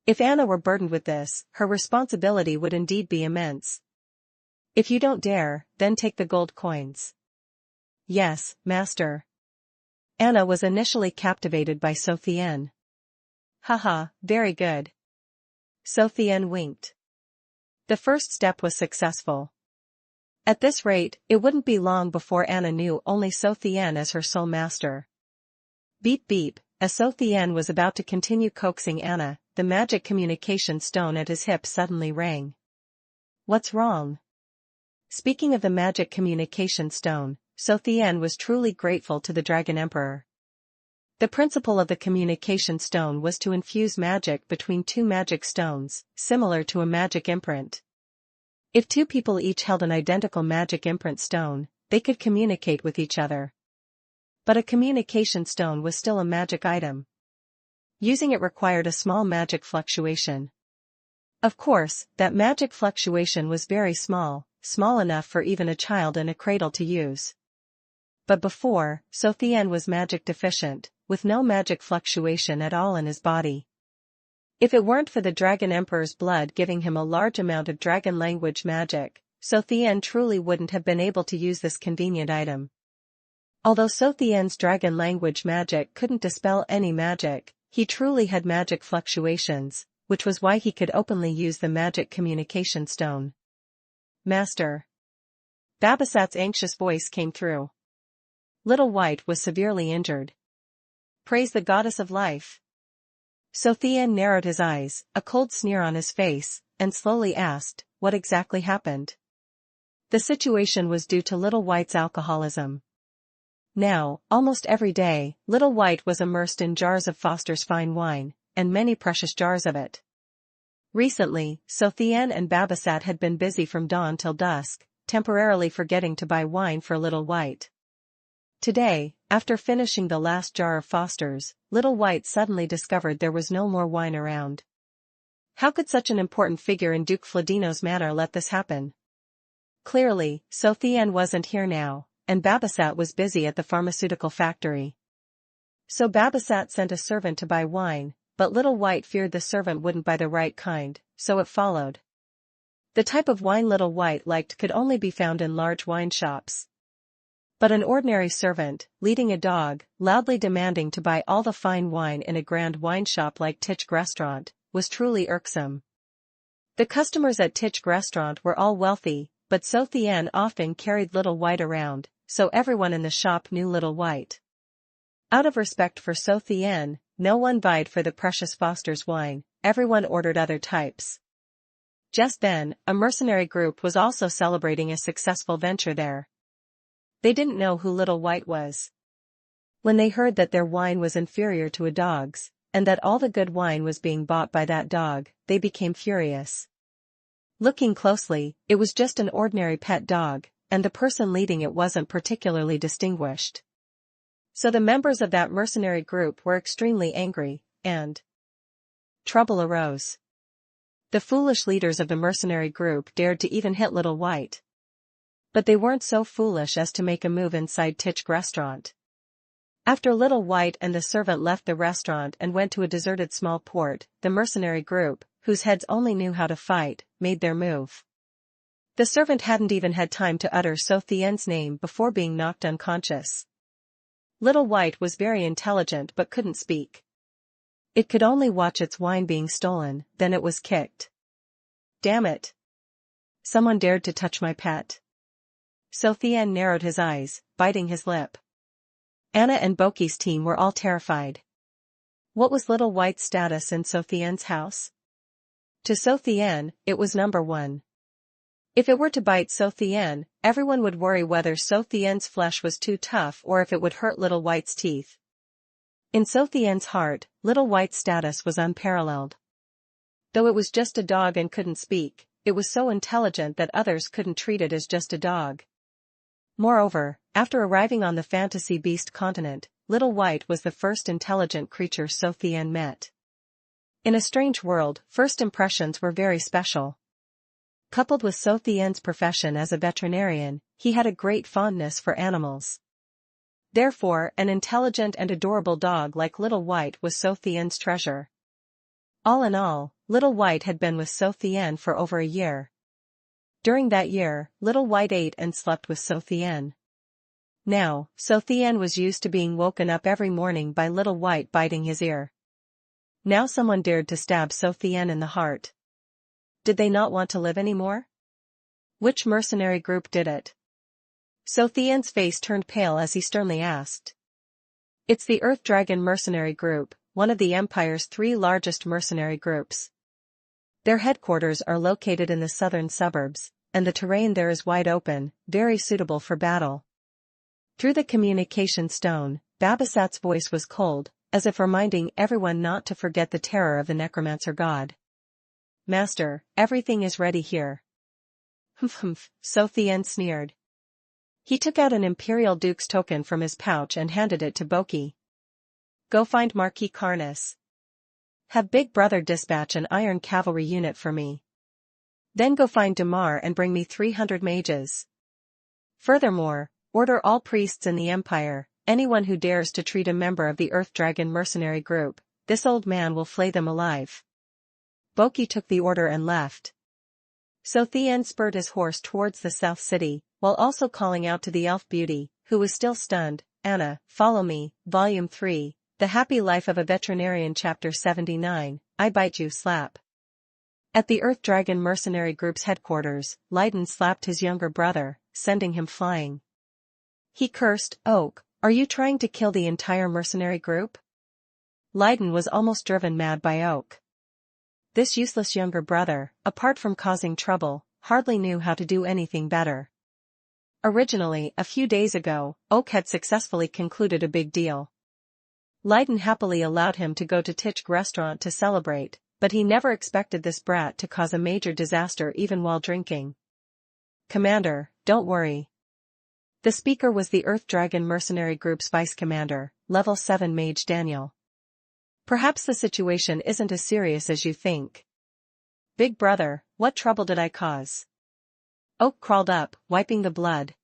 If Anna were burdened with this, her responsibility would indeed be immense. If you don't dare, then take the gold coins. Yes, master. Anna was initially captivated by Chu Tian. Haha, very good. Chu Tian winked. The first step was successful. At this rate, it wouldn't be long before Anna knew only Chu Tian as her sole master. Beep beep, as Chu Tian was about to continue coaxing Anna, the magic communication stone at his hip suddenly rang. What's wrong? Speaking of the magic communication stone, Chu Tian was truly grateful to the Dragon Emperor. The principle of the communication stone was to infuse magic between two magic stones, similar to a magic imprint. If two people each held an identical magic imprint stone, they could communicate with each other. But a communication stone was still a magic item. Using it required a small magic fluctuation. Of course, that magic fluctuation was very small, small enough for even a child in a cradle to use. But before, Chu Tian was magic deficient, with no magic fluctuation at all in his body. If it weren't for the Dragon Emperor's blood giving him a large amount of dragon language magic, Chu Tian truly wouldn't have been able to use this convenient item. Although Chu Tian's dragon language magic couldn't dispel any magic, he truly had magic fluctuations, which was why he could openly use the magic communication stone. Master. Babasat's anxious voice came through. Little White was severely injured. Praise the goddess of life. Chu Tian narrowed his eyes, a cold sneer on his face, and slowly asked, what exactly happened? The situation was due to Little White's alcoholism. Now, almost every day, Little White was immersed in jars of Foster's fine wine, and many precious jars of it. Recently, Chu Tian and Babasat had been busy from dawn till dusk, temporarily forgetting to buy wine for Little White. Today, after finishing the last jar of Foster's, Little White suddenly discovered there was no more wine around. How could such an important figure in Duke Fladino's manor let this happen? Clearly, Chu Tian wasn't here now, and Babasat was busy at the pharmaceutical factory. So Babasat sent a servant to buy wine, but Little White feared the servant wouldn't buy the right kind, so it followed. The type of wine Little White liked could only be found in large wine shops. But an ordinary servant, leading a dog, loudly demanding to buy all the fine wine in a grand wine shop like Titch Restaurant, was truly irksome. The customers at Titch Restaurant were all wealthy, but Chu Tian often carried Little White around, so everyone in the shop knew Little White. Out of respect for Chu Tian, no one vied for the precious Foster's wine, everyone ordered other types. Just then, a mercenary group was also celebrating a successful venture there. They didn't know who Little White was. When they heard that their wine was inferior to a dog's, and that all the good wine was being bought by that dog, they became furious. Looking closely, it was just an ordinary pet dog, and the person leading it wasn't particularly distinguished. So the members of that mercenary group were extremely angry, and trouble arose. The foolish leaders of the mercenary group dared to even hit Little White. But they weren't so foolish as to make a move inside Titch Restaurant. After Little White and the servant left the restaurant and went to a deserted small port, the mercenary group, whose heads only knew how to fight, made their move. The servant hadn't even had time to utter Chu Tian's name before being knocked unconscious. Little White was very intelligent but couldn't speak. It could only watch its wine being stolen, then it was kicked. Damn it! Someone dared to touch my pet. Chu Tian narrowed his eyes, biting his lip. Anna and Boki's team were all terrified. What was Little White's status in Chu Tian's house? To Chu Tian, it was number one. If it were to bite Chu Tian, everyone would worry whether Chu Tian's flesh was too tough or if it would hurt Little White's teeth. In Chu Tian's heart, Little White's status was unparalleled. Though it was just a dog and couldn't speak, it was so intelligent that others couldn't treat it as just a dog. Moreover, after arriving on the fantasy beast continent, Little White was the first intelligent creature Chu Tian met. In a strange world, first impressions were very special. Coupled with Chu Tian's profession as a veterinarian, he had a great fondness for animals. Therefore, an intelligent and adorable dog like Little White was Chu Tian's treasure. All in all, Little White had been with Chu Tian for over a year. During that year, Little White ate and slept with Chu Tian. Now, Chu Tian was used to being woken up every morning by Little White biting his ear. Now someone dared to stab Chu Tian in the heart. Did they not want to live anymore? Which mercenary group did it? Chu Tian's face turned pale as he sternly asked. It's the Earth Dragon Mercenary Group, one of the Empire's 3 largest mercenary groups. Their headquarters are located in the southern suburbs, and the terrain there is wide open, very suitable for battle. Through the communication stone, Babasat's voice was cold, as if reminding everyone not to forget the terror of the necromancer god. Master, everything is ready here. Humph, Chu Tian sneered. He took out an Imperial Duke's token from his pouch and handed it to Boki. Go find Marquis Carnus. Have Big Brother dispatch an iron cavalry unit for me. Then go find Damar and bring me 300 mages. Furthermore, order all priests in the Empire, anyone who dares to treat a member of the Earth Dragon Mercenary Group, this old man will flay them alive. Boki took the order and left. Chu Tian spurred his horse towards the South City, while also calling out to the elf beauty, who was still stunned, Anna, follow me, Volume 3, The Happy Life of a Veterinarian Chapter 79, I Bite You Slap. At the Earth Dragon Mercenary Group's headquarters, Leiden slapped his younger brother, sending him flying. He cursed, Oak, are you trying to kill the entire mercenary group? Leiden was almost driven mad by Oak. This useless younger brother, apart from causing trouble, hardly knew how to do anything better. Originally, a few days ago, Oak had successfully concluded a big deal. Leiden happily allowed him to go to Titchk restaurant to celebrate, but he never expected this brat to cause a major disaster even while drinking. Commander, don't worry. The speaker was the Earth Dragon Mercenary Group's vice commander, level 7 mage Daniel. Perhaps the situation isn't as serious as you think. Big brother, what trouble did I cause? Oak crawled up, wiping the blood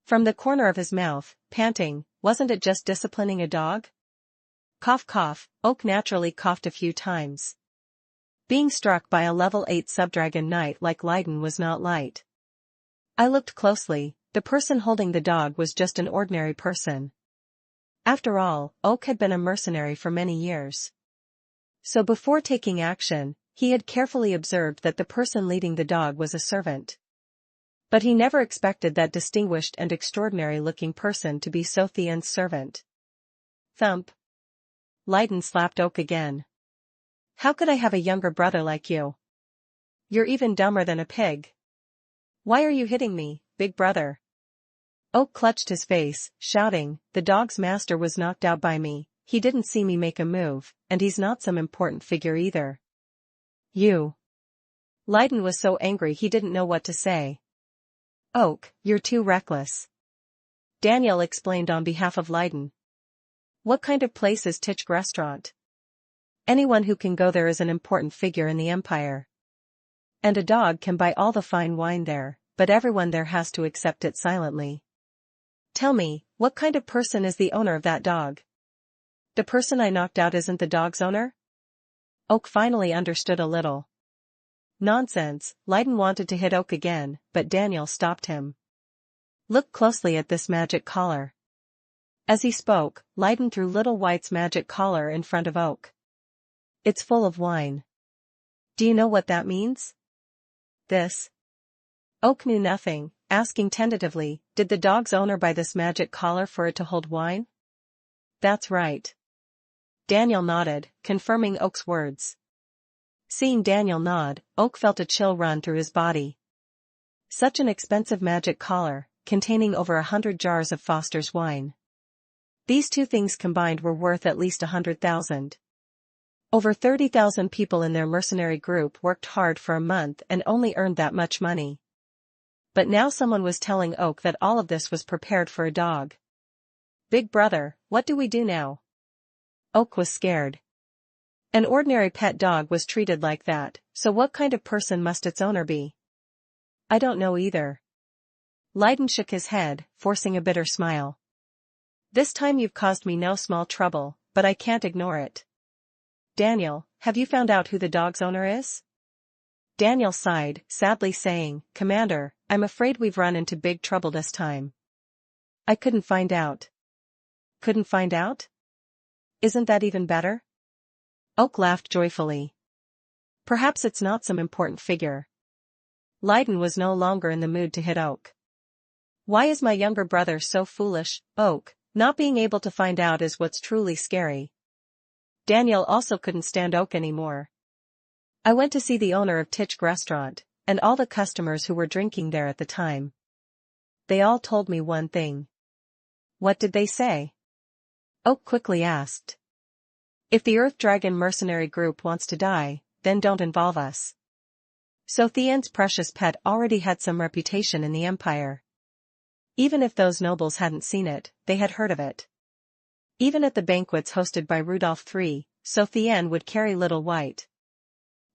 from the corner of his mouth, panting, wasn't it just disciplining a dog? Cough cough, Oak naturally coughed a few times. Being struck by a level 8 subdragon knight like Leiden was not light. I looked closely, the person holding the dog was just an ordinary person. After all, Oak had been a mercenary for many years. So before taking action, he had carefully observed that the person leading the dog was a servant. But he never expected that distinguished and extraordinary-looking person to be Chu Tian's servant. Thump. Leiden slapped Oak again. How could I have a younger brother like you? You're even dumber than a pig. Why are you hitting me, big brother? Oak clutched his face, shouting, the dog's master was knocked out by me, he didn't see me make a move, and he's not some important figure either. You. Leiden was so angry he didn't know what to say. Oak, you're too reckless. Daniel explained on behalf of Leiden. What kind of place is Titchk restaurant? Anyone who can go there is an important figure in the Empire. And a dog can buy all the fine wine there, but everyone there has to accept it silently. Tell me, what kind of person is the owner of that dog? The person I knocked out isn't the dog's owner? Oak finally understood a little. Nonsense, Leiden wanted to hit Oak again, but Daniel stopped him. Look closely at this magic collar. As he spoke, Leiden threw Little White's magic collar in front of Oak. It's full of wine. Do you know what that means? This. Oak knew nothing, asking tentatively, did the dog's owner buy this magic collar for it to hold wine? That's right. Daniel nodded, confirming Oak's words. Seeing Daniel nod, Oak felt a chill run through his body. Such an expensive magic collar, containing over 100 jars of Foster's wine. These two things combined were worth at least 100,000. Over 30,000 people in their mercenary group worked hard for a month and only earned that much money. But now someone was telling Oak that all of this was prepared for a dog. Big brother, what do we do now? Oak was scared. An ordinary pet dog was treated like that, so what kind of person must its owner be? I don't know either. Lydon shook his head, forcing a bitter smile. This time you've caused me no small trouble, but I can't ignore it. Daniel, have you found out who the dog's owner is? Daniel sighed, sadly saying, Commander, I'm afraid we've run into big trouble this time. I couldn't find out. Couldn't find out? Isn't that even better? Oak laughed joyfully. Perhaps it's not some important figure. Lydon was no longer in the mood to hit Oak. Why is my younger brother so foolish, Oak? Not being able to find out is what's truly scary. Daniel also couldn't stand Oak anymore. I went to see the owner of Titchk restaurant, and all the customers who were drinking there at the time. They all told me one thing. What did they say? Oak quickly asked. If the Earth Dragon mercenary group wants to die, then don't involve us. So Tian's precious pet already had some reputation in the Empire. Even if those nobles hadn't seen it, they had heard of it. Even at the banquets hosted by Rudolph III, So Tian would carry Little White.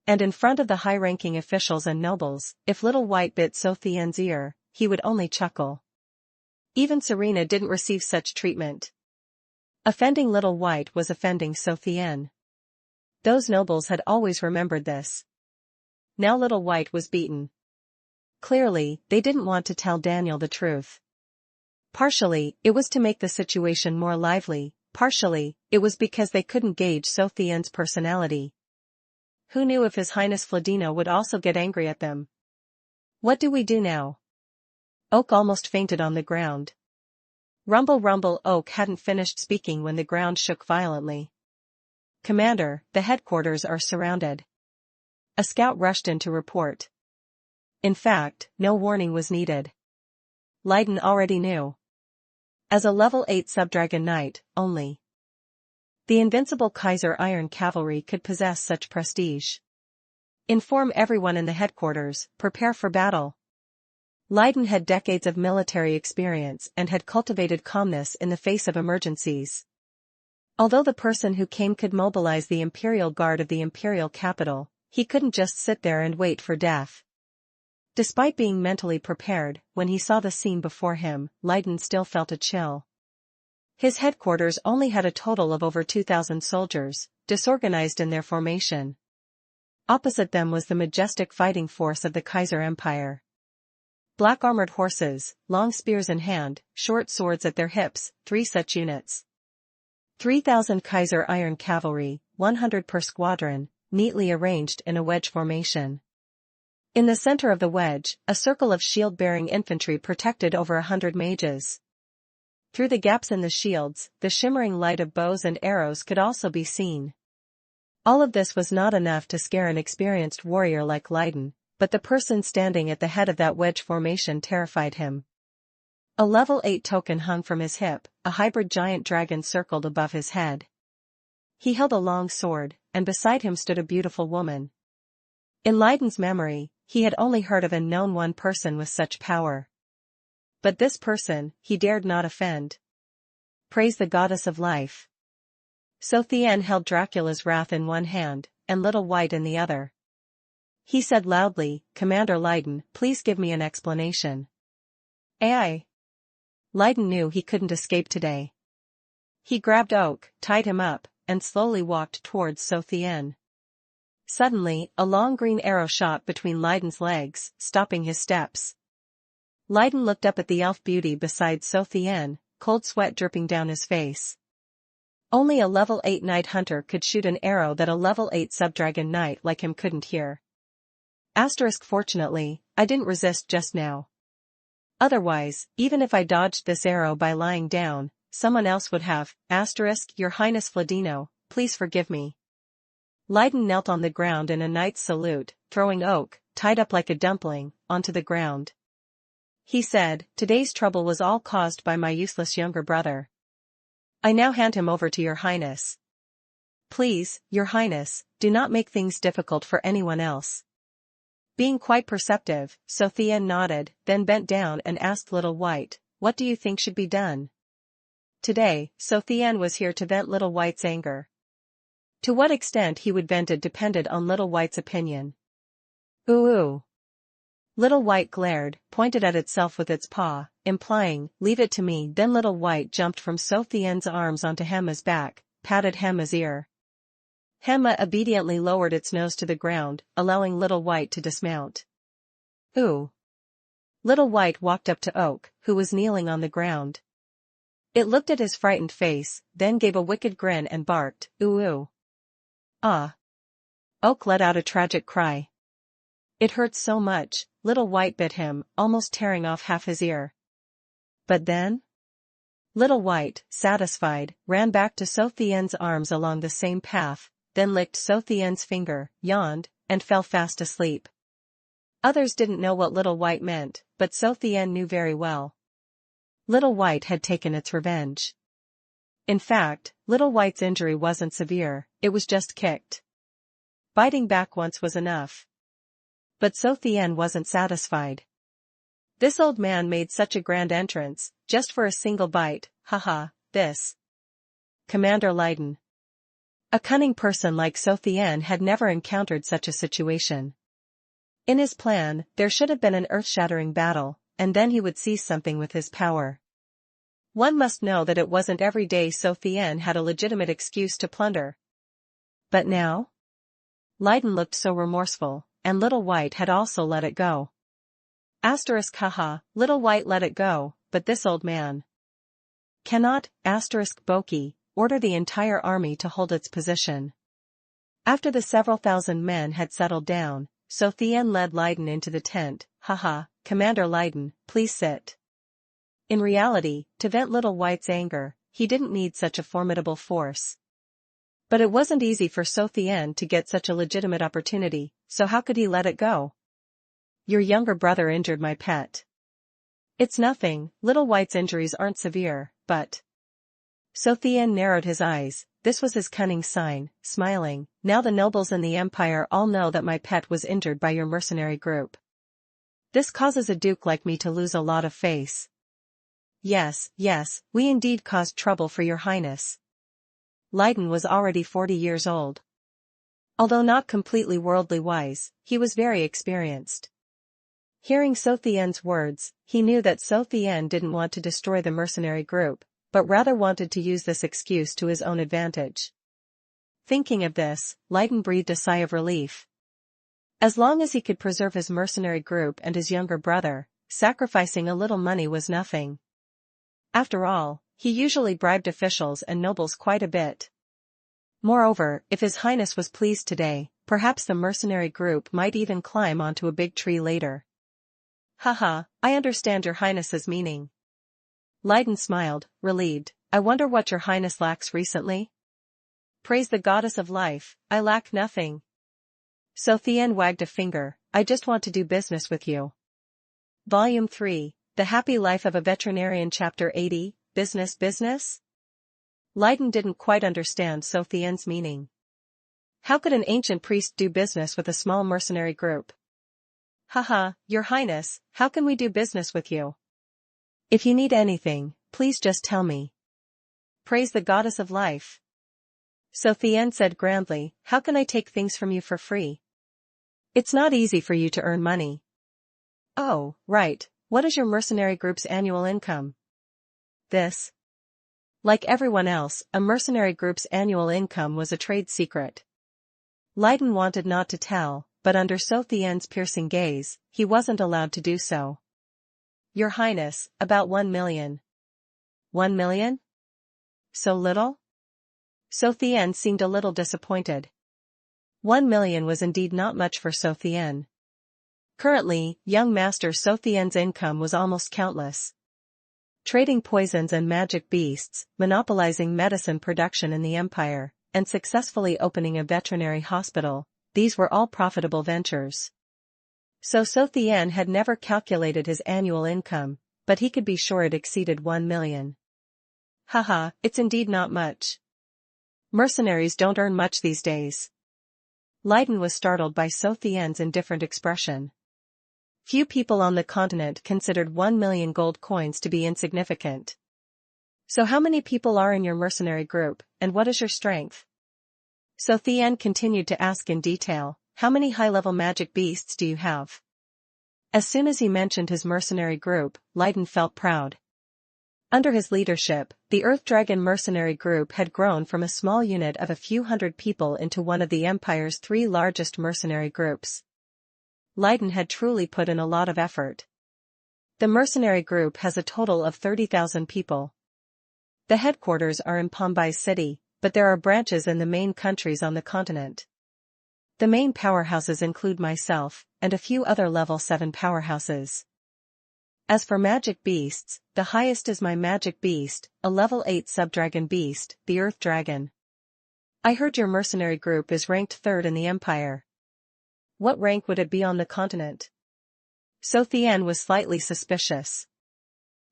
And in front of the high-ranking officials and nobles, if Little White bit So Tian's ear, he would only chuckle. Even Serena didn't receive such treatment. Offending Little White was offending So Tian. Those nobles had always remembered this. Now Little White was beaten. Clearly, they didn't want to tell Daniel the truth. Partially, it was to make the situation more lively, partially, it was because they couldn't gauge So Tian's personality. Who knew if His Highness Fladino would also get angry at them? What do we do now? Oak almost fainted on the ground. Rumble rumble. Oak hadn't finished speaking when the ground shook violently. Commander, the headquarters are surrounded. A scout rushed in to report. In fact, no warning was needed. Lydon already knew. As a level 8 subdragon knight, only the invincible Kaiser Iron Cavalry could possess such prestige. Inform everyone in the headquarters, prepare for battle. Lydon had decades of military experience and had cultivated calmness in the face of emergencies. Although the person who came could mobilize the Imperial Guard of the Imperial capital, he couldn't just sit there and wait for death. Despite being mentally prepared, when he saw the scene before him, Lydon still felt a chill. His headquarters only had a total of over 2,000 soldiers, disorganized in their formation. Opposite them was the majestic fighting force of the Kaiser Empire. Black armored horses, long spears in hand, short swords at their hips, 3 such units. 3,000 Kaiser Iron Cavalry, 100 per squadron, neatly arranged in a wedge formation. In the center of the wedge, a circle of shield-bearing infantry protected over 100 mages. Through the gaps in the shields, the shimmering light of bows and arrows could also be seen. All of this was not enough to scare an experienced warrior like Lydon, but the person standing at the head of that wedge formation terrified him. A level 8 token hung from his hip, a hybrid giant dragon circled above his head. He held a long sword, and beside him stood a beautiful woman. In Lydon's memory, he had only heard of and known one person with such power. But this person, he dared not offend. Praise the goddess of life. So Tian held Dracula's wrath in one hand, and Little White in the other. He said loudly, Commander Lydon, please give me an explanation. Aye. Lydon knew he couldn't escape today. He grabbed Oak, tied him up, and slowly walked towards So Tian. Suddenly, a long green arrow shot between Lydon's legs, stopping his steps. Lydon looked up at the elf beauty beside So Tian, cold sweat dripping down his face. Only a level 8 knight hunter could shoot an arrow that a level 8 subdragon knight like him couldn't hear. Fortunately, I didn't resist just now. Otherwise, even if I dodged this arrow by lying down, someone else would have. Your Highness Fladino, please please forgive me. Leiden knelt on the ground in a knight's salute, throwing Oak, tied up like a dumpling, onto the ground. He said, today's trouble was all caused by my useless younger brother. I now hand him over to your highness. Please, your highness, do not make things difficult for anyone else. Being quite perceptive, Chu Tian nodded, then bent down and asked Little White, what do you think should be done? Today, Chu Tian was here to vent Little White's anger. To what extent he would vent it depended on Little White's opinion. Ooh. Little White glared, pointed at itself with its paw, implying, leave it to me. Then Little White jumped from Chu Tian's arms onto Hema's back, patted Hema's ear. Hema obediently lowered its nose to the ground, allowing Little White to dismount. Ooh. Little White walked up to Oak, who was kneeling on the ground. It looked at his frightened face, then gave a wicked grin and barked, ooh ooh. Ah. Oak let out a tragic cry. It hurt so much, Little White bit him, almost tearing off half his ear. But then? Little White, satisfied, ran back to Chu Tian's arms along the same path, then licked Chu Tian's finger, yawned, and fell fast asleep. Others didn't know what Little White meant, but Chu Tian knew very well. Little White had taken its revenge. In fact, Little White's injury wasn't severe, it was just kicked. Biting back once was enough. But Chu Tian wasn't satisfied. This old man made such a grand entrance, just for a single bite, haha, this. Commander Leiden. A cunning person like Chu Tian had never encountered such a situation. In his plan, there should have been an earth-shattering battle, and then he would seize something with his power. One must know that it wasn't every day Chu Tian had a legitimate excuse to plunder. But now? Leiden looked so remorseful, and Little White had also let it go. Asterisk haha, Little White let it go, but this old man cannot, asterisk bokeh, order the entire army to hold its position. After the several thousand men had settled down, Chu Tian led Leiden into the tent, haha, Commander Leiden, please sit. In reality, to vent Little White's anger, he didn't need such a formidable force. But it wasn't easy for Chu Tian to get such a legitimate opportunity, so how could he let it go? Your younger brother injured my pet. It's nothing, Little White's injuries aren't severe, but... Chu Tian narrowed his eyes, this was his cunning sign, smiling, now the nobles in the empire all know that my pet was injured by your mercenary group. This causes a duke like me to lose a lot of face. Yes, we indeed caused trouble for your highness. Leiden was already 40 years old. Although not completely worldly wise, he was very experienced. Hearing Chu Tian's words, he knew that Chu Tian didn't want to destroy the mercenary group, but rather wanted to use this excuse to his own advantage. Thinking of this, Leiden breathed a sigh of relief. As long as he could preserve his mercenary group and his younger brother, sacrificing a little money was nothing. After all, he usually bribed officials and nobles quite a bit. Moreover, if His Highness was pleased today, perhaps the mercenary group might even climb onto a big tree later. Haha, I understand your highness's meaning. Leiden smiled, relieved. I wonder what your highness lacks recently? Praise the goddess of life, I lack nothing. Chu Tian wagged a finger, I just want to do business with you. Volume 3, The Happy Life of a Veterinarian Chapter 80, Business? Leiden didn't quite understand Chu Tian's meaning. How could an ancient priest do business with a small mercenary group? Haha, your highness, how can we do business with you? If you need anything, please just tell me. Praise the goddess of life. Chu Tian said grandly, how can I take things from you for free? It's not easy for you to earn money. Oh, right, what is your mercenary group's annual income? This. Like everyone else, a mercenary group's annual income was a trade secret. Leiden wanted not to tell, but under Chu Tian's piercing gaze, he wasn't allowed to do so. Your highness, about 1 million. 1 million? So little? Chu Tian seemed a little disappointed. 1 million was indeed not much for Chu Tian. Currently, young Master Chu Tian's income was almost countless. Trading poisons and magic beasts, monopolizing medicine production in the empire, and successfully opening a veterinary hospital. These were all profitable ventures. So Tian had never calculated his annual income, but he could be sure it exceeded 1 million. Haha, it's indeed not much. Mercenaries don't earn much these days. Leiden was startled by Tian's indifferent expression. Few people on the continent considered 1 million gold coins to be insignificant. So how many people are in your mercenary group, and what is your strength? Tian continued to ask in detail, how many high-level magic beasts do you have? As soon as he mentioned his mercenary group, Leiden felt proud. Under his leadership, the Earth Dragon mercenary group had grown from a small unit of a few hundred people into one of the Empire's 3 largest mercenary groups. Leiden had truly put in a lot of effort. The mercenary group has a total of 30,000 people. The headquarters are in Pombai City, but there are branches in the main countries on the continent. The main powerhouses include myself, and a few other level 7 powerhouses. As for magic beasts, the highest is my magic beast, a level 8 subdragon beast, the Earth Dragon. I heard your mercenary group is ranked 3rd in the Empire. What rank would it be on the continent? Tian was slightly suspicious.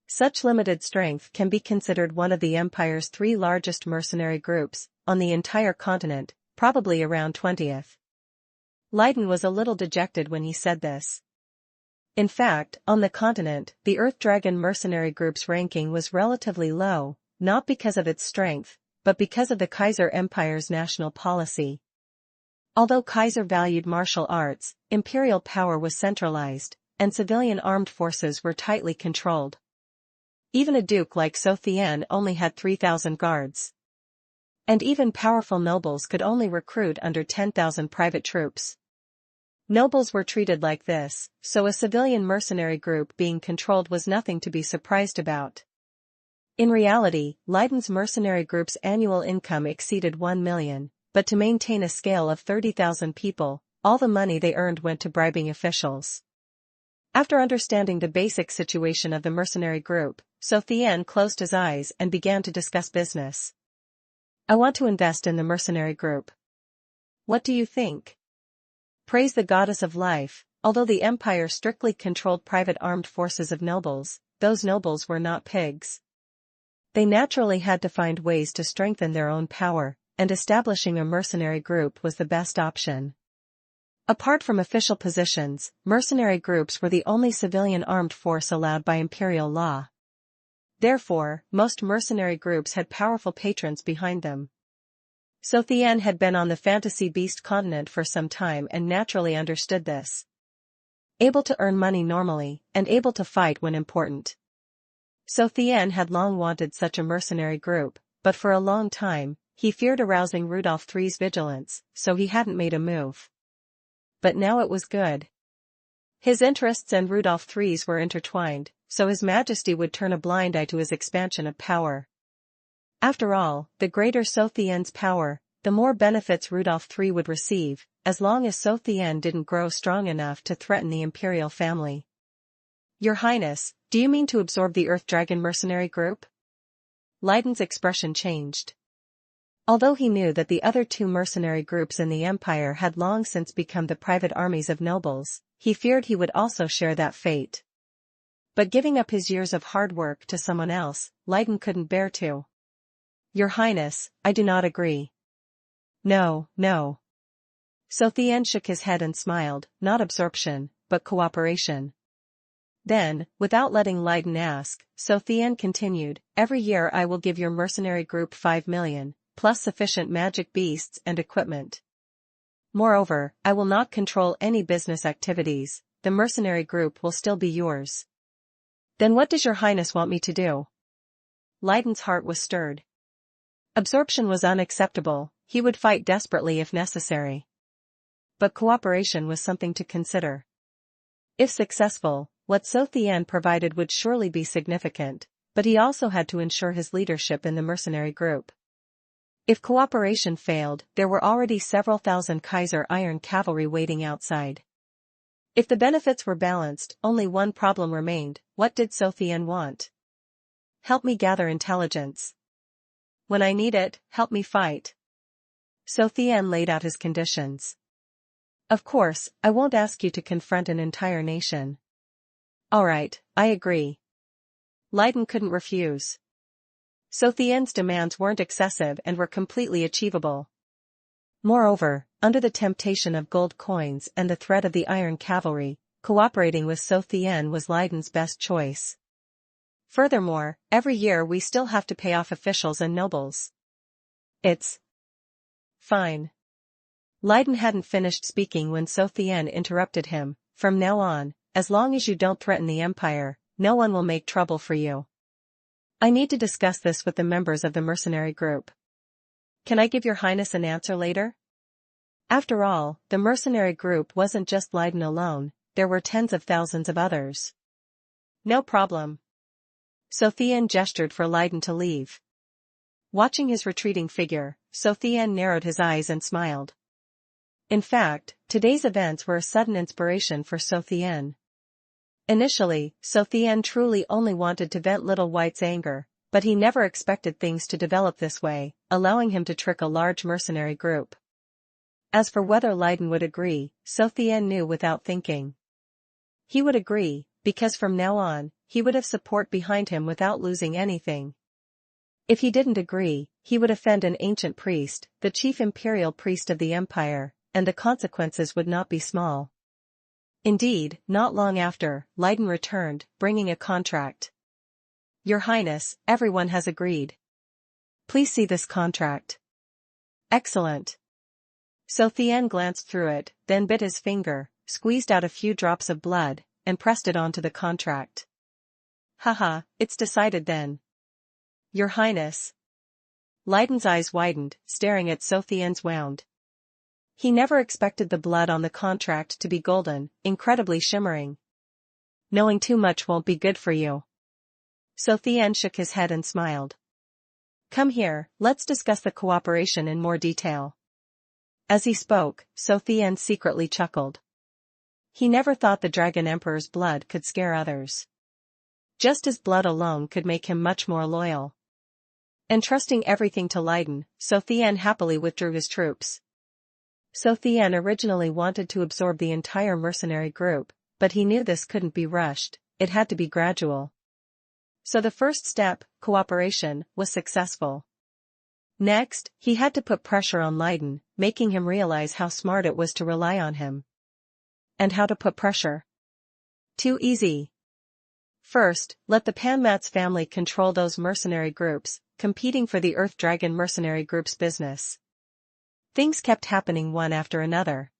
Such limited strength can be considered one of the Empire's 3 largest mercenary groups, on the entire continent, probably around 20th. Leiden was a little dejected when he said this. In fact, on the continent, the Earth Dragon mercenary group's ranking was relatively low, not because of its strength, but because of the Kaiser Empire's national policy. Although Kaiser valued martial arts, imperial power was centralized, and civilian armed forces were tightly controlled. Even a duke like Tian only had 3,000 guards. And even powerful nobles could only recruit under 10,000 private troops. Nobles were treated like this, so a civilian mercenary group being controlled was nothing to be surprised about. In reality, Leiden's mercenary group's annual income exceeded 1 million, but to maintain a scale of 30,000 people, all the money they earned went to bribing officials. After understanding the basic situation of the mercenary group, Tian closed his eyes and began to discuss business. I want to invest in the mercenary group. What do you think? Praise the goddess of life, although the Empire strictly controlled private armed forces of nobles, those nobles were not pigs. They naturally had to find ways to strengthen their own power, and establishing a mercenary group was the best option. Apart from official positions, mercenary groups were the only civilian armed force allowed by imperial law. Therefore, most mercenary groups had powerful patrons behind them. Tian had been on the fantasy beast continent for some time and naturally understood this. Able to earn money normally, and able to fight when important. Tian had long wanted such a mercenary group, but for a long time, he feared arousing Rudolph III's vigilance, so he hadn't made a move. But now it was good. His interests and Rudolph III's were intertwined, so His Majesty would turn a blind eye to his expansion of power. After all, the greater Tian's power, the more benefits Rudolph III would receive, as long as Tian didn't grow strong enough to threaten the imperial family. Your Highness, do you mean to absorb the Earth Dragon mercenary group? Leiden's expression changed. Although he knew that the other 2 mercenary groups in the Empire had long since become the private armies of nobles, he feared he would also share that fate. But giving up his years of hard work to someone else, Leiden couldn't bear to. Your Highness, I do not agree. No. Tian shook his head and smiled, not absorption, but cooperation. Then, without letting Leiden ask, Tian continued, every year I will give your mercenary group 5 million, plus sufficient magic beasts and equipment. Moreover, I will not control any business activities, the mercenary group will still be yours. Then what does your Highness want me to do? Leiden's heart was stirred. Absorption was unacceptable, he would fight desperately if necessary. But cooperation was something to consider. If successful, what Tian provided would surely be significant, but he also had to ensure his leadership in the mercenary group. If cooperation failed, there were already several thousand Kaiser Iron cavalry waiting outside. If the benefits were balanced, only one problem remained: what did Tian want? Help me gather intelligence. When I need it, help me fight. So Tian laid out his conditions. Of course, I won't ask you to confront an entire nation. Alright, I agree. Leiden couldn't refuse. So Tian's demands weren't excessive and were completely achievable. Moreover, under the temptation of gold coins and the threat of the Iron Cavalry, cooperating with So Tian was Leiden's best choice. Furthermore, every year we still have to pay off officials and nobles. It's fine. Leiden hadn't finished speaking when So Tian interrupted him. From now on, as long as you don't threaten the Empire, no one will make trouble for you. I need to discuss this with the members of the mercenary group. Can I give your highness an answer later? After all, the mercenary group wasn't just Leiden alone, there were tens of thousands of others. No problem. So Tian gestured for Leiden to leave. Watching his retreating figure, So Tian narrowed his eyes and smiled. In fact, today's events were a sudden inspiration for So Tian. Initially, So Tian truly only wanted to vent Little White's anger, but he never expected things to develop this way, allowing him to trick a large mercenary group. As for whether Leiden would agree, So Tian knew without thinking. He would agree, because from now on, he would have support behind him without losing anything. If he didn't agree, he would offend an ancient priest, the chief imperial priest of the empire, and the consequences would not be small. Indeed, not long after, Leiden returned, bringing a contract. Your Highness, everyone has agreed. Please see this contract. Excellent. So Tian glanced through it, then bit his finger, squeezed out a few drops of blood, and pressed it onto the contract. Haha, it's decided then. Your Highness. Leiden's eyes widened, staring at So Tian's wound. He never expected the blood on the contract to be golden, incredibly shimmering. Knowing too much won't be good for you. So Tian shook his head and smiled. Come here, let's discuss the cooperation in more detail. As he spoke, So Tian secretly chuckled. He never thought the Dragon Emperor's blood could scare others. Just as blood alone could make him much more loyal. Entrusting everything to Leiden, So Tian happily withdrew his troops. So Tian originally wanted to absorb the entire mercenary group, but he knew this couldn't be rushed, it had to be gradual. So the first step, cooperation, was successful. Next, he had to put pressure on Leiden, making him realize how smart it was to rely on him. And how to put pressure? Too easy. First, let the Panmat's family control those mercenary groups, competing for the Earth Dragon mercenary group's business. Things kept happening one after another.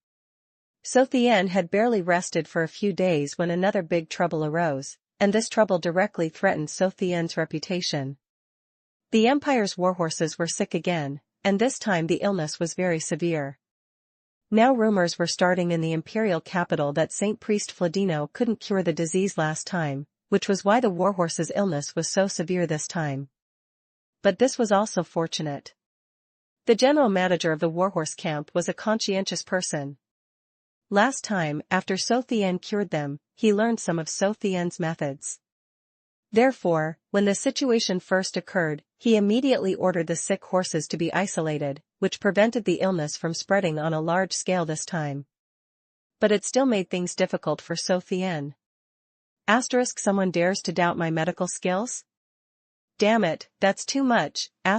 So Tian had barely rested for a few days when another big trouble arose, and this trouble directly threatened So Tian's reputation. The Empire's warhorses were sick again, and this time the illness was very severe. Now rumors were starting in the imperial capital that Saint Priest Fladino couldn't cure the disease last time, which was why the warhorse's illness was so severe this time. But this was also fortunate. The general manager of the warhorse camp was a conscientious person. Last time, after So Tian cured them, he learned some of So Tian's methods. Therefore, when the situation first occurred, he immediately ordered the sick horses to be isolated, which prevented the illness from spreading on a large scale this time. But it still made things difficult for So Tian. Someone dares to doubt my medical skills? Damn it, that's too much. In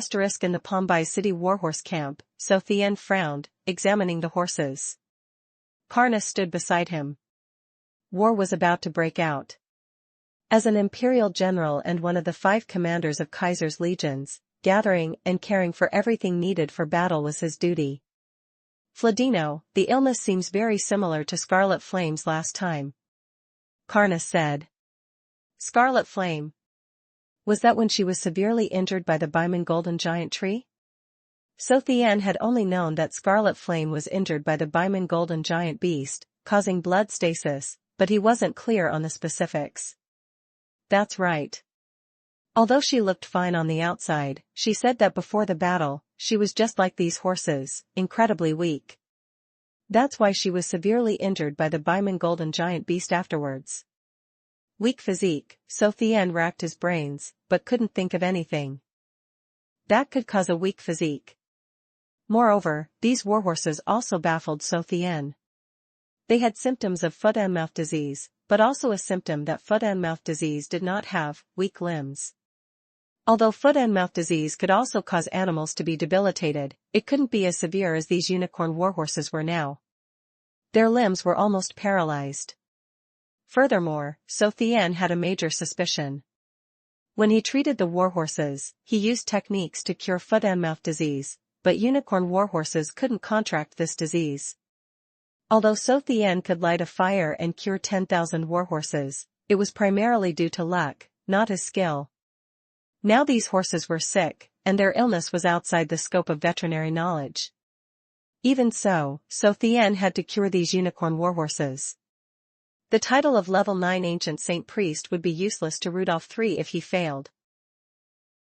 the Pombai City warhorse camp, So Tian frowned, examining the horses. Karna stood beside him. War was about to break out. As an imperial general and one of the 5 commanders of Kaiser's legions, gathering and caring for everything needed for battle was his duty. Fladino, the illness seems very similar to Scarlet Flame's last time. Karna said. Scarlet Flame. Was that when she was severely injured by the Baiman Golden Giant Tree? So Tian had only known that Scarlet Flame was injured by the Baiman Golden Giant Beast, causing blood stasis, but he wasn't clear on the specifics. That's right. Although she looked fine on the outside, she said that before the battle, she was just like these horses, incredibly weak. That's why she was severely injured by the Baiman Golden Giant Beast afterwards. Weak physique, So Tian racked his brains, but couldn't think of anything that could cause a weak physique. Moreover, these warhorses also baffled Chu Tian. They had symptoms of foot-and-mouth disease, but also a symptom that foot-and-mouth disease did not have: weak limbs. Although foot-and-mouth disease could also cause animals to be debilitated, it couldn't be as severe as these unicorn warhorses were now. Their limbs were almost paralyzed. Furthermore, Chu Tian had a major suspicion. When he treated the warhorses, he used techniques to cure foot-and-mouth disease, but unicorn warhorses couldn't contract this disease. Although Chu Tian could light a fire and cure 10,000 warhorses, it was primarily due to luck, not his skill. Now these horses were sick, and their illness was outside the scope of veterinary knowledge. Even so, Chu Tian had to cure these unicorn warhorses. The title of level 9 ancient saint priest would be useless to Rudolph III if he failed.